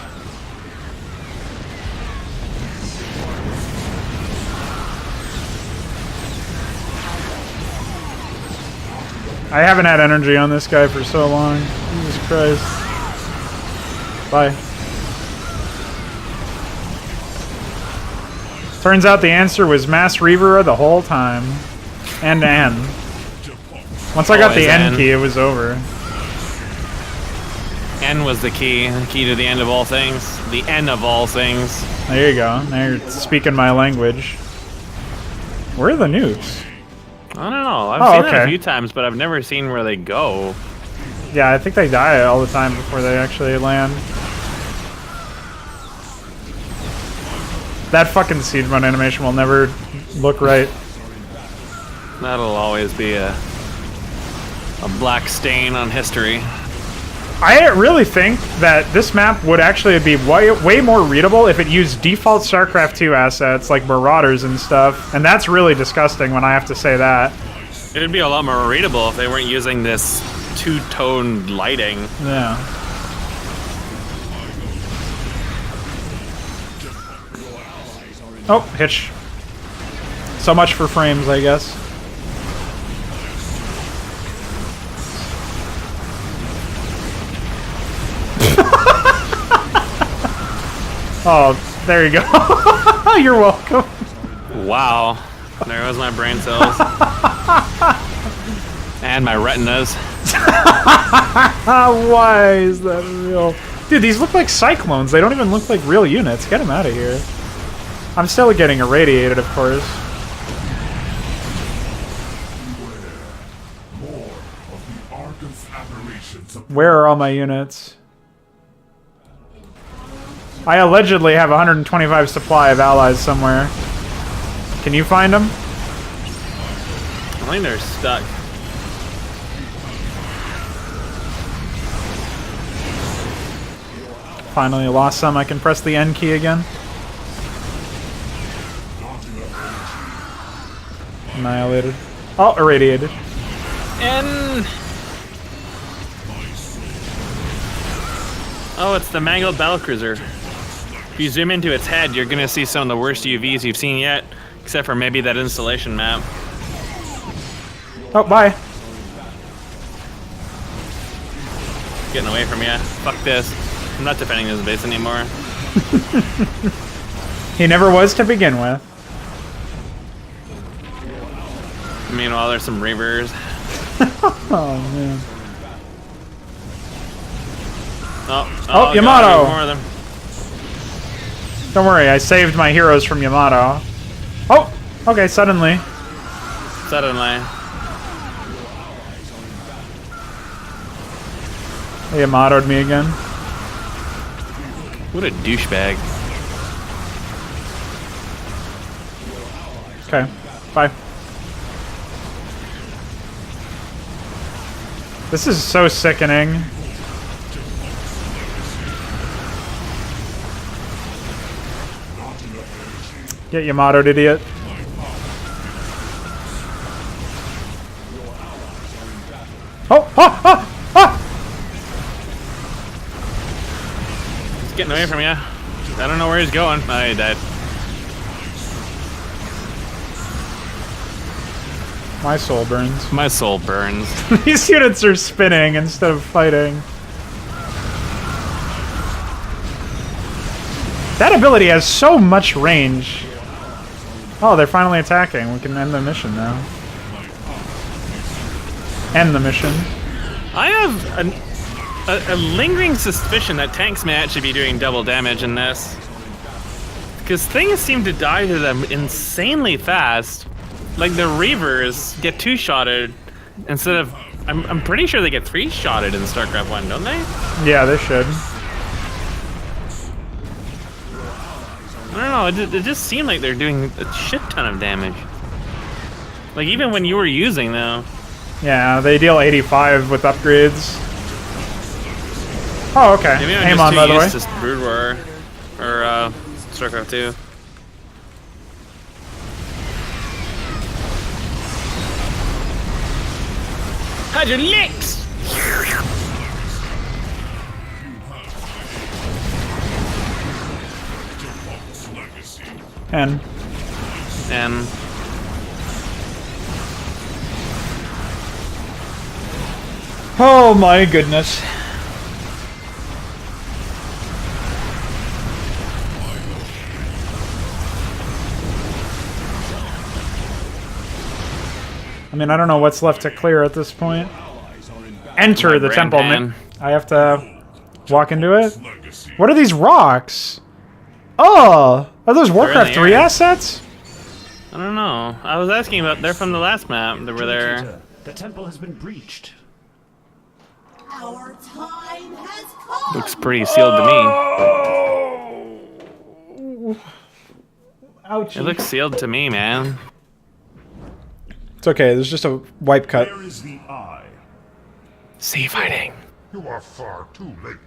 I haven't had energy on this guy for so long. Jesus Christ. Bye. Turns out the answer was Mass Reaver the whole time. And N. Once I got the N key, it was over. N was the key to the end of all things. The end of all things. There you go. Now you're speaking my language. Where are the nukes? I don't know. I've seen that a few times, but I've never seen where they go. Yeah, I think they die all the time before they actually land. That fucking siege mode animation will never look right. That'll always be a black stain on history. I really think that this map would actually be way more readable if it used default StarCraft 2 assets like Marauders and stuff, and that's really disgusting when I have to say that. It would be a lot more readable if they weren't using this two-tone lighting. Yeah. Oh, Hitch. So much for frames, I guess. Oh, there you go. You're welcome. Wow. There goes my brain cells. And my retinas. Why is that real? Dude, these look like cyclones. They don't even look like real units. Get them out of here. I'm still getting irradiated, of course. Where are all my units? I allegedly have 125 supply of allies somewhere. Can you find them? I think they're stuck. Finally lost some. I can press the N key again. Annihilated. Oh, irradiated. And oh, it's the mangled battlecruiser. If you zoom into its head, you're gonna see some of the worst UVs you've seen yet, except for maybe that installation map. Oh, bye. Getting away from you. Fuck this. I'm not defending this base anymore. He never was to begin with. Meanwhile, there's some Reavers. Oh, man. Oh, Yamato! God, more of them. Don't worry, I saved my heroes from Yamato. Oh, okay, suddenly. Suddenly. They Yamato'd me again. What a douchebag. Okay, bye. This is so sickening. Get Yamato'd, idiot. Oh! Ah! Ah! Ah! He's getting away from you. I don't know where he's going. Oh, he died. My soul burns. My soul burns. These units are spinning instead of fighting. That ability has so much range. Oh, they're finally attacking. We can end the mission now. End the mission. I have a lingering suspicion that tanks may actually be doing double damage in this. Because things seem to die to them insanely fast. Like the Reavers get two-shotted instead of... I'm pretty sure they get three-shotted in StarCraft 1, don't they? Yeah, they should. I don't know, it just seemed like they're doing a shit ton of damage. Like even when you were using them. Yeah, they deal 85 with upgrades. Oh, okay. Maybe I'm Aim just on, too by the way. used to Brood War or StarCraft 2. How'd your licks? And oh my goodness. I mean, I don't know what's left to clear at this point. Enter the temple. I have to walk into it? What are these rocks? Oh! Are those Warcraft 3 assets? I don't know. I was asking about... They're from the last map. They were there. The temple has been breached. Our time has come. Looks pretty sealed to me. Ouchie. It looks sealed to me, man. It's okay. There's just a wipe cut. Where is the eye? Sea fighting. You are far too late.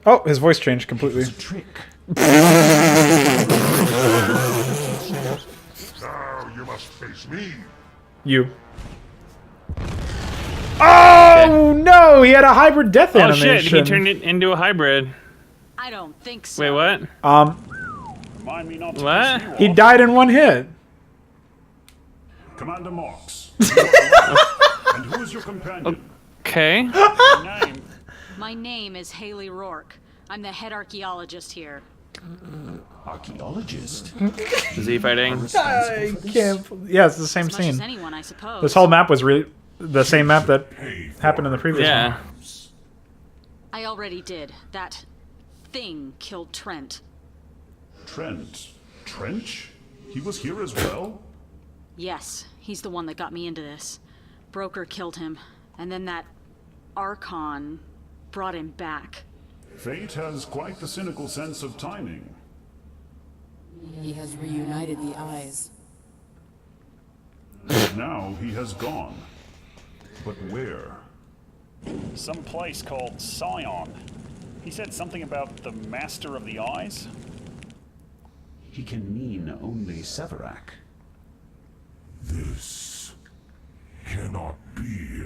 Oh, his voice changed completely. It's a trick. Now you must face me. You. Oh no! He had a hybrid death Oh animation. shit! He turned it into a hybrid. I don't think so. Wait, what? Um. Remind me not to What? He died in one hit. Commander Marks. And who is your companion? Okay. My name is Haley Rourke. I'm the head archaeologist here. Archaeologist? Is he fighting? I can't. Yeah, it's the same As much as scene. anyone, I suppose. This whole map was really the same map that happened in the previous one. I already did. That thing killed Trent. Trent? Trench? He was here as well? Yes, he's the one that got me into this. Broker killed him, and then that Archon brought him back. Fate has quite the cynical sense of timing. He has reunited the eyes. Now he has gone. But where? Some place called Scion. He said something about the Master of the Eyes. He can mean only Severac. This cannot be.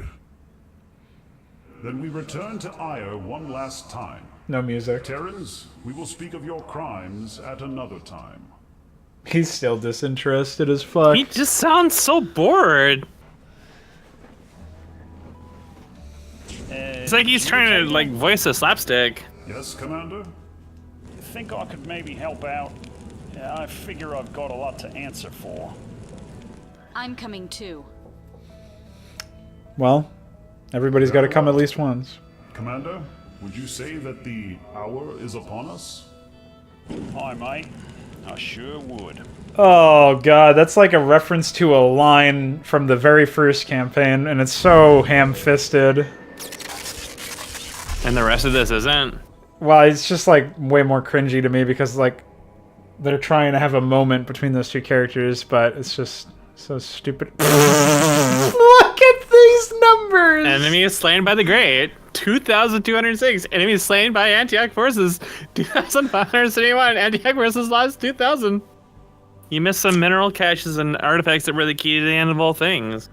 Then we return to Ire one last time. No music. Terrans, we will speak of your crimes at another time. He's still disinterested as fuck. He just sounds so bored. It's like he's trying to like voice a slapstick. Yes, Commander? Think I could maybe help out? Yeah, I figure I've got a lot to answer for. I'm coming too. Well, everybody's got to come at least once. Commander, would you say that the hour is upon us? Hi, mate. I sure would. Oh god, that's like a reference to a line from the very first campaign, and it's so ham-fisted. And the rest of this isn't? Well, it's just like way more cringy to me because like they're trying to have a moment between those two characters, but it's just so stupid. Look at these numbers! Enemies slain by the Great, 2,206. Enemies slain by Antioch forces, 2,571. Antioch forces lost 2,000. You missed some mineral caches and artifacts that were the key to the end of all things.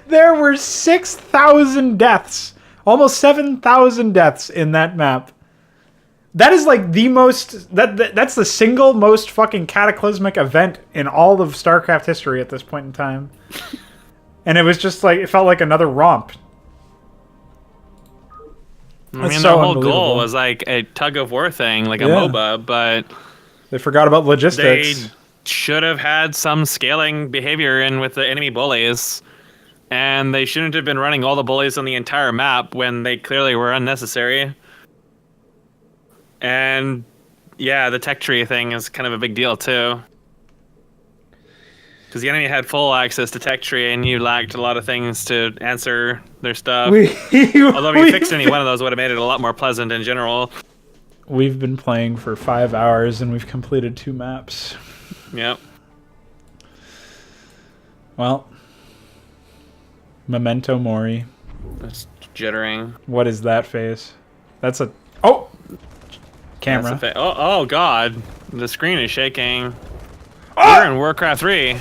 There were 6,000 deaths. Almost 7,000 deaths in that map. That is like the most... That's the single most fucking cataclysmic event in all of StarCraft history at this point in time. And it was just like... It felt like another romp. I mean, the whole goal was like a tug-of-war thing, like a MOBA, but... They forgot about logistics. They should have had some scaling behavior in with the enemy bullies. And they shouldn't have been running all the bullies on the entire map when they clearly were unnecessary. And yeah, the tech tree thing is kind of a big deal too. Because the enemy had full access to tech tree and you lacked a lot of things to answer their stuff. Although if you fixed any one of those, would have made it a lot more pleasant in general. We've been playing for 5 hours and we've completed 2 maps. Yep. Well... Memento Mori. That's jittering. What is that face? That's a... Oh! Camera. Oh god. The screen is shaking. Oh! We're in Warcraft 3.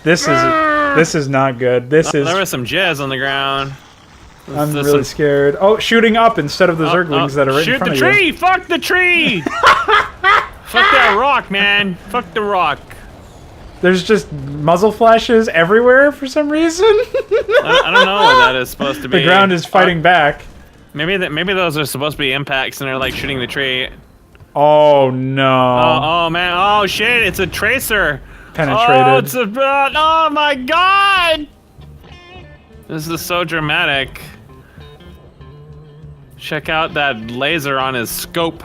This is not good. This is... There was some jizz on the ground. I'm really scared. Oh, shooting up instead of the Zerglings that are right in front of you. Shoot the tree! Fuck the tree! Fuck that rock, man. Fuck the rock. There's just muzzle flashes everywhere for some reason. I don't know what that is supposed to be. The ground is fighting back. Maybe those are supposed to be impacts and they're like shooting the tree. Oh no. Oh man. Oh shit, it's a tracer. Penetrated. Oh, it's a... Oh my god! This is so dramatic. Check out that laser on his scope.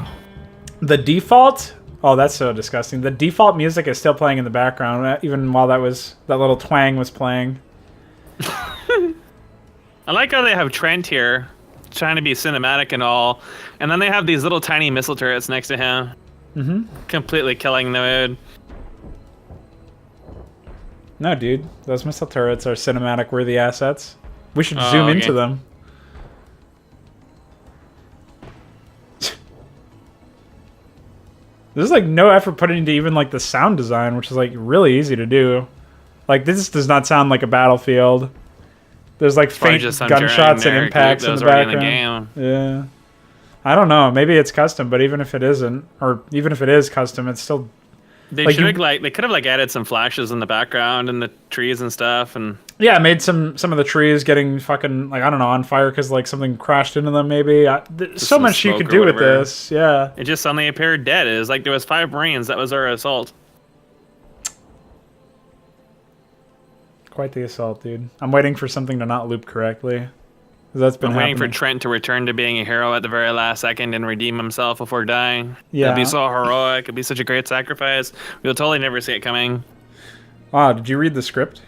The default... Oh, that's so disgusting. The default music is still playing in the background, even while that little twang was playing. I like how they have Trent here, trying to be cinematic and all, and then they have these little tiny missile turrets next to him. Mm-hmm. Completely killing the mood. No, dude. Those missile turrets are cinematic-worthy assets. We should zoom into them. There's like no effort put into even like the sound design, which is like really easy to do. Like, this does not sound like a battlefield. There's like faint gunshots and impacts in the background. Yeah. I don't know. Maybe it's custom, but even if it isn't, or even if it is custom, it's still. They they could have added some flashes in the background and the trees and stuff, and yeah, made some of the trees getting fucking like I don't know on fire because like something crashed into them. Maybe so much you could do with this. Yeah. It just suddenly appeared dead. It was like there was 5 Marines. That was our assault. Quite the assault, dude. I'm waiting for something to not loop correctly. That's been I'm happening. waiting for Trent to return to being a hero at the very last second and redeem himself before dying. Yeah. It'd be so heroic. It'd be such a great sacrifice. We'll totally never see it coming. Wow, did you read the script?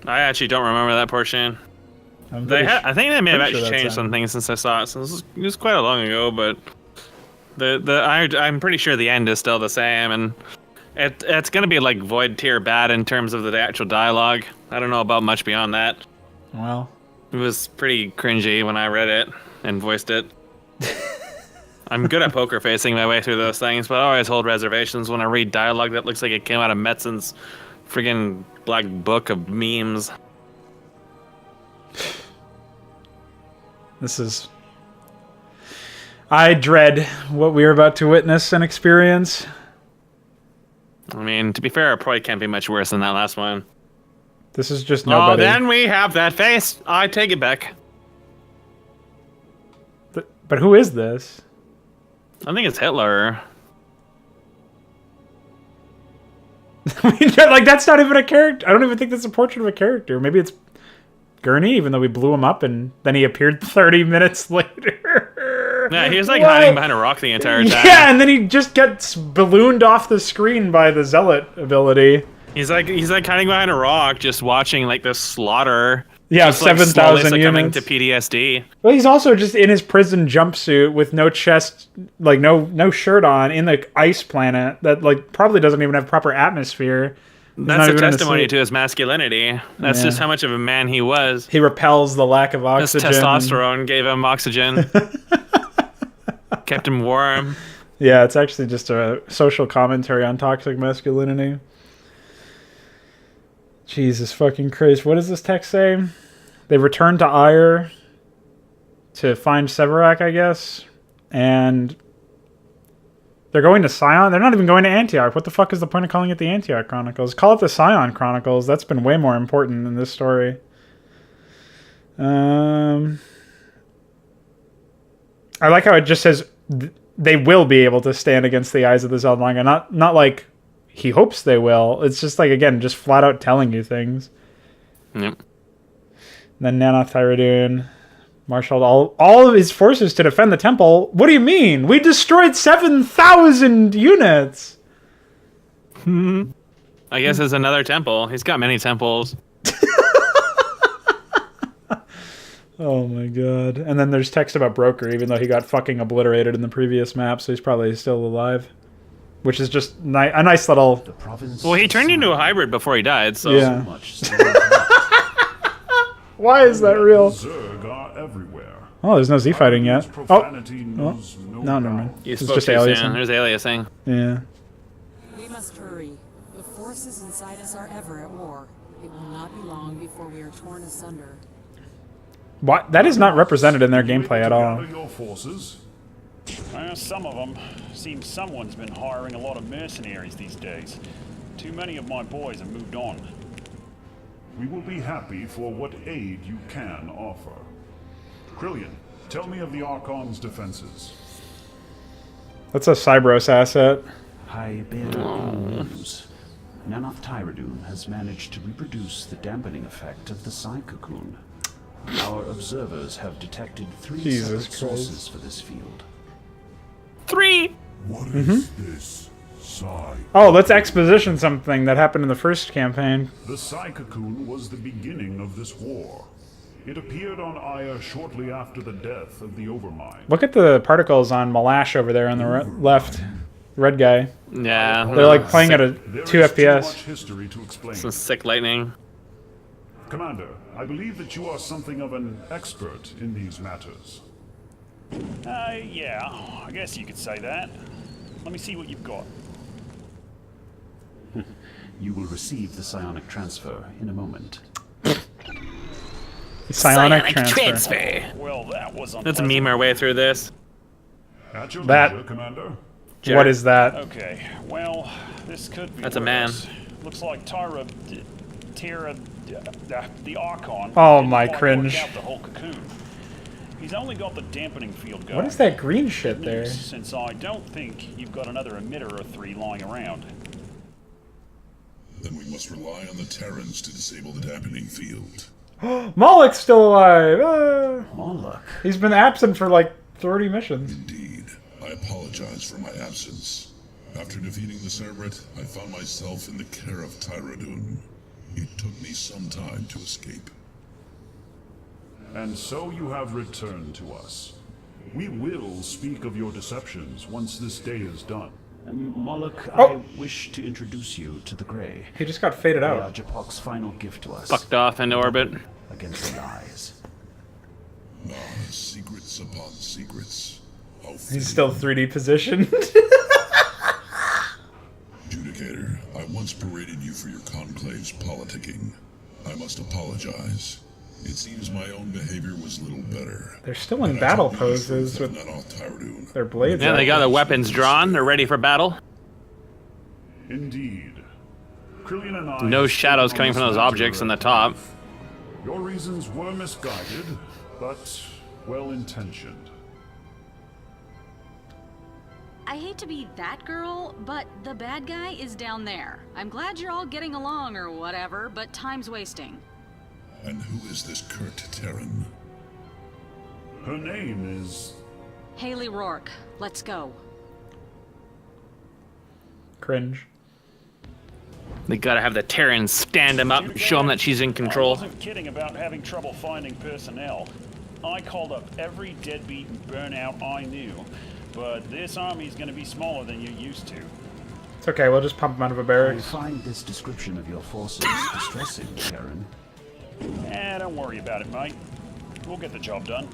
I actually don't remember that portion. I think they may have actually changed some things since I saw it. So it was quite a long ago, but I'm pretty sure the end is still the same, and it's gonna be like void tier bad in terms of the actual dialogue. I don't know about much beyond that. Well. It was pretty cringy when I read it and voiced it. I'm good at poker facing my way through those things, but I always hold reservations when I read dialogue that looks like it came out of Metzen's friggin' black book of memes. I dread what we are about to witness and experience. I mean, to be fair, it probably can't be much worse than that last one. This is just nobody. Oh, then we have that face. I take it back. But who is this? I think it's Hitler. Like, that's not even a character. I don't even think that's a portrait of a character. Maybe it's Gurney, even though we blew him up and then he appeared 30 minutes later. Yeah, he was like hiding behind a rock the entire time. Yeah, and then he just gets ballooned off the screen by the Zealot ability. He's like hiding behind a rock, just watching like this slaughter. Yeah, 7,000 succumbing units. to PTSD. Well, he's also just in his prison jumpsuit with no chest, like no shirt on, in the ice planet that like probably doesn't even have proper atmosphere. That's a testimony to his masculinity. That's just how much of a man he was. He repels the lack of oxygen. His testosterone gave him oxygen. Kept him warm. Yeah, it's actually just a social commentary on toxic masculinity. Jesus fucking Christ. What does this text say? They returned to Ire to find Severac, I guess. And they're going to Scion? They're not even going to Antioch. What the fuck is the point of calling it the Antioch Chronicles? Call it the Scion Chronicles. That's been way more important than this story. I like how it just says they will be able to stand against the eyes of the Zeldmanga. Not like he hopes they will. It's just like, again, just flat out telling you things. Yep. Then Nanoth Tyradun marshaled all of his forces to defend the temple. What do you mean? We destroyed 7,000 units. I guess it's another temple. He's got many temples. Oh my god. And then there's text about Broker, even though he got fucking obliterated in the previous map, so he's probably still alive. Which is just a nice little... Well, he turned into a hybrid before he died, so... Yeah. Why is that real? Oh, there's no Z fighting yet. Oh. No, never mind. It's just aliasing. There's aliasing. Yeah. We must hurry. The forces inside us are ever at war. It will not be long before we are torn asunder. What? That is not represented in their gameplay at all. Your forces. Some of them. Seems someone's been hiring a lot of mercenaries these days. Too many of my boys have moved on. We will be happy for what aid you can offer. Krillian, tell me of the Archon's defenses. That's a Cybros asset. I bear news. Nanoth Tyradun has managed to reproduce the dampening effect of the Psi Cocoon. Our observers have detected 3 separate sources for this field. 3! What is this Psi? Oh, let's exposition something that happened in the first campaign. The Psi Cocoon was the beginning of this war. It appeared on Aya shortly after the death of the Overmind. Look at the particles on Malash over there on the left. Red guy. Yeah. They're like playing at a 2 FPS. Much history to explain. Some sick lightning. Commander, I believe that you are something of an expert in these matters. Yeah, I guess you could say that. Let me see what you've got. You will receive the psionic transfer in a moment. Psionic transfer. Well, that was Let's meme our way through this. At your That- leisure, Commander. What is that? Okay, well, this could be That's a man. worse. Looks like the Archon. Oh, didn't my quite cringe. work out the whole cocoon. He's only got the dampening field going. What is that green shit there? Since I don't think you've got another emitter or 3 lying around. Then we must rely on the Terrans to disable the dampening field. Moloch's still alive. Moloch. He's been absent for like 30 missions. Indeed. I apologize for my absence. After defeating the Cerberate, I found myself in the care of Tyradun. It took me some time to escape. And so you have returned to us. We will speak of your deceptions once this day is done. Moloch, Oh. I wish to introduce you to the Grey. He just got faded They out. are Japok's final gift to us. Fucked off into orbit. Against the lies. Secrets upon secrets. How He's still 3D positioned. Judicator, I once berated you for your conclave's politicking. I must apologize. It seems my own behavior was little better. They're still in battle poses with their blades Yeah, out. they got the weapons drawn. They're ready for battle. Indeed. Krillian and I No shadows coming from those objects in the top. Your reasons were misguided, but well-intentioned. I hate to be that girl, but the bad guy is down there. I'm glad you're all getting along or whatever, but time's wasting. And who is this Kurt Terran? Her name is... Haley Rourke, let's go. Cringe. They gotta have the Terrans stand him up and show him that she's in I control. wasn't kidding about having trouble finding personnel. I called up every deadbeat and burnout I knew, but this army's gonna be smaller than you're used to. It's okay, we'll just pump him out of a I barracks. find this description of your forces distressing, Karen. Don't worry about it, mate. We'll get the job done.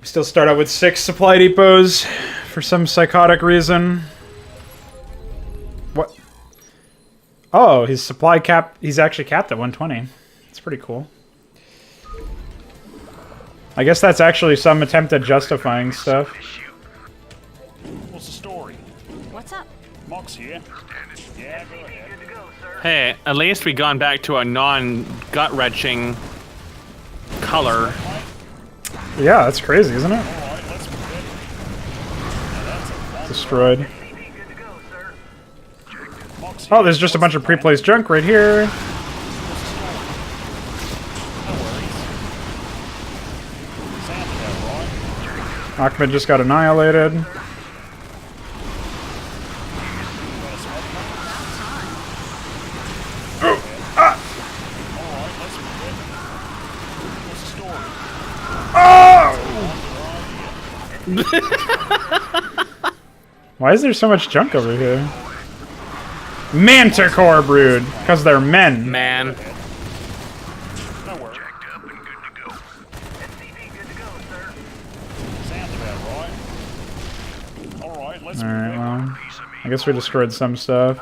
We still start out with 6 supply depots for some psychotic reason. What? Oh, his supply cap, he's actually capped at 120. That's pretty cool. I guess that's actually some attempt at justifying stuff. What's the story? What's up? Mox here. Yeah, go ahead. Hey, at least we gone back to a non-gut-wrenching color. Yeah, that's crazy, isn't it? Destroyed. Oh, there's just a bunch of pre-placed junk right here. Ahmed just got annihilated. Why is there so much junk over here? Manticore brood, because they're men. Man. Alright, well, I guess we destroyed some stuff.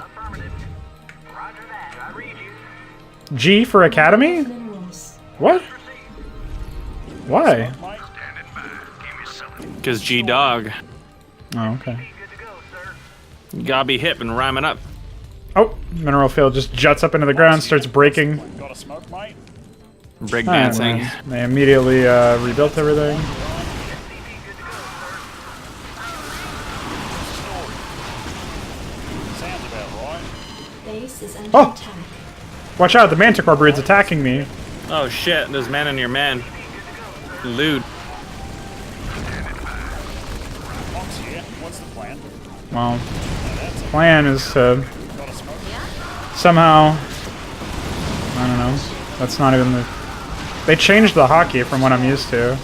G for Academy? What? Why? Because G-Dog. Oh, okay. You gotta be hip and rhyming up. Oh, mineral field just juts up into the ground, starts breaking. Got a smoke, mate? Breakdancing. Alright, they immediately rebuilt everything. Sounds about right. Base is under Oh! attack. Watch out, the Manticore brood's attacking me. Oh shit, there's man on your man. Lewd. Mox here. What's the plan? Well, the plan is to somehow, I don't know, that's not even the... They changed the hockey from what I'm used to.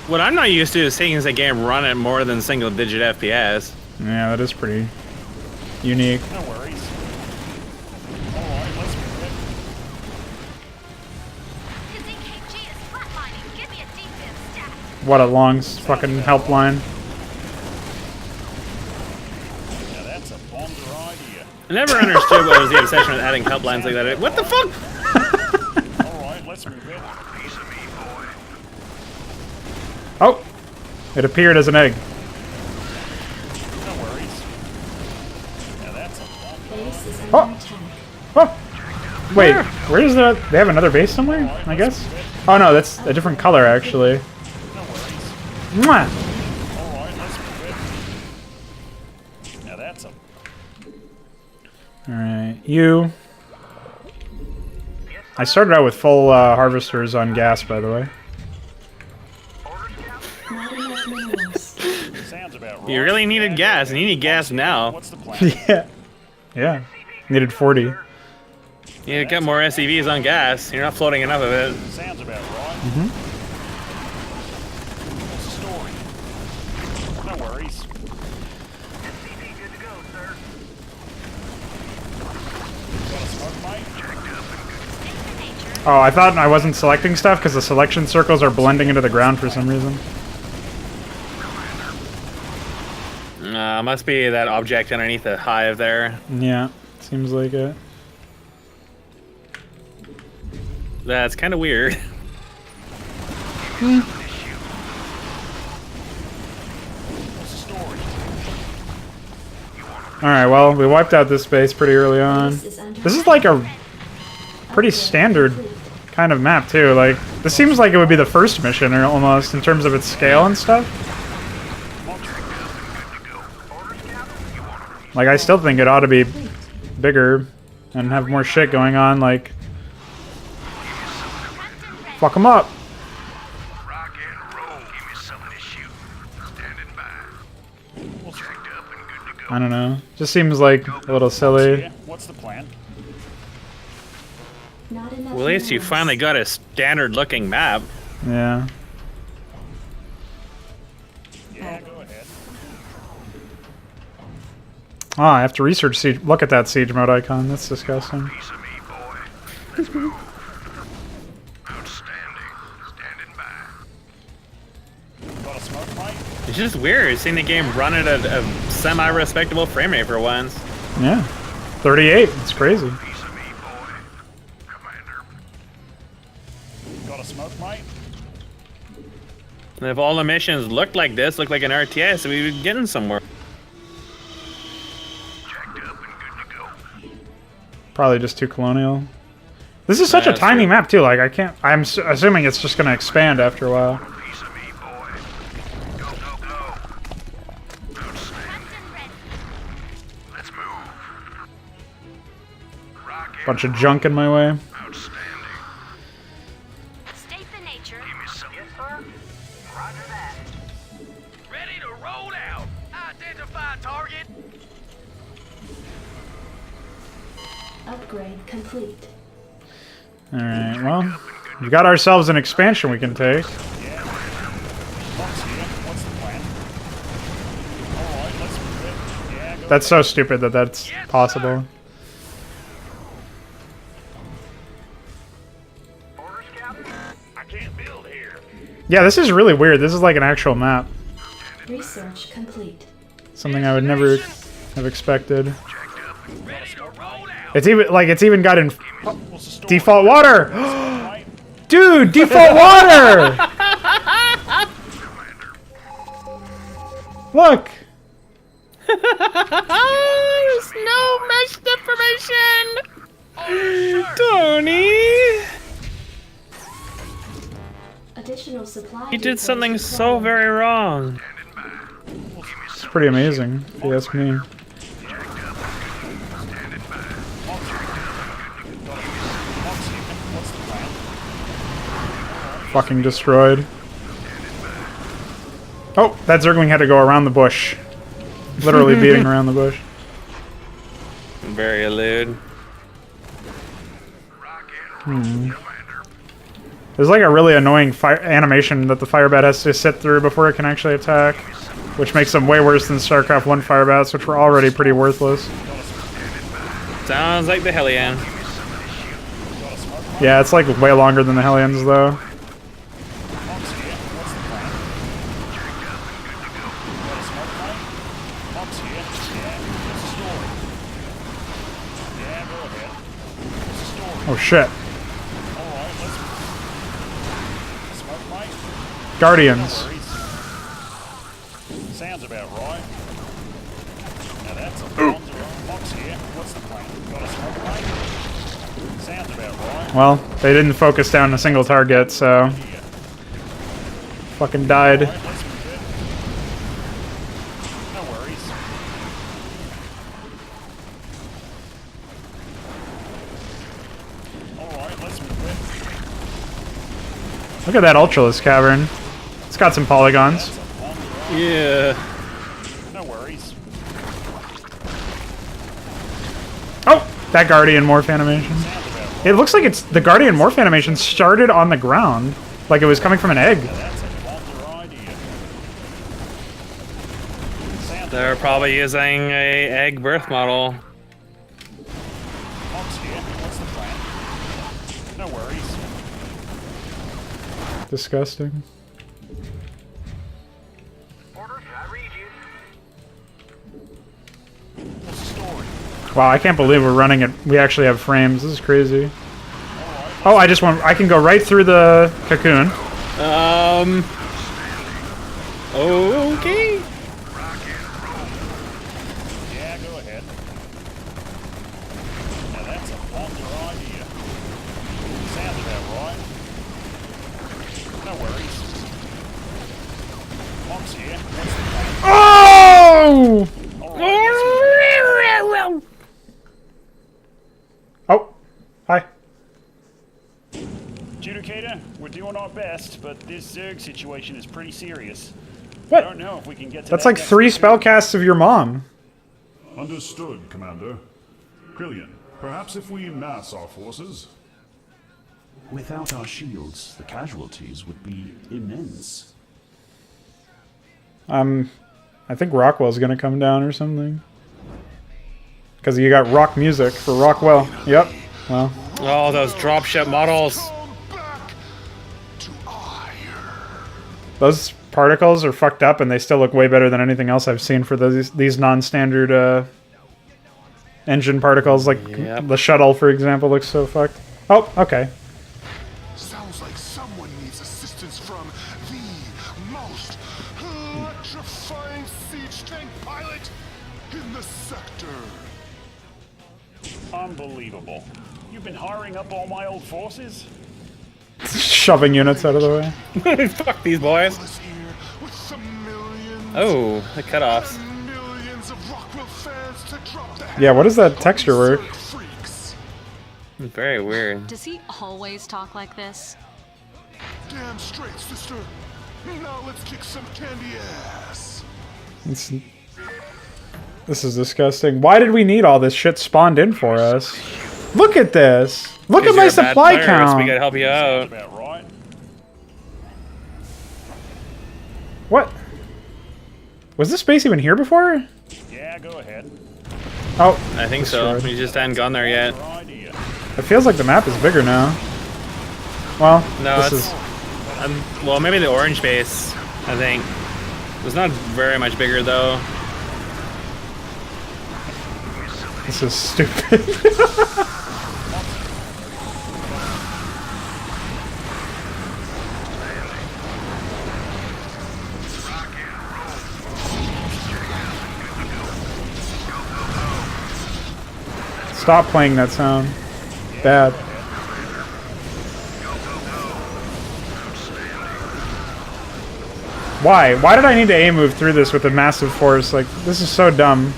What I'm not used to is seeing the game run at more than single-digit FPS. Yeah, that is pretty unique. No worries. Alright, let's move it. His EKG is flatlining. Give me a defense stat. What a long fucking help line. Now that's a bomber idea. never understood what was the obsession with adding helplines like that. What the fuck? Alright, let's move it. Oh! It appeared as an egg. No worries. Now that's a Base is Oh. under attack. Oh! Wait, where is the... They have another base somewhere, I guess? Oh no, that's a different color, actually. Mwah! Alright, let's move it. Now that's a Alright, you... I started out with full harvesters on gas, by the way. Not enough minerals. sounds about right. You really needed gas, and you need gas now. What's the plan? Yeah. Yeah. Needed 40. You got more SCVs on gas. You're not floating enough of it. Sounds about right. Mm-hmm. What's the story? No worries. SCV good to go, sir. Got a smoke, mate? Oh, I thought I wasn't selecting stuff because the selection circles are blending into the ground for some reason. Must be that object underneath the hive there. Yeah, seems like it. That's kind of weird. What's the story? Alright, well, we wiped out this base pretty early on. This is like a pretty standard kind of map, too. Like, this seems like it would be the first mission, or almost, in terms of its scale and stuff. Like, I still think it ought to be bigger and have more shit going on, like... Fuck them up! Rock and roll. Give me something to shoot. Standing by. Checked up and good to go. I don't know. Just seems like a little silly. Yeah, what's the plan? Not enough Well, at least you minerals. finally got a standard-looking map. Yeah. Yeah, go ahead. Oh, I have to research siege. Look at that siege mode icon. That's disgusting. Piece of me, boy. Let's move. Outstanding. Standing by. Got a smoke, mate? It's just weird seeing the game run at a semi-respectable frame rate for once. Yeah. 38. It's crazy. Piece of me, boy. Commander. Got a smoke, mate? And if all the missions looked like this, looked like an RTS, we'd be getting somewhere. Checked up and good to go. Probably just too colonial. This is such a That's tiny true. map, too. Like, I can't... I'm assuming it's just going to expand after a while. Piece of me, boy. Go, go, go. Outstanding. Let's move. Rock and Bunch of junk in my way. outstanding. State the nature. Give me something. Yes, sir. Roger that. Ready to roll out. Identify target. Upgrade complete. Alright, well... We got ourselves an expansion we can take. Box here. What's the plan? Alright, let's move it. Yeah, go That's so stupid that that's possible. Orders, Captain. I can't build here. Yeah, this is really weird. This is like an actual map. Research complete. Something I would never have expected. Ready to roll out. It's even got in What's the story? default water. Mate? Dude, default water. Look. There's no mesh information! Tony! Additional supply. He did depots something so required. very wrong. It's pretty amazing, if you ask me. What's the plan? Fucking destroyed. Oh, that Zergling had to go around the bush. Literally beating around the bush. Very lewd. There's like a really annoying fire animation that the fire bat has to sit through before it can actually attack, which makes them way worse than StarCraft 1 fire bats, which were already pretty worthless. Sounds like the Hellion. Yeah, it's like way longer than the Hellions, though. Box here. What's the plan? Got a smoke, mate? Box here. Yeah, what's the story? shit. Alright, let's smoke, mate. Guardians. No worries. Sounds about right. Now that's a box here. What's the plan? Got a smoke, mate? Sounds about right. Well, they didn't focus down a single target, so fucking died. Alright, let's move it. No worries. Alright, let's move it. Look at that Ultralisk cavern. It's got some polygons. Yeah. No worries. Oh, that Guardian morph animation. It looks like it's the Guardian morph animation started on the ground, like it was coming from an egg. They're probably using a egg birth model. Box here. What's the plan? No worries. Disgusting. Orders, I read you. What's the story? Wow, I can't believe we're running it. We actually have frames. This is crazy. Oh, I can go right through the cocoon. Okay. Yeah, go ahead. Now that's a wonder idea. Sounds about right. No worries. Box here. What's the plan? Oh! Oh, hi. Judicator, we're doing our best, but this Zerg situation is pretty serious. What? I don't know if we can get to That's that like next 3 cocoon. spellcasts of your mom. Understood, Commander. Krillian, perhaps if we mass our forces? Without our shields, the casualties would be immense. I think Rockwell's gonna come down or something. Because you got rock music for Rockwell. Yep. Well. Oh, those dropship models. Those particles are fucked up, and they still look way better than anything else I've seen for these non-standard engine particles. Like the shuttle, for example, looks so fucked. Oh, okay. Sounds like someone needs assistance from the most electrifying siege tank pilot in the sector. Unbelievable. You've been hiring up all my old forces? Shoving units out of the way. Fuck these boys. Oh, the cutoffs. Yeah, what is that texture work? Very weird. Does he always talk like this? Damn straight, sister. Now let's kick some candy ass. This is disgusting. Why did we need all this shit spawned in for us? Look at this. Look at my supply count. We gotta help you out. What? Was this space even here before? Yeah, go ahead. Oh, I think so. We just hadn't gone there yet. It feels like the map is bigger now. Well, No, this it's is well, maybe the orange base. I think it's not very much bigger though. this is stupid. Stop playing that sound. Bad. Why? Why did I need to A move through this with a massive force? Like, this is so dumb.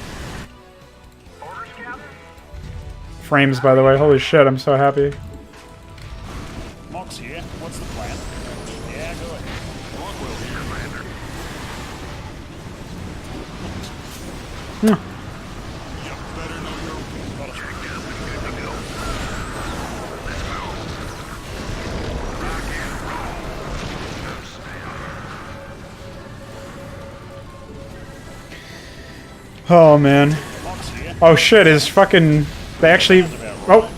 Frames, by the way. Holy shit, I'm so happy. Mox here. What's the plan? Yeah, go ahead. Rockwell here, Commander. Oh, man. Oh, shit, is fucking... They actually... Oh!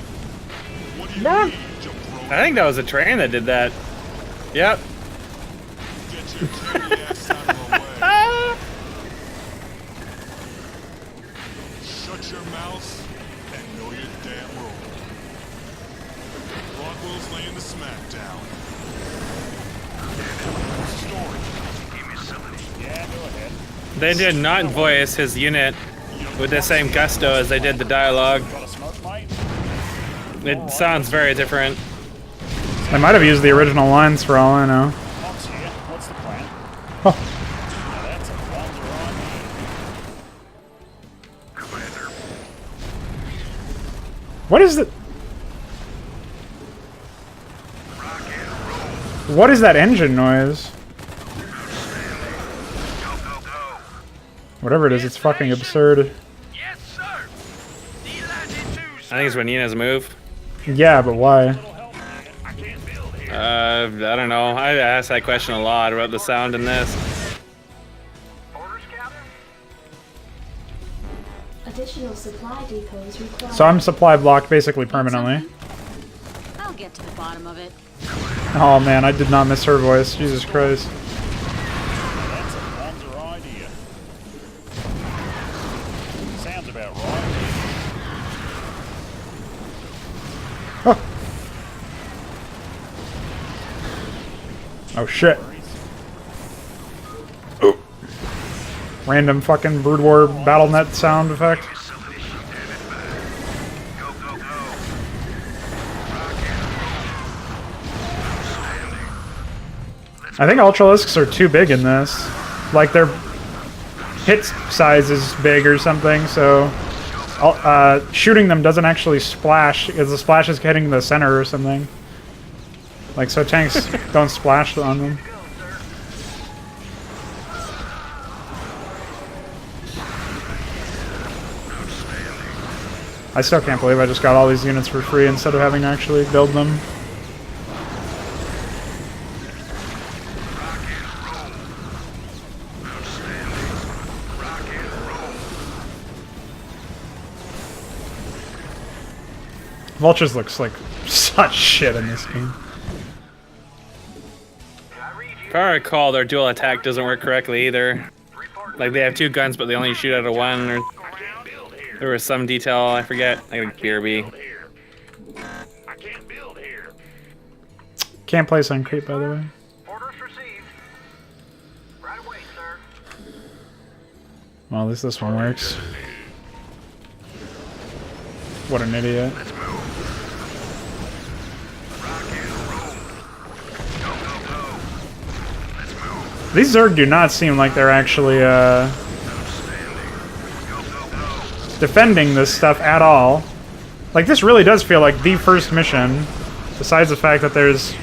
I think that was a train that did that. Yep. Shut your mouth and know your damn role. laying the smack down. Yeah, go ahead. They did not voice his unit with the same gusto as they did the dialogue. Got a smoke, mate? It sounds very different. They might have used the original lines for all I know. Mox here. What's the plan? Oh. Now that's a bonzer Commander. What is the... What is that engine noise? Whatever it is, it's fucking absurd. I think it's when Nina's move. Yeah, but why? I don't know. I asked that question a lot about the sound in this. Additional supply depots required. So I'm supply blocked basically permanently. I'll get to the bottom of it. Oh man, I did not miss her voice. Jesus Christ. That's a bonzer idea. Sounds about right. Oh shit. Ooh. Random fucking Brood War BattleNet sound effect. I think Ultralisks are too big in this. Like their hit size is big or something, so shooting them doesn't actually splash, because the splash is hitting the center or something. Like, so tanks don't splash on them. I still can't believe I just got all these units for free instead of having to actually build them. Vultures looks like such shit in this game. If I recall, their dual attack doesn't work correctly either. Like, they have two guns, but they only shoot out of one, or there was some detail, I forget. I got a BRB. Can't place on creep, by the way. Well, at least this one works. What an idiot. These Zerg do not seem like they're actually defending this stuff at all. Like, this really does feel like the first mission, besides the fact that there's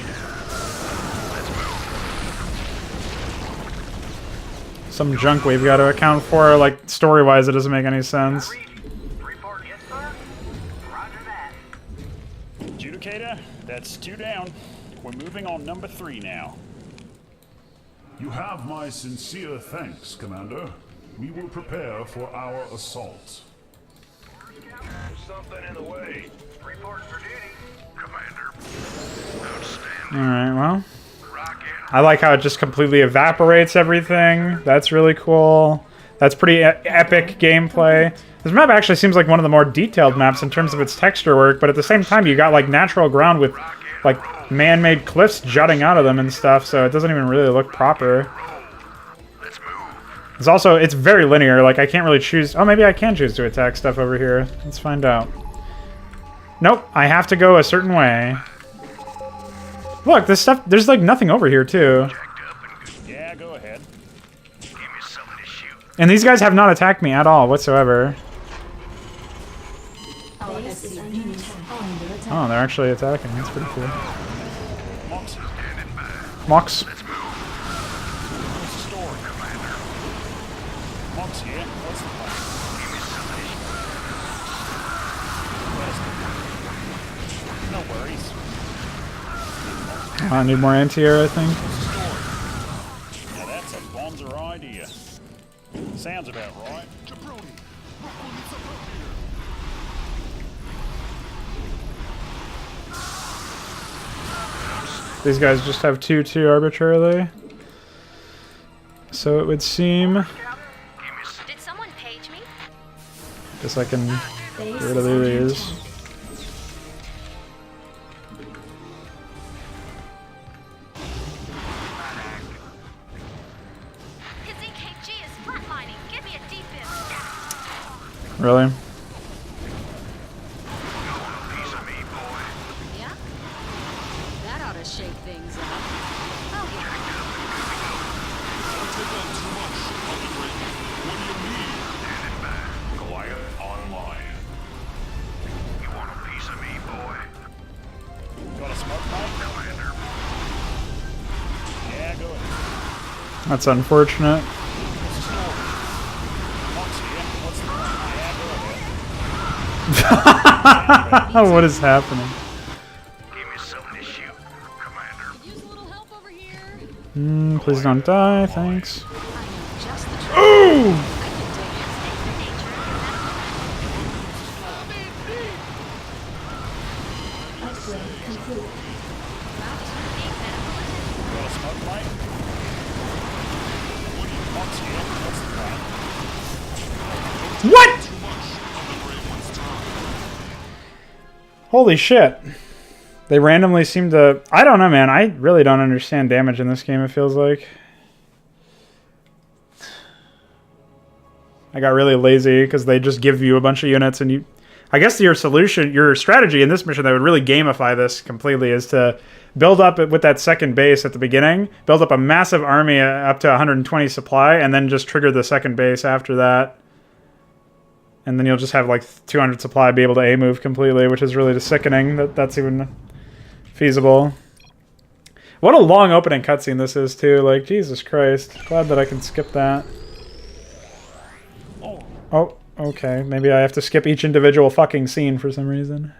some junk we've got to account for. Like, story-wise, it doesn't make any sense. Adjudicator, that's 2 down. We're moving on number 3 now. You have my sincere thanks, Commander. We will prepare for our assault. There's something in the way. Report for duty. Commander. Alright, well. I like how it just completely evaporates everything. That's really cool. That's pretty epic gameplay. This map actually seems like one of the more detailed maps in terms of its texture work, but at the same time you got like natural ground with like man-made cliffs jutting out of them and stuff, so it doesn't even really look proper. It's also, it's very linear, like I can't really choose. Oh, maybe I can choose to attack stuff over here. Let's find out. Nope, I have to go a certain way. Look, this stuff, there's like nothing over here too. Yeah, go ahead. And these guys have not attacked me at all whatsoever. Oh, they're actually attacking. That's pretty cool. Mox. Mox here. What's the plan? No worries. I need more anti-air, I think. Now that's a bonzer idea. Sounds about right. These guys just have 2-2 arbitrarily. So it would seem. Did someone page me? Guess I can get rid of these. Really? Yeah? That ought to shake things up. Oh, yeah. Goliath online. You want a piece of me, boy? Got a smoke pipe? Yeah, go ahead. That's unfortunate. What is happening? Please don't die, thanks. Oh! What? Holy shit. They randomly seem to... I don't know, man. I really don't understand damage in this game, it feels like. I got really lazy because they just give you a bunch of units and you... I guess your solution, your strategy in this mission that would really gamify this completely is to build up with that second base at the beginning, build up a massive army up to 120 supply, and then just trigger the second base after that. And then you'll just have like 200 supply, be able to A-move completely, which is really just sickening that that's even feasible. What a long opening cutscene this is too, like Jesus Christ. Glad that I can skip that. Oh, okay. Maybe I have to skip each individual fucking scene for some reason.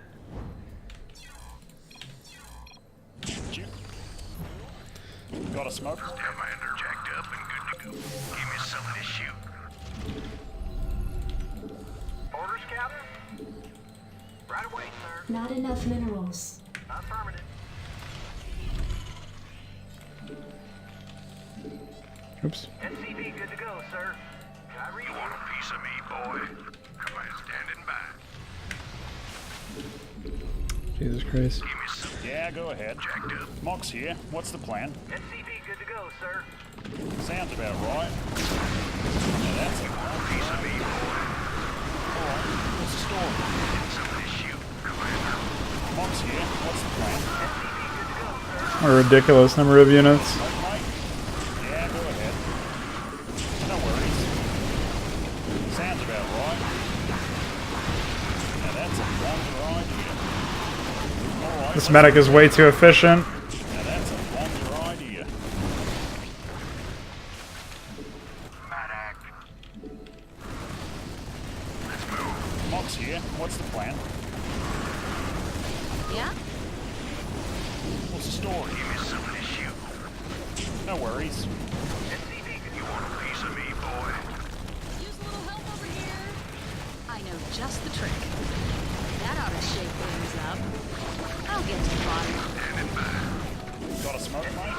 Got a smoke? Commander jacked up and good to go. Give me some of this shoot. Orders, Captain? Right away, sir. Not enough minerals. Affirmative. Oops. SCV good to go, sir. You want a piece of me, boy? Command standing by. Jesus Christ. Yeah, go ahead. Mox here. What's the plan? SCV good to go, sir. Sounds about right. Now that's a piece of me, boy. Alright, what's the story? Get some of this shoot, Commander. Mox here. What's the plan? A ridiculous number of units. Yeah, go ahead. No worries. Sounds about right. Now that's a wonder idea. Alright. This medic is way too efficient. Now that's a wonder idea. Let's move. Mox here. What's the plan? Yeah? What's the story? Give me some of this shoot. No worries. You want a piece of me, boy? Use a little help over here. I know just the trick. That ought to shake things up. I'll get to the bottom. Standing by. Got a smoke, mate?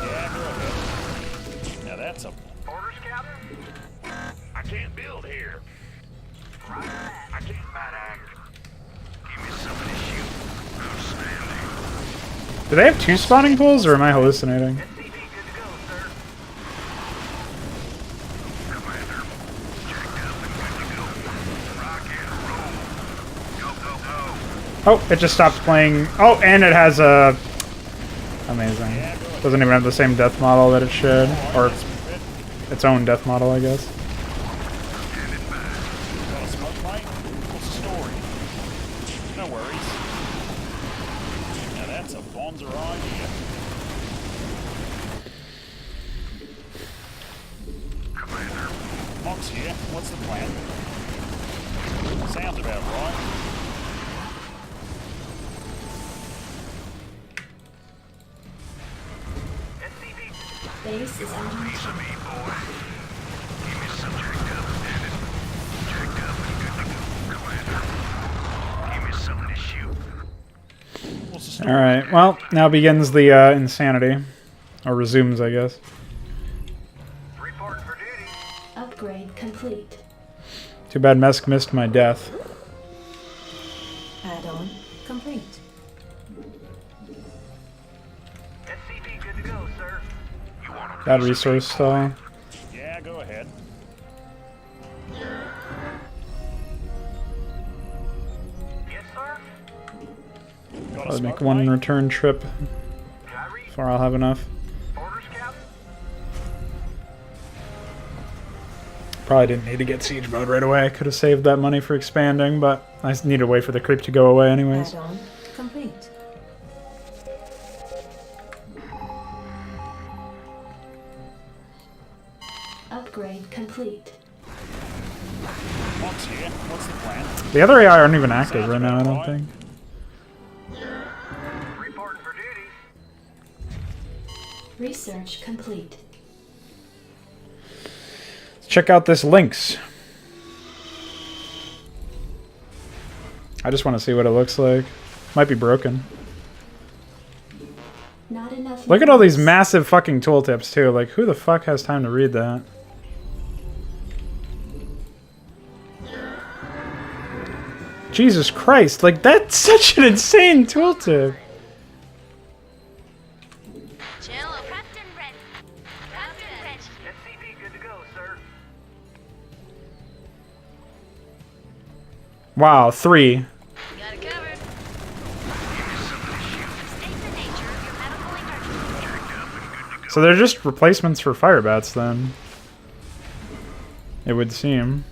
Yeah, go ahead. Now that's a... Orders, Captain? I can't build here. I can't act. Give me some of this shoot. Outstanding. Do they have two spawning pools, or am I hallucinating? Commander, jacked up and good to go. Rock and roll. Go, go, go. Oh, it just stopped playing. Oh, and it has a... Amazing. Doesn't even have the same death model that it should. Or its own death model, I guess. Got a smoke, mate? What's the story? No worries. Now that's a bonzer idea. Commander. Mox here. What's the plan? Sounds about right. Base is under Piece of me, boy. Give me some jacked up, standing. Jacked up and good to go. Commander. Give me some of this shoot. What's the story? Alright, well, now begins the insanity. Or resumes, I guess. Reporting for duty. upgrade complete. Too bad Mesk missed my death. Add-on complete. SCV good to go, sir. Bad resource stall. Yeah, go ahead. Yes, sir. Probably make one return trip before I'll have enough. Orders, Captain. Probably didn't need to get siege mode right away. I could have saved that money for expanding, but I just need to wait for the creep to go away anyways. Add-on complete. Upgrade complete. Mox here. What's the plan? The other AI aren't even active right now, I don't think. Reporting for duty. Research complete. Let's check out this Lynx. I just want to see what it looks like. Might be broken. Not enough. Look at all these massive fucking tooltips too. Like, who the fuck has time to read that? Jesus Christ, like that's such an insane tooltip. SCP good to go, sir. Wow, 3. So they're just replacements for fire bats then. It would seem.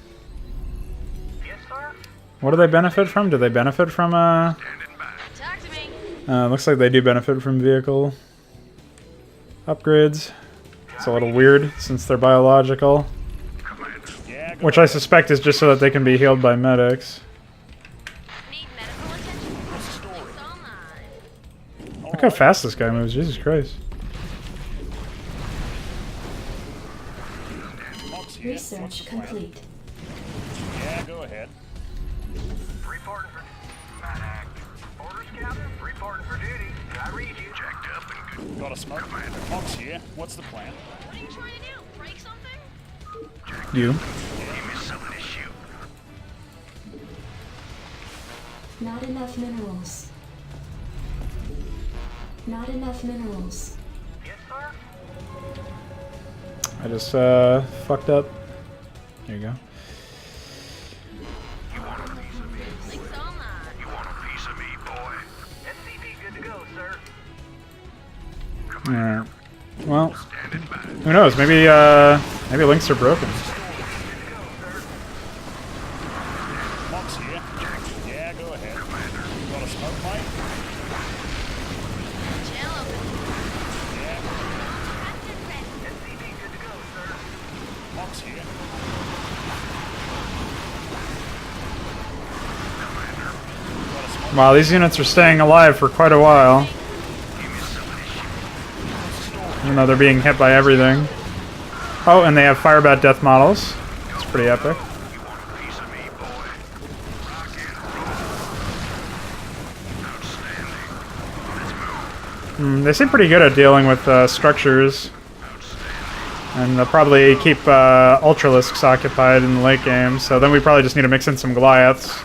What do they benefit from? Do they benefit from looks like they do benefit from vehicle upgrades. It's a little weird since they're biological. Which I suspect is just so that they can be healed by medics. Look how fast this guy moves, Jesus Christ. Research complete. Yeah, go ahead. Reporting for orders, Captain. Reporting for duty. I read you. Checked up and good. Got a smoke. Mox here. What's the plan? What are you trying to do? Break something? You. Give me something to shoot. Not enough minerals. Not enough minerals. Yes, sir. I just fucked up. There you go. You want a piece of me? You want a piece of me, boy? SCP good to go, sir. Alright. Well, who knows? Maybe maybe links are broken. Mox here. Yeah, go ahead. Got a smoke, mate? SCP good to go, sir. Mox here. Wow, these units are staying alive for quite a while. Even though they're being hit by everything. Oh, and they have Firebat death models. It's pretty epic. They seem pretty good at dealing with structures. And they'll probably keep Ultralisks occupied in the late game, so then we probably just need to mix in some Goliaths.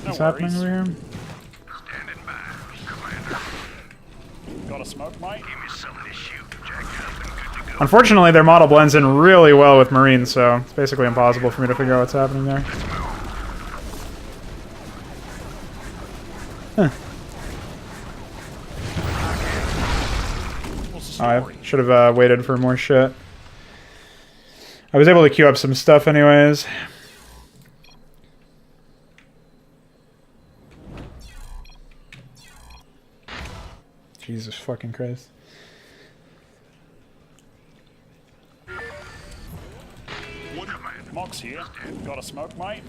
What's happening over here? Got a smoke, mate? Give me something to shoot. Jacked up and good to go. Unfortunately, their model blends in really well with Marines, so it's basically impossible for me to figure out what's happening there. Huh. Oh, I should have waited for more shit. I was able to queue up some stuff anyways. Jesus fucking Christ. Mox here. Got a smoke, mate?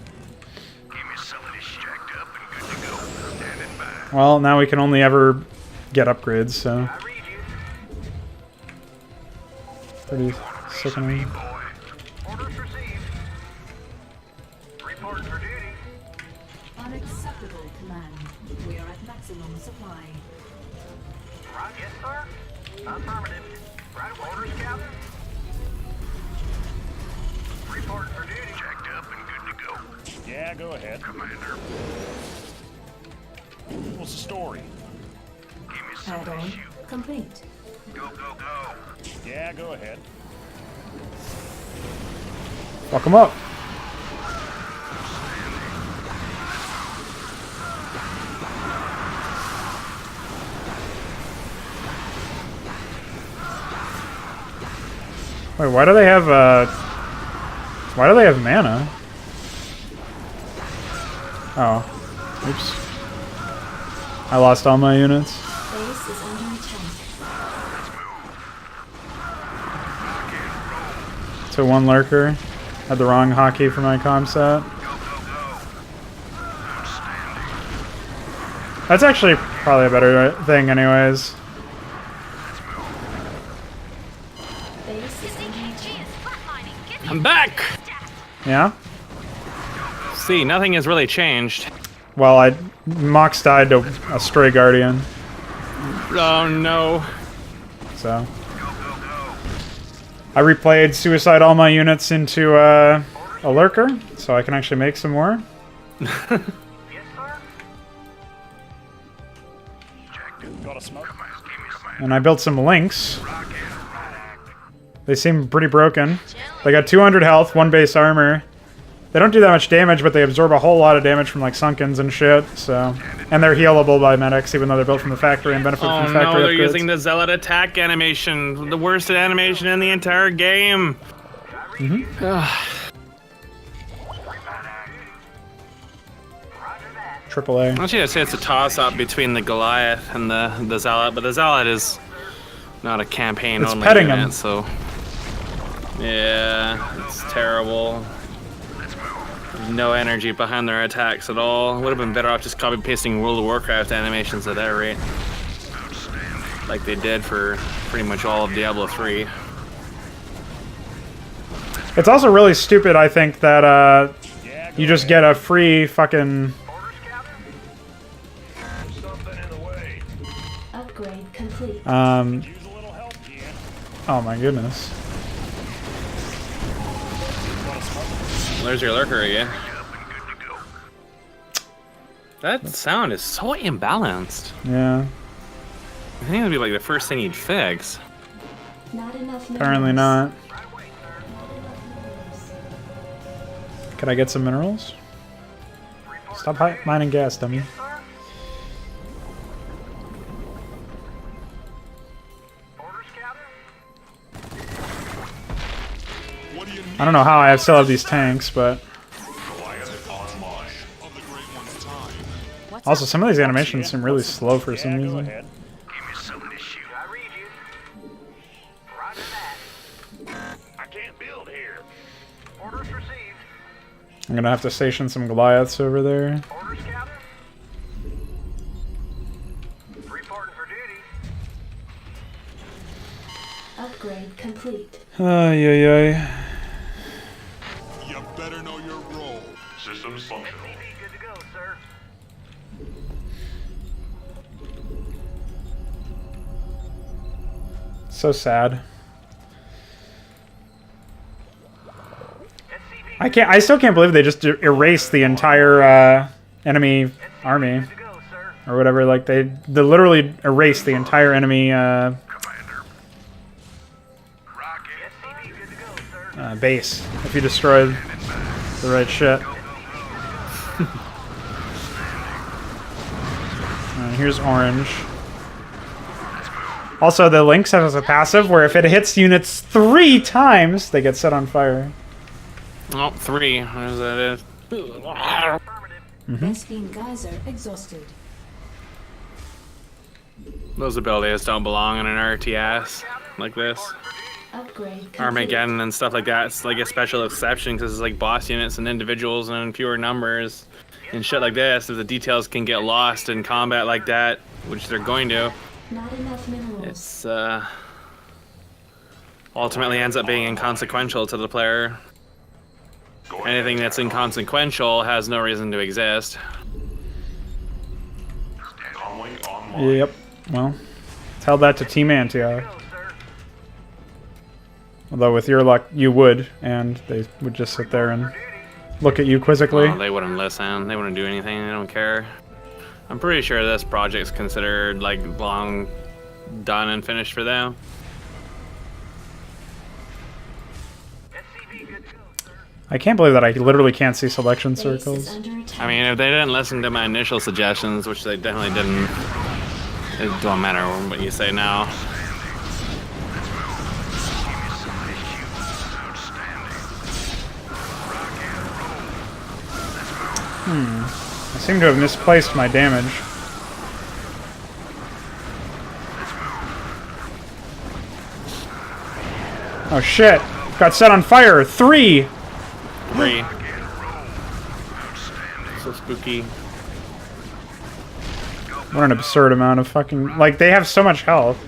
Give me something to jacked up and good to go. Standing by. Well, now we can only ever get upgrades, so. Pretty sickening. Orders received. Reporting for duty. Unacceptable, Command. We are at maximum supply. Right, yes, sir. Affirmative. Right away. Orders, Captain. Reporting for duty. Jacked up and good to go. Yeah, go ahead. Commander. What's the story? Give me something to Add-on shoot. complete. Go, go, go. Yeah, go ahead. Fuck him up. Wait, why do they have mana? Oh. Oops. I lost all my units. Base is under attack. To one lurker. Had the wrong hotkey for my comm set. That's actually probably a better thing anyways. I'm back! Yeah? See, nothing has really changed. Well, Mox died to a stray guardian. Oh no. So. I replayed Suicide all my units into a lurker, so I can actually make some more. And I built some links. They seem pretty broken. They got 200 health, 1 base armor. They don't do that much damage, but they absorb a whole lot of damage from like Sunkens and shit, so... And they're healable by medics, even though they're built from the factory and benefit from the factory no, they're upgrades. using the Zealot attack animation. The worst animation in the entire game. AAA. Actually, I'd say it's a toss-up between the Goliath and the Zealot, but the Zealot is not a campaign-only petting unit, him. so... Yeah, it's terrible. No energy behind their attacks at all. Would have been better off just copy-pasting World of Warcraft animations at that rate. Like they did for pretty much all of Diablo 3. It's also really stupid, I think, that you just get a free fucking... Upgrade complete. Oh my goodness. There's your lurker again. That sound is so imbalanced. Yeah. I think it would be like the first thing you'd fix. Not enough Apparently not. Can I get some minerals? Stop mining gas, dummy. I don't know how I still have these tanks, but... Also, some of these animations seem really slow for some reason. I'm gonna have to station some Goliaths over there. Upgrade complete. Ay. You better know your role. Systems functional. Good to go, sir. So sad. I still can't believe they just erased the entire enemy army. Or whatever, like they literally erased the entire enemy base if you destroyed the right shit. Here's orange. Also, the Lynx has a passive where if it hits units 3 times, they get set on fire. Oh, 3. There's that is. Vespene Geyser exhausted. Those abilities don't belong in an RTS like this. Upgrade complete. Armageddon and stuff like that. It's like a special exception because it's like boss units and individuals and in fewer numbers and shit like this. If the details can get lost in combat like that, which they're going to, Not enough minerals. it's ultimately ends up being inconsequential to the player. Anything that's inconsequential has no reason to exist. Yep. Well, tell that to Team Antioch. Although with your luck, you would, and they would just sit there and look at you quizzically. Well, they wouldn't listen. They wouldn't do anything. They don't care. I'm pretty sure this project's considered like long done and finished for them. I can't believe that I literally can't see selection circles. I mean, if they didn't listen to my initial suggestions, which they definitely didn't, it don't matter what you say now. I seem to have misplaced my damage. Oh shit! Got set on fire! 3! 3. So spooky. What an absurd amount of fucking... Like, they have so much health.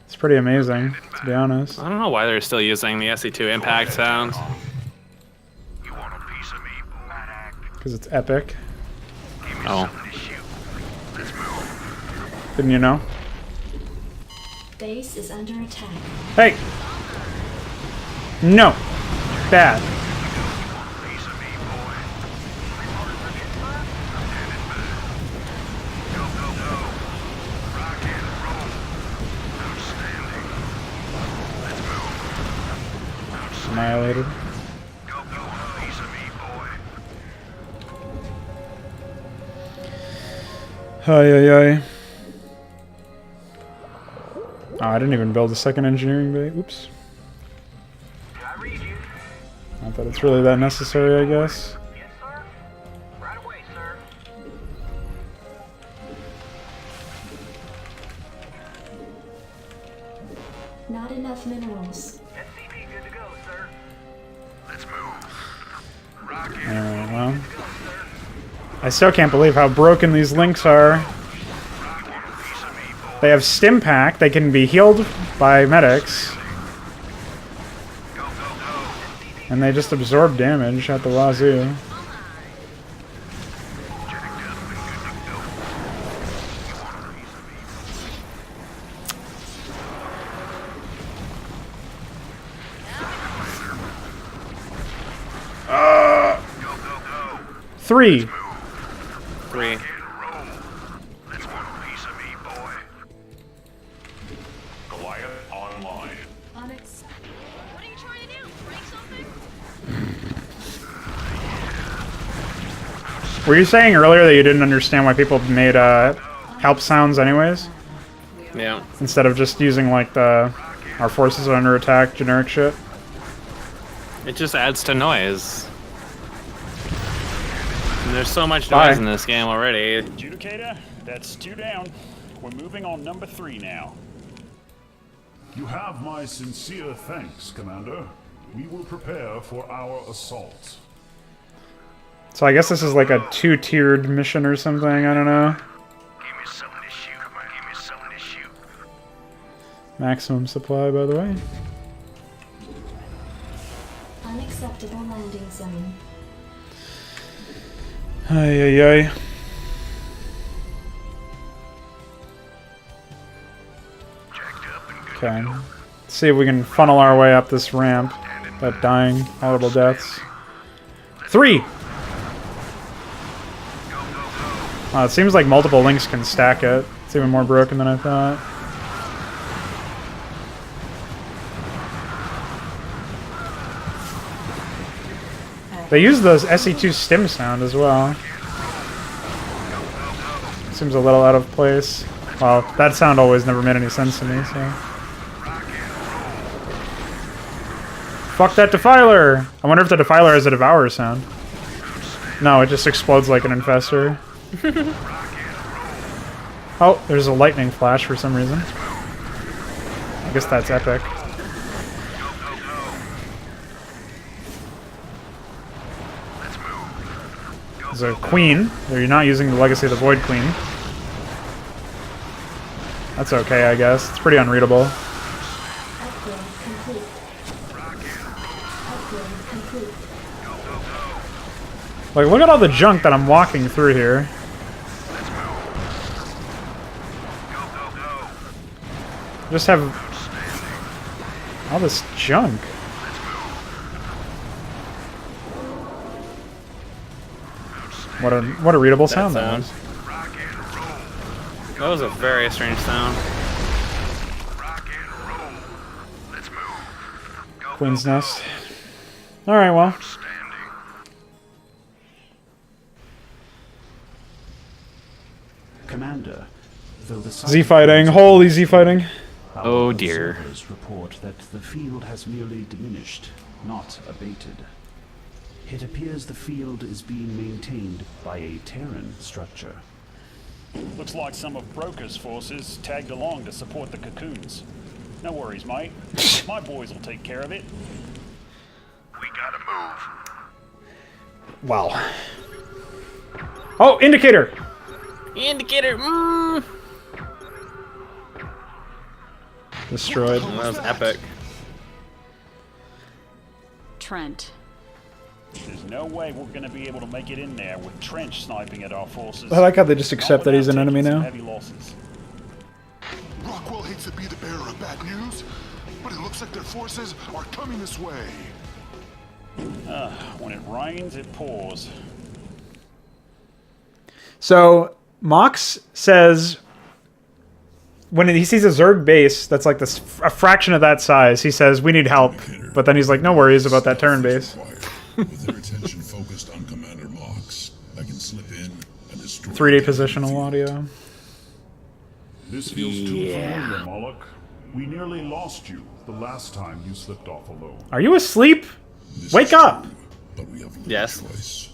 It's pretty amazing, to be honest. I don't know why they're still using the SC2 impact sounds. Because it's epic. Oh. Didn't you know? Base is under attack. Hey! No! Bad. Annihilated. Ay, ay, ay. Oh, I didn't even build a second engineering bay. Oops. Not that it's really that necessary, I guess. Not enough minerals. Well, I still can't believe how broken these links are. They have stim pack. They can be healed by medics. And they just absorb damage at the wazoo. Three. 3. Goliath online. What are you trying to do? Break something? Were you saying earlier that you didn't understand why people made help sounds anyways? Yeah. Instead of just using like the our forces are under attack generic shit? It just adds to noise. And there's so much noise in this game already. Adjudicator, that's 2 down. We're moving on number 3 now. You have my sincere thanks, Commander. We will prepare for our assault. So I guess this is like a 2-tiered mission or something, I don't know. Maximum supply, by the way. Unacceptable landing zone. Ay, ay, ay. Okay. Let's see if we can funnel our way up this ramp. Without dying. Horrible deaths. 3! Oh, it seems like multiple links can stack it. It's even more broken than I thought. They use the SC2 stim sound as well. Seems a little out of place. Well, that sound always never made any sense to me, so... Fuck that Defiler! I wonder if the Defiler has a Devourer sound. No, it just explodes like an Infestor. Oh, there's a lightning flash for some reason. I guess that's epic. There's a Queen. You're not using the Legacy of the Void Queen. That's okay, I guess. It's pretty unreadable. Upgrade complete. Upgrade complete. Like, look at all the junk that I'm walking through here. Just have all this junk. What a readable sound that was. That was a very strange sound. Queen's Nest. Alright, well. Commander, though the Z fighting. Holy Z fighting. Oh dear. Observers report that the field has merely diminished, not abated. It appears the field is being maintained by a Terran structure. Looks like some of Broker's forces tagged along to support the cocoons. No worries, mate. My boys will take care of it. We gotta move. Wow. Oh, indicator! Indicator. Destroyed. That was epic. Trent. There's no way we're gonna be able to make it in there with Trench sniping at our forces. I like how they just accept that he's an enemy now. Heavy losses. Rockwell hates to be the bearer of bad news, but it looks like their forces are coming this way. When it rains, it pours. So, Mox says when he sees a Zerg base that's like this, a fraction of that size, he says, we need help. But then he's like, no worries about that Terran base. With their attention focused on Commander Mox, I can slip in and destroy 3D positional audio. This feels too familiar, Moloch. We nearly lost you the last time you slipped off alone. Are you asleep? Wake up! Yes.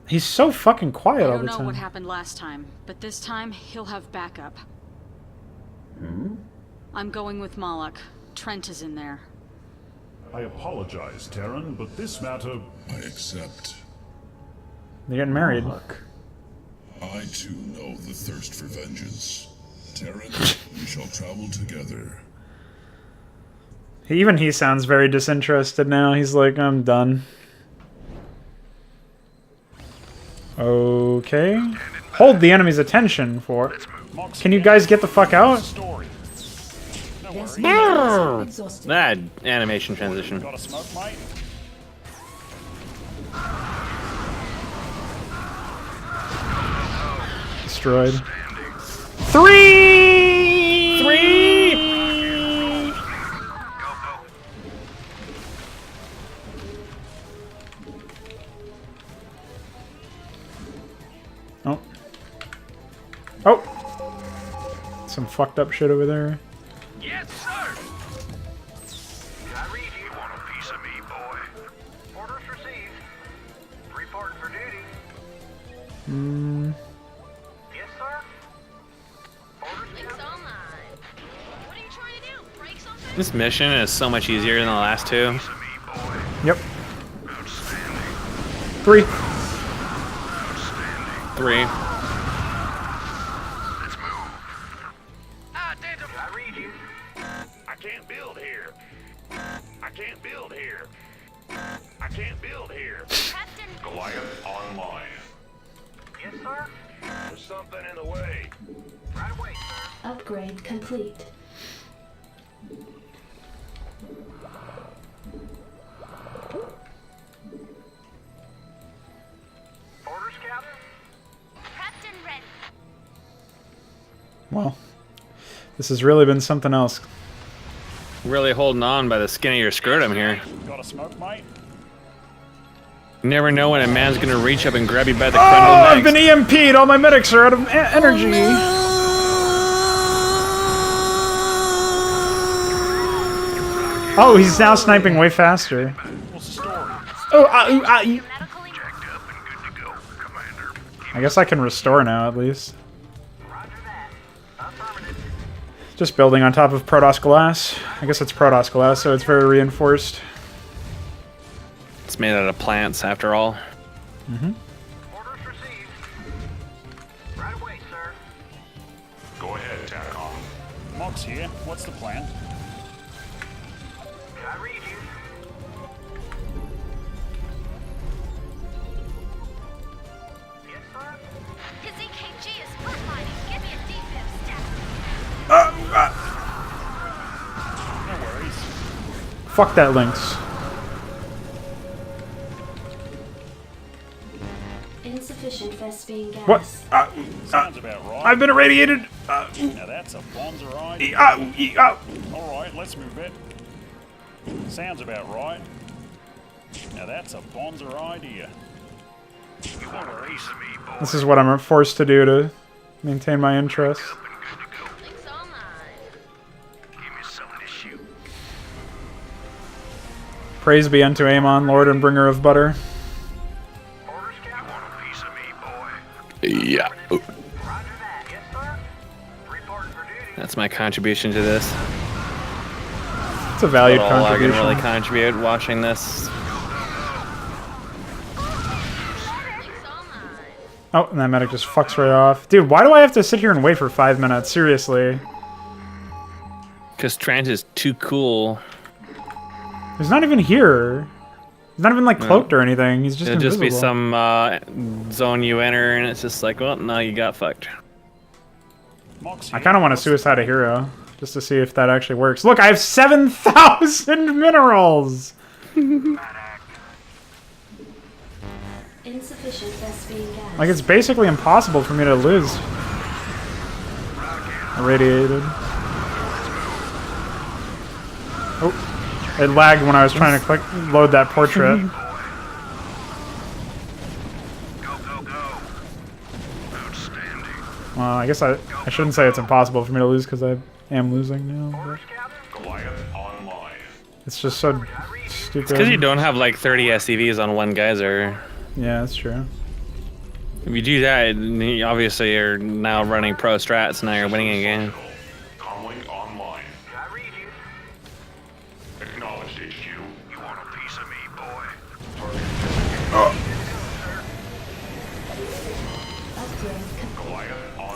He's so fucking quiet all I the don't know time. what happened last time, but this time he'll have backup. I'm going with Moloch. Trent is in there. I apologize, Terran, but this matter... I accept. They're getting married. I too know the thirst for vengeance. Terran, we shall travel together. Even he sounds very disinterested now. He's like, I'm done. Okay. Hold the enemy's attention for... Can you guys get the fuck out? That animation transition. Got a smoke, mate? Destroyed. Three! Oh. Oh! Some fucked up shit over there. Yes, sir. Did I read you? Want a piece of me, boy? Orders received. Reporting for duty. Yes, sir. Link's online. What are you trying to do? Break something? This mission is so much easier than the last two. Yep. 3. 3. I can't build here. I can't build here. I can't build here. Goliath online. Yes, sir. There's something in the way. Right away, sir. Upgrade complete. Orders, Captain? Captain ready. Well, this has really been something else. Really holding on by the skin of your scrotum here. Got a smoke, mate? You never know when a man's gonna reach up and grab you by the Oh, crundle I've next. been EMP'd! All my medics are out of energy! Oh, he's now sniping way faster. What's the story? Oh, I guess I can restore now, at least. Just building on top of Protoss glass. I guess it's Protoss glass, so it's very reinforced. It's made out of plants, after all. Mm-hmm. Orders received. Right away, sir. Go ahead, TACOM. Mox here. What's the plan? Did I read you? Yes, sir. His EKG is split fighting. Give me a defib stat. No worries. Fuck that Lynx. Insufficient vespene gas. What? Sounds about right. I've been irradiated. Now that's a bonzer idea. Alright, let's move it. Sounds about right. Now that's a bonzer idea. You want a piece of me, boy? This is what I'm forced to do to maintain my interest. It's all mine. Give me something to shoot. Praise be unto Amon, Lord and bringer of butter. Orders, Captain? You want a piece of me, boy? Yeah. Oh, Roger that. Yes, sir. Reporting for duty. that's my contribution to this. It's a valued That's all contribution. I can really contribute watching this. Oh, and that medic just fucks right off. Dude, why do I have to sit here and wait for 5 minutes? Seriously. Because Trent is too cool. He's not even here. He's not even, like, cloaked or anything. He's just It'll invisible. just be some zone you enter, and it's just like, well, no, you got fucked. I kind of want to suicide a hero, just to see if that actually works. Look, I have 7,000 minerals! Insufficient vespene gas. Like, it's basically impossible for me to lose. Irradiated. Oh, it lagged when I was trying to load that portrait. Well, I guess I shouldn't say it's impossible for me to lose because I am losing now. But it's just so stupid. It's because you don't have like 30 SCVs on one geyser. Yeah, that's true. If you do that, you obviously you're now running pro strats, now you're winning a game. Comlink online. Acknowledged HQ. You want a piece of me, boy?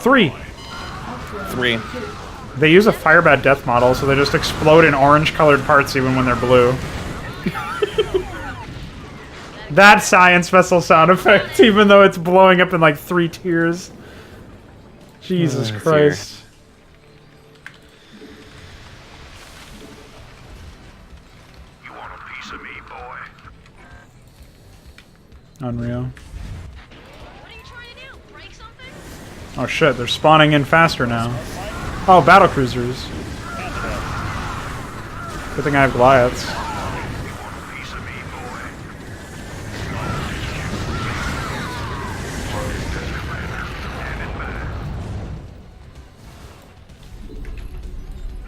Three. They use a firebat death model, so they just explode in orange-colored parts even when they're blue. That science vessel sound effect, even though it's blowing up in like 3 tiers. Jesus Christ. You want a piece of me, boy? Unreal. What are you trying to do? Break something? Oh shit, they're spawning in faster now. Oh, battle cruisers. Good thing I have Goliaths.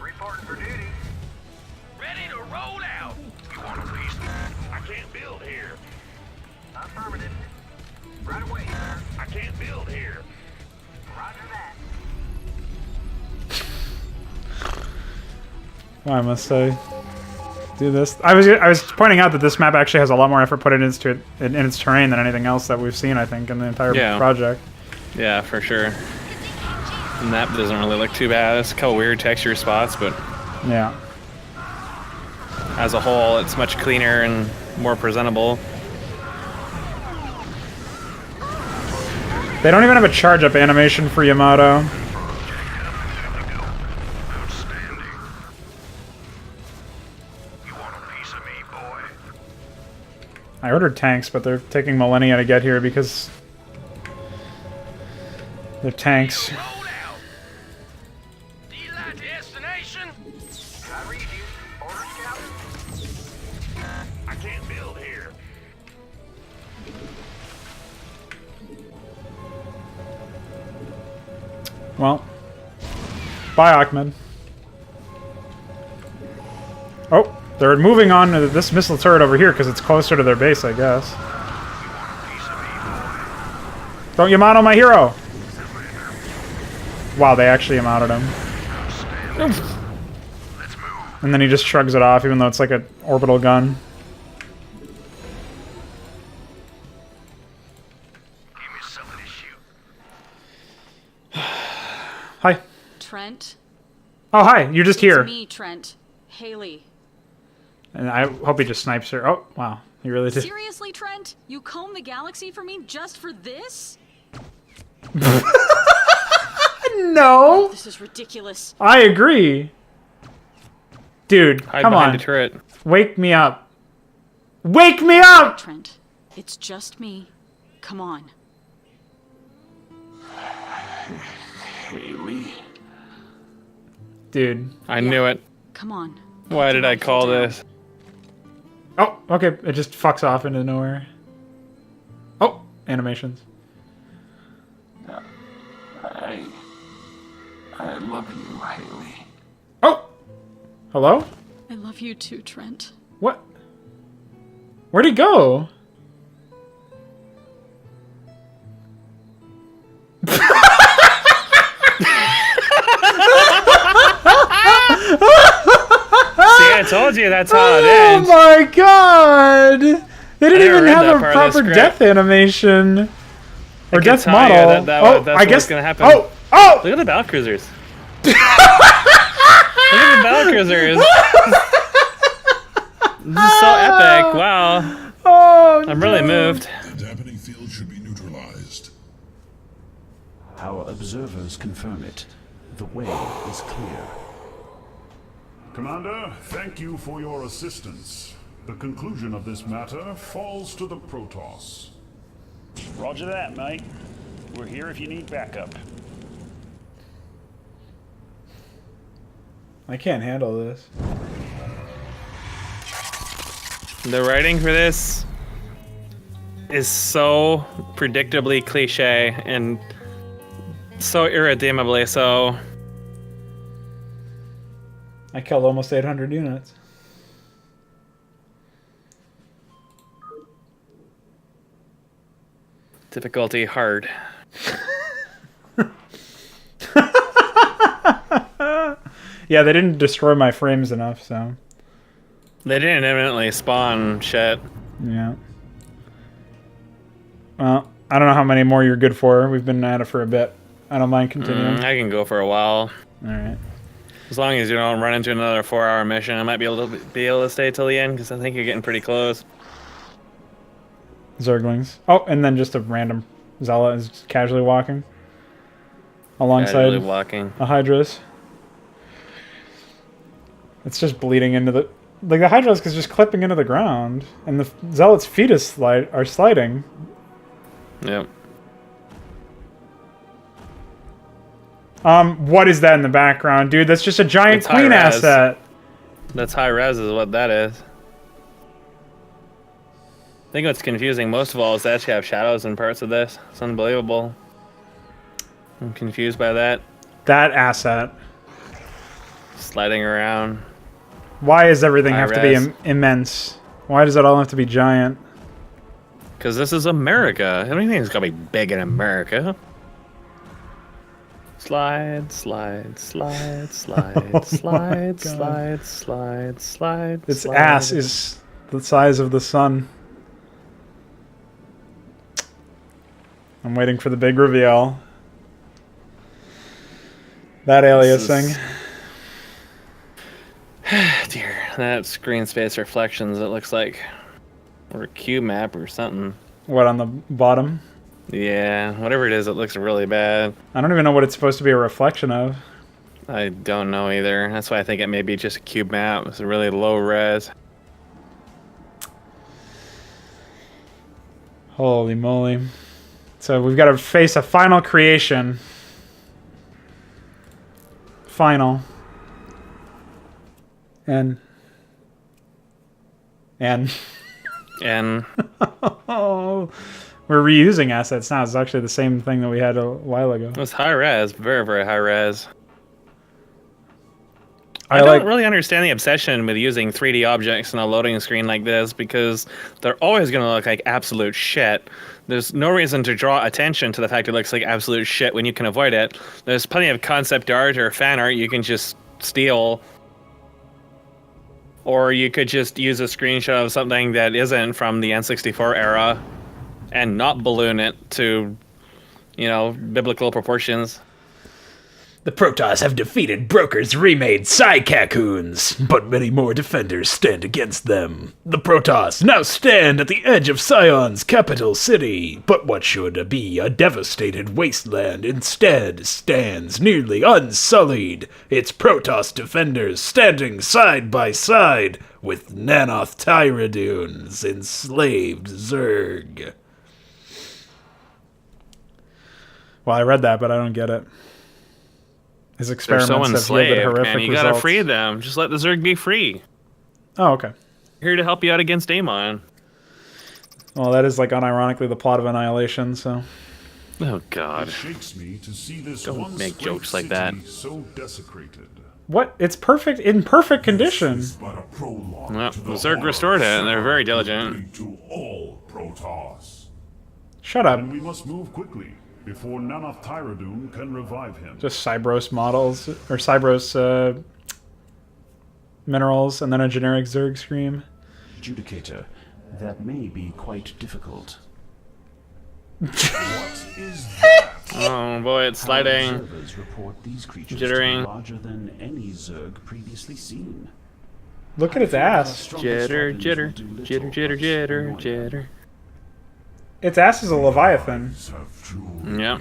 Reporting for duty. Ready to roll out. You want a piece? I can't build here. Affirmative. Right away, sir. I can't build here. Roger that. I must say, do this. I was pointing out that this map actually has a lot more effort put into it in its terrain than anything else that we've seen. I think in the entire project. Yeah, for sure. The map doesn't really look too bad. It's a couple weird texture spots, but yeah, as a whole, it's much cleaner and more presentable. They don't even have a charge up animation for Yamato. I ordered tanks, but they're taking millennia to get here because they're tanks. I can't build here. Well, bye, Ahmed. Oh, they're moving on to this missile turret over here because it's closer to their base, I guess. Don't Yamato my hero! Wow, they actually Yamato'd him. And then he just shrugs it off, even though it's like an orbital gun. Hi. Trent? Oh, hi. You're just here. It's me, Trent. Haley. And I hope he just snipes her. Oh, wow. He really did. Seriously, Trent? You combed the galaxy for me just for this? No. This is ridiculous. I agree. Dude, Hide come behind on. the turret. Wake me up. Wake me up! Trent, it's just me. Come on. Haley. Dude. I knew it. Come on. Why did I call this? Oh, okay. It just fucks off into nowhere. Oh, animations. I love you, Haley. Oh! Hello? I love you too, Trent. What? Where'd he go? See, I told you that's how it ends. Oh my god! They didn't even have a proper death animation. Or death model. That's I guess what's gonna happen. Oh! Oh! Look at the battle cruisers. Look at the battle cruisers. This is so epic. Wow. Oh, I'm really moved. The dampening field should be neutralized. Our observers confirm it. The way is clear. Commander, thank you for your assistance. The conclusion of this matter falls to the Protoss. Roger that, mate. We're here if you need backup. I can't handle this. The writing for this is so predictably cliche and so irredeemably so. I killed almost 800 units. Difficulty hard. Yeah, they didn't destroy my frames enough, so. They didn't imminently spawn shit. Yeah. Well, I don't know how many more you're good for. We've been at it for a bit. I don't mind continuing. I can go for a while. Alright. As long as you don't run into another 4-hour mission, I might be able to stay till the end because I think you're getting pretty close. Zerglings. Oh, and then just a random Zealot is just casually walking. Alongside Casually walking. a Hydras. It's just bleeding into the... Like, the Hydras is just clipping into the ground. And the Zealot's feet are sliding. Yep. What is that in the background, dude? That's just a giant queen asset. That's high res is what that is. I think what's confusing most of all is they actually have shadows in parts of this. It's unbelievable. I'm confused by that. That asset. Sliding around. Why does everything High have to res. be immense? Why does it all have to be giant? Because this is America. Everything's gotta be big in America. Slide, slide, slide, slide, slide, slide, slide, slide. Its slide. ass is the size of the sun. I'm waiting for the big reveal. That aliasing. Dear, that screen space reflections, it looks like. Or a cube map or something. What, on the bottom? Yeah, whatever it is, it looks really bad. I don't even know what it's supposed to be a reflection of. I don't know either. That's why I think it may be just a cube map. It's a really low res. Holy moly. So we've got to face a final creation. Final. And. Oh, we're reusing assets now. It's actually the same thing that we had a while ago. It's high res, very, very high res. I don't like- really understand the obsession with using 3D objects on a loading screen like this because they're always going to look like absolute shit. There's no reason to draw attention to the fact it looks like absolute shit when you can avoid it. There's plenty of concept art or fan art you can just steal. Or you could just use a screenshot of something that isn't from the N64 era and not balloon it to, you know, biblical proportions. The Protoss have defeated Broker's remade Psy-Cocoons, but many more defenders stand against them. The Protoss now stand at the edge of Scion's capital city, but what should be a devastated wasteland instead stands nearly unsullied, its Protoss defenders standing side by side with Nanoth Tyradune's enslaved Zerg. Well, I read that, but I don't get it. His They're experiments so have yielded enslaved, horrific man. You results. gotta free them. Just let the Zerg be free. Oh, okay. Here to help you out against Daemon. Well, that is like unironically the plot of Annihilation, so. Oh God. It shakes me to see this Don't once make great jokes like that. city so desecrated. What? It's perfect, in perfect condition. But a prologue Well, to the Zerg restored it, and they're very diligent. to all Protoss. Shut up. And we must move quickly before none of Tyradun can revive him. Just Cybros models, or Cybros minerals, and then a generic Zerg scream. Adjudicator, that may be quite difficult. What is that? Oh boy, it's sliding. Observers report these creatures Jittering. to be larger than any Zerg previously seen. Look at its ass. Jitter, jitter, jitter, jitter, jitter, jitter. Its ass is a Leviathan. Yeah.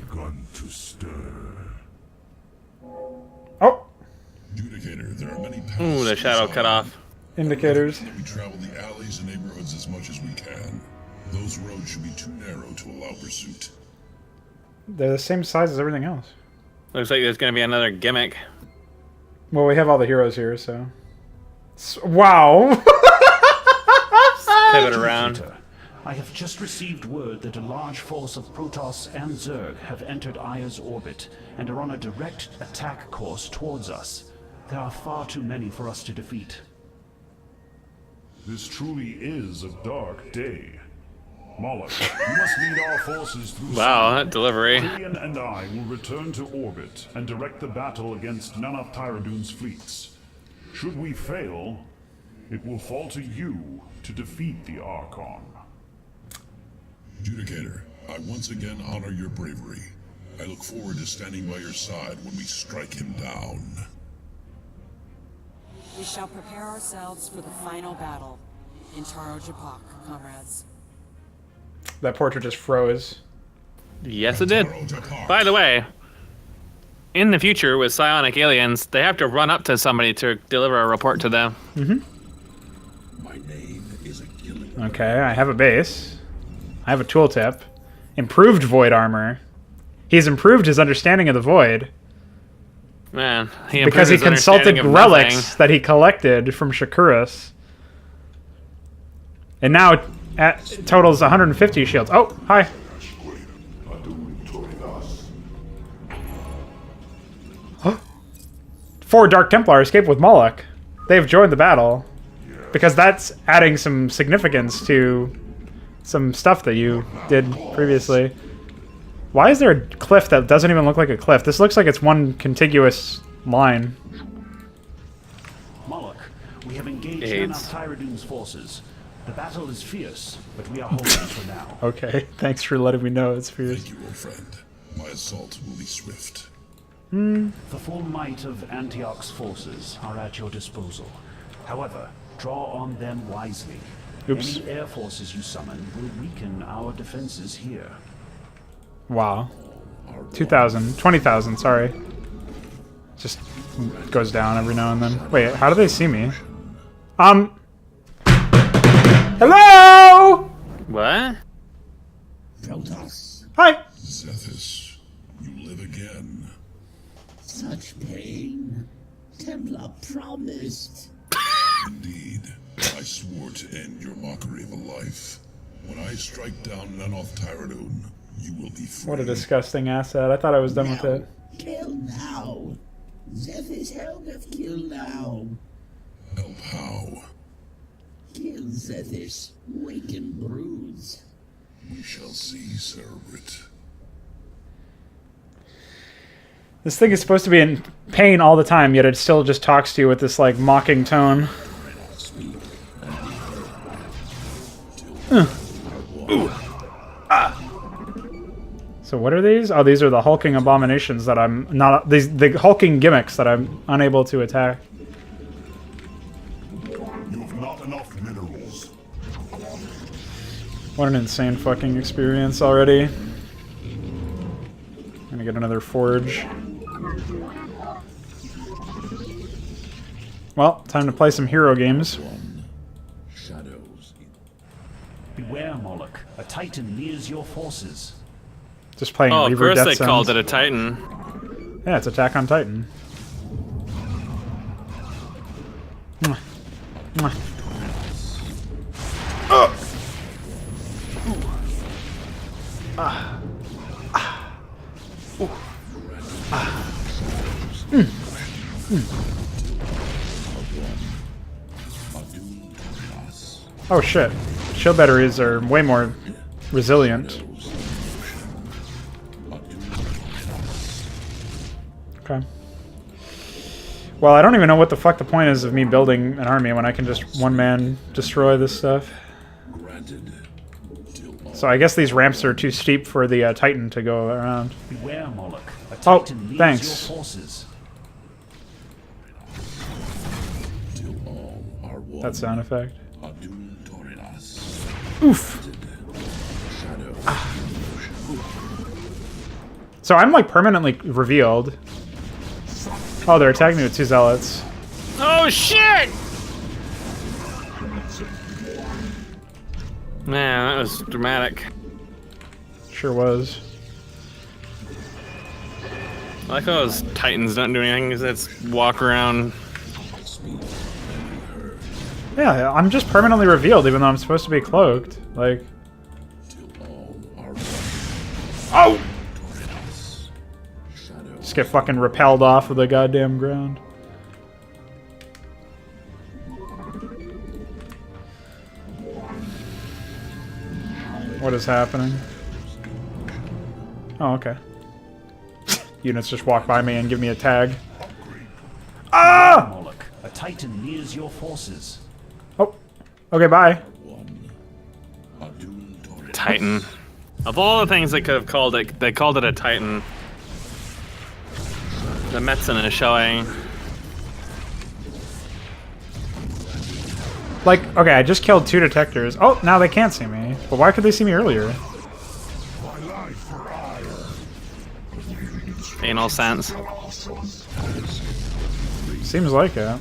Oh! Adjudicator, there are many paths. Ooh, the shadow cut off. Indicators. We travel the alleys and neighborhoods as much as we can. Those roads should be too narrow to allow pursuit. They're the same size as everything else. Looks like there's gonna be another gimmick. Well, we have all the heroes here, so. Wow! Pivot around. I have just received word that a large force of Protoss and Zerg have entered Aya's orbit and are on a direct attack course towards us. There are far too many for us to defeat. This truly is a dark day. Moloch, you must lead our forces through. Wow, that delivery. Killian and I will return to orbit and direct the battle against none of Tyradun's fleets. Should we fail, it will fall to you to defeat the Archon. Adjudicator, I once again honor your bravery. I look forward to standing by your side when we strike him down. We shall prepare ourselves for the final battle in Taro Japak, comrades. That portrait just froze. Yes, it did. By the way, in the future with psionic aliens, they have to run up to somebody to deliver a report to them. Okay, I have a base. I have a tooltip. Improved void armor. He's improved his understanding of the void. Man, because he consulted relics that he collected from Shakuras. And now it totals 150 shields. Oh, hi. Four Dark Templar escape with Moloch. They have joined the battle. Because that's adding some significance to some stuff that you did previously. Why is there a cliff that doesn't even look like a cliff? This looks like it's one contiguous line. Moloch, we have engaged none of Tyradun's forces. The battle is fierce, but we are holding for now. Okay, thanks for letting me know it's fierce. Thank you, old friend. My assault will be swift. The full might of Antioch's forces are at your disposal. However, draw on them wisely. Oops. Any air forces you summon will weaken our defenses here. Wow. 2,000. 20,000, sorry. Just goes down every now and then. Wait, how do they see me? Hello? What? Protoss. Hi. Zethus, you live again. Such pain. Templar promised. Indeed. I swore to end your mockery of a life. When I strike down Nanoth Tyradun, you will be free. What a disgusting asset. I thought I was done with it. Kill now. Zethus helpeth kill now. Help how? Kill Zethus. Waken broods. We shall see, Cerebrit. This thing is supposed to be in pain all the time, yet it still just talks to you with this, like, mocking tone. So what are these? Oh, these are the hulking abominations that I'm not... the hulking gimmicks that I'm unable to attack. You have not enough minerals. What an insane fucking experience already. Gonna get another forge. Well, time to play some hero games. Beware, Moloch. A Titan nears your forces. Just playing Oh, of Reaver course Death they called Zones. it a Titan. Yeah, it's Attack on Titan. Mwah. Mwah. Ah. Ah. Ooh. Ah. Oh shit. Shield batteries are way more resilient. Okay. Well, I don't even know what the fuck the point is of me building an army when I can just one-man destroy this stuff. So I guess these ramps are too steep for the Titan to go around. Beware, Moloch. A Oh, Titan leads thanks. your forces. That sound effect. Oof. Ah. So I'm like permanently revealed. Oh, they're attacking me with 2 zealots. Oh shit! Man, that was dramatic. Sure was. I like how those Titans don't do anything, just walk around. Yeah, I'm just permanently revealed even though I'm supposed to be cloaked. Like... Oh! Just get fucking repelled off of the goddamn ground. What is happening? Oh, okay. Units just walk by me and give me a tag. Ah! Moloch, a Titan nears your forces. Oh. Okay, bye. Titan. Of all the things they could have called it, they called it a Titan. The Metzen is showing. Like, okay, I just killed 2 detectors. Oh, now they can't see me. But why could they see me earlier? Anal sense. Seems like it.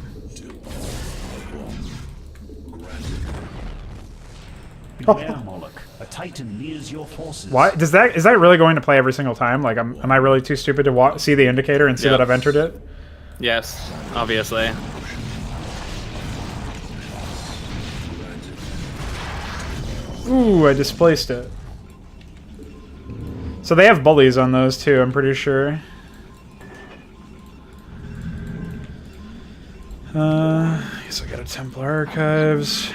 Beware, Moloch. A Titan nears your forces. Why is that really going to play every single time? Like, am I really too stupid to see the indicator and see that I've entered it? Yes, obviously. Ooh, I displaced it. So they have bullies on those too, I'm pretty sure. Guess I got a Templar Archives.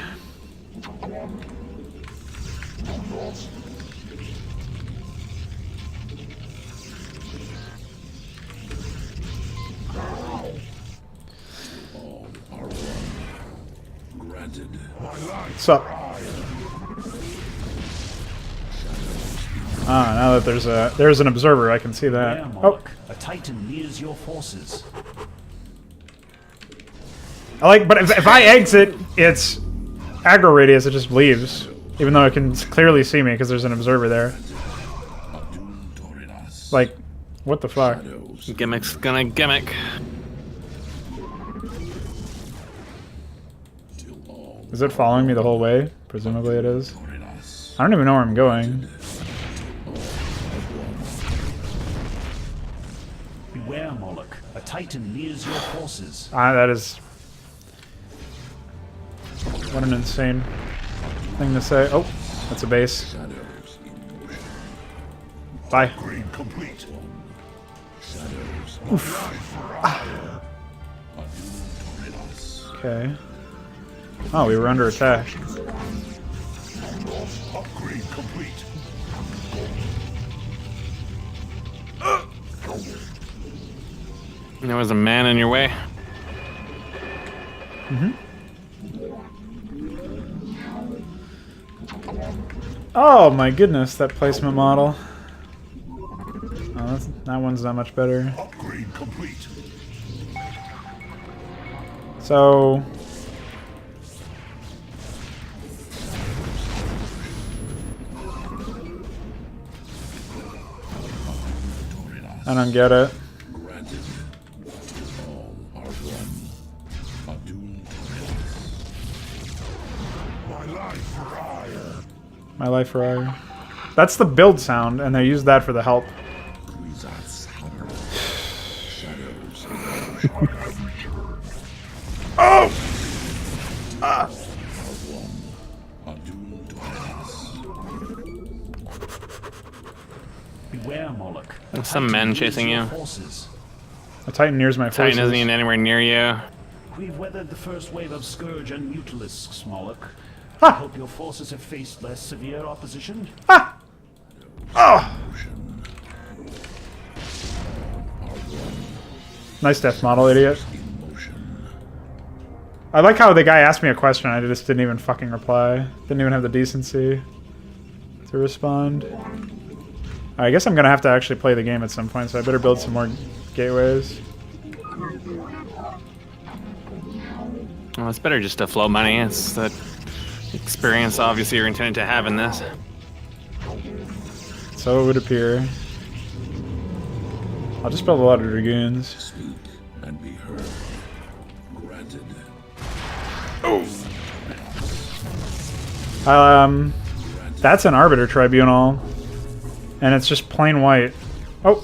What's up? Ah, now that there's an observer, I can see that. Beware, Oh, Moloch. A Titan nears your forces. I like, but if I exit its aggro radius, it just leaves, even though it can clearly see me because there's an observer there. Like, what the fuck? Gimmick's gonna gimmick. Is it following me the whole way? Presumably it is. I don't even know where I'm going. Beware, Moloch. A Titan nears your forces. That is... What an insane thing to say. Oh, that's a base. Bye. Oof. Ah. Okay. Oh, we were under attack. Upgrade complete. There was a man in your way. Mm-hmm. Oh my goodness, that placement model. Oh, that one's not much better. Upgrade complete. So... I don't get it. My life for ire. That's the build sound, and they use that for the help. Oh! Ah! Beware, Moloch. There's some men chasing you. A Titan nears my forces. Titan isn't even anywhere near you. We've weathered the first wave of Scourge and Mutalisks, Moloch. Ah! I hope your forces have faced less severe opposition. Ah! Oh! Nice death model, idiot. I like how the guy asked me a question, I just didn't even fucking reply. Didn't even have the decency to respond. I guess I'm gonna have to actually play the game at some point, so I better build some more gateways. Well, it's better just to flow money. It's the experience, obviously, you're intended to have in this. So it would appear. I'll just build a lot of dragoons. Speak and be heard. Granted. That's an Arbiter Tribunal. And it's just plain white. Oh!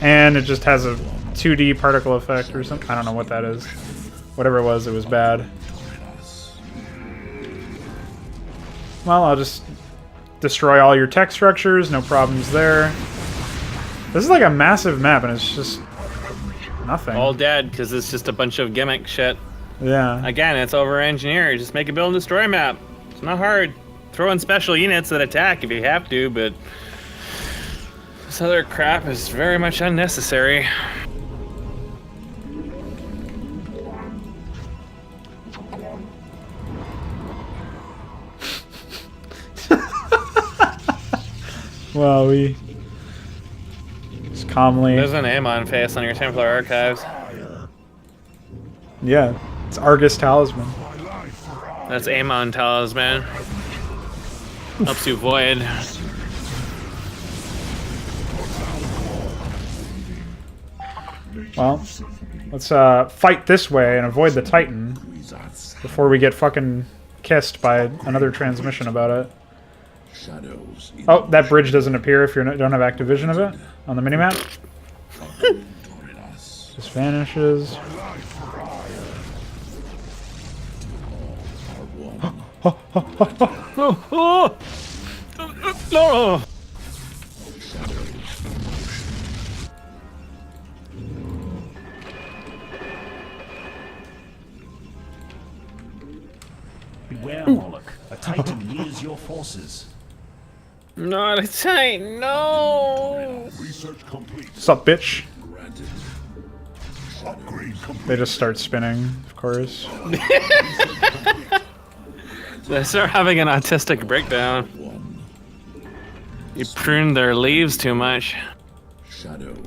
And it just has a 2D particle effect or something. I don't know what that is. Whatever it was bad. Well, I'll just destroy all your tech structures. No problems there. This is like a massive map, and it's just nothing. All dead, because it's just a bunch of gimmick shit. Yeah. Again, it's over-engineered. Just make a build and destroy map. It's not hard. Throw in special units that attack if you have to, but this other crap is very much unnecessary. Well, we just calmly. There's an Amon face on your Templar archives. Yeah, it's Argus Talisman. That's Amon Talisman. Helps you void. Well, let's fight this way and avoid the Titan before we get fucking kissed by another transmission about it. Oh, that bridge doesn't appear if you don't have active vision of it on the minimap. Just vanishes. No! Beware, Moloch. A Titan nears your forces. Not a Titan, no! Research complete. Sup, bitch? Upgrade complete. They just start spinning, of course. They start having an autistic breakdown. You pruned their leaves too much.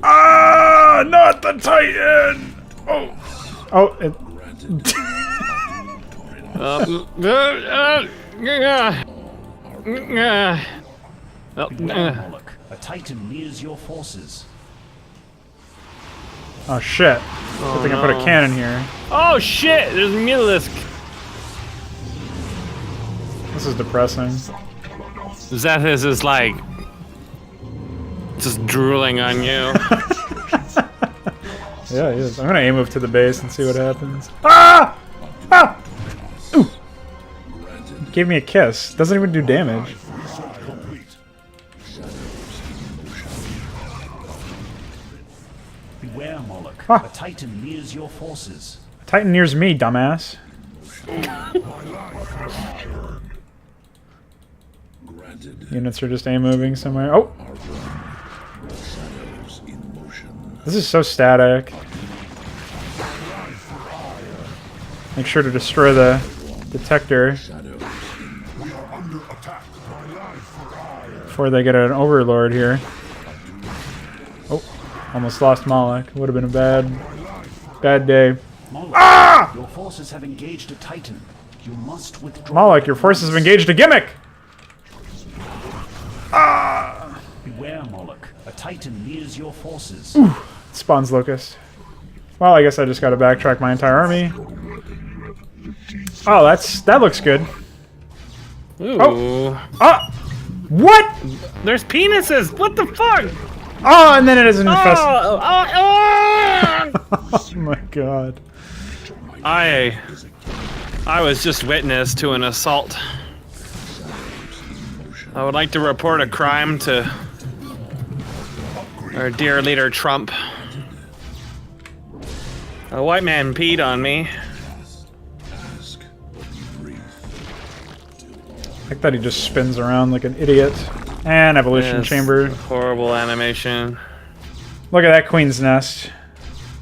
Ah, not the Titan! Oh, oh, it. Beware, Moloch. A Titan nears your forces. Oh shit! Good thing I put a cannon here. Oh shit! There's a Mutalisk. This is depressing. Zethis is like just drooling on you. Yeah, he is. I'm gonna aim move to the base and see what happens. Ah! Ah! Ooh! Gave me a kiss. Doesn't even do damage. Beware, Moloch. Ah. A Titan nears your forces. A Titan nears me, dumbass. Units are just aim moving somewhere. Oh! This is so static. Make sure to destroy the detector before they get an overlord here. Oh, almost lost Moloch. Would have been a bad day. Moloch, Ah! your forces have engaged a Titan. You must withdraw. Moloch, your forces have engaged a gimmick! Ah! Beware, Moloch. A Titan nears your forces. Ooh, spawns Locust. Well, I guess I just gotta backtrack my entire army. Oh, that looks good. Ooh. Oh! Ah! What? There's penises. What the fuck? Oh, and then it isn't infested. Oh, Oh my god. I was just witness to an assault. I would like to report a crime to our dear leader Trump. A white man peed on me. I like that he just spins around like an idiot. And evolution Yes, chamber. Horrible animation. Look at that queen's nest.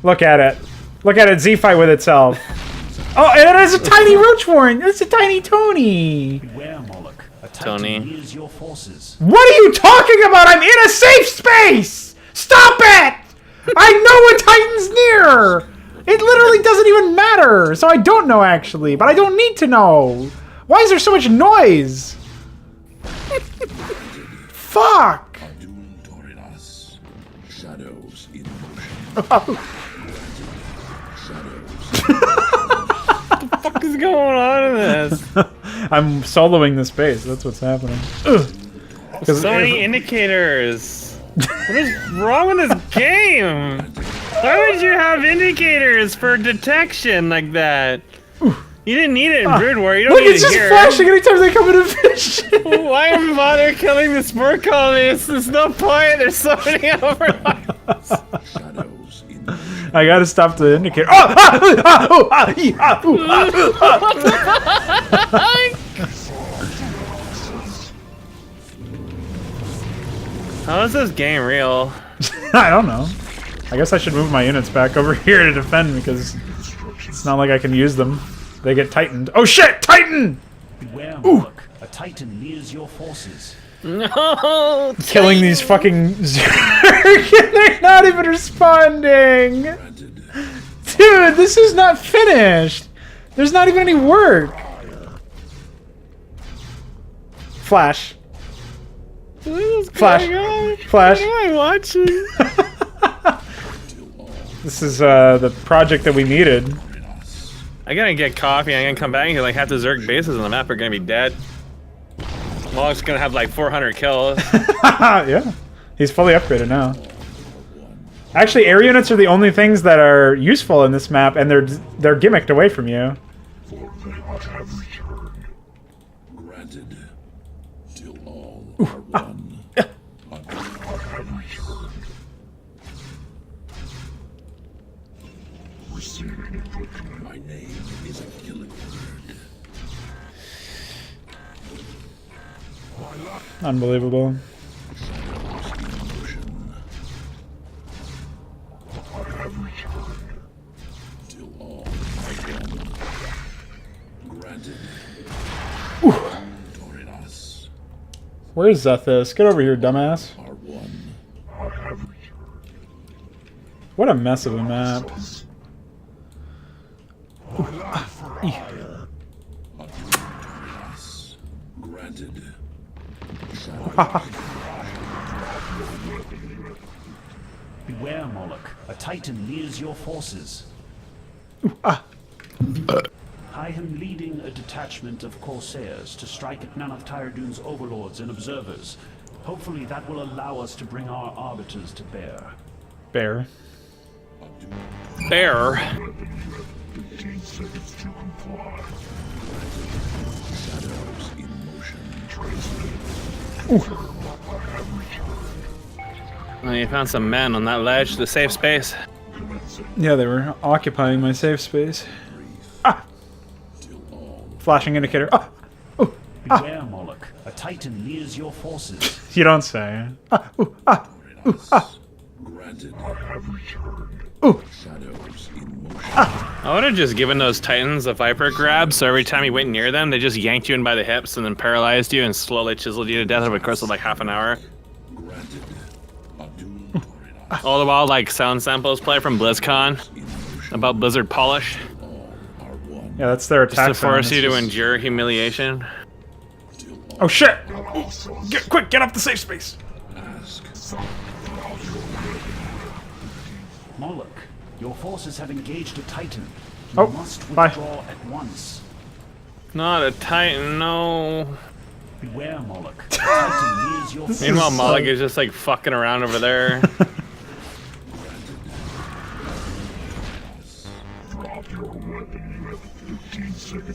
Look at it. Look at it Z-fight with itself. Oh, and it has a tiny roach warren. It's a tiny Tony. Beware, Moloch. A Tony. titan nears your forces. What are you talking about? I'm in a safe space. Stop it! I know a titan's near. It literally doesn't even matter. So I don't know actually, but I don't need to know. Why is there so much noise? Fuck! Shadows in What the fuck is going on in this? I'm soloing the space. That's what's happening. So many indicators. What is wrong with this game? Why would you have indicators for detection like that? You didn't need it in Brood War. You don't Look, need it's it just here. flashing anytime they come into vision. Why even bother killing the spore colonists? There's no point. There's so many overlaps. I gotta stop the indicator. How is this game real? I don't know. I guess I should move my units back over here to defend because it's not like I can use them. They get tightened. Oh shit! Titan! Beware, Moloch. A titan nears your forces. No! Killing these fucking Zerg. They're not even responding! Dude, this is not finished! There's not even any work! Flash. Flash. Flash. What am I watching? This is the project that we needed. I gotta get coffee. I'm gonna come back and like half the Zerg bases on the map are gonna be dead. Moloch's gonna have like 400 kills. Yeah. He's fully upgraded now. Actually, air units are the only things that are useful in this map, and they're gimmicked away from you. Granted, till all are one. My name is a killing word. Unbelievable. Till all are one. Granted. Dorinas. Where's Zethus? Get over here, dumbass. Are one. What a mess of a map. Granted. Beware, Moloch. A titan nears your forces. I am leading a detachment of Corsairs to strike at none of Tyradun's overlords and observers. Hopefully that will allow us to bring our arbiters to bear. Bear. Bear. Oh, you found some men on that ledge, the safe space. Yeah, they were occupying my safe space. Ah! Flashing indicator. Ah! Ooh! Beware, Moloch. A titan nears your forces. You don't say. Ah! Ooh! Ah! Ooh! Ah! Granted. Ooh! Shadows in motion. I would have just given those Titans a Viper grab, so every time you went near them, they just yanked you in by the hips and then paralyzed you and slowly chiseled you to death over the course of like half an hour. All the while, like, sound samples play from BlizzCon about Blizzard polish. Yeah, that's their attack. Just to force sound. you It's to just- endure humiliation. Oh shit! Get up the safe space! Moloch, your forces have engaged a titan. You Oh, must bye. withdraw at once. Not a Titan, no. Beware, Moloch. The Titan nears your forces. Meanwhile, Moloch is just like fucking around over there.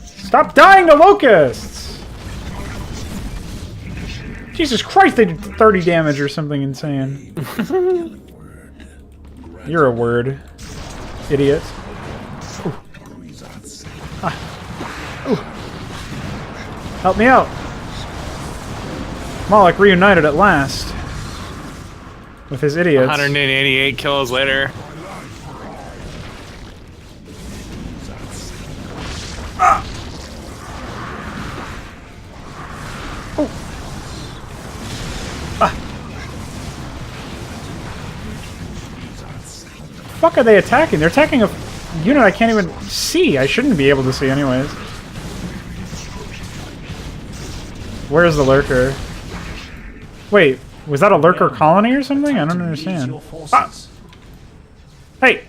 Stop dying to locusts! Jesus Christ, they did 30 damage or something insane. You're a word, idiot. Ooh. Ah. Ooh. Help me out! Moloch reunited at last with his idiots. 188 kills later. Ah. Oh. Ah. Fuck are they attacking? They're attacking a unit I can't even see. I shouldn't be able to see anyways. Where's the lurker? Wait, was that a lurker colony or something? I don't understand. Ah. Hey!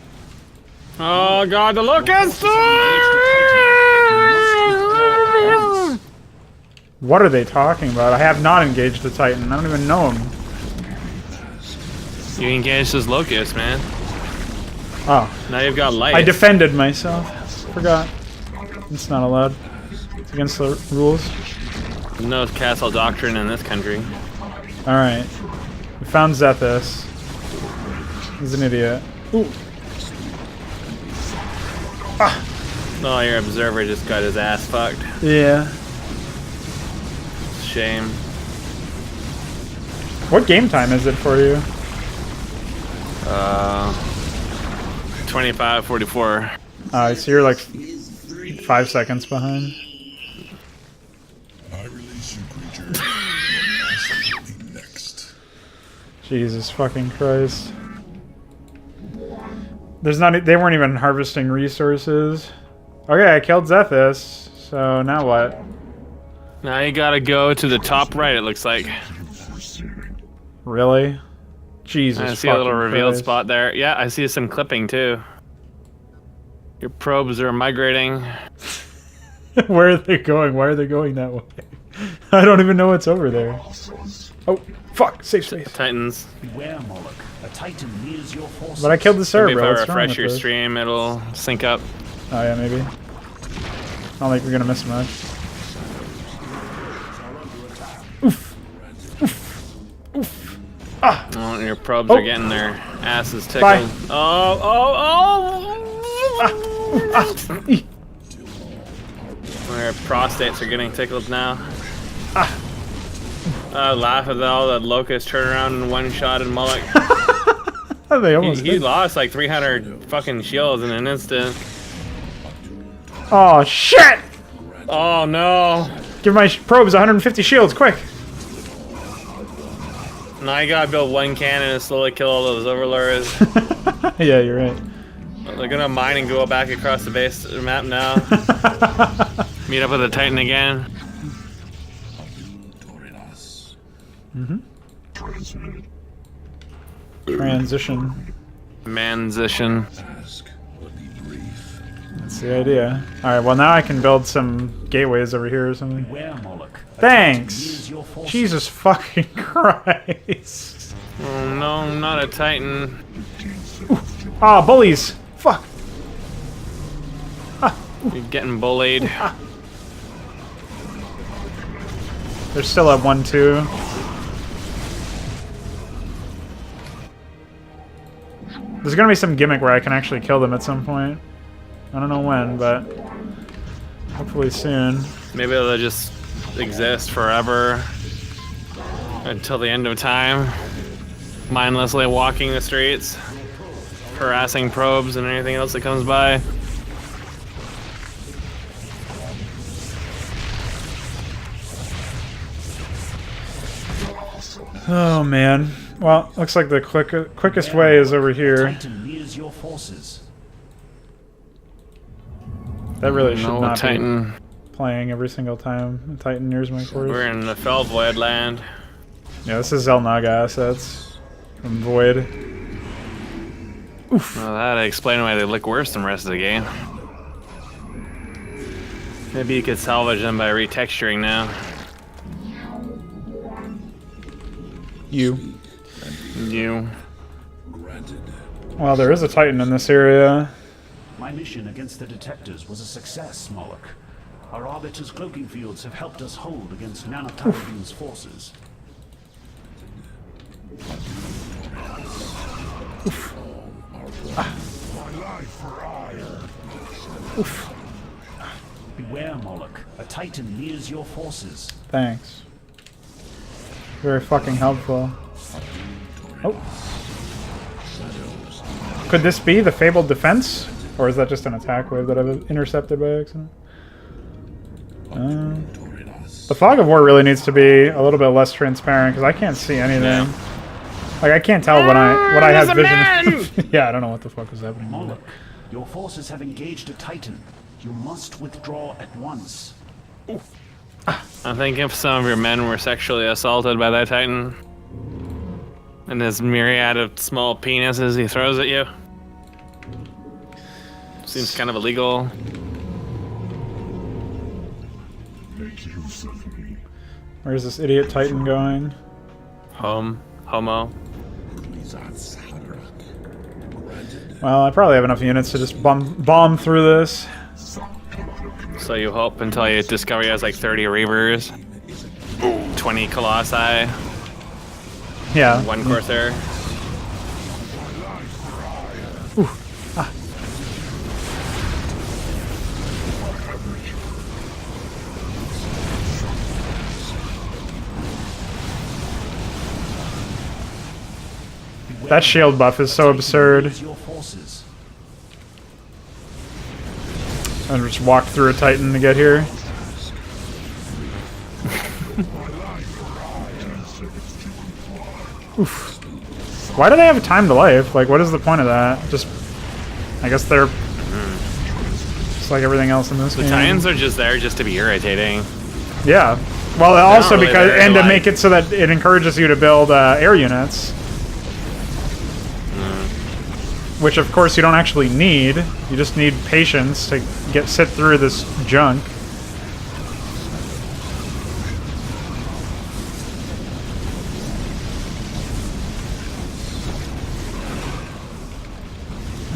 Oh god, the locust! What are they talking about? I have not engaged the Titan. I don't even know him. You engaged this locust, man. Oh. Now you've got light. I defended myself. Forgot. It's not allowed. It's against the rules. No castle doctrine in this country. Alright. We found Zethus. He's an idiot. Ooh. Ah. Oh, your observer just got his ass fucked. Yeah. Shame. What game time is it for you? 25:44. So you're like 5 seconds behind. I release you, creature. Next. Jesus fucking Christ. There's not. They weren't even harvesting resources. Okay, I killed Zethus. So now what? Now you gotta go to the top right, it looks like. Really? Jesus. I see a little revealed Christ. spot there. Yeah, I see some clipping too. Your probes are migrating. Where are they going? Why are they going that way? I don't even know what's over there. Oh, fuck! Safe space. Titans. Beware, Moloch. A Titan nears your forces. But I killed the server. Maybe if I What's wrong refresh with your this? stream, it'll sync up. Oh yeah, maybe. Not like we're gonna miss much. Oof. Oof. Oof. Ah. Oh, your probes are getting their asses tickled. Bye. Oh. Ah. Their prostates are getting tickled now. Ah. Laugh at all the locusts turn around and one-shot and Moloch. They almost he did. lost like 300 fucking shields in an instant. Oh shit! Oh no! Give my probes 150 shields, quick! Now you gotta build one cannon and slowly kill all those overlords. Yeah, you're right. They're gonna mine and go back across the base map now. Meet up with the Titan again. Mm-hmm. Transition. Mansition. That's the idea. Alright, well now I can build some gateways over here or something. Thanks! Jesus fucking Christ. Oh no, not a Titan. Ah, bullies! Fuck! Ah. You're getting bullied. Ah. They're still at 1-2. There's gonna be some gimmick where I can actually kill them at some point. I don't know when, but hopefully soon. Maybe they'll just exist forever until the end of time, mindlessly walking the streets, harassing probes and anything else that comes by. Oh man. Well, looks like the quickest way is over here. Titan nears your forces. That really should No not Titan. be playing every single time a Titan nears my quarters. We're in the Fell Void land. Yeah, this is Zelnaga assets from Void. Oof. Well, that'd explain why they look worse than the rest of the game. Maybe you could salvage them by retexturing now. You. Granted. Well, there is a Titan in this area. My mission against the detectors was a success, Moloch. Our Arbiter's cloaking fields have helped us hold against Nana Tyradun's forces. Beware, Moloch. A Titan nears your forces. Thanks. Very fucking helpful. Oh. Could this be the fabled defense? Or is that just an attack wave that I've intercepted by accident? The fog of war really needs to be a little bit less transparent because I can't see anything. Yeah. Like I can't tell when I have vision. Yeah, I don't know what the fuck is happening. Moloch, your forces have engaged a Titan. You must withdraw at once. I think if some of your men were sexually assaulted by that Titan, and his myriad of small penises he throws at you, seems kind of illegal. Where's this idiot Titan going? Homo. Well, I probably have enough units to just bomb through this. So you hope until you discover he has like 30 Reavers, 20 Colossi, yeah, 1 Corsair. Ooh. Ah. That shield buff is so absurd. I just walked through a Titan to get here. Oof. Why do they have a time to life? Like, what is the point of that? Just, I guess they're just like everything else in this game. The Titans are just there just to be irritating. Yeah. Well, also really because and to make it so that it encourages you to build air units. Which, of course, you don't actually need. You just need patience to sit through this junk.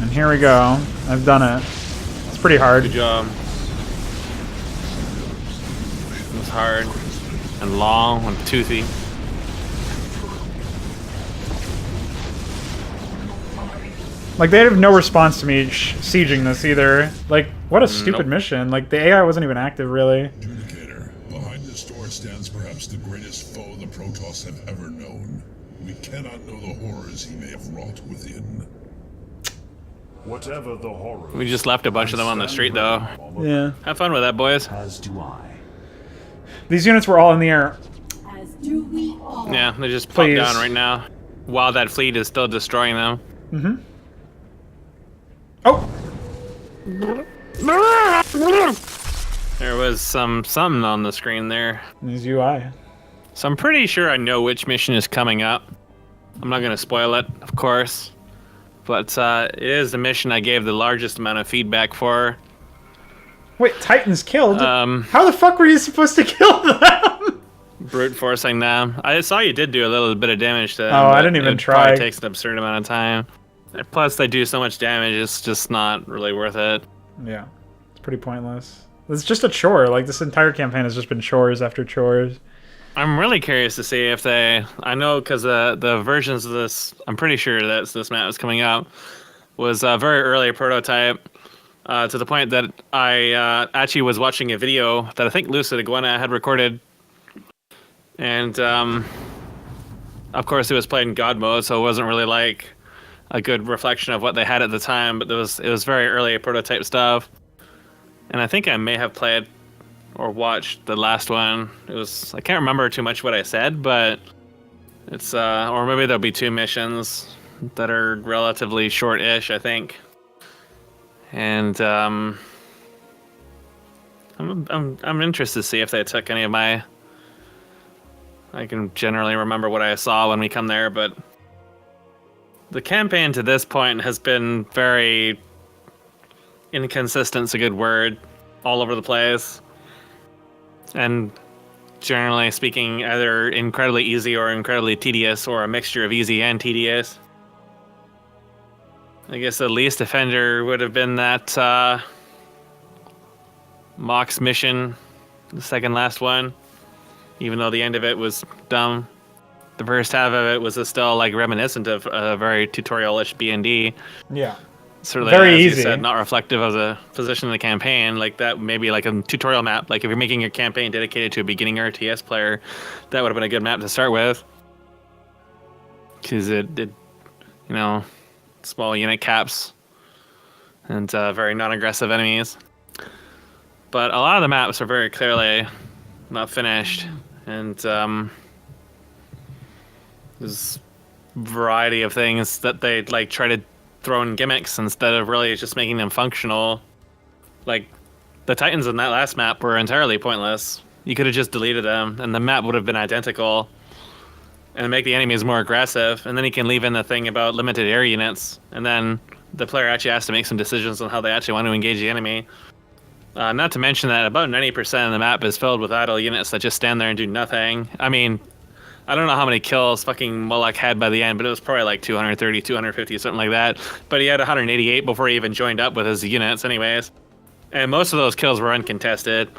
And here we go. I've done it. It's pretty hard. Good job. It was hard and long and toothy. Like, they have no response to me sieging this either. Like, what a stupid mission. Like, the AI wasn't even active, really. Adjudicator, behind this door stands perhaps the greatest foe the Protoss have ever known. We cannot know the horrors he may have wrought within. Whatever the horror. We just left a bunch of them on the street, though. Yeah. Have fun with that, boys. As do I. These units were all in the air. As do we all. Yeah, they just popped down right now, while that fleet is still destroying them. Mm-hmm. Oh! There was something on the screen there. There's UI. So I'm pretty sure I know which mission is coming up. I'm not going to spoil it, of course. But it is the mission I gave the largest amount of feedback for. Wait, Titans killed? How the fuck were you supposed to kill them? Brute forcing them. I saw you did do a little bit of damage to them. Oh, I didn't even try. It takes an absurd amount of time. Plus, they do so much damage, it's just not really worth it. Yeah, it's pretty pointless. It's just a chore. Like, this entire campaign has just been chores after chores. I'm really curious to see if they... I know, because the versions of this... I'm pretty sure that this map is coming out. Was a very early prototype. To the point that I actually was watching a video that I think Lucid Iguana had recorded. And, of course, it was played in God mode, so it wasn't really like a good reflection of what they had at the time, but it was very early prototype stuff. And I think I may have played or watched the last one. I can't remember too much what I said, but it's or maybe there'll be 2 missions that are relatively short-ish, I think. And I'm interested to see if they took any of my... I can generally remember what I saw when we come there, but the campaign to this point has been very inconsistent's a good word, all over the place. And generally speaking, either incredibly easy or incredibly tedious, or a mixture of easy and tedious. I guess the least offender would have been that Mox mission, the second last one. Even though the end of it was dumb, the first half of it was still like reminiscent of a very tutorial-ish B&D. Yeah. Certainly, Very as easy. you said, not reflective of the position of the campaign. Like that, maybe like a tutorial map. Like if you're making your campaign dedicated to a beginning RTS player, that would have been a good map to start with. Because it did, you know, small unit caps and very non-aggressive enemies. But a lot of the maps are very clearly not finished, and there's a variety of things that they like try to throw in gimmicks instead of really just making them functional. Like the Titans in that last map were entirely pointless. You could have just deleted them and the map would have been identical and make the enemies more aggressive, and then you can leave in the thing about limited air units, and then the player actually has to make some decisions on how they actually want to engage the enemy. Not to mention that about 90% of the map is filled with idle units that just stand there and do nothing. I mean, I don't know how many kills fucking Moloch had by the end, but it was probably like 230, 250, something like that. But he had 188 before he even joined up with his units anyways. And most of those kills were uncontested.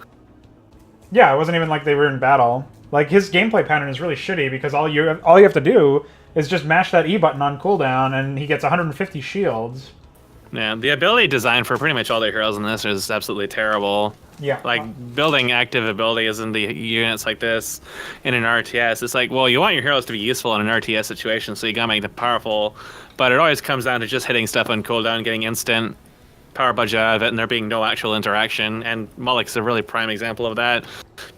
Yeah, it wasn't even like they were in battle. Like, his gameplay pattern is really shitty because all you have to do is just mash that E button on cooldown and he gets 150 shields. Yeah, the ability design for pretty much all the heroes in this is absolutely terrible. Yeah. Like, building active abilities in the units like this in an RTS, it's like, well, you want your heroes to be useful in an RTS situation, so you gotta make them powerful, but it always comes down to just hitting stuff on cooldown, getting instant power budget out of it, and there being no actual interaction, and Moloch's a really prime example of that.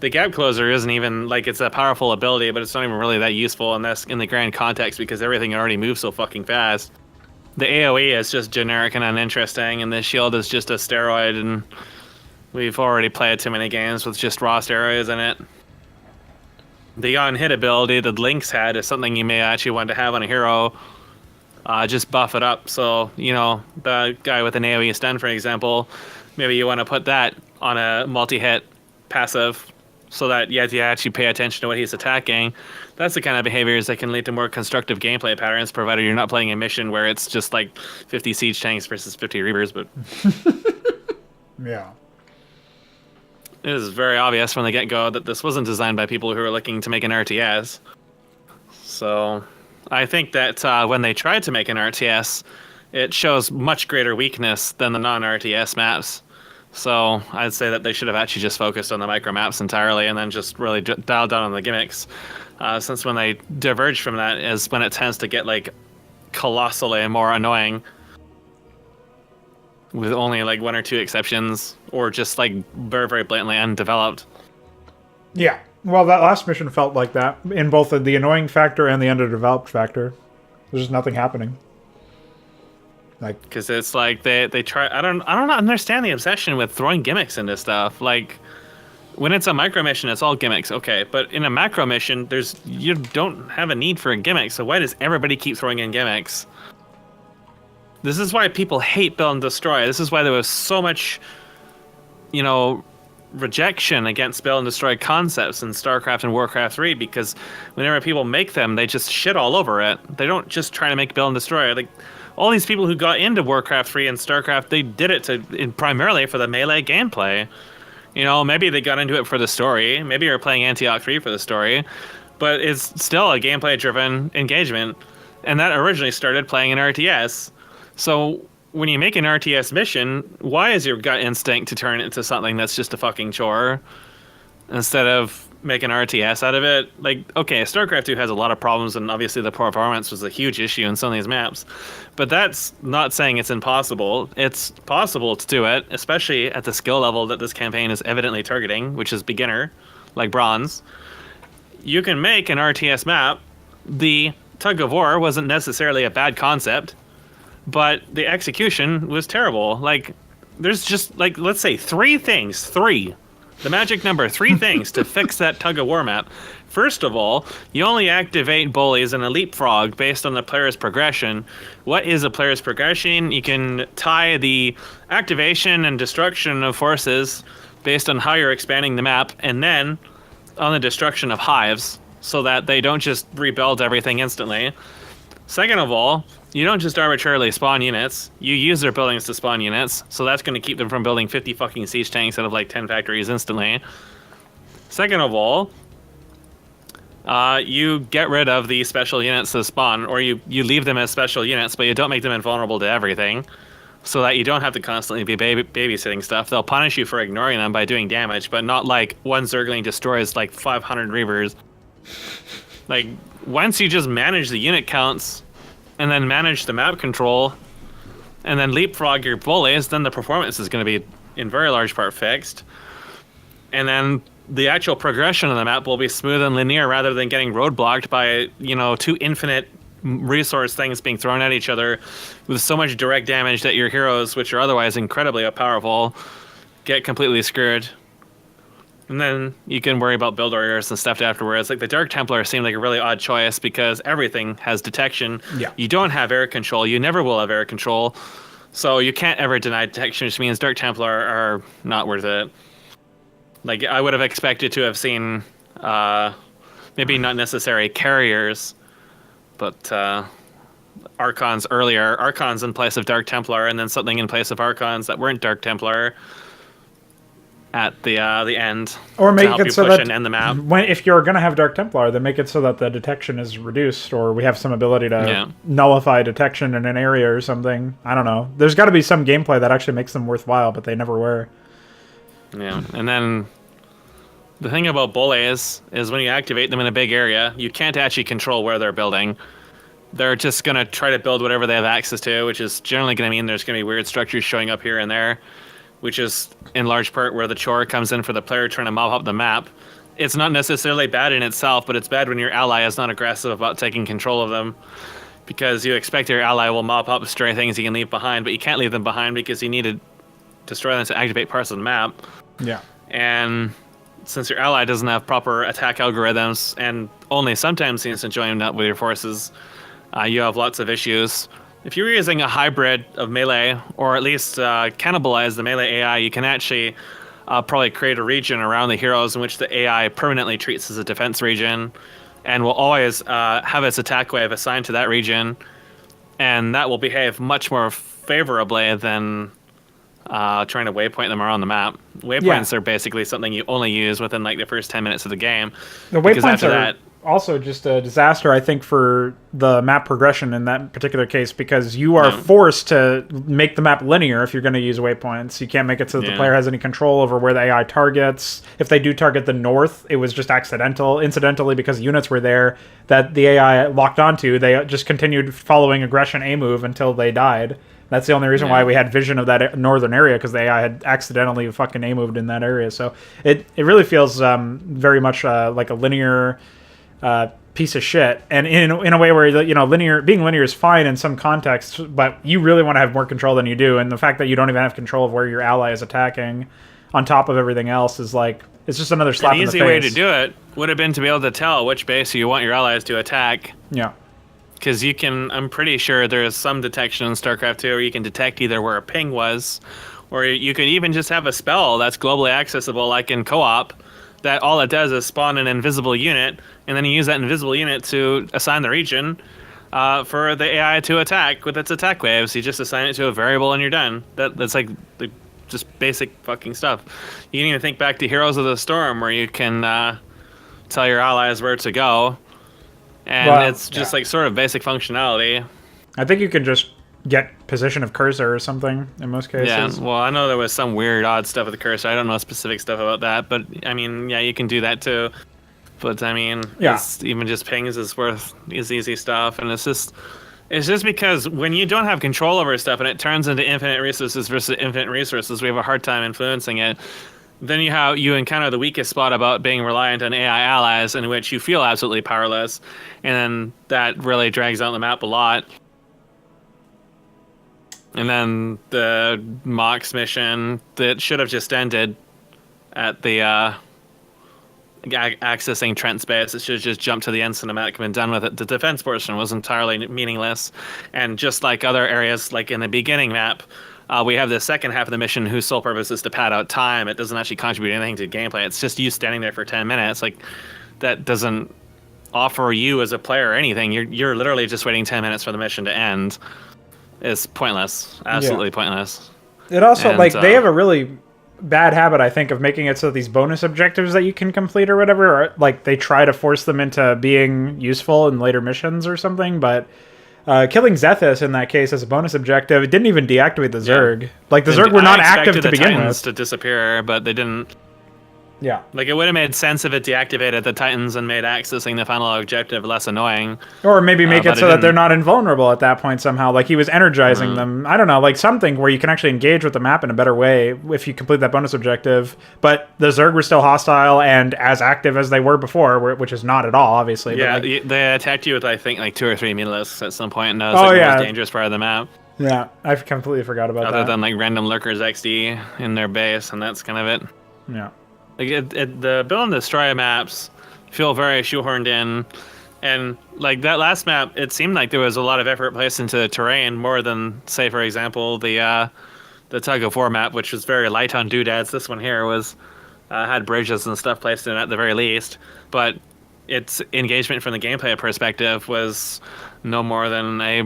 The Gap Closer isn't even, like, it's a powerful ability, but it's not even really that useful in the grand context because everything already moves so fucking fast. The AoE is just generic and uninteresting, and the shield is just a steroid, and we've already played too many games with just raw steroids in it. The on-hit ability that Lynx had is something you may actually want to have on a hero. Just buff it up, so, you know, the guy with an AoE stun, for example, maybe you want to put that on a multi-hit passive so that you actually pay attention to what he's attacking. That's the kind of behaviors that can lead to more constructive gameplay patterns, provided you're not playing a mission where it's just like 50 siege tanks versus 50 reavers. But yeah, it is very obvious from the get-go that this wasn't designed by people who are looking to make an RTS. So I think that when they tried to make an RTS, it shows much greater weakness than the non-RTS maps. So I'd say that they should have actually just focused on the micro maps entirely and then just really dialed down on the gimmicks. Since when they diverge from that is when it tends to get like colossally more annoying, with only like one or two exceptions, or just like very, very blatantly undeveloped. Yeah. Well, that last mission felt like that in both the annoying factor and the underdeveloped factor. There's just nothing happening. Like, because it's like they try. I don't understand the obsession with throwing gimmicks into stuff. Like, when it's a micro mission, it's all gimmicks, okay. But in a macro mission, you don't have a need for a gimmick. So why does everybody keep throwing in gimmicks? This is why people hate Build and Destroy. This is why there was so much, you know, rejection against Build and Destroy concepts in StarCraft and Warcraft 3, because whenever people make them, they just shit all over it. They don't just try to make Build and Destroy. Like, all these people who got into Warcraft 3 and StarCraft, they did it primarily for the melee gameplay. You know, maybe they got into it for the story. Maybe you're playing Antioch 3 for the story. But it's still a gameplay-driven engagement. And that originally started playing an RTS. So when you make an RTS mission, why is your gut instinct to turn it into something that's just a fucking chore instead of make an RTS out of it? Like, okay, StarCraft 2 has a lot of problems, and obviously the performance was a huge issue in some of these maps. But that's not saying it's impossible. It's possible to do it, especially at the skill level that this campaign is evidently targeting, which is beginner, like bronze. You can make an RTS map. The tug of war wasn't necessarily a bad concept, but the execution was terrible. Like, there's just, like, let's say three things, the magic number, 3 things to fix that tug of war map. First of all, you only activate bullies in a leapfrog based on the player's progression. What is a player's progression? You can tie the activation and destruction of forces based on how you're expanding the map, and then on the destruction of hives so that they don't just rebuild everything instantly. Second of all, you don't just arbitrarily spawn units. You use their buildings to spawn units, so that's going to keep them from building 50 fucking siege tanks out of like 10 factories instantly. Second of all, you get rid of the special units that spawn, or you leave them as special units, but you don't make them invulnerable to everything, so that you don't have to constantly be babysitting stuff. They'll punish you for ignoring them by doing damage, but not like one Zergling destroys like 500 Reavers. Like, once you just manage the unit counts, and then manage the map control, and then leapfrog your bullies, then the performance is going to be in very large part fixed. And then the actual progression of the map will be smooth and linear rather than getting roadblocked by, two infinite resource things being thrown at each other with so much direct damage that your heroes, which are otherwise incredibly powerful, get completely screwed. And then you can worry about build orders and stuff afterwards. Like the Dark Templar seemed like a really odd choice because everything has detection. Yeah. You don't have air control. You never will have air control. So you can't ever deny detection, which means Dark Templar are not worth it. Like I would have expected to have seen maybe not necessary carriers, but Archons earlier. Archons in place of Dark Templar, and then something in place of Archons that weren't Dark Templar at the end, or make to it so that end the map. If you're going to have Dark Templar, then make it so that the detection is reduced, or we have some ability to nullify detection in an area or something. I don't know. There's got to be some gameplay that actually makes them worthwhile, but they never were. Yeah, and then the thing about bullies is when you activate them in a big area, you can't actually control where they're building. They're just going to try to build whatever they have access to, which is generally going to mean there's going to be weird structures showing up here and there, which is in large part where the chore comes in for the player trying to mop up the map. It's not necessarily bad in itself, but it's bad when your ally is not aggressive about taking control of them, because you expect your ally will mop up stray things you can leave behind, but you can't leave them behind because you need to destroy them to activate parts of the map. Yeah. And since your ally doesn't have proper attack algorithms and only sometimes seems to join up with your forces, you have lots of issues. If you're using a hybrid of melee, or at least cannibalize the melee AI, you can actually probably create a region around the heroes in which the AI permanently treats as a defense region, and will always have its attack wave assigned to that region, and that will behave much more favorably than trying to waypoint them around the map. Waypoints are basically something you only use within like the first 10 minutes of the game. The waypoints are also just a disaster, I think, for the map progression in that particular case, because you are forced to make the map linear if you're going to use waypoints. You can't make it so that the player has any control over where the AI targets. If they do target the north, it was just incidentally, because units were there that the AI locked onto. They just continued following aggression A move until they died. That's the only reason why we had vision of that northern area, because the AI had accidentally fucking A-moved in that area. So it really feels very much like a linear piece of shit. And in a way where, being linear is fine in some contexts, but you really want to have more control than you do. And the fact that you don't even have control of where your ally is attacking on top of everything else is like, it's just another slap in the face. An easy way to do it would have been to be able to tell which base you want your allies to attack. Yeah. Because I'm pretty sure there's some detection in StarCraft 2 where you can detect either where a ping was, or you could even just have a spell that's globally accessible, like in co-op, that all it does is spawn an invisible unit, and then you use that invisible unit to assign the region for the AI to attack with its attack waves. You just assign it to a variable and you're done. That's like just basic fucking stuff. You can even think back to Heroes of the Storm, where you can tell your allies where to go. And it's just like sort of basic functionality. I think you can just get position of cursor or something in most cases. Yeah, well, I know there was some weird, odd stuff with the cursor. I don't know specific stuff about that, but I mean, yeah, you can do that too. But I mean, it's even just pings is easy stuff, and it's just because when you don't have control over stuff and it turns into infinite resources versus infinite resources, we have a hard time influencing it. Then you encounter the weakest spot about being reliant on AI allies, in which you feel absolutely powerless, and then that really drags out the map a lot. And then the Mox mission that should have just ended at the accessing Trent space. It should have just jumped to the end cinematic and been done with it. The defense portion was entirely meaningless, and just like other areas, like in the beginning map, we have the second half of the mission whose sole purpose is to pad out time. It doesn't actually contribute anything to gameplay. It's just you standing there for 10 minutes. Like, that doesn't offer you as a player anything. You're literally just waiting 10 minutes for the mission to end. It's pointless. Absolutely pointless. It also, they have a really bad habit, I think, of making it so these bonus objectives that you can complete or whatever, they try to force them into being useful in later missions or something, but killing Zethus in that case as a bonus objective, it didn't even deactivate the Zerg. Yeah. Like, the Zerg were not active to begin Titans with. to disappear, but they didn't. Yeah. Like, it would have made sense if it deactivated the Titans and made accessing the final objective less annoying. Or maybe make it so that they're not invulnerable at that point somehow. Like, he was energizing them. I don't know, like something where you can actually engage with the map in a better way if you complete that bonus objective. But the Zerg were still hostile and as active as they were before, which is not at all, obviously. Yeah, but they attacked you with, I think, like 2 or 3 Mutalisks at some point, and that was the most dangerous part of the map. Yeah, I completely forgot about that. Other than, like, random Lurkers XD in their base, and that's kind of it. Yeah. Like, the build and destroy maps feel very shoehorned in, and like that last map, it seemed like there was a lot of effort placed into the terrain more than, say, for example, the tug of war map, which was very light on doodads. This one here was had bridges and stuff placed in it at the very least, but its engagement from the gameplay perspective was no more than a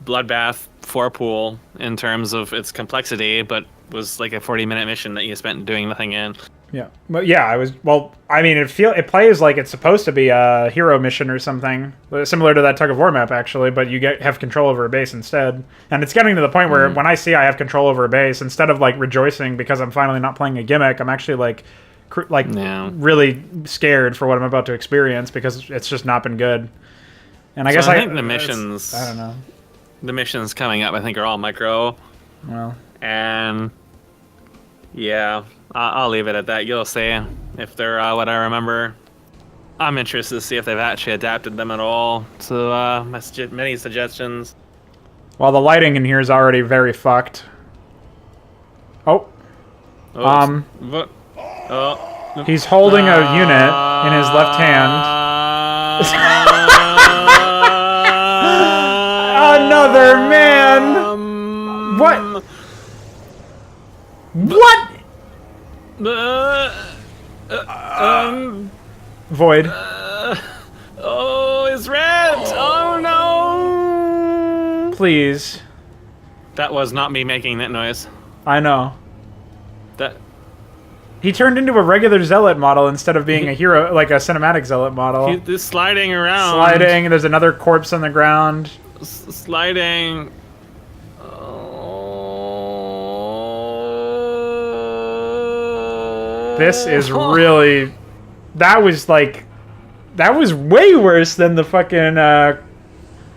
bloodbath 4-pool in terms of its complexity, but was like a 40-minute mission that you spent doing nothing in. Yeah, but yeah, it plays like it's supposed to be a hero mission or something similar to that tug of war map actually, but you have control over a base instead. And it's getting to the point where when I see I have control over a base, instead of like rejoicing because I'm finally not playing a gimmick, I'm actually like really scared for what I'm about to experience because it's just not been good. And I guess I think the missions, I don't know. The missions coming up, I think, are all micro. Well, and yeah, I'll leave it at that. You'll see if they're what I remember. I'm interested to see if they've actually adapted them at all to many suggestions. Well, the lighting in here is already very fucked. He's holding a unit in his left hand. Another man! What? What? Void. It's red! Oh no! Please. That was not me making that noise. I know. That. He turned into a regular zealot model instead of being a hero, like a cinematic zealot model. He's sliding around. Sliding, there's another corpse on the ground. Sliding. This is really... That was way worse than the fucking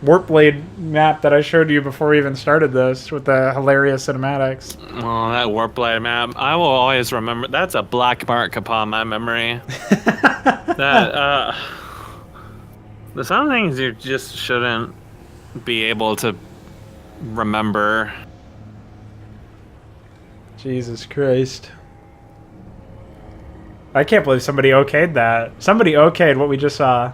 Warpblade map that I showed you before we even started this with the hilarious cinematics. Oh, that Warpblade map. I will always remember. That's a black mark upon my memory. There's some things you just shouldn't be able to remember. Jesus Christ. I can't believe somebody okayed that. Somebody okayed what we just saw.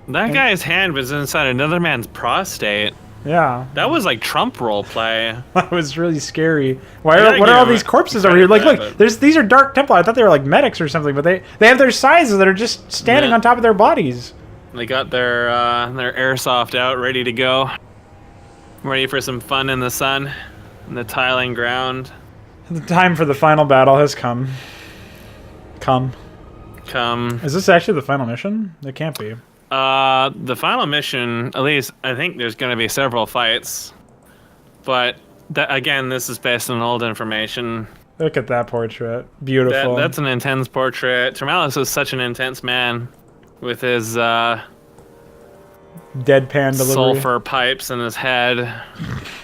That guy's hand was inside another man's prostate. Yeah. That was like Trump roleplay. That was really scary. What are all these corpses over here? Like, look, these are Dark Templar. I thought they were like medics or something, but they have their sizes that are just standing on top of their bodies. They got their airsoft out, ready to go. Ready for some fun in the sun, in the tiling ground. The time for the final battle has come. Come. Is this actually the final mission? It can't be. The final mission, at least, I think there's going to be several fights. But, again, this is based on old information. Look at that portrait. Beautiful. That's an intense portrait. Termalis is such an intense man with his deadpan delivery. Sulfur pipes in his head,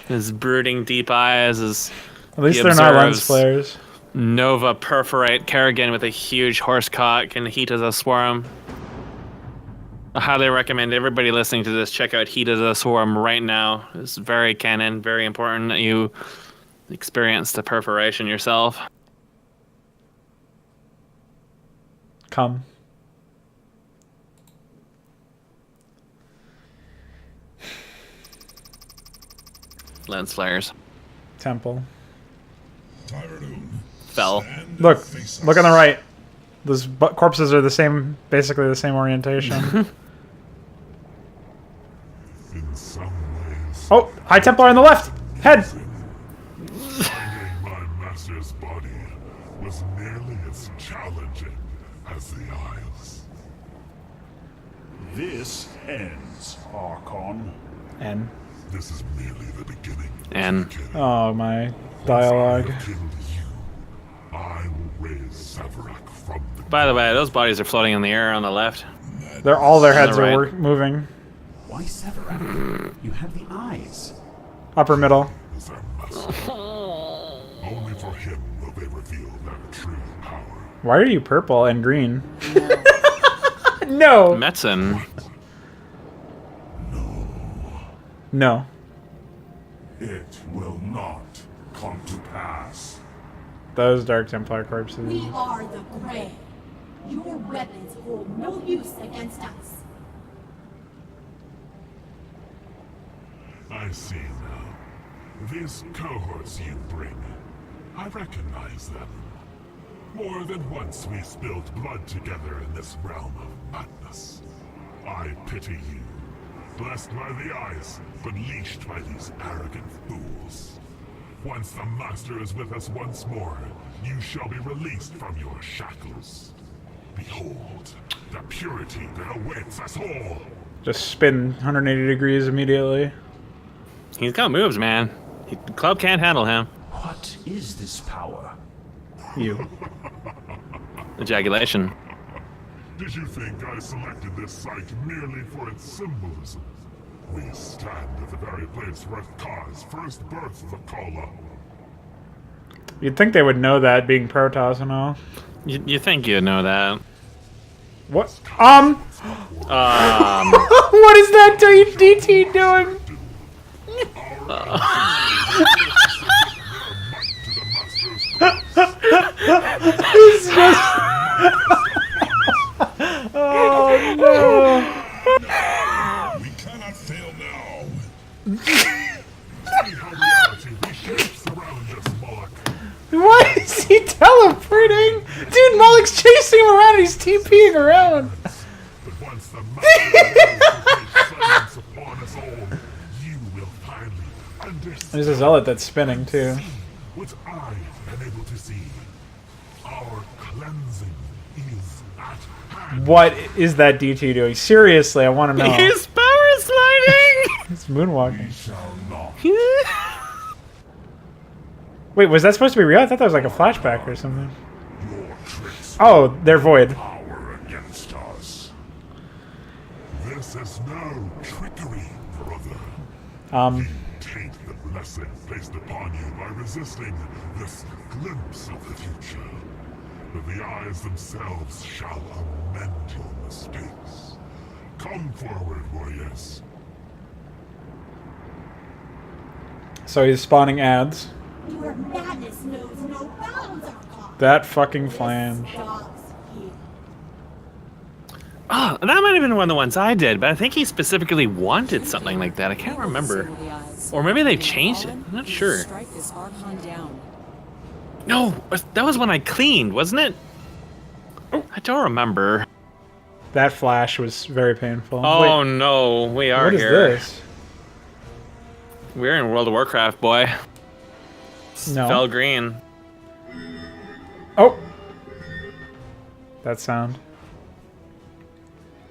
his brooding deep eyes. At least they're not lens flares. Nova perforate Kerrigan with a huge horse cock and Heat of the Swarm. I highly recommend everybody listening to this check out Heat of the Swarm right now. It's very canon, very important that you experience the perforation yourself. Come. Lens flares. temple. Fell. Look on the right. Those corpses are the same, basically the same orientation. Oh, High Templar on the left! Head! Finding my master's body was nearly as challenging as the Isles. This ends, Archon. N. This is merely the beginning. N. Oh, my dialogue. I will raise Severak from the... By the way, those bodies are floating in the air on the left. All their On the heads right. are moving. Why Severak? You have the eyes. Upper middle. Only for him will they reveal their true power. Why are you purple and green? No. Metzen. No. It will not come to pass. Those Dark Templar corpses. We are the Grey. Your weapons hold no use against us. I see now. These cohorts you bring, I recognize them. More than once we spilled blood together in this realm of madness. I pity you. Blessed by the eyes, but leashed by these arrogant fools. Once the Master is with us once more, you shall be released from your shackles. Behold, the purity that awaits us all. Just spin 180 degrees immediately. He's got moves, man. The club can't handle him. What is this power? You. Ejaculation. Did you think I selected this site merely for its symbolism? We stand at the very place where it caused first birth of the Coda. You'd think they would know that, being Protoss and all. You think you'd know that. What? What is that DT doing? He's just... Oh no! We cannot fail now. See how reality reshapes around us, Moloch. Why is he teleporting? Dude, Moloch's chasing him around and he's TPing around. But once the Master silence upon us all, you will finally understand. There's a zealot that's spinning too. What I am able to see. Our cleansing is at hand. What is that DT doing? Seriously, I want to know. He's power sliding! He's moonwalking. We shall not. Wait, was that supposed to be real? I thought that was like a flashback or something. Oh, they're void. Power against us. This is no trickery, brother. Take the blessing placed upon you by resisting this glimpse of the future. But the eyes themselves shall amend your mistakes. Come forward, warriors. So he's spawning ads. Your madness knows no bounds, Archon. That fucking flange. Oh, that might have been one of the ones I did, but I think he specifically wanted something like that. I can't remember. Or maybe they've changed it. I'm not sure. Strike this Archon down. No, that was when I cleaned, wasn't it? I don't remember. That flash was very painful. Oh Wait, no, we are what is here. this? We're in World of Warcraft, boy. No. Fell green. Oh. That sound.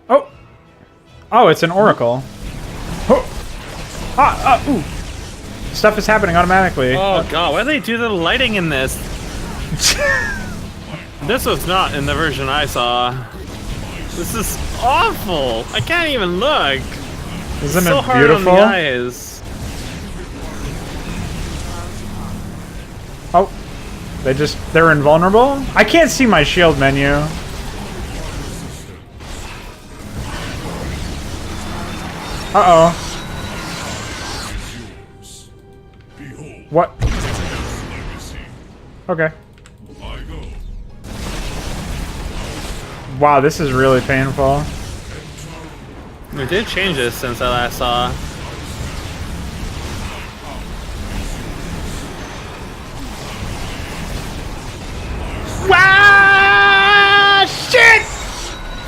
Oh. Oh, it's an oracle. Oh. Ooh. Stuff is happening automatically. Oh god, why do they do the lighting in this? This was not in the version I saw. This is awful. I can't even look. Isn't so it hard beautiful? On the eyes. Oh. They're invulnerable? I can't see my shield menu. Uh-oh. What? Okay. Wow, this is really painful. We did change this since I last saw.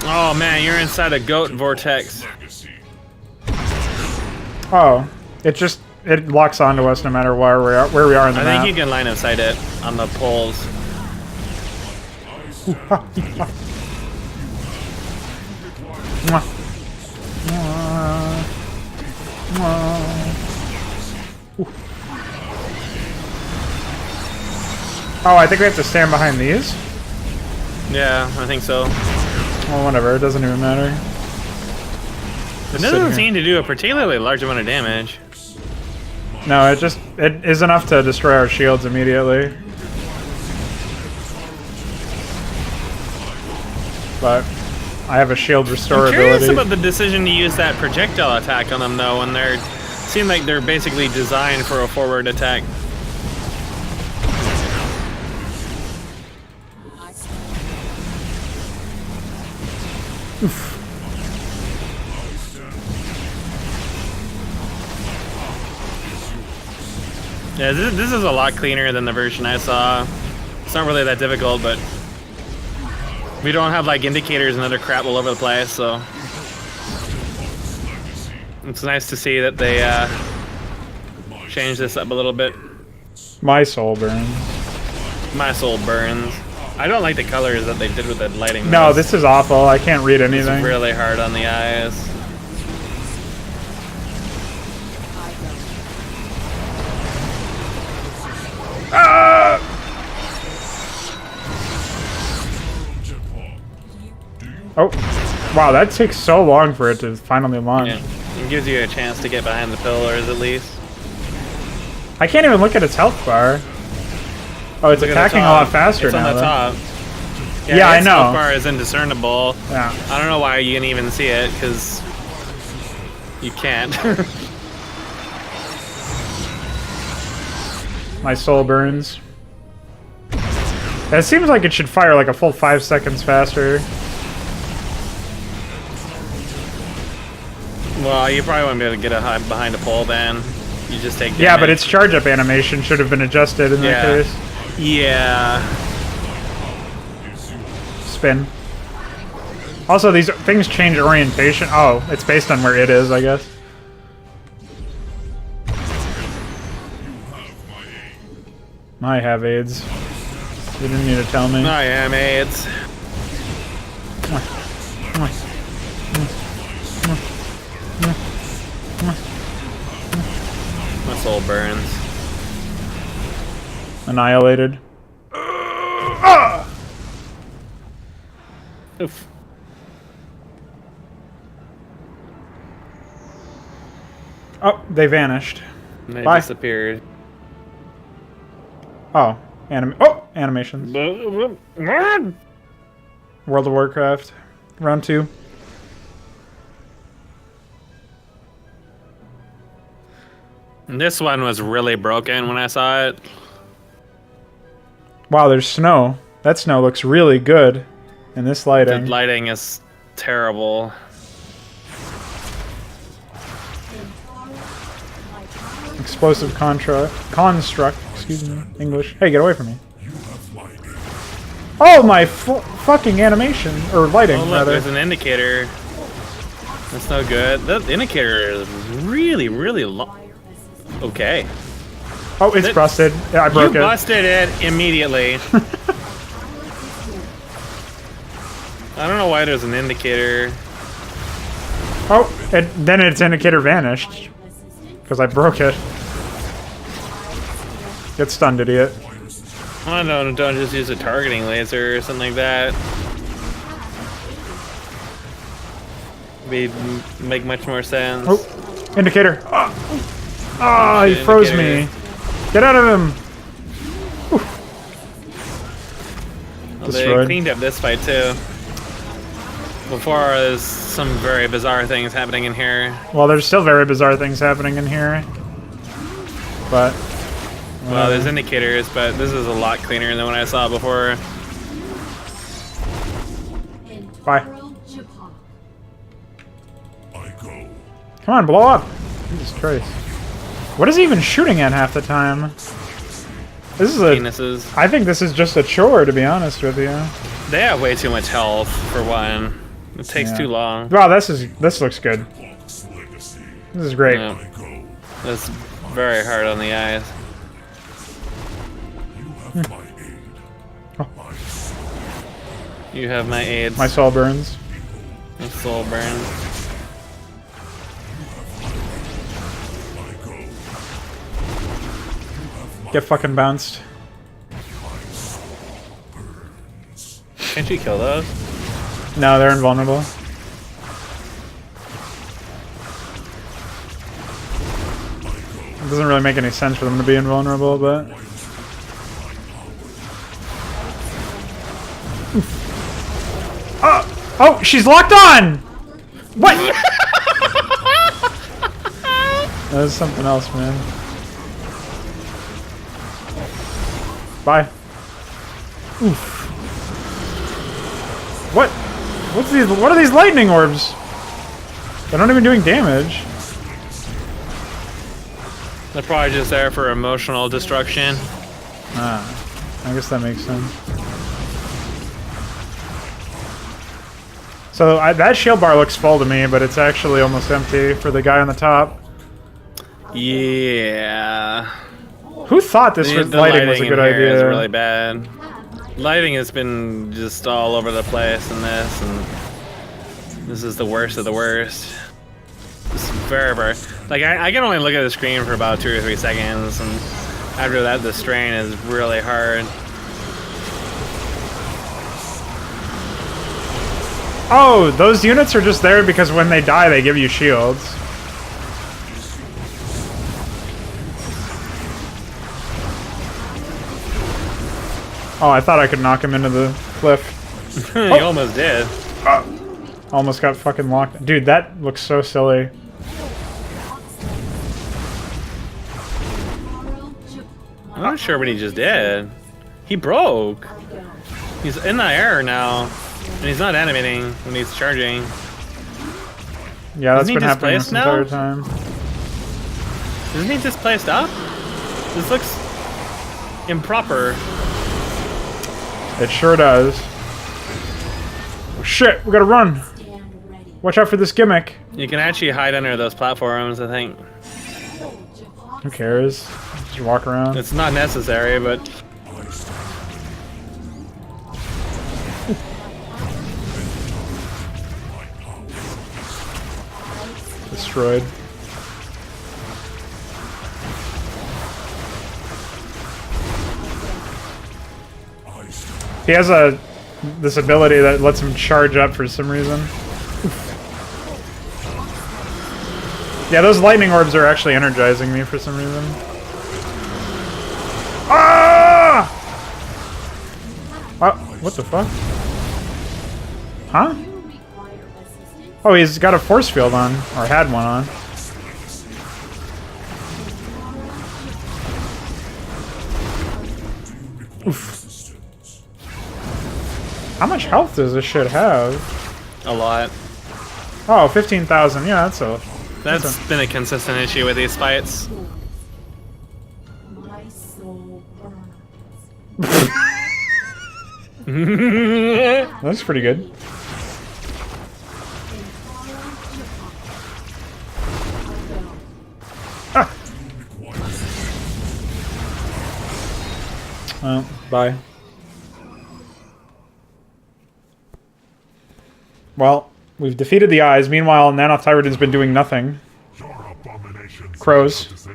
Oh man, you're inside a goat vortex. Oh, it locks onto us no matter where we are in the I map. think you can line of sight it on the poles. Mwah. Mwah. Oh, I think we have to stand behind these? Yeah, I think so. Well, whatever. It doesn't even matter. It doesn't seem to do a particularly large amount of damage. No, it is enough to destroy our shields immediately. But I have a shield restore I'm curious ability. about the decision to use that projectile attack on them though, when they seem like they're basically designed for a forward attack. Oof. Yeah, this is a lot cleaner than the version I saw. It's not really that difficult, but we don't have like indicators and other crap all over the place, so it's nice to see that they changed this up a little bit. My soul burns. My soul burns. I don't like the colors that they did with the lighting. No, this is awful. I can't read anything. It's really hard on the eyes. Ah! Oh, wow, that takes so long for it to finally launch. Yeah. It gives you a chance to get behind the pillars at least. I can't even look at its health bar. Oh, it's attacking a lot faster it's now. On the top. Yeah, I its know. health bar is indiscernible. Yeah. I don't know why you can even see it, because you can't. My soul burns. It seems like it should fire like a full 5 seconds faster. Well, you probably won't be able to get behind a pole then. You just take damage. Yeah, but its charge up animation should have been adjusted in that case. Yeah. Spin. Also, these things change orientation. Oh, it's based on where it is, I guess. I have AIDS. You didn't need to tell me. I am AIDS. My soul burns. Annihilated. Oof. Oh, they vanished. They Bye. disappeared. Oh, animations. World of Warcraft, round 2. This one was really broken when I saw it. Wow, there's snow. That snow looks really good in this lighting. The lighting is terrible. Explosive construct. Excuse me, English. Hey, get away from me. Oh, my fucking animation or lighting, Oh look, rather. there's an indicator. That's no good. The indicator is really, really low. Okay. Oh, it's busted. Yeah, I broke it. You busted it immediately. I don't know why there's an indicator. Oh, then its indicator vanished. Because I broke it. Get stunned, idiot. I don't just use a targeting laser or something like that. Make much more sense. Oh, indicator. Ah, he froze me. Get out of him. Well, they cleaned up this fight too. Before, there's some very bizarre things happening in here. Well, there's still very bizarre things happening in here. But... well, there's indicators, but this is a lot cleaner than what I saw before. Bye. Come on, blow up! Jesus Christ. What is he even shooting at half the time? This is Penises. I think this is just a chore, to be honest with you. They have way too much health, for one. It takes too long. Wow, this looks good. This is great. Yeah. That's very hard on the eyes. You have my aids. My soul burns. My soul burns. Get fucking bounced. Can't you kill those? No, they're invulnerable. It doesn't really make any sense for them to be invulnerable, but... Oh, she's locked on! What? That was something else, man. Bye. Oof. What are these lightning orbs? They're not even doing damage. They're probably just there for emotional destruction. Ah, I guess that makes sense. So that shield bar looks full to me, but it's actually almost empty for the guy on the top. Yeah. Who thought this lighting was a good idea? It's really bad. Lighting has been just all over the place in this, and this is the worst of the worst. It's very, very... Like, I can only look at the screen for about 2 or 3 seconds, and after that, the strain is really hard. Oh, those units are just there because when they die, they give you shields. Oh, I thought I could knock him into the cliff. You almost did. Almost got fucking locked. Dude, that looks so silly. I'm not sure what he just did. He broke. He's in the air now, and he's not animating when he's charging. Yeah, that's been happening this entire time. Isn't he displaced up? This looks improper. It sure does. Oh, shit, we gotta run. Watch out for this gimmick. You can actually hide under those platforms, I think. Who cares? Just walk around. It's not necessary, but... Destroyed. He has this ability that lets him charge up for some reason. Yeah, those lightning orbs are actually energizing me for some reason. Ah! What the fuck? Huh? Oh, he's got a force field on, or had one on. Oof. How much health does this shit have? A lot. Oh, 15,000. Yeah, That's been a consistent issue with these fights. My soul That's pretty good. Ah. Oh, bye. Well, we've defeated the eyes. Meanwhile, Nanothyrudin's been doing nothing. Crows.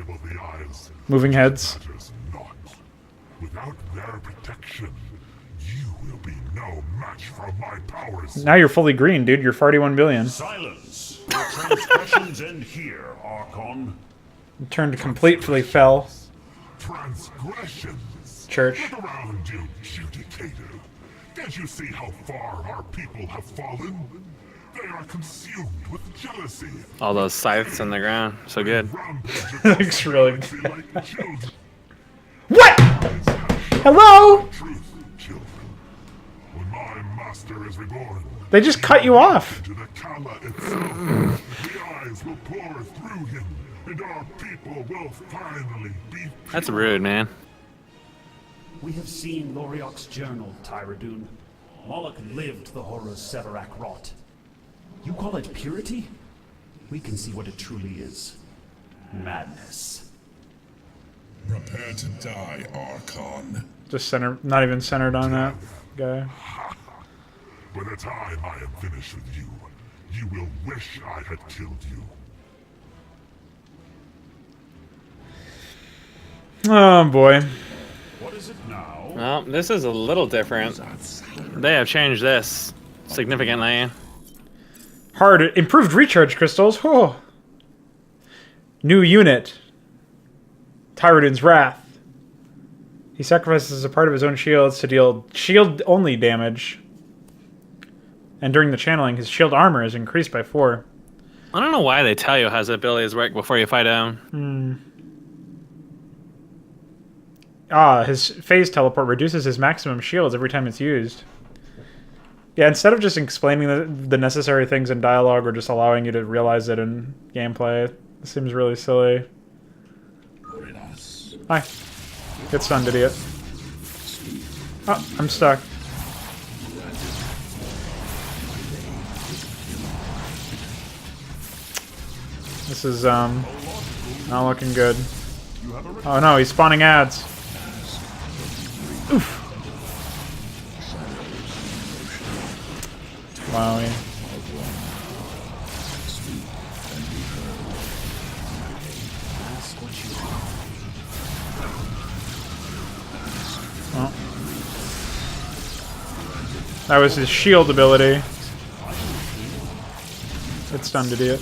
Moving heads. Without their protection, you will be no match for my powers. Now you're fully green, dude. You're 41 billion. Silence! Your transgressions end here, Archon. Turned completely fell. Transgressions. Church. Look around you, Judicator. Can't you see how far our people have fallen? They are consumed with jealousy. All those scythes on the ground. So good. Looks really bad. What? Hello? When my master is reborn, they just cut you off. to the Kala itself, the eyes will pour through him, and our people will finally be. That's rude, man. We have seen Loriok's journal, Tyradun. Moloch lived the horrors Severak wrought. You call it purity? We can see what it truly is. Madness. Prepare to die, Archon. Just not even centered on that guy. By the time I am finished with you, you will wish I had killed you. Oh boy. What is it now? Well, this is a little different. They have changed this significantly. Hard. Improved recharge crystals. Oh. New unit. Tyrudin's Wrath. He sacrifices a part of his own shields to deal shield-only damage. And during the channeling, his shield armor is increased by 4. I don't know why they tell you how his abilities work before you fight him. His phase teleport reduces his maximum shields every time it's used. Yeah, instead of just explaining the necessary things in dialogue or just allowing you to realize it in gameplay, it seems really silly. Hi. Get stunned, idiot. Oh, I'm stuck. This is, not looking good. Oh no, he's spawning ads. Oof. Wow. Oh. That was his shield ability. It's stunned, idiot.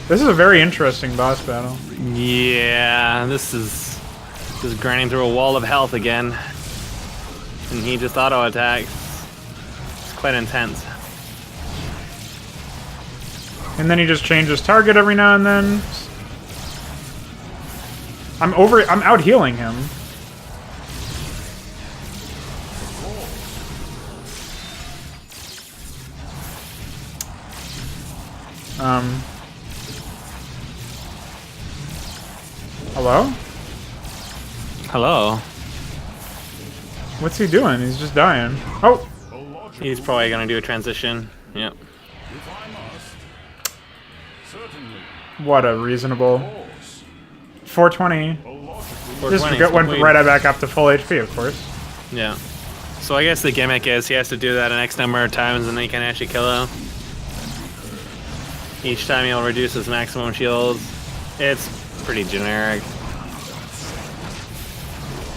This is a very interesting boss battle. Yeah, this is just grinding through a wall of health again. And he just auto-attacks. It's quite intense. And then he just changes target every now and then. I'm out healing him. Hello? Hello? What's he doing? He's just dying. Oh! He's probably gonna do a transition. Yep. What a reasonable... 420. Just went right back up to full HP, of course. Yeah. So I guess the gimmick is he has to do that an X number of times and then you can actually kill him. Each time he'll reduce his maximum shields. It's pretty generic.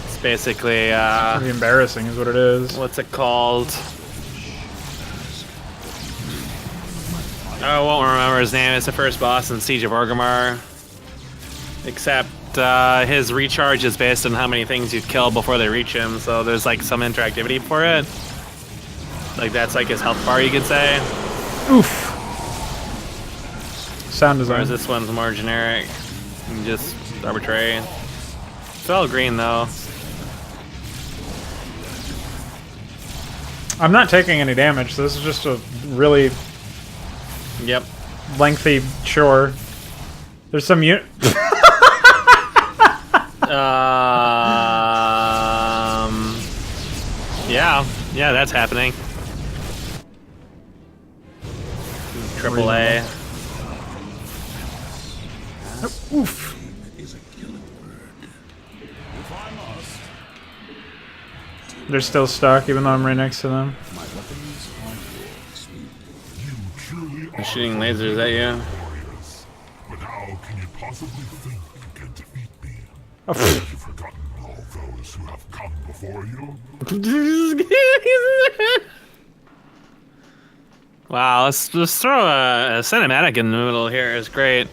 It's basically, Pretty embarrassing is what it is. What's it called? I won't remember his name. It's the first boss in Siege of Orgrimmar. Except his recharge is based on how many things you kill before they reach him, so there's like some interactivity for it. Like that's like his health bar, you could say. Oof. Sound design. Whereas this one's more generic and just arbitrary. It's all green though. I'm not taking any damage, so this is just a really lengthy chore. There's some yeah, that's happening. Triple A. Oof. They're still stuck, even though I'm right next to them. They're shooting lasers at you. But how can you possibly think you can defeat me? Oh, Have you forgotten all those who have come before you? Wow, let's just throw a cinematic in the middle here. It's great.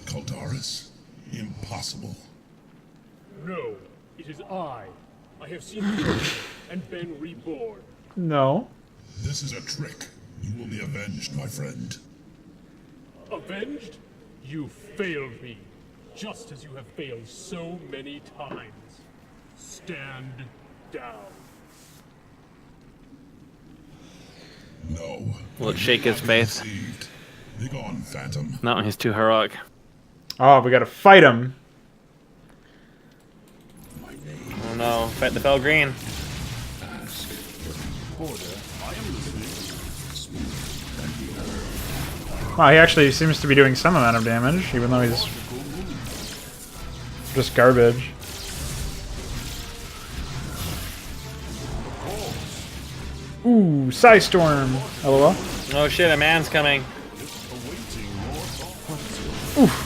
Caldaris? Impossible. No, it is I. I have seen Coda and been reborn. No. This is a trick. You will be avenged, my friend. Avenged? You failed me, just as you have failed so many times. Stand down. No. Will it shake his face? Be gone, Phantom. No, he's too heroic. Oh, we gotta fight him. Oh no, fight the fell green. Wow, he actually seems to be doing some amount of damage, even though he's just garbage. Ooh, Psystorm. LOL. Oh shit, a man's coming. Oof.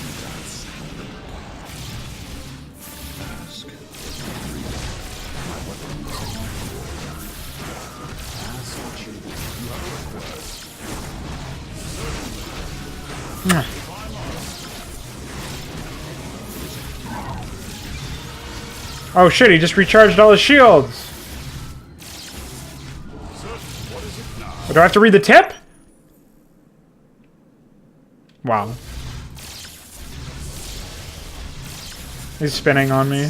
Oh shit, he just recharged all his shields. Do I have to read the tip? Wow. He's spinning on me.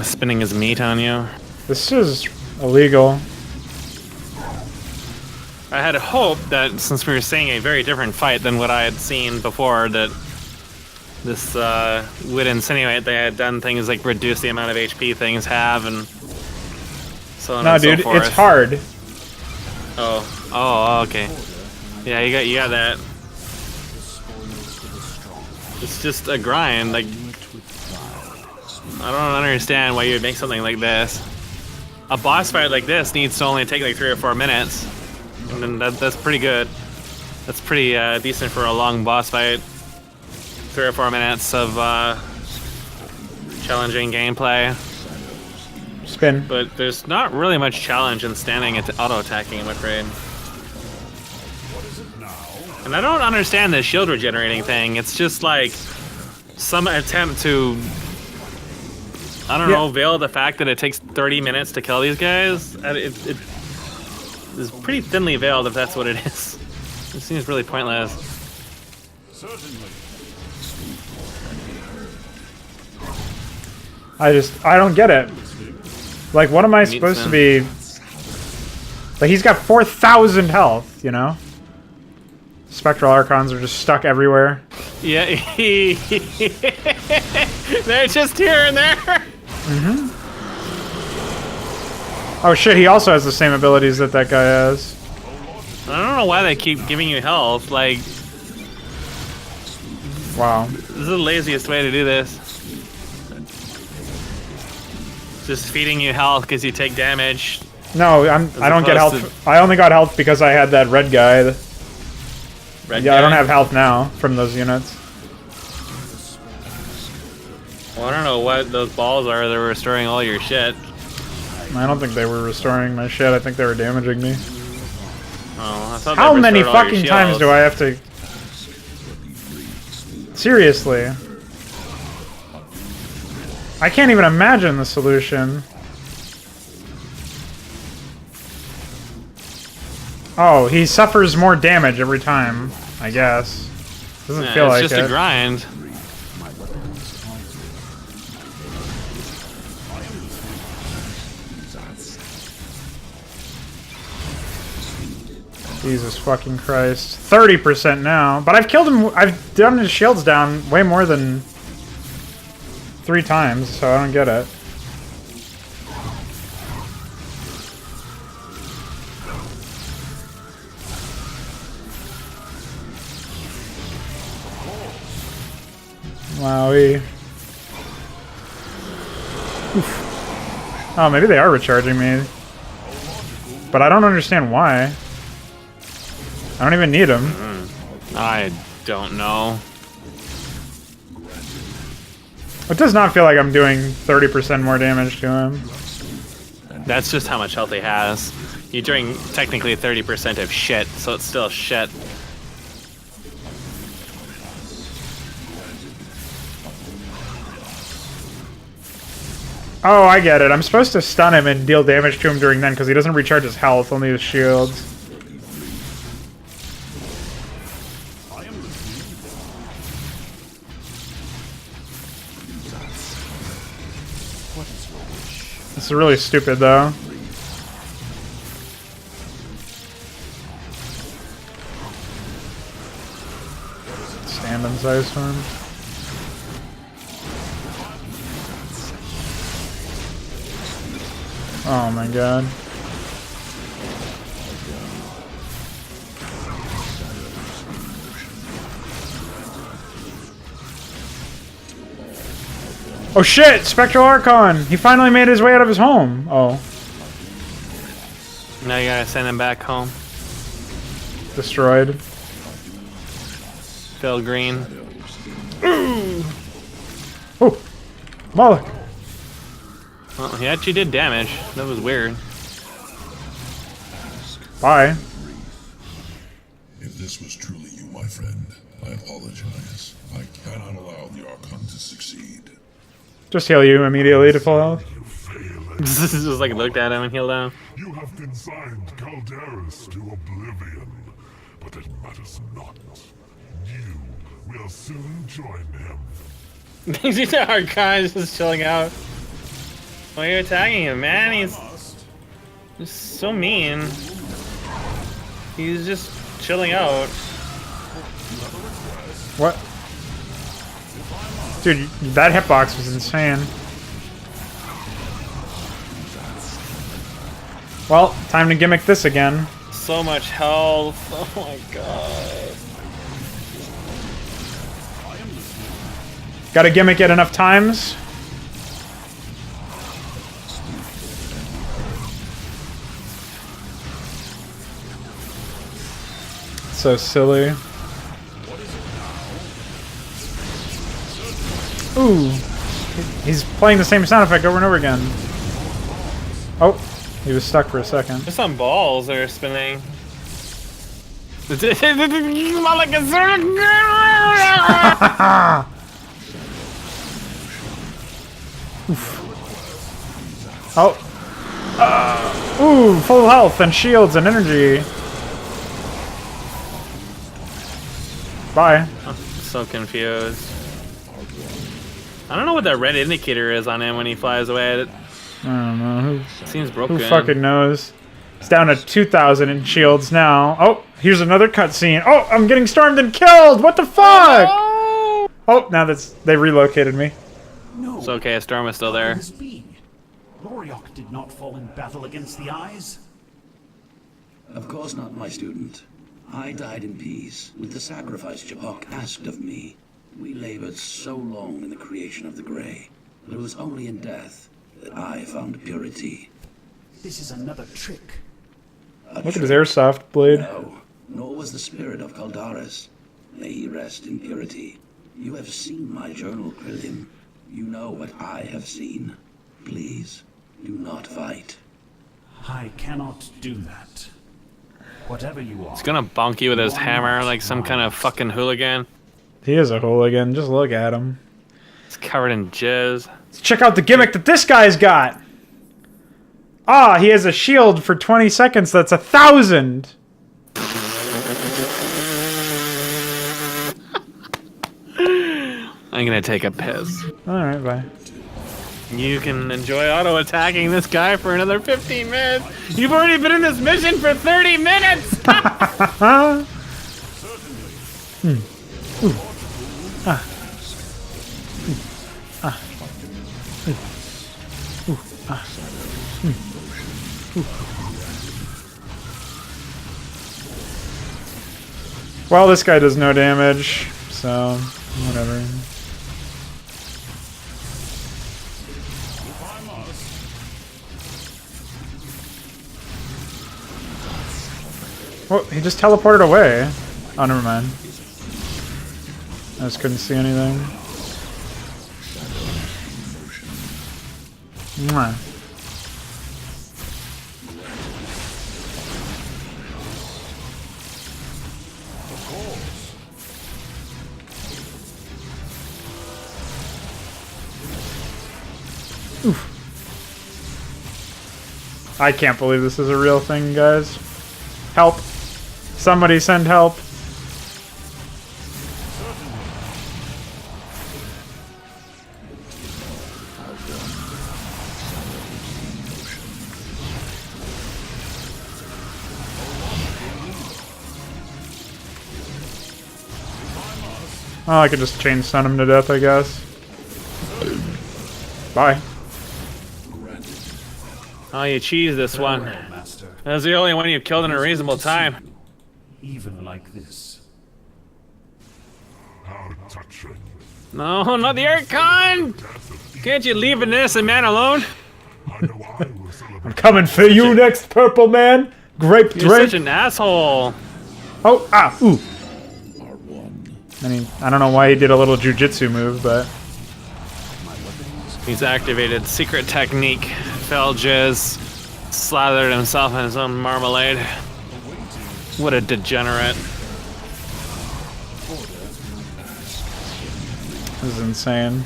Spinning his meat on you. This is illegal. I had hope that since we were seeing a very different fight than what I had seen before, that this would insinuate they had done things like reduce the amount of HP things have and so on and so forth. No, dude, it's hard. Oh, okay. Yeah, you got that. It's just a grind. Like, I don't understand why you would make something like this. A boss fight like this needs to only take like 3 or 4 minutes, and then that's pretty good. That's pretty decent for a long boss fight. 3 or 4 minutes of challenging gameplay. Spin. But there's not really much challenge in standing at auto-attacking, I'm afraid. And I don't understand this shield regenerating thing. It's just like some attempt to, I don't know, veil the fact that it takes 30 minutes to kill these guys. It is pretty thinly veiled if that's what it is. It seems really pointless. I don't get it. Like, what am I supposed to be? Like, he's got 4,000 health, you know? Spectral Archons are just stuck everywhere. Yeah, they're just here and there. Mm-hmm. Oh shit, he also has the same abilities that that guy has. I don't know why they keep giving you health, like... Wow. This is the laziest way to do this. Just feeding you health because you take damage. No, I don't get health. I only got health because I had that red guy. Red yeah, guy? I don't have health now from those units. Well, I don't know what those balls are that were restoring all your shit. I don't think they were restoring my shit. I think they were damaging me. Oh, I thought How they many restored all your fucking times shields. do I have to... Seriously. I can't even imagine the solution. Oh, he suffers more damage every time, I guess. Doesn't feel like it. It's just a grind. Jesus fucking Christ. 30% now. But I've killed him. I've done his shields down way more than 3 times, so I don't get it. Wowie. Oof. Oh, maybe they are recharging me. But I don't understand why. I don't even need them. I don't know. It does not feel like I'm doing 30% more damage to him. That's just how much health he has. You're doing technically 30% of shit, so it's still shit. Oh, I get it. I'm supposed to stun him and deal damage to him during then because he doesn't recharge his health, only his shields. It's really stupid, though. Stand in Psystorm. Oh my god. Oh shit! Spectral Archon! He finally made his way out of his home. Oh. Now you gotta send him back home. Destroyed. Phil Green. Oh! Moloch! Well, he actually did damage. That was weird. Bye. If this was truly you, my friend, I apologize. I cannot allow the Archon to succeed. Just heal you immediately to full health. Just like looked at him and healed down. You have consigned Calderas to oblivion, but it matters not. You will soon join him. These are guys just chilling out. Why are you attacking him, man? He's just so mean. He's just chilling out. What? Dude, that hitbox was insane. Well, time to gimmick this again. So much health. Oh my god. Gotta gimmick it enough times. So silly. Ooh. He's playing the same sound effect over and over again. Oh, he was stuck for a second. There's some balls that are spinning. Oh. Ooh, full health and shields and energy. Bye. I'm so confused. I don't know what that red indicator is on him when he flies away. I don't know. Seems broken. Who fucking knows? It's down to 2,000 in shields now. Oh, here's another cutscene. Oh, I'm getting stormed and killed. What the fuck? Oh, now they relocated me. No. It's okay. Storm is still there. Loriok did not fall in battle against the Eyes. Of course not, my student. I died in peace with the sacrifice Jabok asked of me. We labored so long in the creation of the Grey, but it was only in death that I found purity. This is another trick. Look at his airsoft blade. No, nor was the spirit of Caldaris. May he rest in purity. You have seen my journal, Krillian. You know what I have seen. Please, do not fight. I cannot do that. Whatever you are. He's gonna bonk you with his hammer like some kind of fucking hooligan. He is a hooligan. Just look at him. He's covered in jizz. Let's check out the gimmick that this guy's got. Ah, he has a shield for 20 seconds. That's 1,000. I'm gonna take a piss. Alright, bye. You can enjoy auto-attacking this guy for another 15 minutes. You've already been in this mission for 30 minutes! Ooh. Ah. Ah. Ooh. Ah. Ooh. Well, this guy does no damage, so whatever. Oh, he just teleported away. Oh, never mind. I just couldn't see anything. Mwah. Oof. I can't believe this is a real thing, guys. Help. Somebody send help. Oh, I could just chain stun him to death, I guess. Bye. Oh, you cheese this one. Master. That's the only one you've killed in a reasonable time. Even like this. How touching. No, not the Archon! Can't you leave an innocent man alone? I'm coming for you next, purple man. Grape You're drink. such an asshole. Oh, ooh. I mean, I don't know why he did a little jujitsu move, but He's activated secret technique. Felges slathered himself in his own marmalade. What a degenerate. this is insane.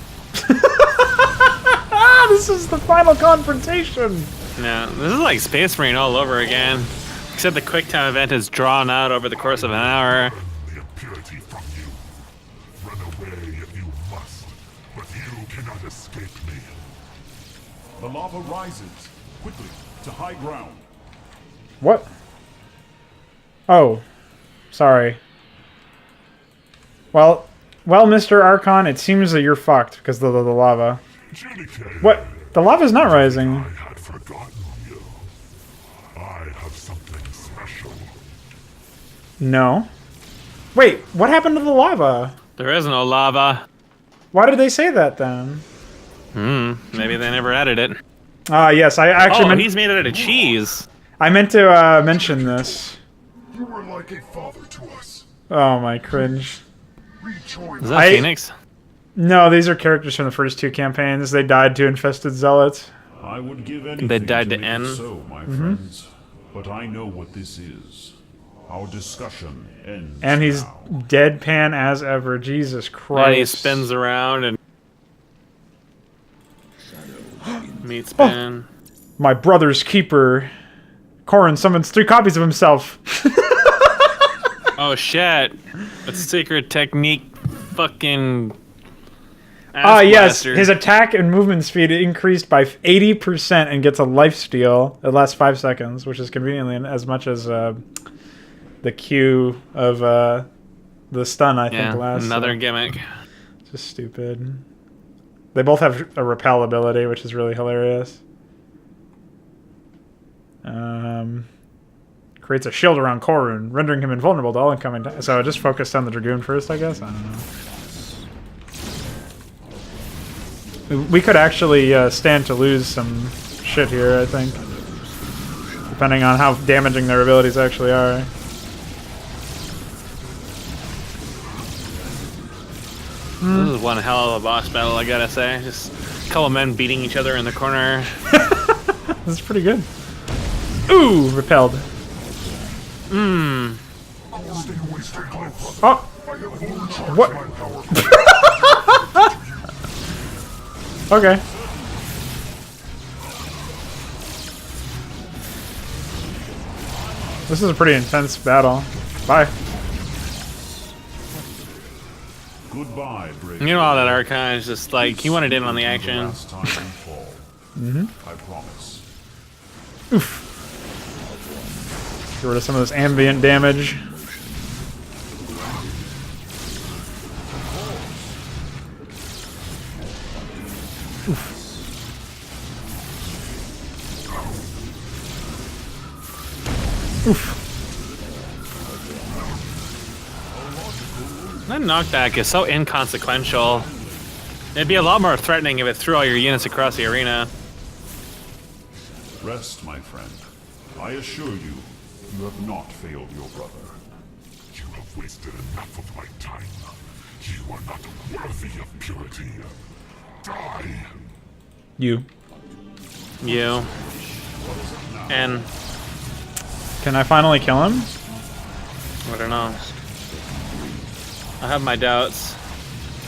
This is the final confrontation. Yeah, this is like Space Marine all over again. Except the quick time event is drawn out over the course of an hour. The impurity from you. Run away if you must, but you cannot escape me. The lava rises. Quickly, to high ground. What? Oh, sorry. Well, Mr. Archon, it seems that you're fucked because of the lava. What? The lava's not rising. I had forgotten you. I have something special. No. Wait, what happened to the lava? There is no lava. Why did they say that then? Maybe they never added it. Yes, I actually meant... he's made it out of cheese. I meant to mention this. You were like a father to us. Oh my cringe. Is that Phoenix? No, these are characters from the first two campaigns. They died to infested zealots. I would give anything They died to make N. it so, my friends. But I know what this is. Our discussion ends. And he's now. deadpan as ever. Jesus Christ. And he spins around and meat spin. My brother's keeper. Corrin summons 3 copies of himself. Oh shit! It's secret technique. Fucking. Yes, his attack and movement speed increased by 80% and gets a lifesteal. It lasts 5 seconds, which is conveniently as much as the Q of the stun, I think, lasts. Another gimmick. Just stupid. They both have a repel ability, which is really hilarious. Creates a shield around Corrin, rendering him invulnerable to all incoming. So I just focused on the Dragoon first, I guess? I don't know. We could actually stand to lose some shit here, I think. Depending on how damaging their abilities actually are. This is one hell of a boss battle, I gotta say. Just a couple men beating each other in the corner. This is pretty good. Ooh, repelled. Mmm. Oh! What? Okay. This is a pretty intense battle. Bye. Goodbye, You know how that Archon is just like, he wanted in on the action. I promise. Oof. Get rid of some of this ambient damage. Oof. That knockback is so inconsequential. It'd be a lot more threatening if it threw all your units across the arena. Rest, my friend. I assure you, you have not failed your brother. You have wasted enough of my time. You are not worthy of purity. Die. You. And can I finally kill him? I don't know. I have my doubts.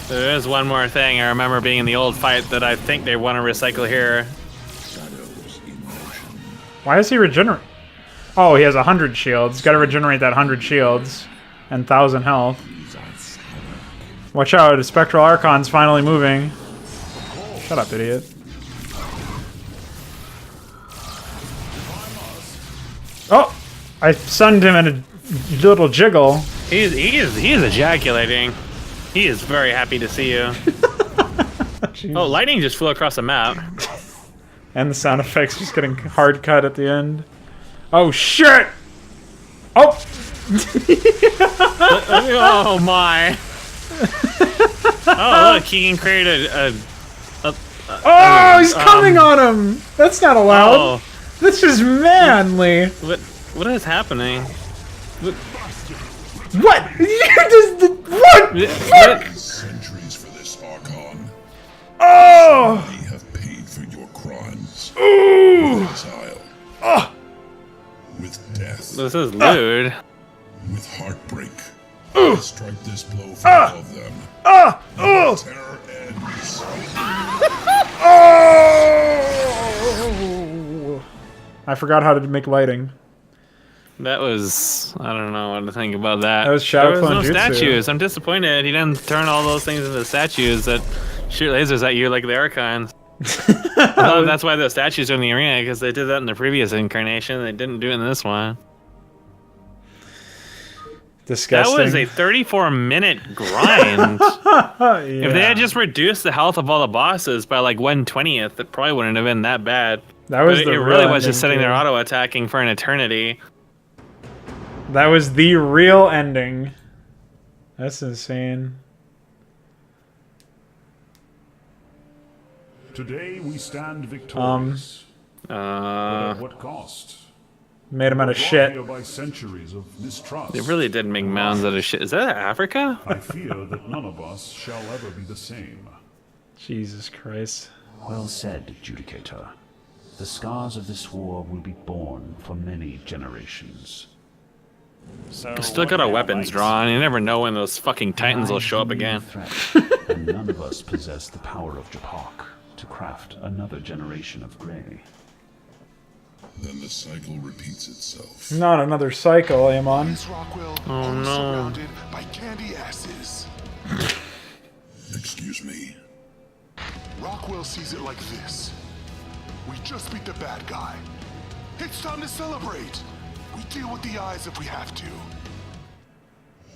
There is one more thing I remember being in the old fight that I think they want to recycle here. Why is he regenerate? Oh, he has 100 shields. Got to regenerate that 100 shields and 1,000 health. Watch out! A Spectral Archon's finally moving. Shut up, idiot. Oh, I stunned him in a little jiggle. He is ejaculating. He is very happy to see you. Oh, lightning just flew across the map. And the sound effects just getting hard cut at the end. Oh shit! Oh! Oh my! Oh look, he can create a oh, he's coming on him! That's not allowed. Oh. This is manly. What is happening? What? What? Fuck! Centuries for this, Archon. Oh! Many have paid for your crimes. Ooh! With exile. Oh! With death. This is lewd. With heartbreak. I strike this blow for all of them. Oh! Terror ends. Oh! I forgot how to make lighting. That was, I don't know what to think about that. That was Shadow There was Clone no Jutsu. statues. I'm disappointed. He didn't turn all those things into statues that shoot lasers at you like the Archons. I thought that's why the statues are in the arena, because they did that in the previous incarnation. They didn't do it in this one. Disgusting. That was a 34-minute grind. If they had just reduced the health of all the bosses by like 1/20th, it probably wouldn't have been that bad. That was but the it really real was just ending, sitting there too. auto-attacking for an eternity. That was the real ending. That's insane. Today we stand victorious. But at what cost? Made him out of Brought shit. here by centuries of mistrust. They really did make mounds out of shit. Is that Africa? I fear that none of us shall ever be the same. Jesus Christ. Well said, Judicator. The scars of this war will be borne for many generations. So Still got our weapons drawn. You never know when those fucking titans will show up again. And none of us possess the power of Jabok to craft another generation of Grey. Then the cycle repeats itself. Not another cycle, Amon. Oh no. Surrounded by candy asses. Excuse me. Rockwell sees it like this. We just beat the bad guy. It's time to celebrate. We deal with the eyes if we have to.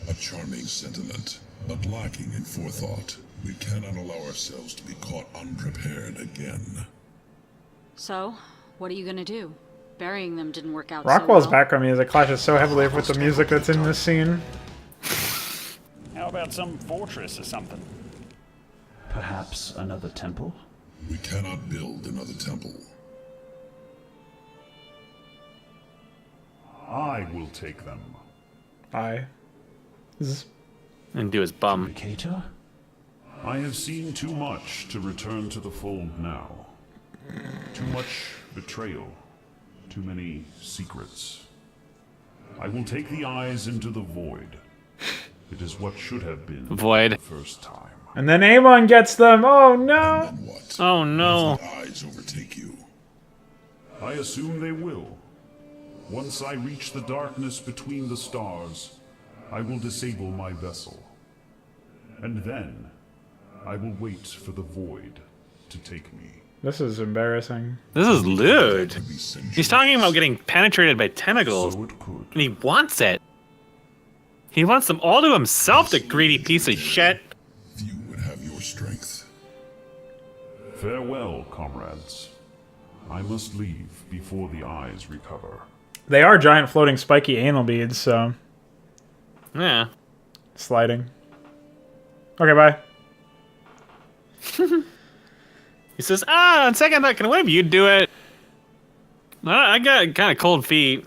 A charming sentiment, but lacking in forethought. We cannot allow ourselves to be caught unprepared again. So, what are you gonna do? Burying them didn't work out Rockwell's so well. background music clashes so heavily with the music that's in this scene. How about some fortress or something? Perhaps another temple? We cannot build another temple. I will take them. And do his bum. Judicator? I have seen too much to return to the fold now. Too much betrayal. Too many secrets. I will take the eyes into the void. It is what should have been Void. the first time. And then Amon gets them. Oh no. Oh no. The eyes overtake you. I assume they will. Once I reach the darkness between the stars, I will disable my vessel. And then, I will wait for the void to take me. This is embarrassing. This is lewd. He's talking about getting penetrated by tentacles. And he wants it. He wants them all to himself, the greedy piece of shit. Few would have your strength. Farewell, comrades. I must leave before the eyes recover. They are giant floating spiky anal beads, so... Yeah. Sliding. Okay, bye. He says, on second thought, can one of you do it? I got kind of cold feet.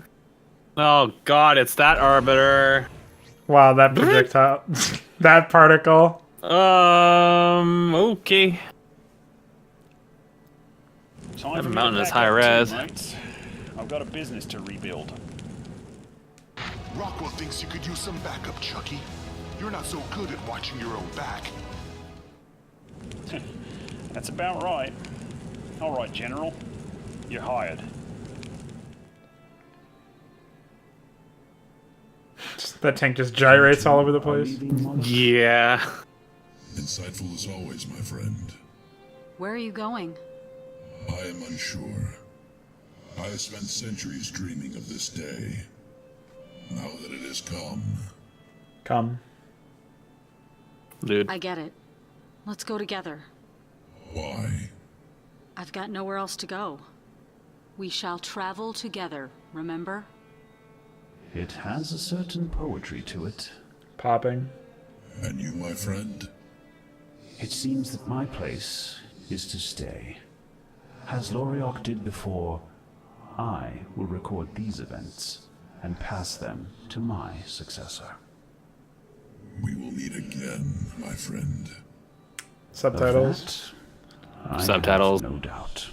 Oh god, it's that arbiter. Wow, that projectile. That particle. Okay. Time That for me mountain to is pack high up, res. teammates. I've got a business to rebuild. Rockwell thinks you could use some backup, Chucky. You're not so good at watching your own back. That's about right. All right, General. You're hired. That tank just gyrates all over the place. Yeah. Insightful as always, my friend. Where are you going? I am unsure. I have spent centuries dreaming of this day. Now that it has come. Come. Dude. I get it. Let's go together. Why? I've got nowhere else to go. We shall travel together, remember? It has a certain poetry to it. Popping. And you, my friend? It seems that my place is to stay. As Loriok did before, I will record these events and pass them to my successor. We will meet again, my friend. Subtitles. Subtitles. No doubt.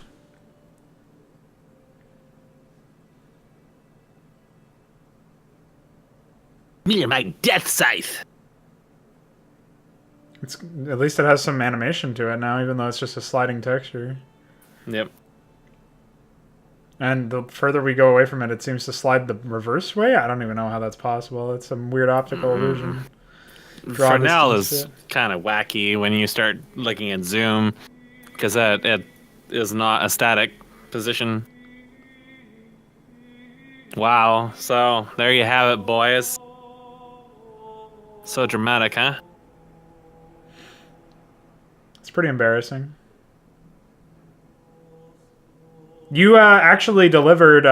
Me and my death scythe. It's at least it has some animation to it now, even though it's just a sliding texture. Yep. And the further we go away from it, it seems to slide the reverse way. I don't even know how that's possible. It's some weird optical illusion. For now, is kind of wacky when you start looking at zoom, because it is not a static position. Wow. So there you have it, boys. So dramatic, huh? It's pretty embarrassing. You actually delivered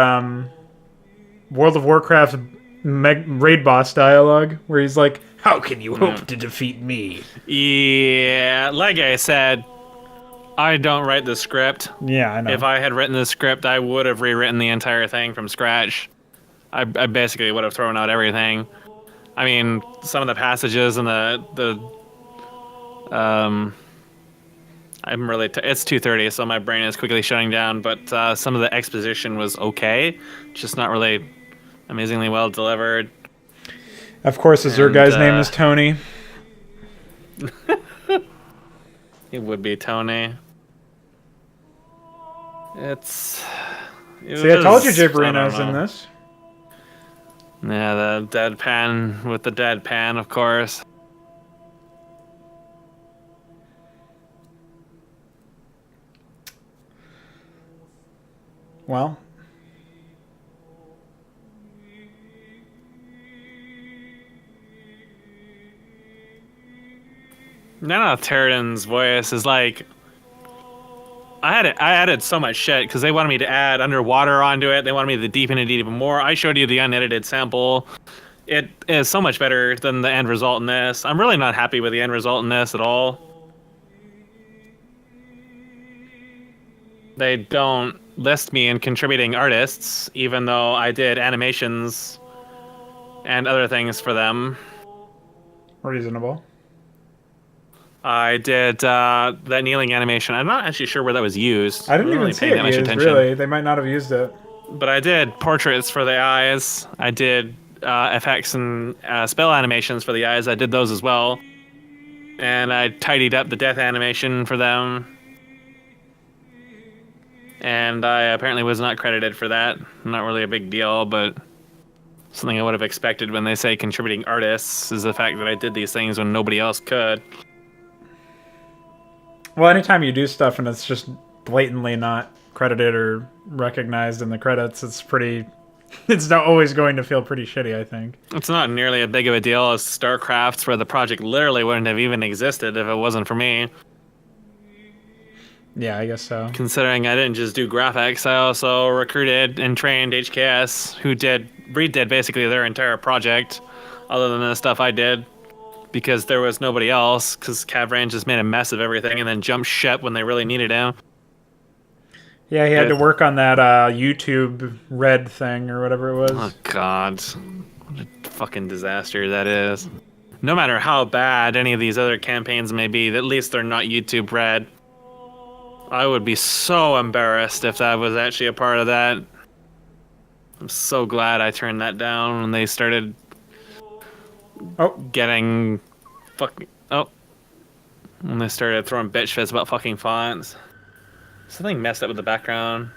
World of Warcraft's raid boss dialogue, where he's like, "How can you hope to defeat me?" Yeah, like I said, I don't write the script. Yeah, I know. If I had written the script, I would have rewritten the entire thing from scratch. I basically would have thrown out everything. I mean, some of the passages and I'm really it's 2:30, so my brain is quickly shutting down. But some of the exposition was okay, just not really amazingly well delivered. Of course, the Zerg guy's name is Tony. It would be Tony. See, I told you Jabrino's in this. Yeah, the deadpan with the deadpan, of course. Well. Nana Terran's voice is like... I added so much shit because they wanted me to add underwater onto it. They wanted me to deepen it even more. I showed you the unedited sample. It is so much better than the end result in this. I'm really not happy with the end result in this at all. They don't list me in contributing artists, even though I did animations and other things for them. Reasonable. I did that kneeling animation. I'm not actually sure where that was used. I didn't even see it used, really. They might not have used it. But I did portraits for the eyes. I did effects and spell animations for the eyes. I did those as well. And I tidied up the death animation for them. And I apparently was not credited for that. Not really a big deal, but something I would have expected when they say contributing artists is the fact that I did these things when nobody else could. Well, anytime you do stuff and it's just blatantly not credited or recognized in the credits, it's not always going to feel pretty shitty, I think. It's not nearly as big of a deal as StarCraft's, where the project literally wouldn't have even existed if it wasn't for me. Yeah, I guess so. Considering I didn't just do graphics, I also recruited and trained HKS, who redid basically their entire project, other than the stuff I did. Because there was nobody else, because Cavran just made a mess of everything and then jumped ship when they really needed him. Yeah, he had to work on that YouTube Red thing or whatever it was. Oh, God. What a fucking disaster that is. No matter how bad any of these other campaigns may be, at least they're not YouTube Red. I would be so embarrassed if that was actually a part of that. I'm so glad I turned that down when they started... getting fucking when they started throwing bitch fits about fucking fonts. Something messed up with the background.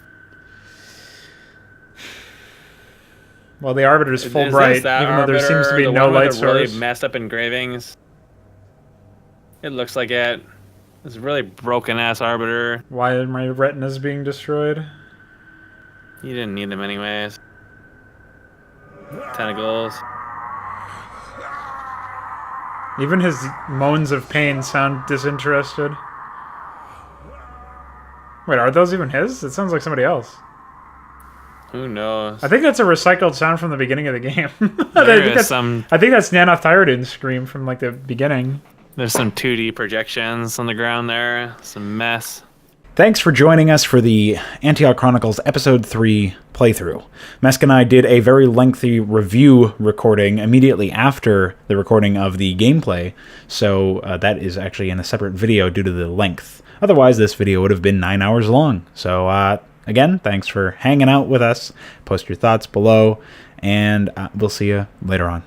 Well, the Arbiter's full bright, even though there seems to be no light source. Really messed up engravings. It looks like it. It's a really broken ass Arbiter. Why are my retinas being destroyed? You didn't need them anyways. Tentacles. Even his moans of pain sound disinterested. Wait, are those even his? It sounds like somebody else. Who knows? I think that's a recycled sound from the beginning of the game. I think that's Nanoth Tyrodune's scream from like the beginning. There's some 2D projections on the ground there. Some mess. Thanks for joining us for the Antioch Chronicles Episode 3 playthrough. Mesk and I did a very lengthy review recording immediately after the recording of the gameplay, so that is actually in a separate video due to the length. Otherwise, this video would have been 9 hours long. So, again, thanks for hanging out with us. Post your thoughts below, and we'll see you later on.